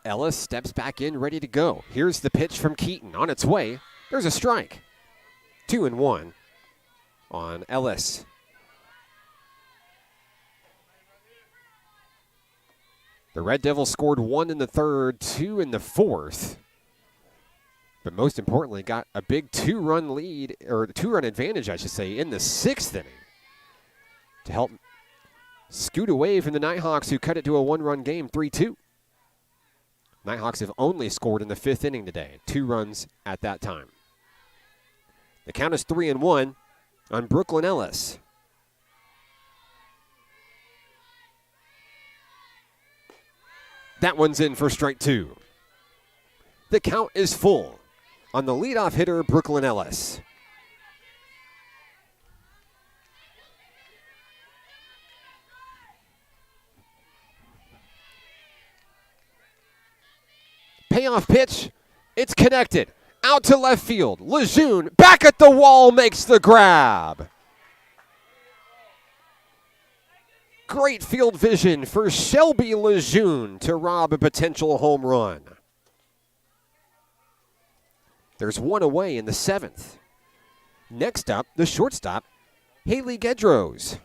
Ellis steps back in, ready to go. Here's the pitch from Keaton. On its way, there's a strike. 2-1 on Ellis. The Red Devils scored 1 in the third, 2 in the fourth. But most importantly, got a big 2-run lead, or 2-run advantage, I should say, in the sixth inning to help scoot away from the Nighthawks, who cut it to a 1-run game, 3-2. Nighthawks have only scored in the fifth inning today, 2 runs at that time. The count is 3-1 on Brooklyn Ellis. That one's in for strike 2. The count is full on the leadoff hitter, Brooklyn Ellis. Payoff pitch, it's connected. Out to left field. Lejeune back at the wall, makes the grab. Great field vision for Shelby Lejeune to rob a potential home run. There's one away in the seventh. Next up, the shortstop, Haley Gedros.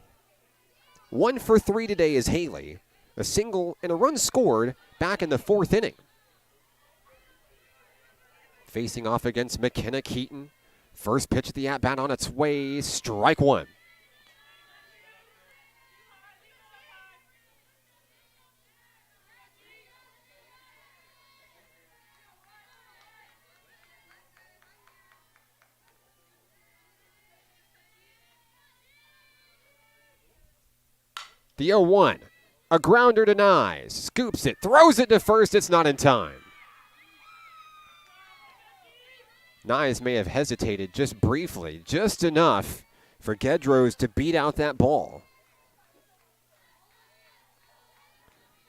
1 for 3 today is Haley. A single and a run scored back in the fourth inning. Facing off against McKenna Keaton. First pitch of the at-bat on its way, strike 1. The 0-1, a grounder denies, scoops it, throws it to first, it's not in time. Nyes may have hesitated just briefly, just enough for Gedros to beat out that ball.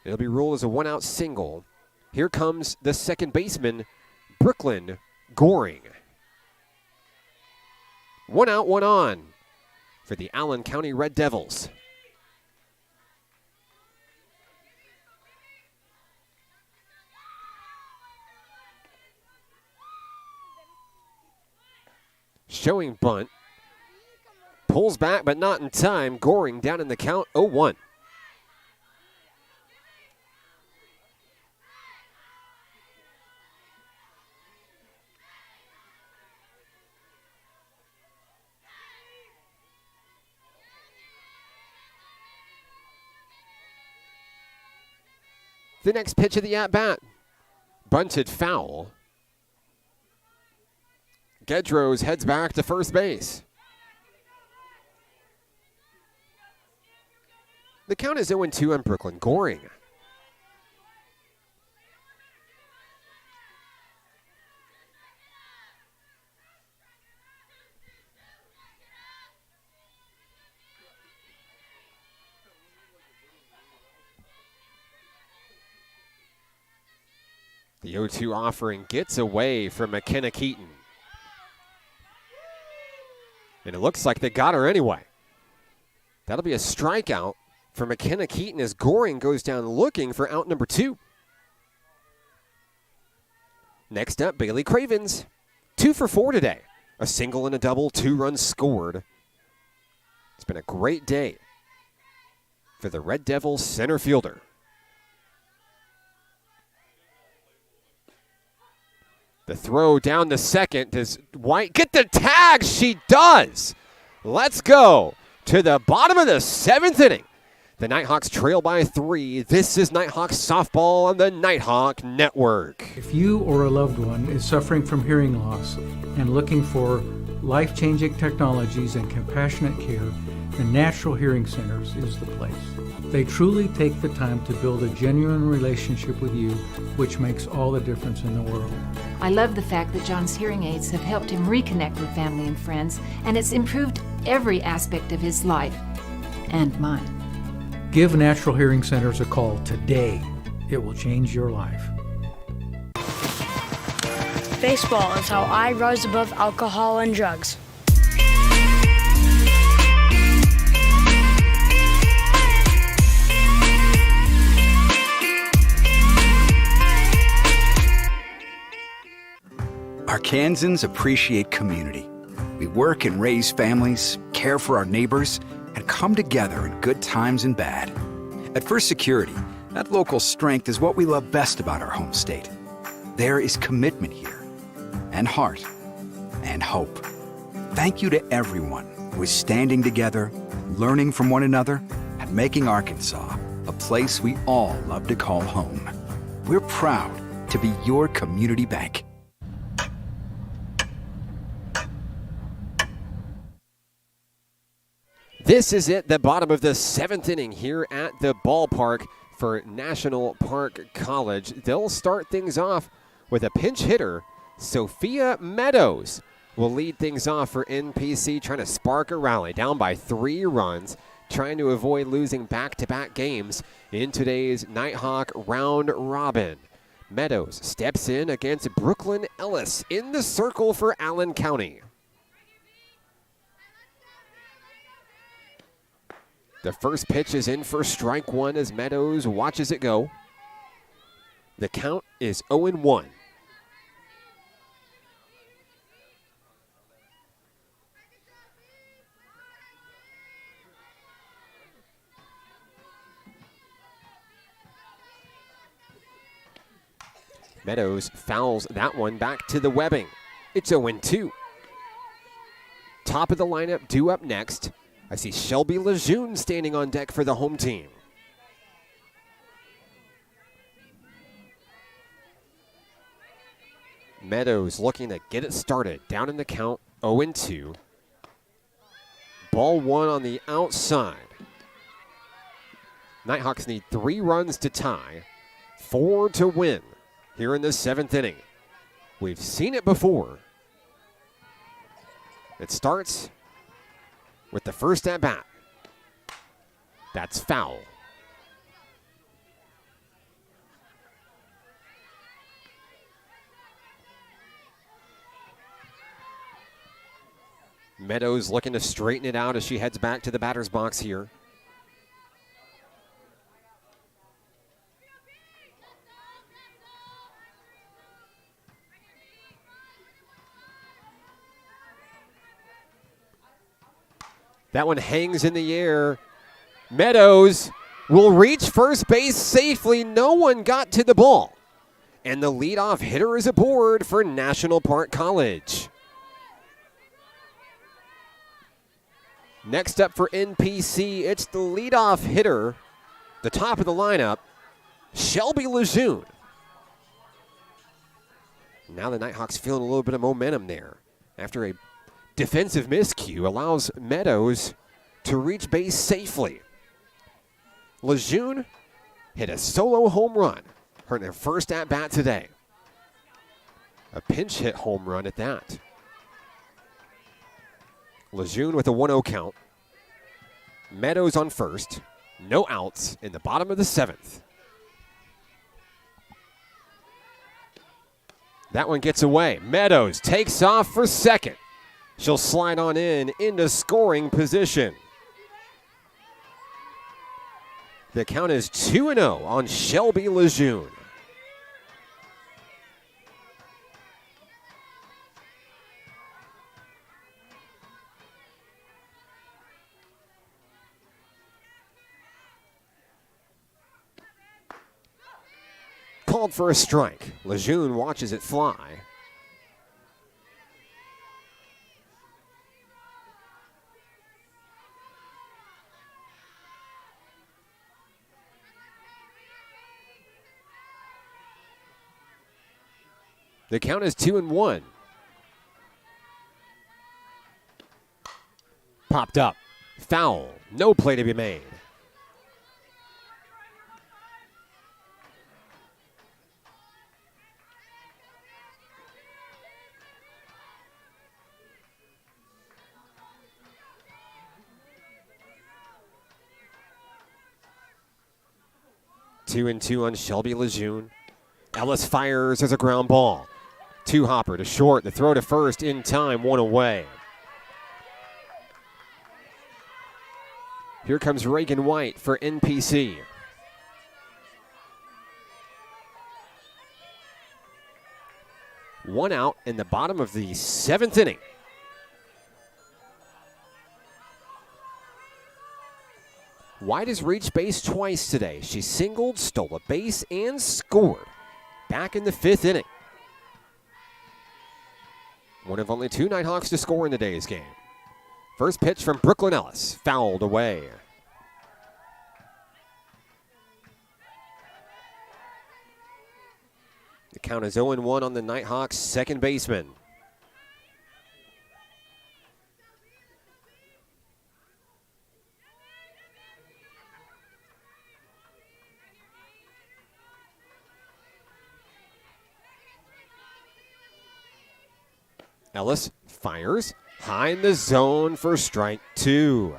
It'll be ruled as a one-out single. Here comes the second baseman, Brooklyn Goring. 1 out, 1 on for the Allen County Red Devils. Showing bunt. Pulls back, but not in time. Goring down in the count, 0-1. The next pitch of the at-bat. Bunted foul. Gedros heads back to first base. The count is 0-2 on Brooklyn Goring. The 0-2 offering gets away from McKenna Keaton. And it looks like they got her anyway. That'll be a strikeout for McKenna Keaton as Goring goes down looking for out number 2. Next up, Bailey Cravens. 2 for 4 today. A single and a double, 2 runs scored. It's been a great day for the Red Devils center fielder. The throw down to second. Does White get the tag? She does. Let's go to the bottom of the 7th inning. The Nighthawks trail by 3. This is Nighthawks softball on the Nighthawk Network. If you or a loved one is suffering from hearing loss and looking for life-changing technologies and compassionate care, the Natural Hearing Centers is the place. They truly take the time to build a genuine relationship with you, which makes all the difference in the world. I love the fact that John's hearing aids have helped him reconnect with family and friends, and it's improved every aspect of his life and mine. Give Natural Hearing Centers a call today. It will change your life. Baseball is how I rise above alcohol and drugs. Arkansans appreciate community. We work and raise families, care for our neighbors, and come together in good times and bad. At First Security, that local strength is what we love best about our home state. There is commitment here, and heart, and hope. Thank you to everyone who is standing together, learning from one another, and making Arkansas a place we all love to call home. We're proud to be your community bank. This is it, the bottom of the 7th inning here at the ballpark for National Park College. They'll start things off with a pinch hitter. Sophia Meadows will lead things off for NPC, trying to spark a rally, down by 3 runs, trying to avoid losing back-to-back games in today's Nighthawk Round Robin. Meadows steps in against Brooklyn Ellis in the circle for Allen County. The first pitch is in for strike 1 as Meadows watches it go. The count is 0-1. Meadows fouls that one back to the webbing. It's 0-2. Top of the lineup due up next. I see Shelby Lejeune standing on deck for the home team. Meadows looking to get it started. Down in the count, 0-2. Ball 1 on the outside. Nighthawks need 3 runs to tie, 4 to win here in the 7th inning. We've seen it before. It starts with the first at bat. That's foul. Meadows looking to straighten it out as she heads back to the batter's box here. That one hangs in the air. Meadows will reach first base safely. No one got to the ball. And the leadoff hitter is aboard for National Park College. Next up for NPC, it's the leadoff hitter, the top of the lineup, Shelby Lejeune. Now the Nighthawks feeling a little bit of momentum there after a defensive miscue allows Meadows to reach base safely. Lejeune hit a solo home run, her their first at-bat today. A pinch hit home run at that. Lejeune with a 1-0 count. Meadows on first. No outs in the bottom of the 7th. That one gets away. Meadows takes off for second. She'll slide on in into scoring position. The count is 2-0 on Shelby Lejeune. Called for a strike. Lejeune watches it fly. The count is 2-1. Popped up. Foul. No play to be made. Two and two on Shelby Lejeune. Ellis fires as a ground ball. Two-hopper to short. The throw to first in time. One away. Here comes Reagan White for NPC. One out in the bottom of the 7th inning. White has reached base twice today. She singled, stole a base, and scored. Back in the 5th inning. One of only two Nighthawks to score in today's game. First pitch from Brooklyn Ellis, fouled away. The count is 0-1 on the Nighthawks' second baseman. Ellis fires high in the zone for strike two.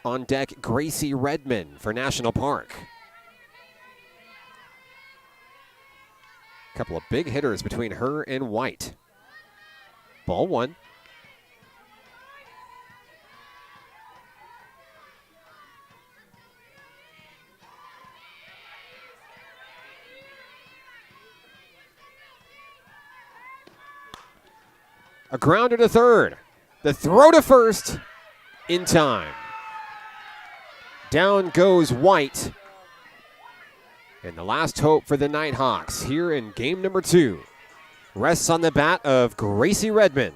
On deck, Gracie Redmond for National Park. A couple of big hitters between her and White. Ball one. A grounder to third. The throw to first in time. Down goes White. And the last hope for the Nighthawks here in game number 2 rests on the bat of Gracie Redmond.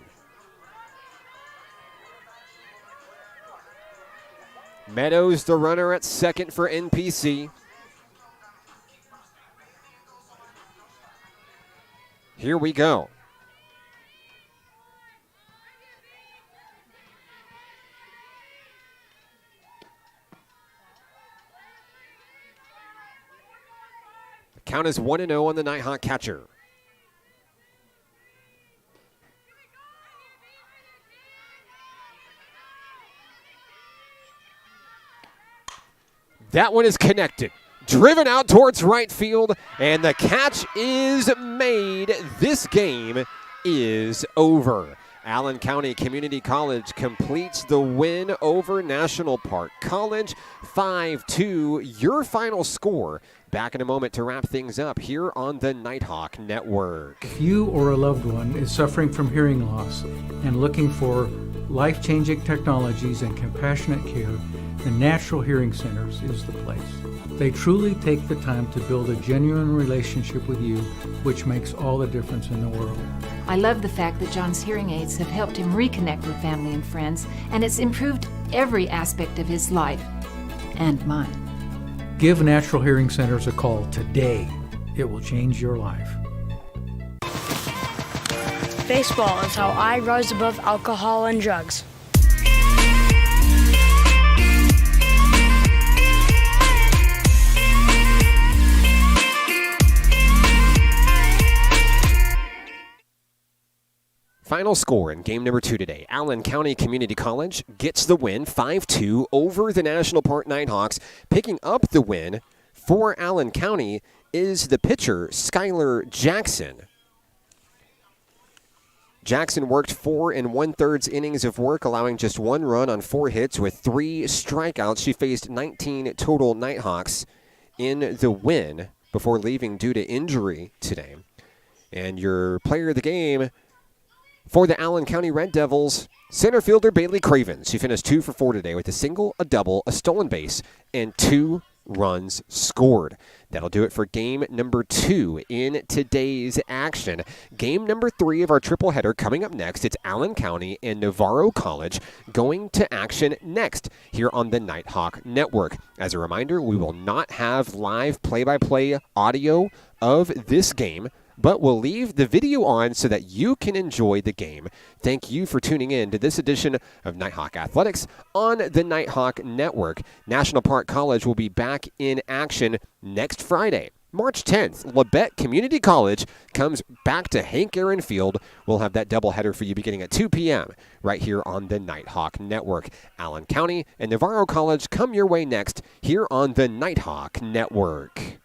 Meadows, the runner at second for NPC. Here we go. Count is 1-0 on the Nighthawk catcher. That one is connected. driven out towards right field, and the catch is made. This game is over. Allen County Community College completes the win over National Park College, 5-2. Your final score. Back in a moment to wrap things up here on the Nighthawk Network. If you or a loved one is suffering from hearing loss and looking for life-changing technologies and compassionate care, the Natural Hearing Centers is the place. They truly take the time to build a genuine relationship with you, which makes all the difference in the world. I love the fact that John's hearing aids have helped him reconnect with family and friends, and it's improved every aspect of his life and mine. Give Natural Hearing Centers a call today. It will change your life. Baseball is how I rose above alcohol and drugs. Final score in game number 2 today. Allen County Community College gets the win 5-2 over the National Park Nighthawks. Picking up the win for Allen County is the pitcher, Skylar Jackson. Jackson worked 4 1/3 innings of work, allowing just 1 run on 4 hits with 3 strikeouts. She faced 19 total Nighthawks in the win before leaving due to injury today. And your player of the game for the Allen County Red Devils, center fielder Bailey Cravens. She finished 2 for 4 today with a single, a double, a stolen base, and 2 runs scored. That'll do it for game number 2 in today's action. Game number 3 of our triple header coming up next. It's Allen County and Navarro College going to action next here on the Nighthawk Network. As a reminder, we will not have live play-by-play audio of this game, but we'll leave the video on so that you can enjoy the game. Thank you for tuning in to this edition of Nighthawk Athletics on the Nighthawk Network. National Park College will be back in action next Friday, March 10th. Labette Community College comes back to Hank Aaron Field. We'll have that doubleheader for you beginning at 2 p.m. right here on the Nighthawk Network. Allen County and Navarro College come your way next here on the Nighthawk Network.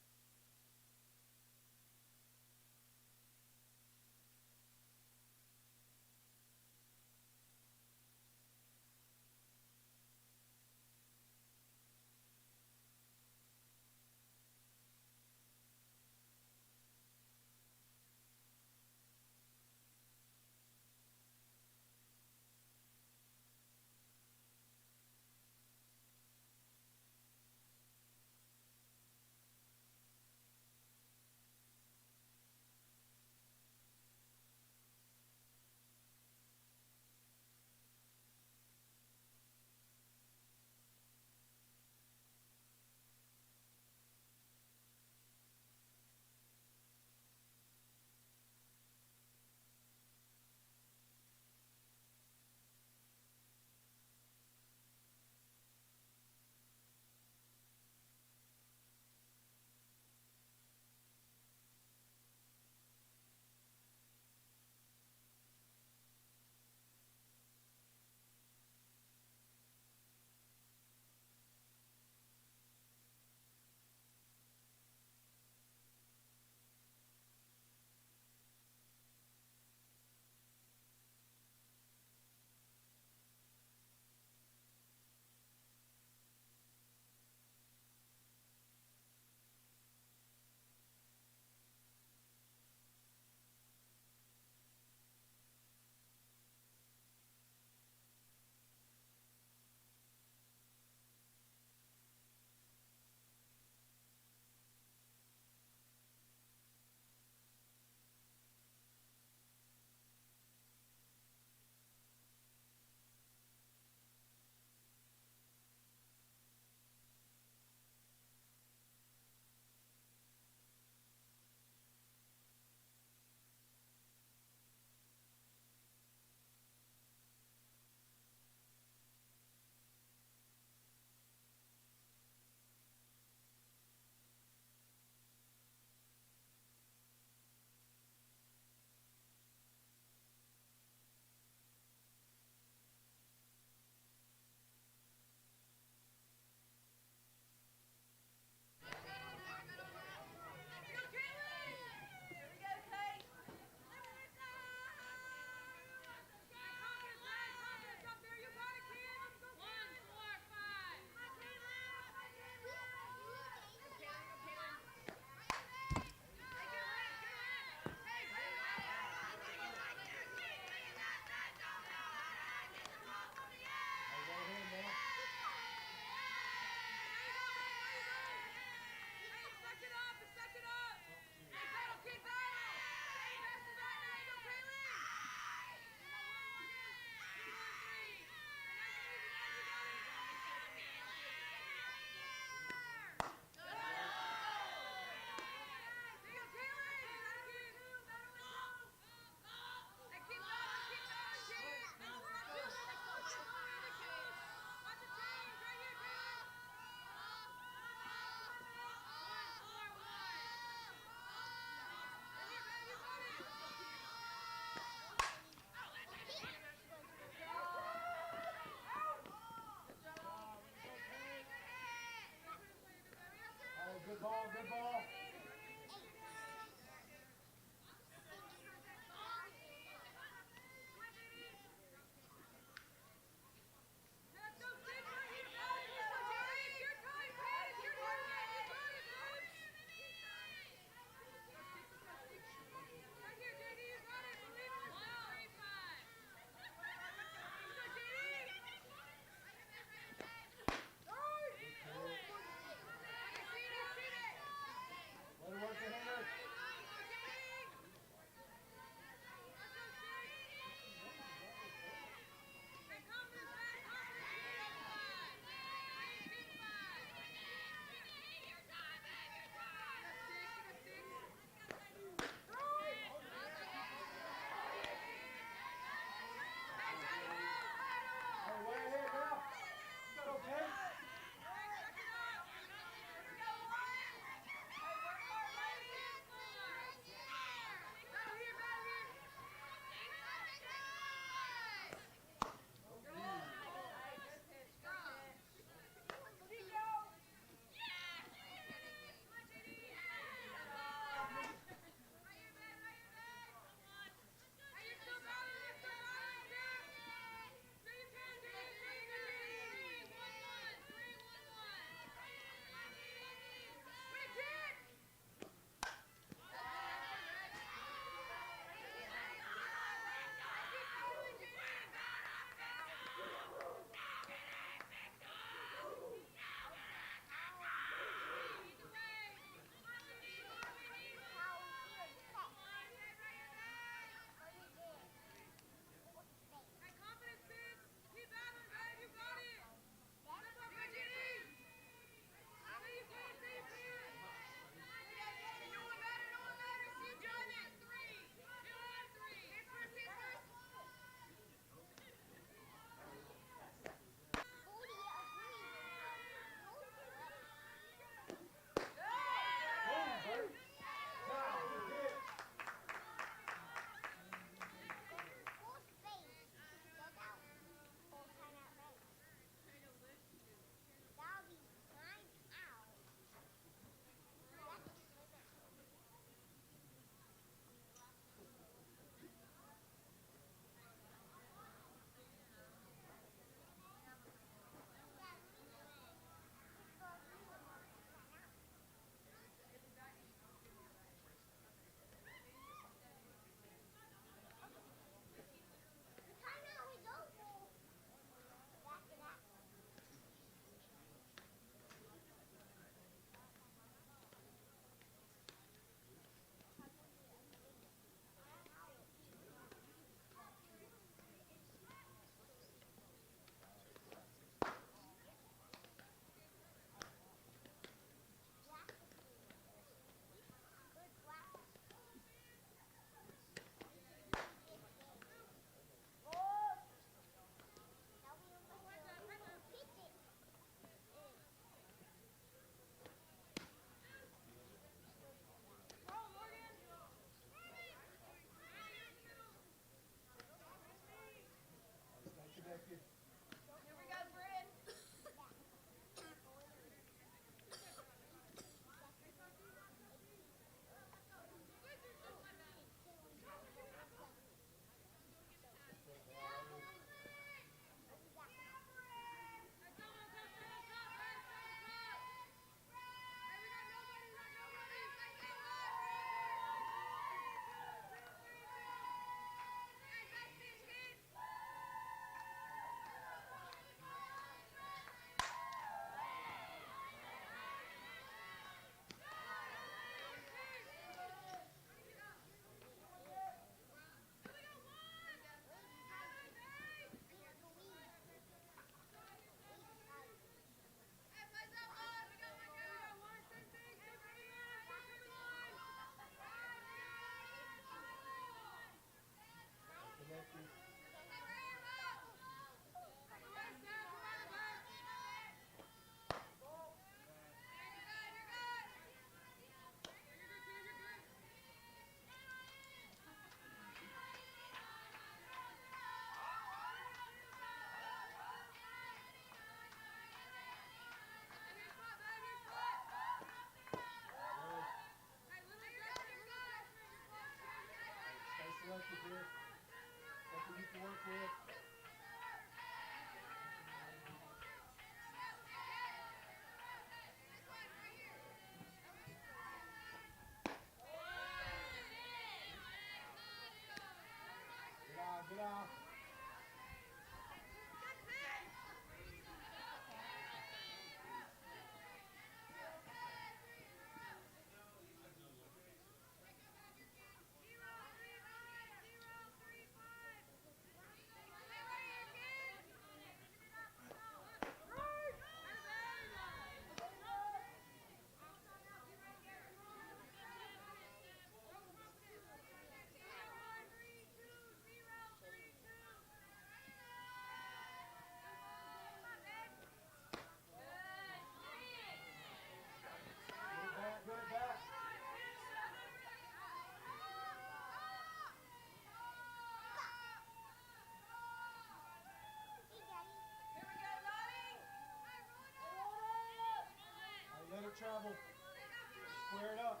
travel. Square it up.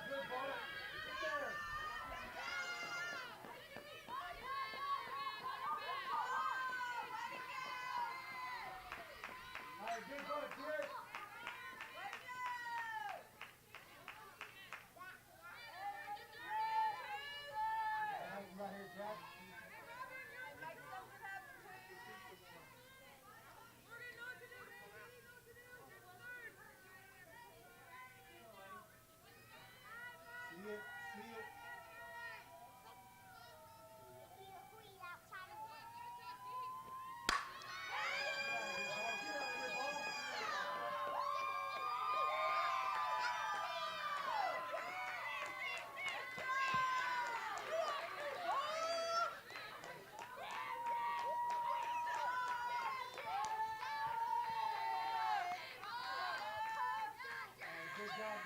Good ball. Get there. All right, good ball, Jack. Right here, Jack. See it, see it. Good job,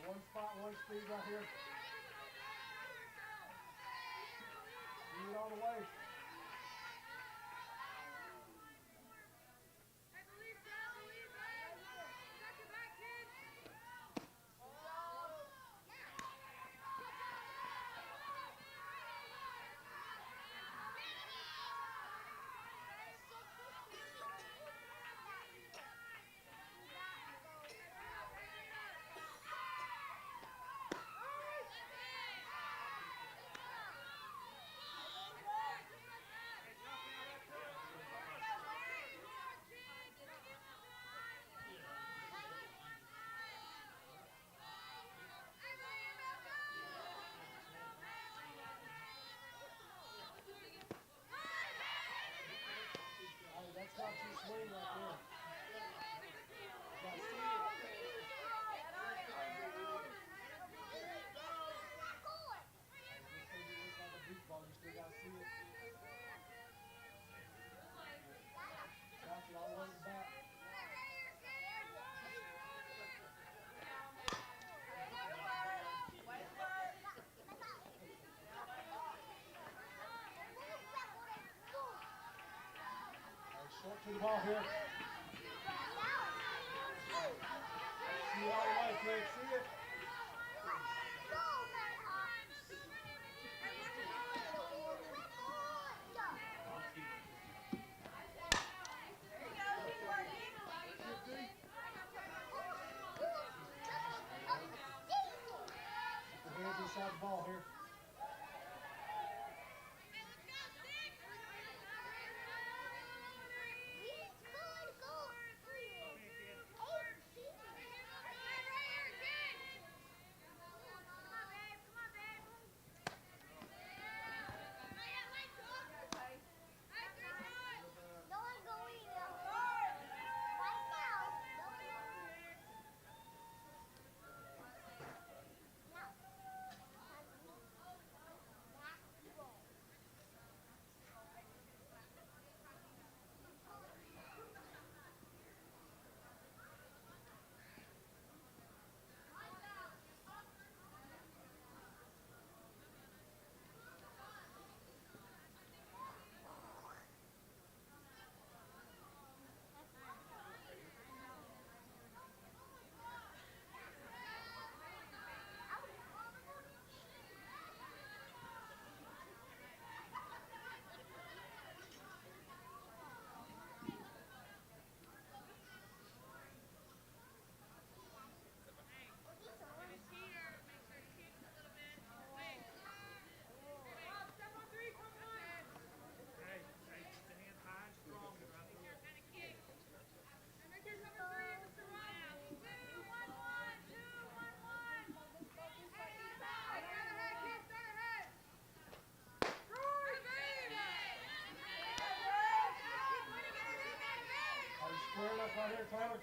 One spot, one speed right here. Lead it all the way. That's not your swing right there. Now see it. It's like a beat ball, you still gotta see it. That's it, all the way back. Short to the ball here. See it all the way, kid. See it. right here, Tyler.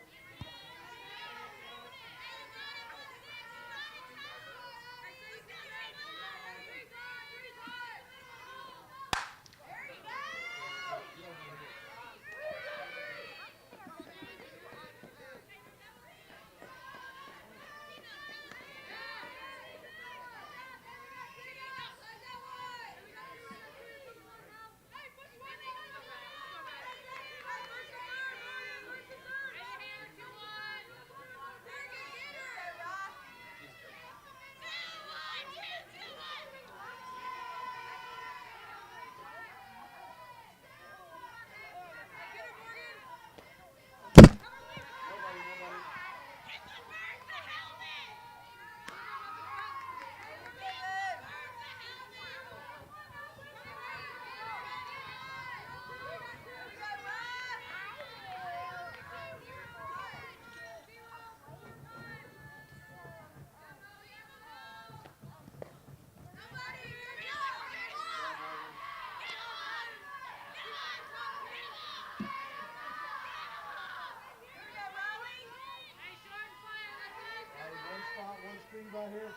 One screen right here.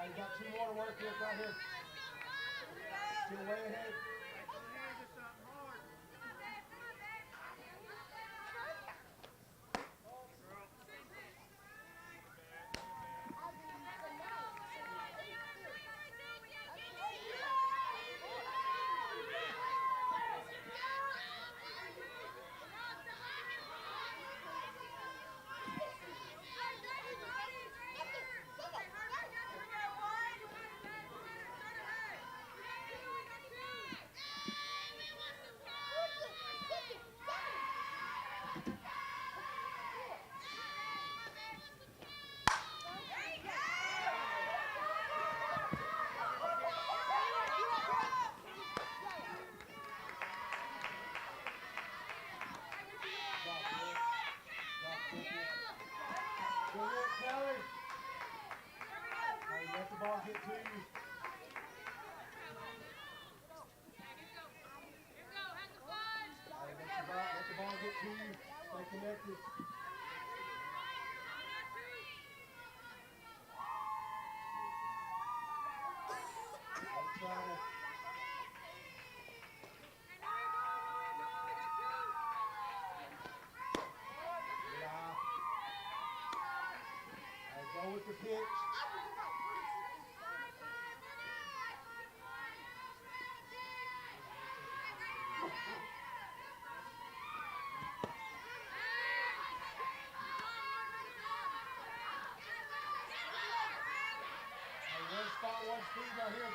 You got two more to work with right here. Still way ahead. Let the ball get to you. Let the ball get to you. Stay connected. Don't travel. Yeah. All right, go with the pitch. One spot, one speed right here.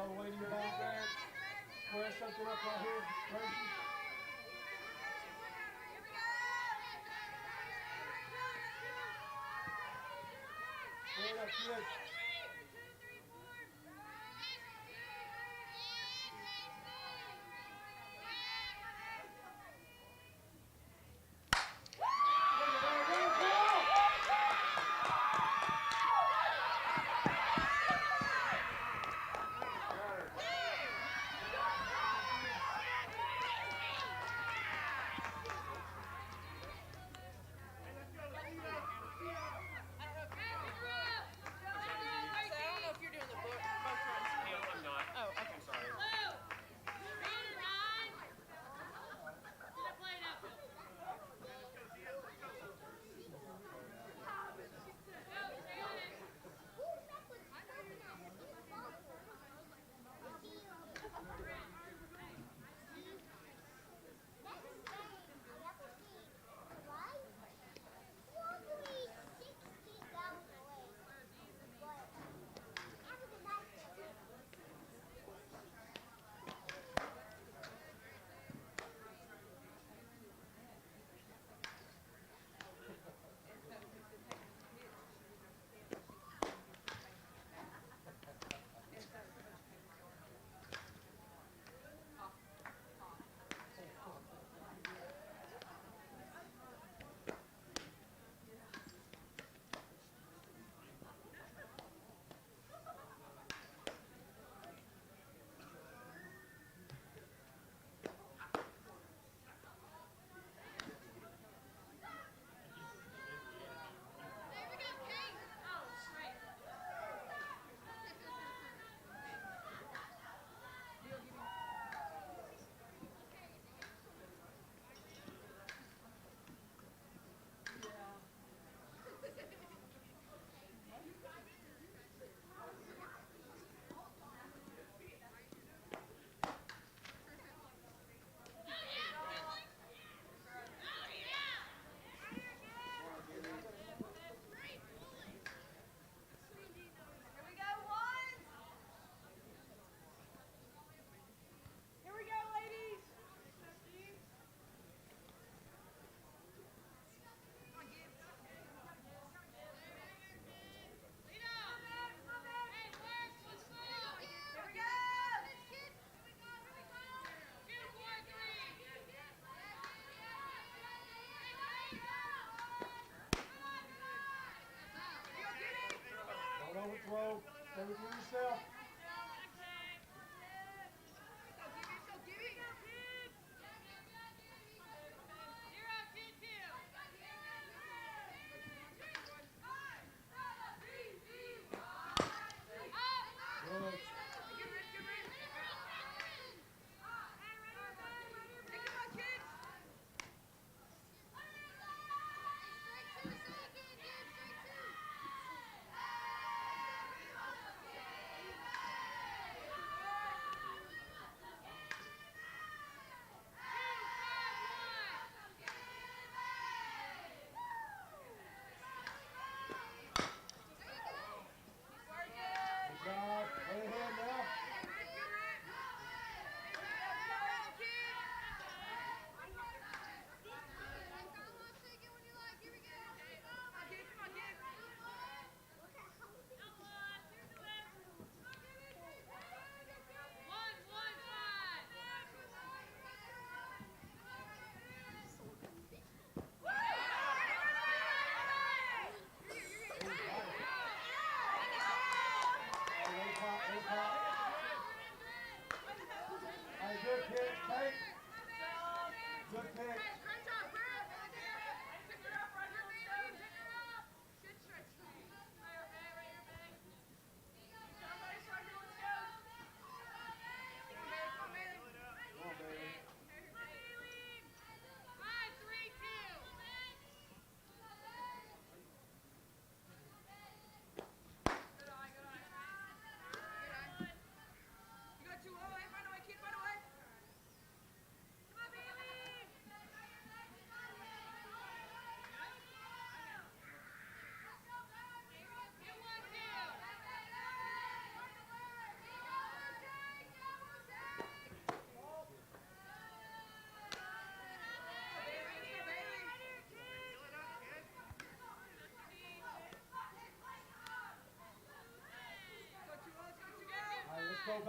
all the way to your back there. Square something up right here. Crazy. Square it up, good.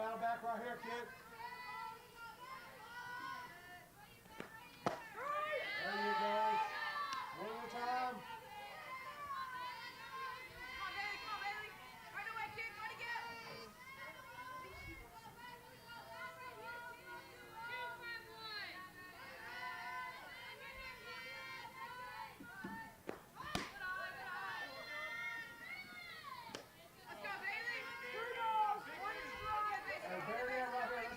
battle back right here, kid. There you go. One more time. Hey, Barry, right here.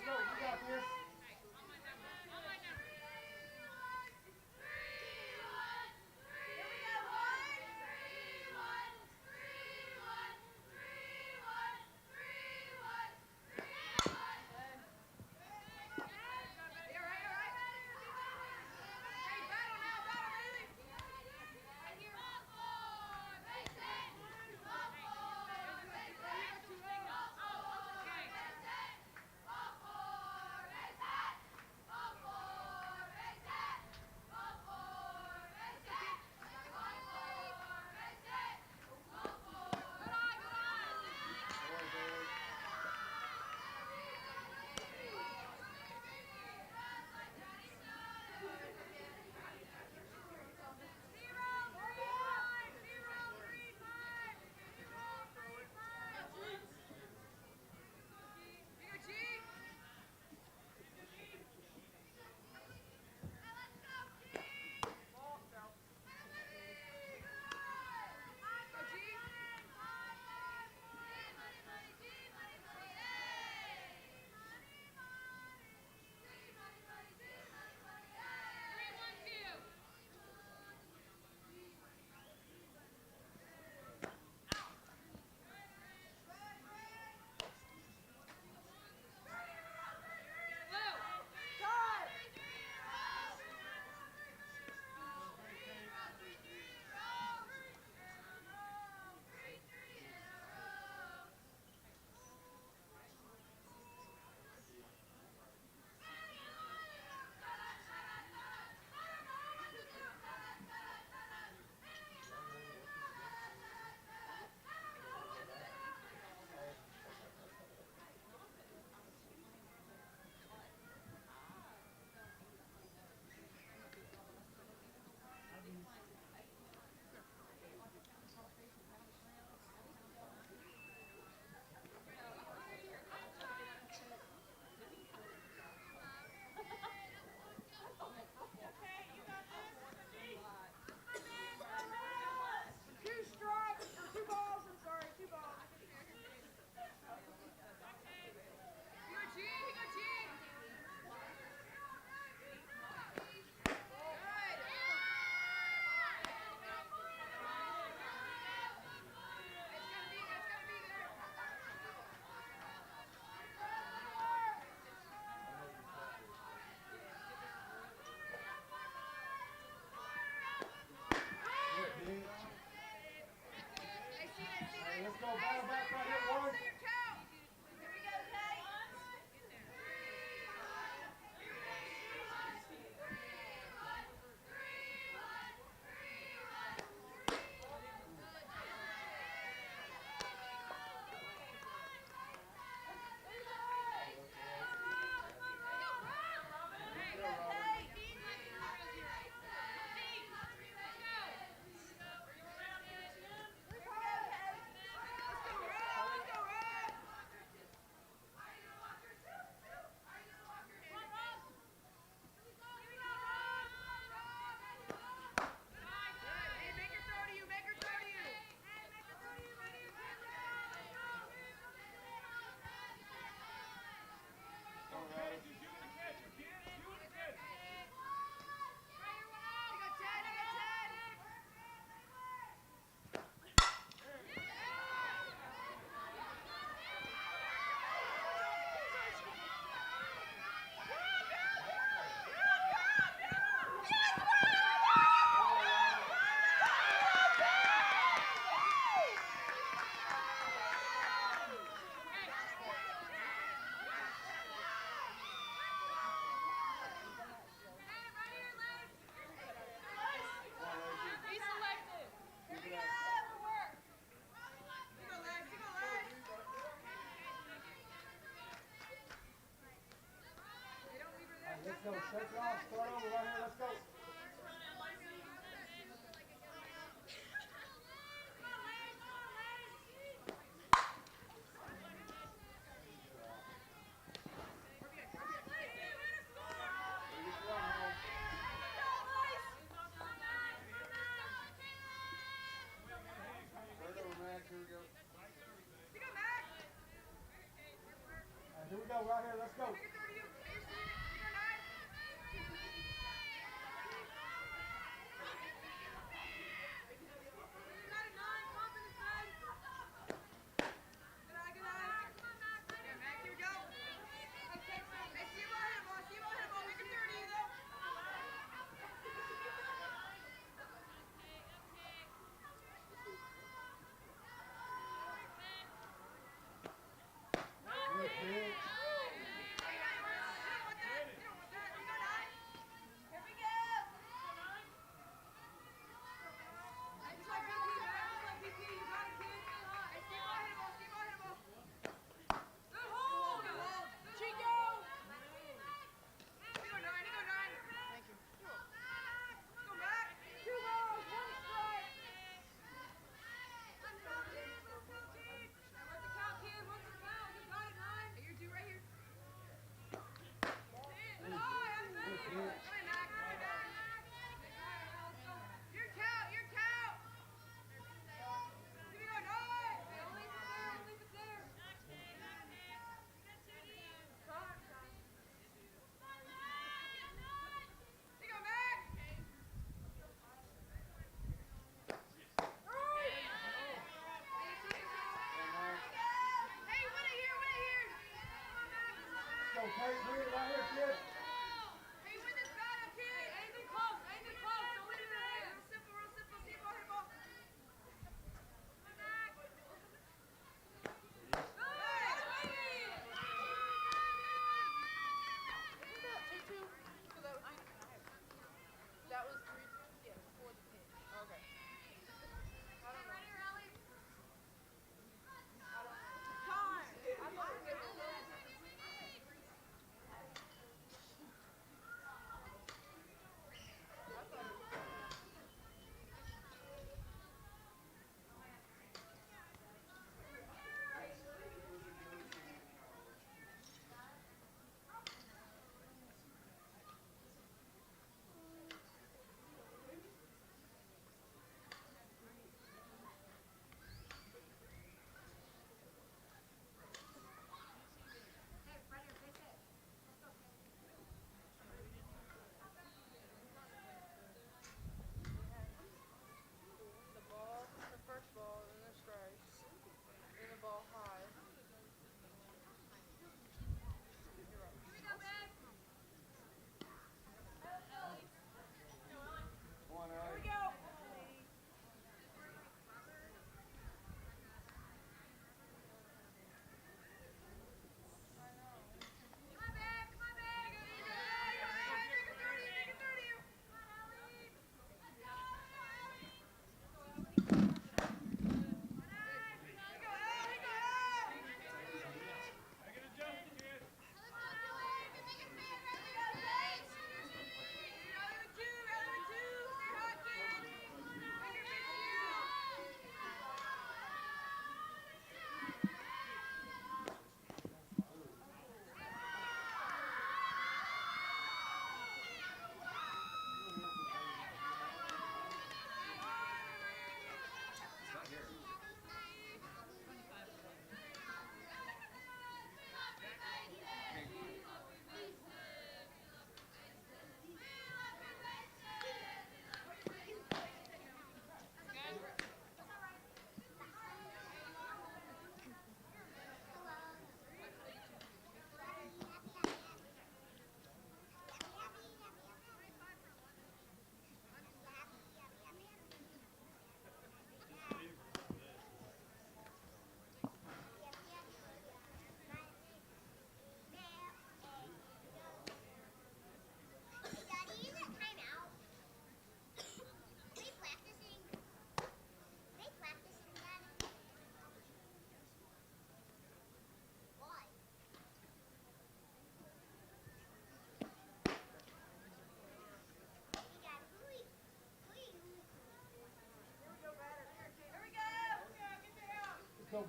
Back it off. Start over right here. Let's go. Here we go, right here, let's go.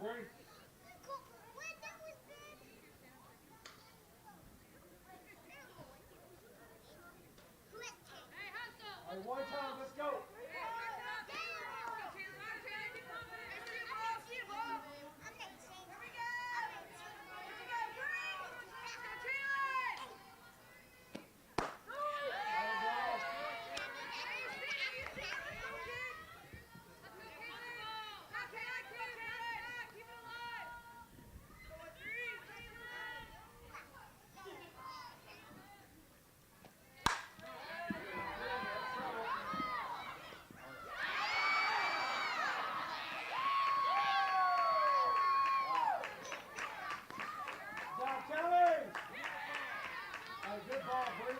Bree. All right, one time, let's go. Job, Kelly. All right, good ball, Bree.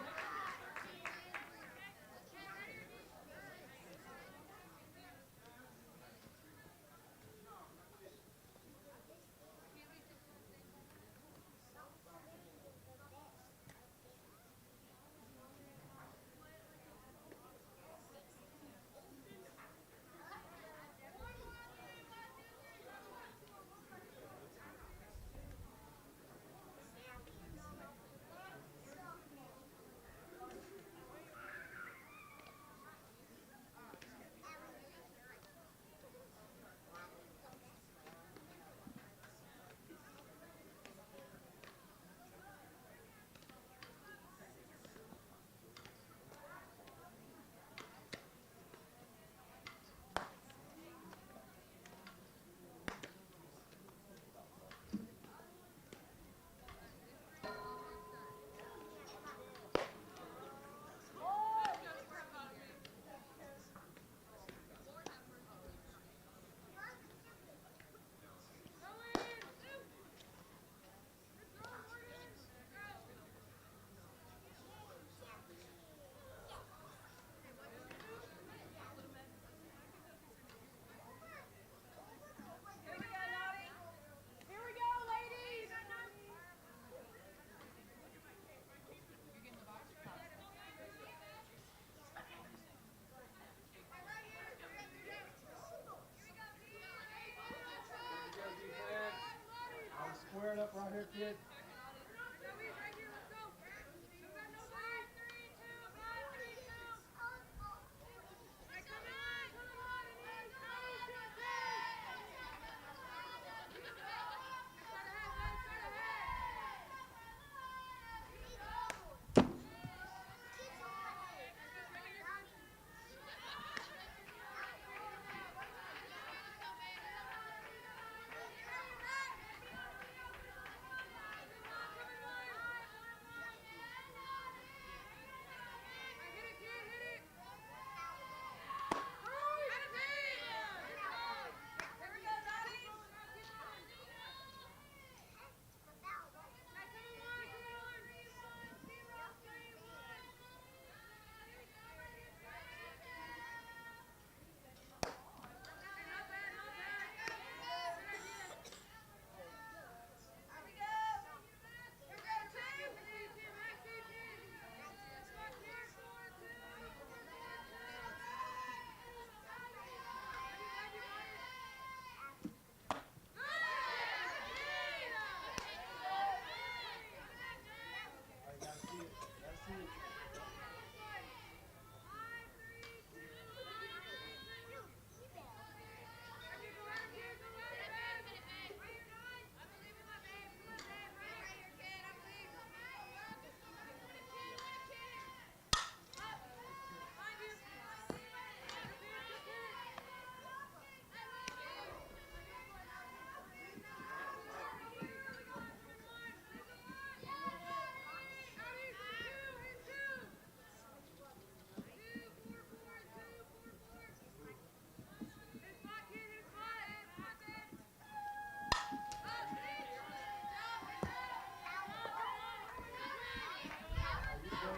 Square it up right here, kid.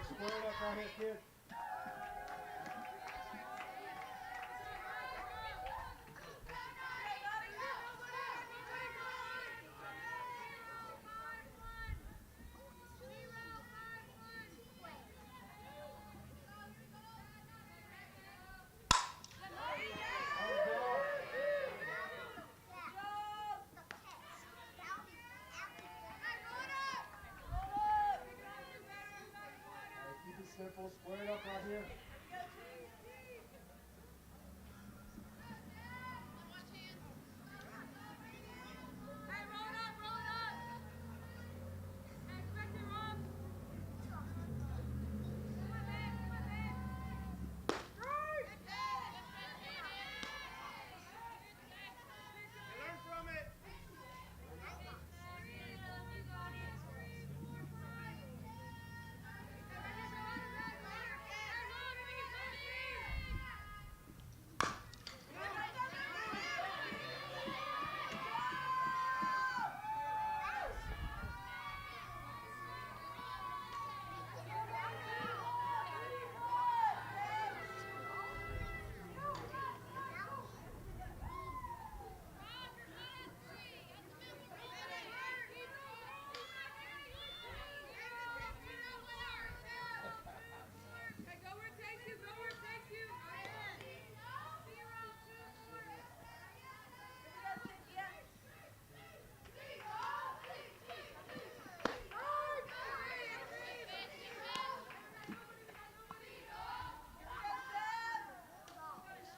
Square it up right here, kid. simple. Square it up right here.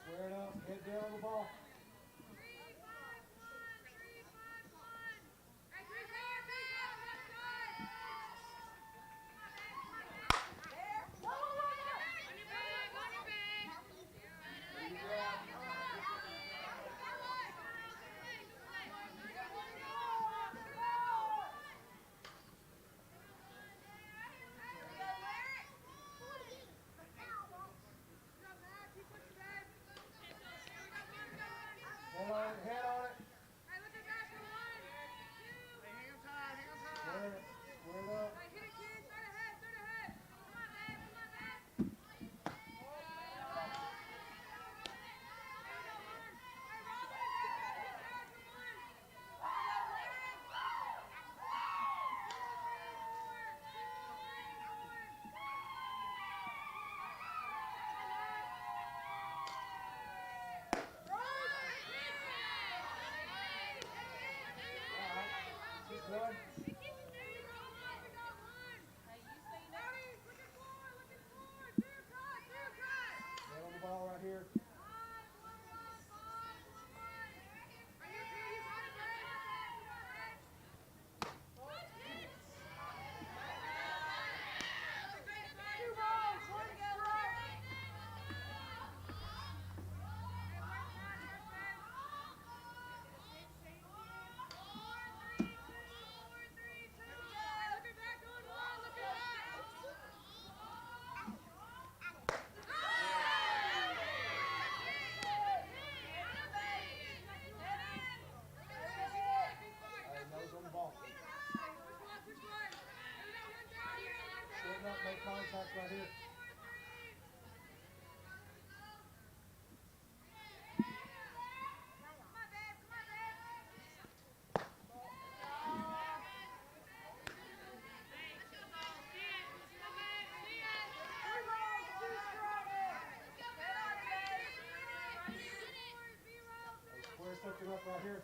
Square it up. Head down on the ball. Head on it, head on it. Square it, square it up. Just one. Head on the ball right here. Nose on the ball. Straighten up, make contact right here. Square something up right here.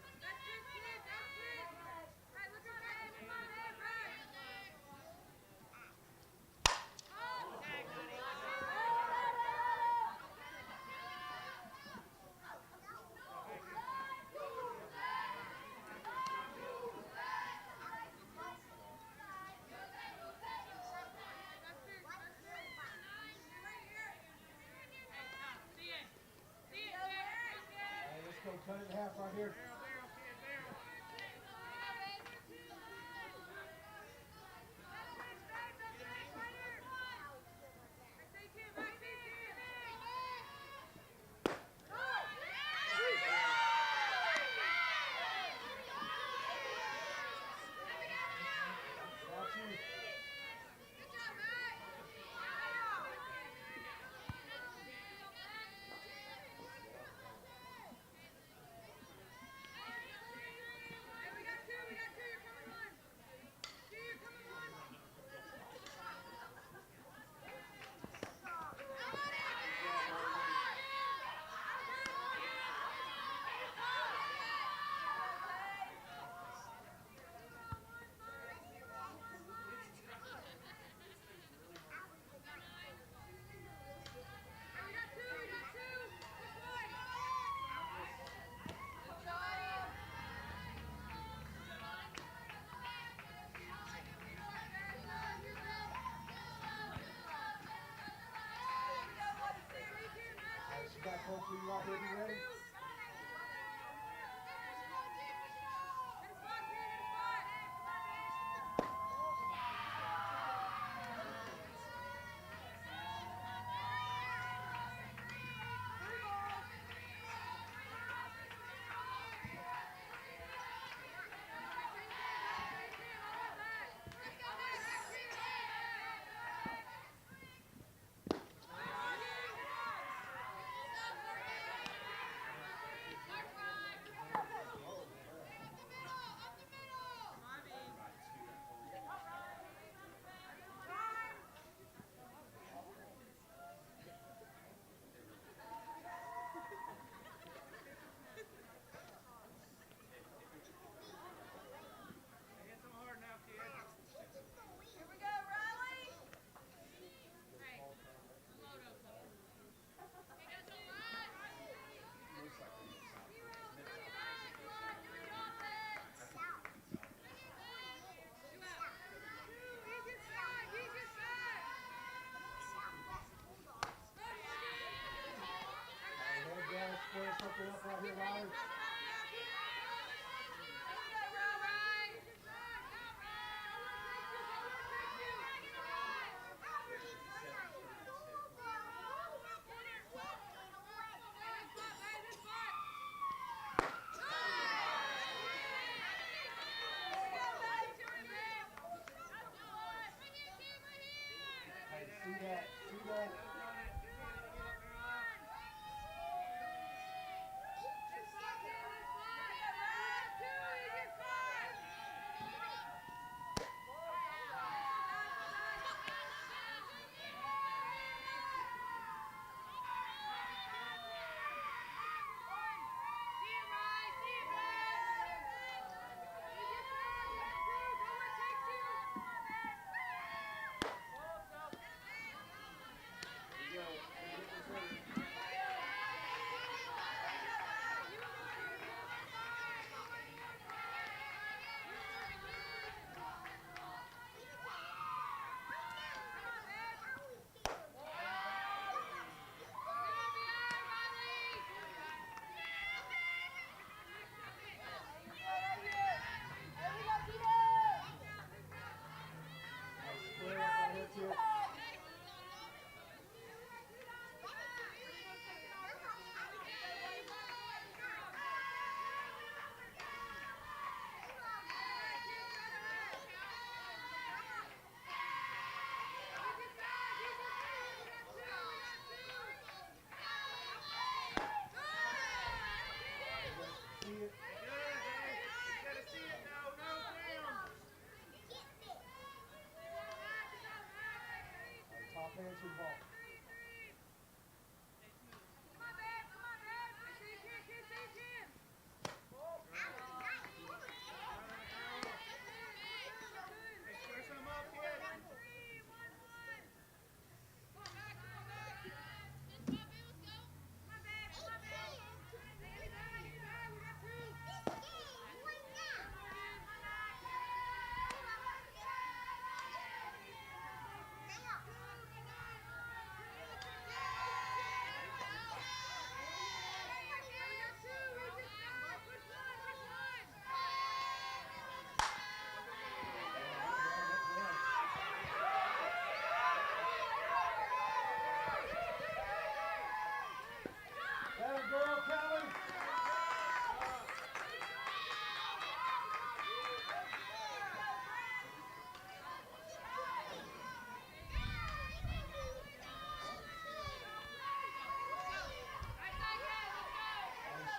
Hey, let's go cut it in half right here. Got you. ball, baby, ready? Square something up right here, Riley. See that, see that. Top man to the ball.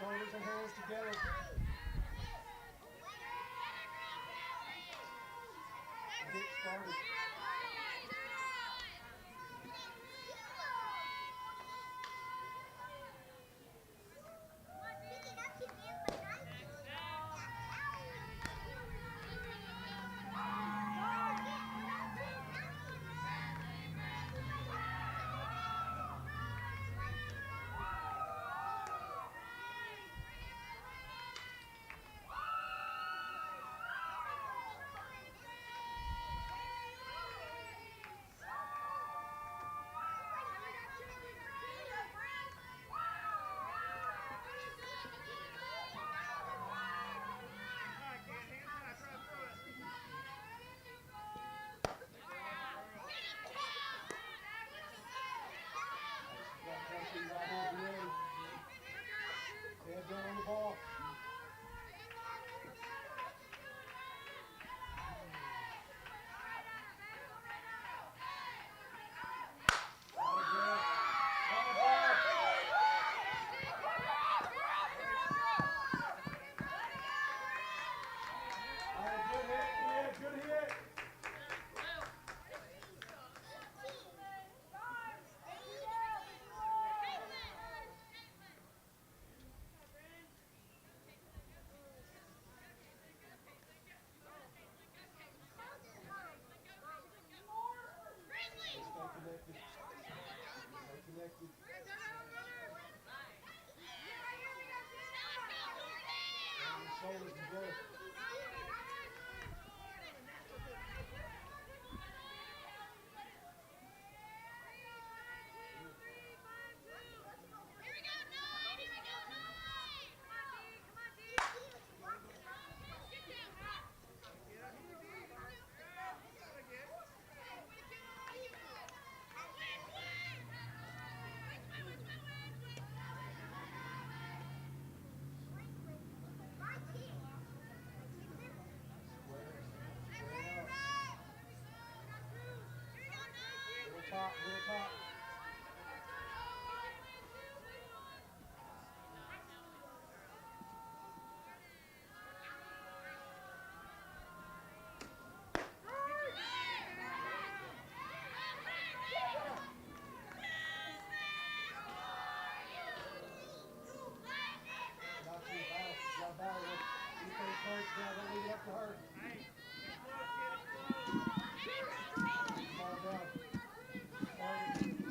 Shoulders and hands together. Get started. Shoulders and go. Top, little top. Not too bad. Got battle. You take coach now, don't leave it up to her. Fall down.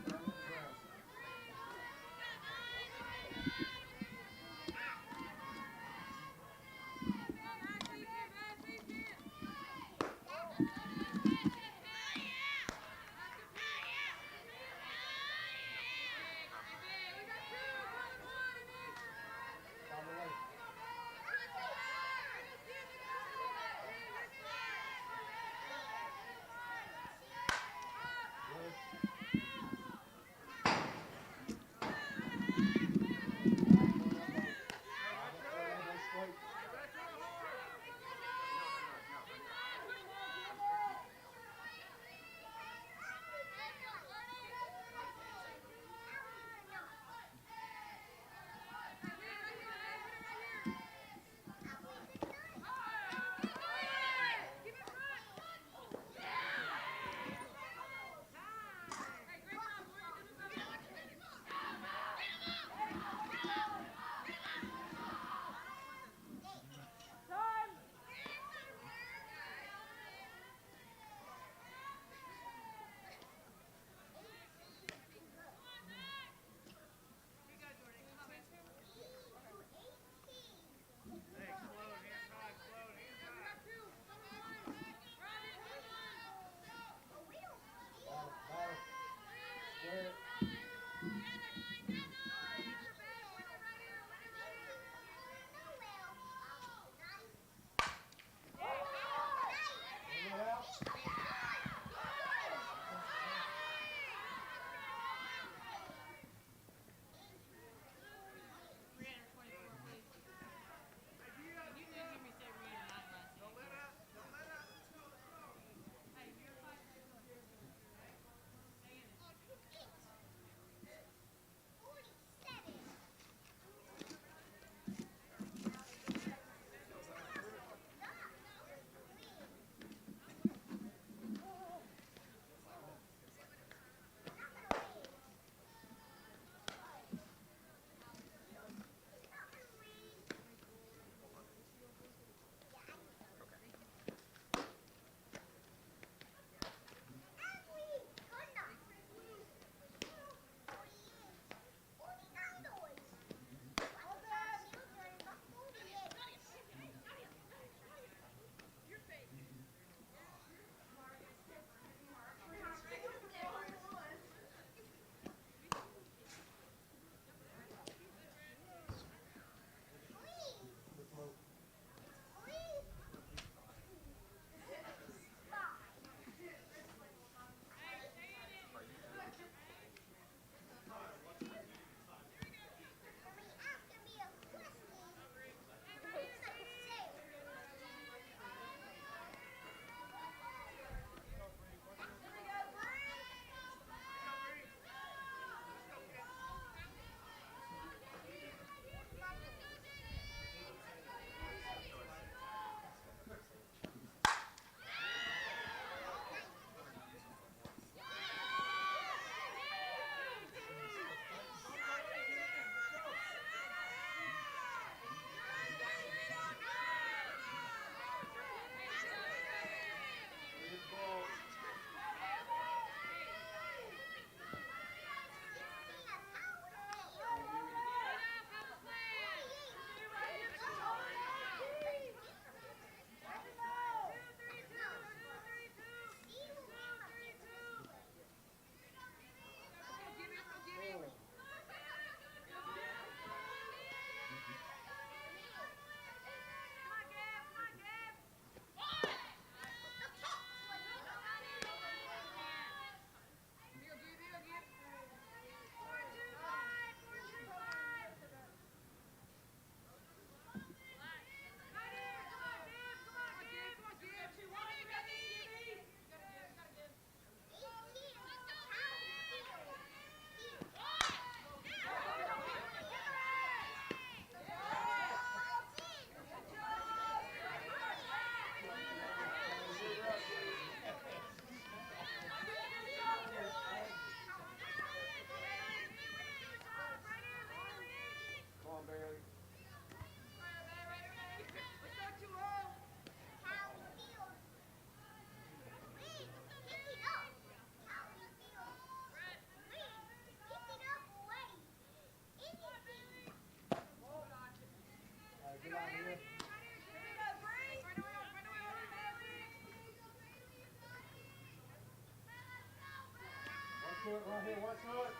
Right here, watch foot.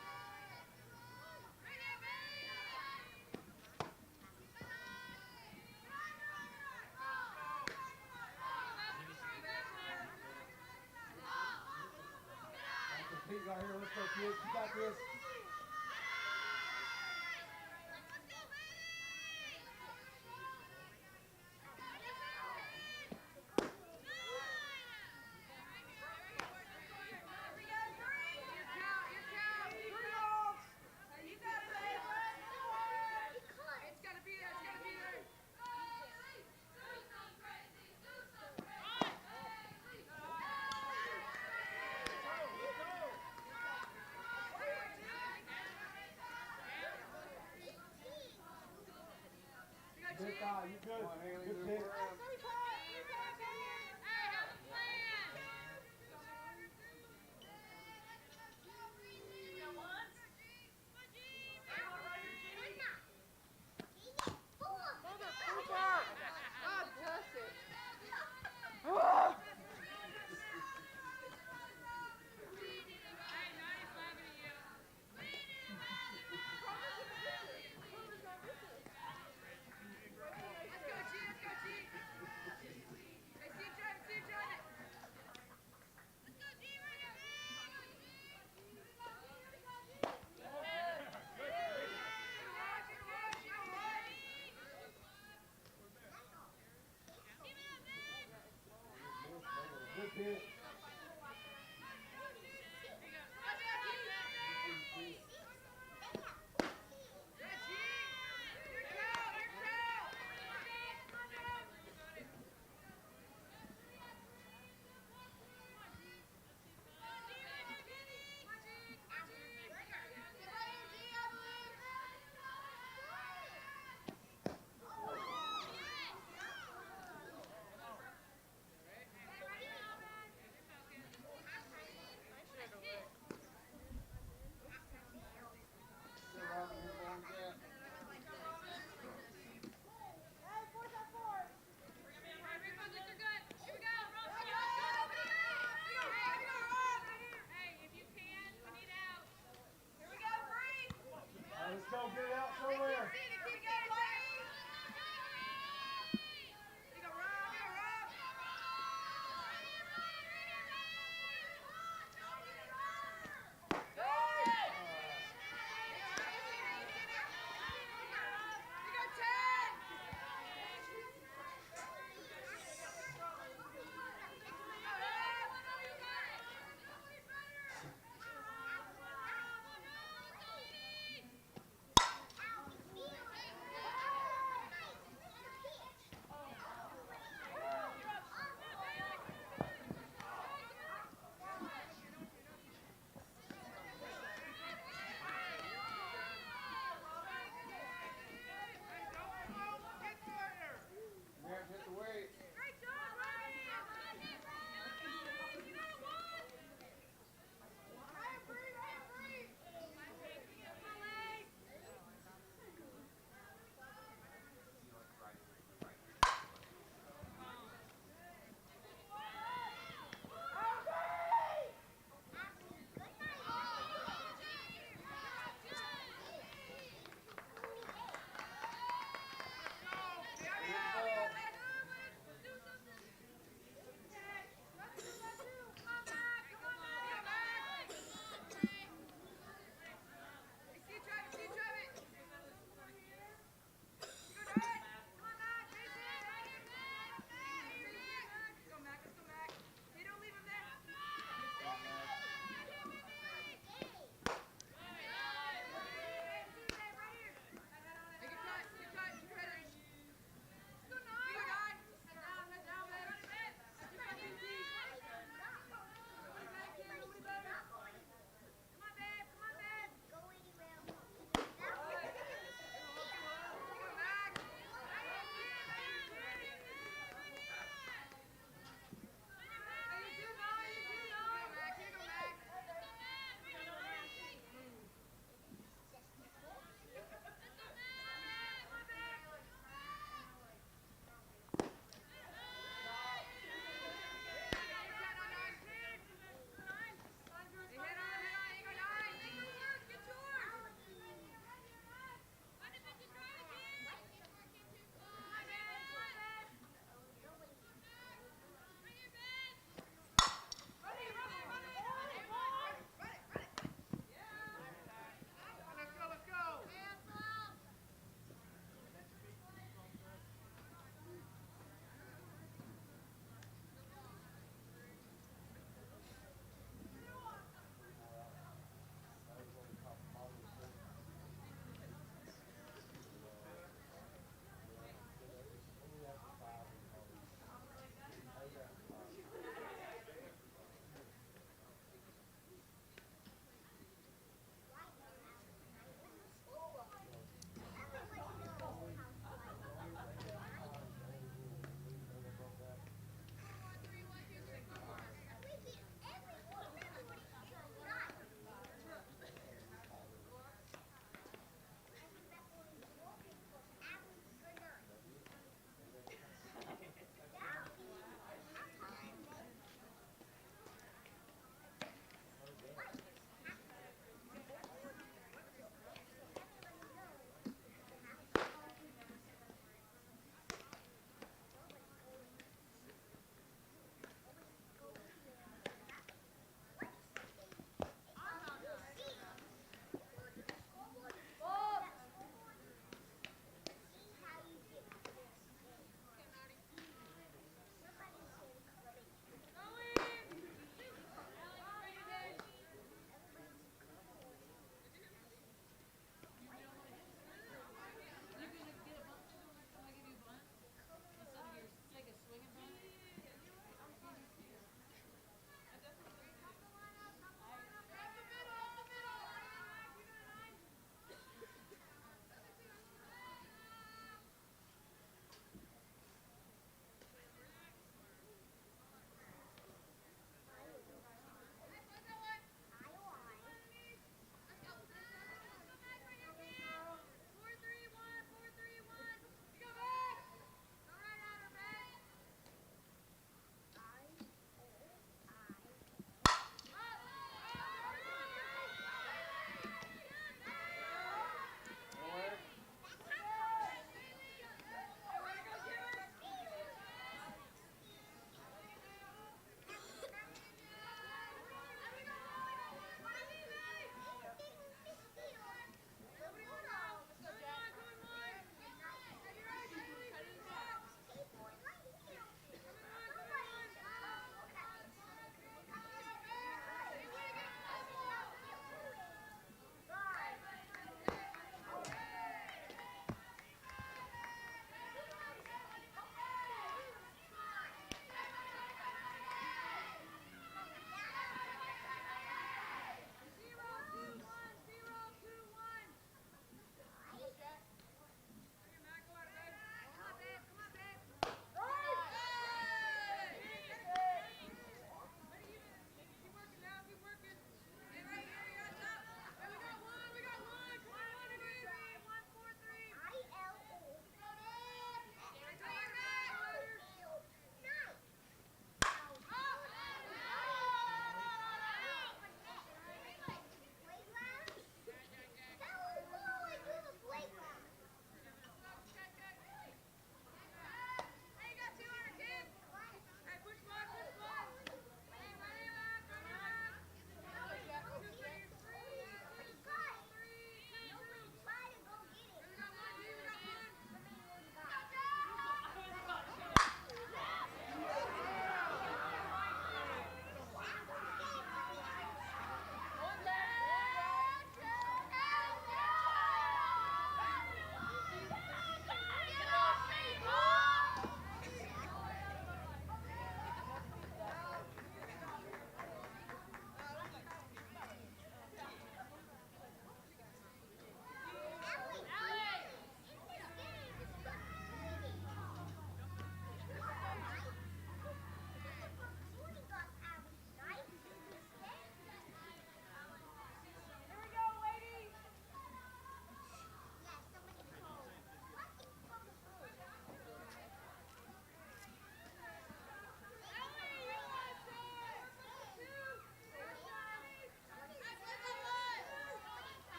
Pete right here, let's go kids, you got this. Good foul, you good. Good pick.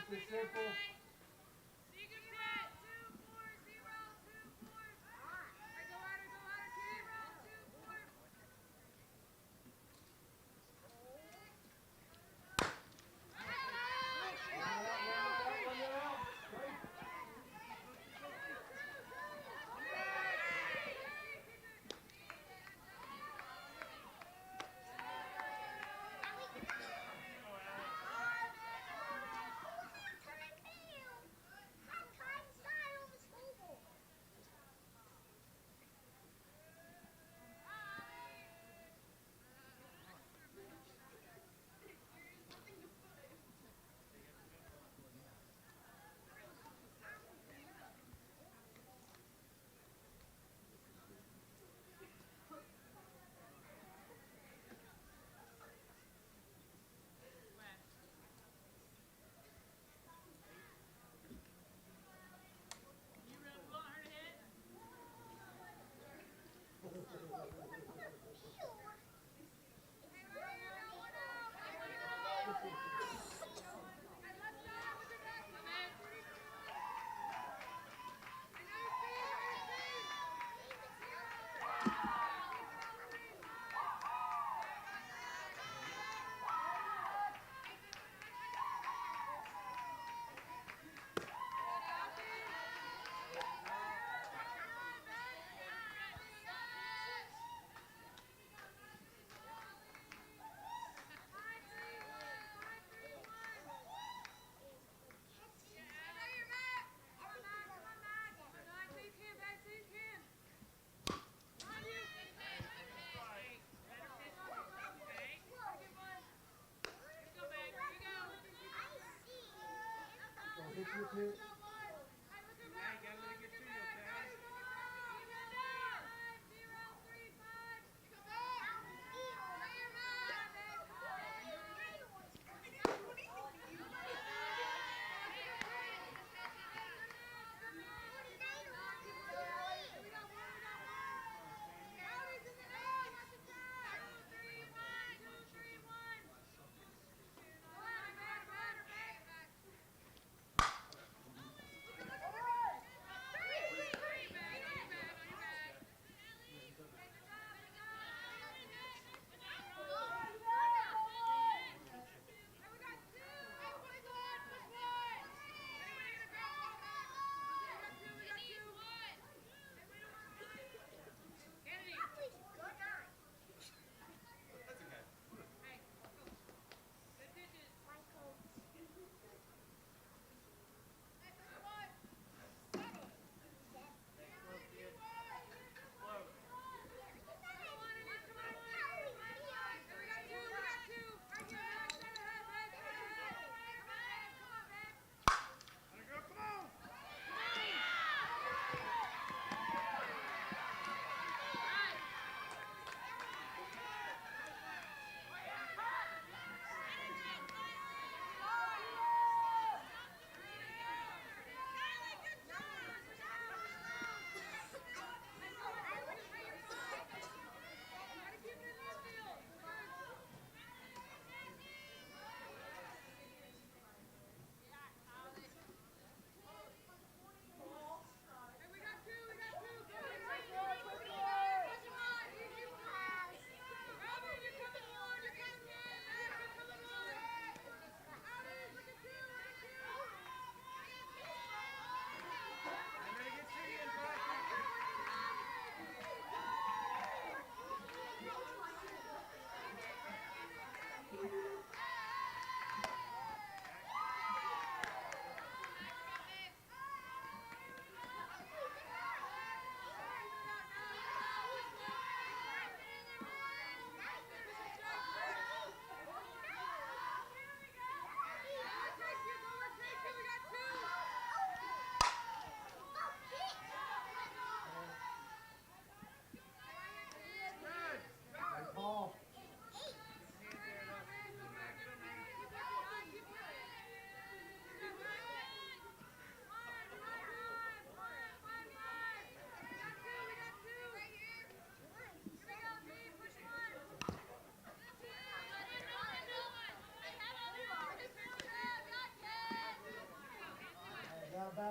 Keep it simple.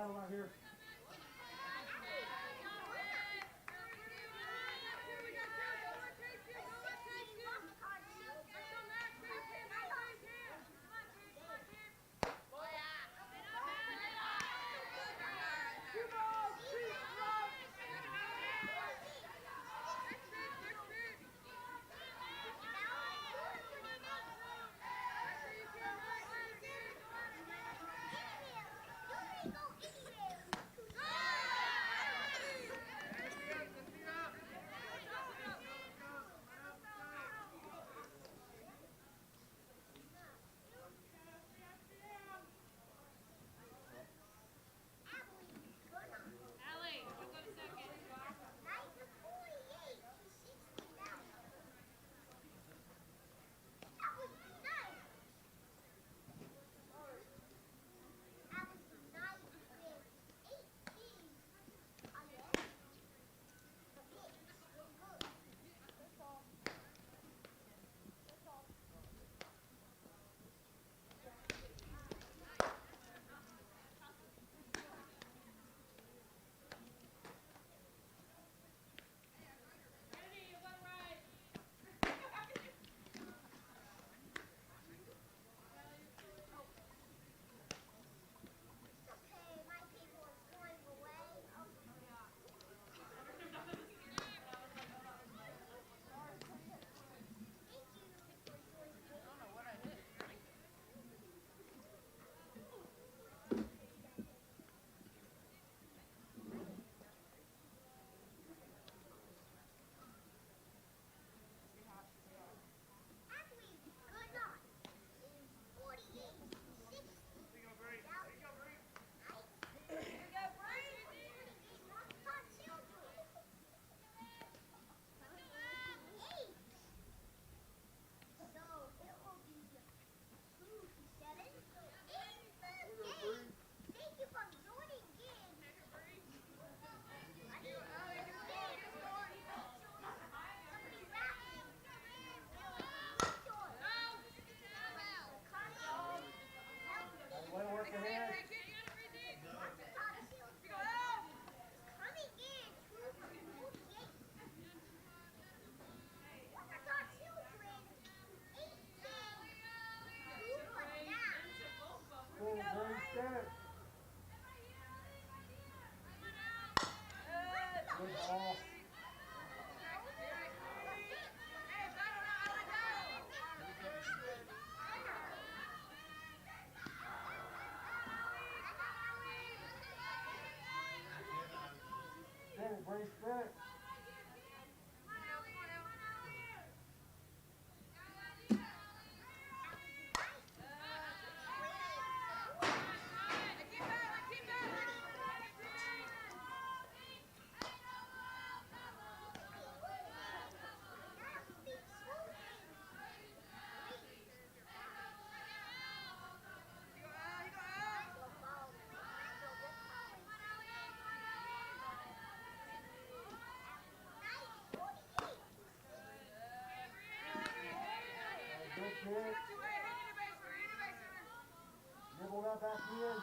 battle out here. Brace back. Nibble that back in.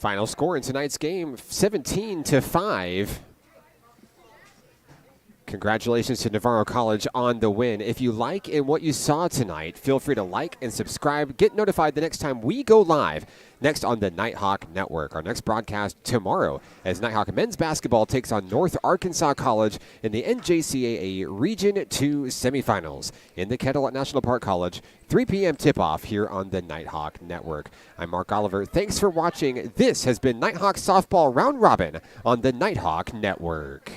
Final score in tonight's game, 17-5. Congratulations to Navarro College on the win. If you like and what you saw tonight, feel free to like and subscribe. Get notified the next time we go live, next on the Nighthawk Network. Our next broadcast tomorrow as Nighthawk men's basketball takes on North Arkansas College in the NJCAA Region 2 semifinals in the Kettle at National Park College. 3 p.m. tip-off here on the Nighthawk Network. I'm Mark Oliver. Thanks for watching. This has been Nighthawk Softball Round Robin on the Nighthawk Network.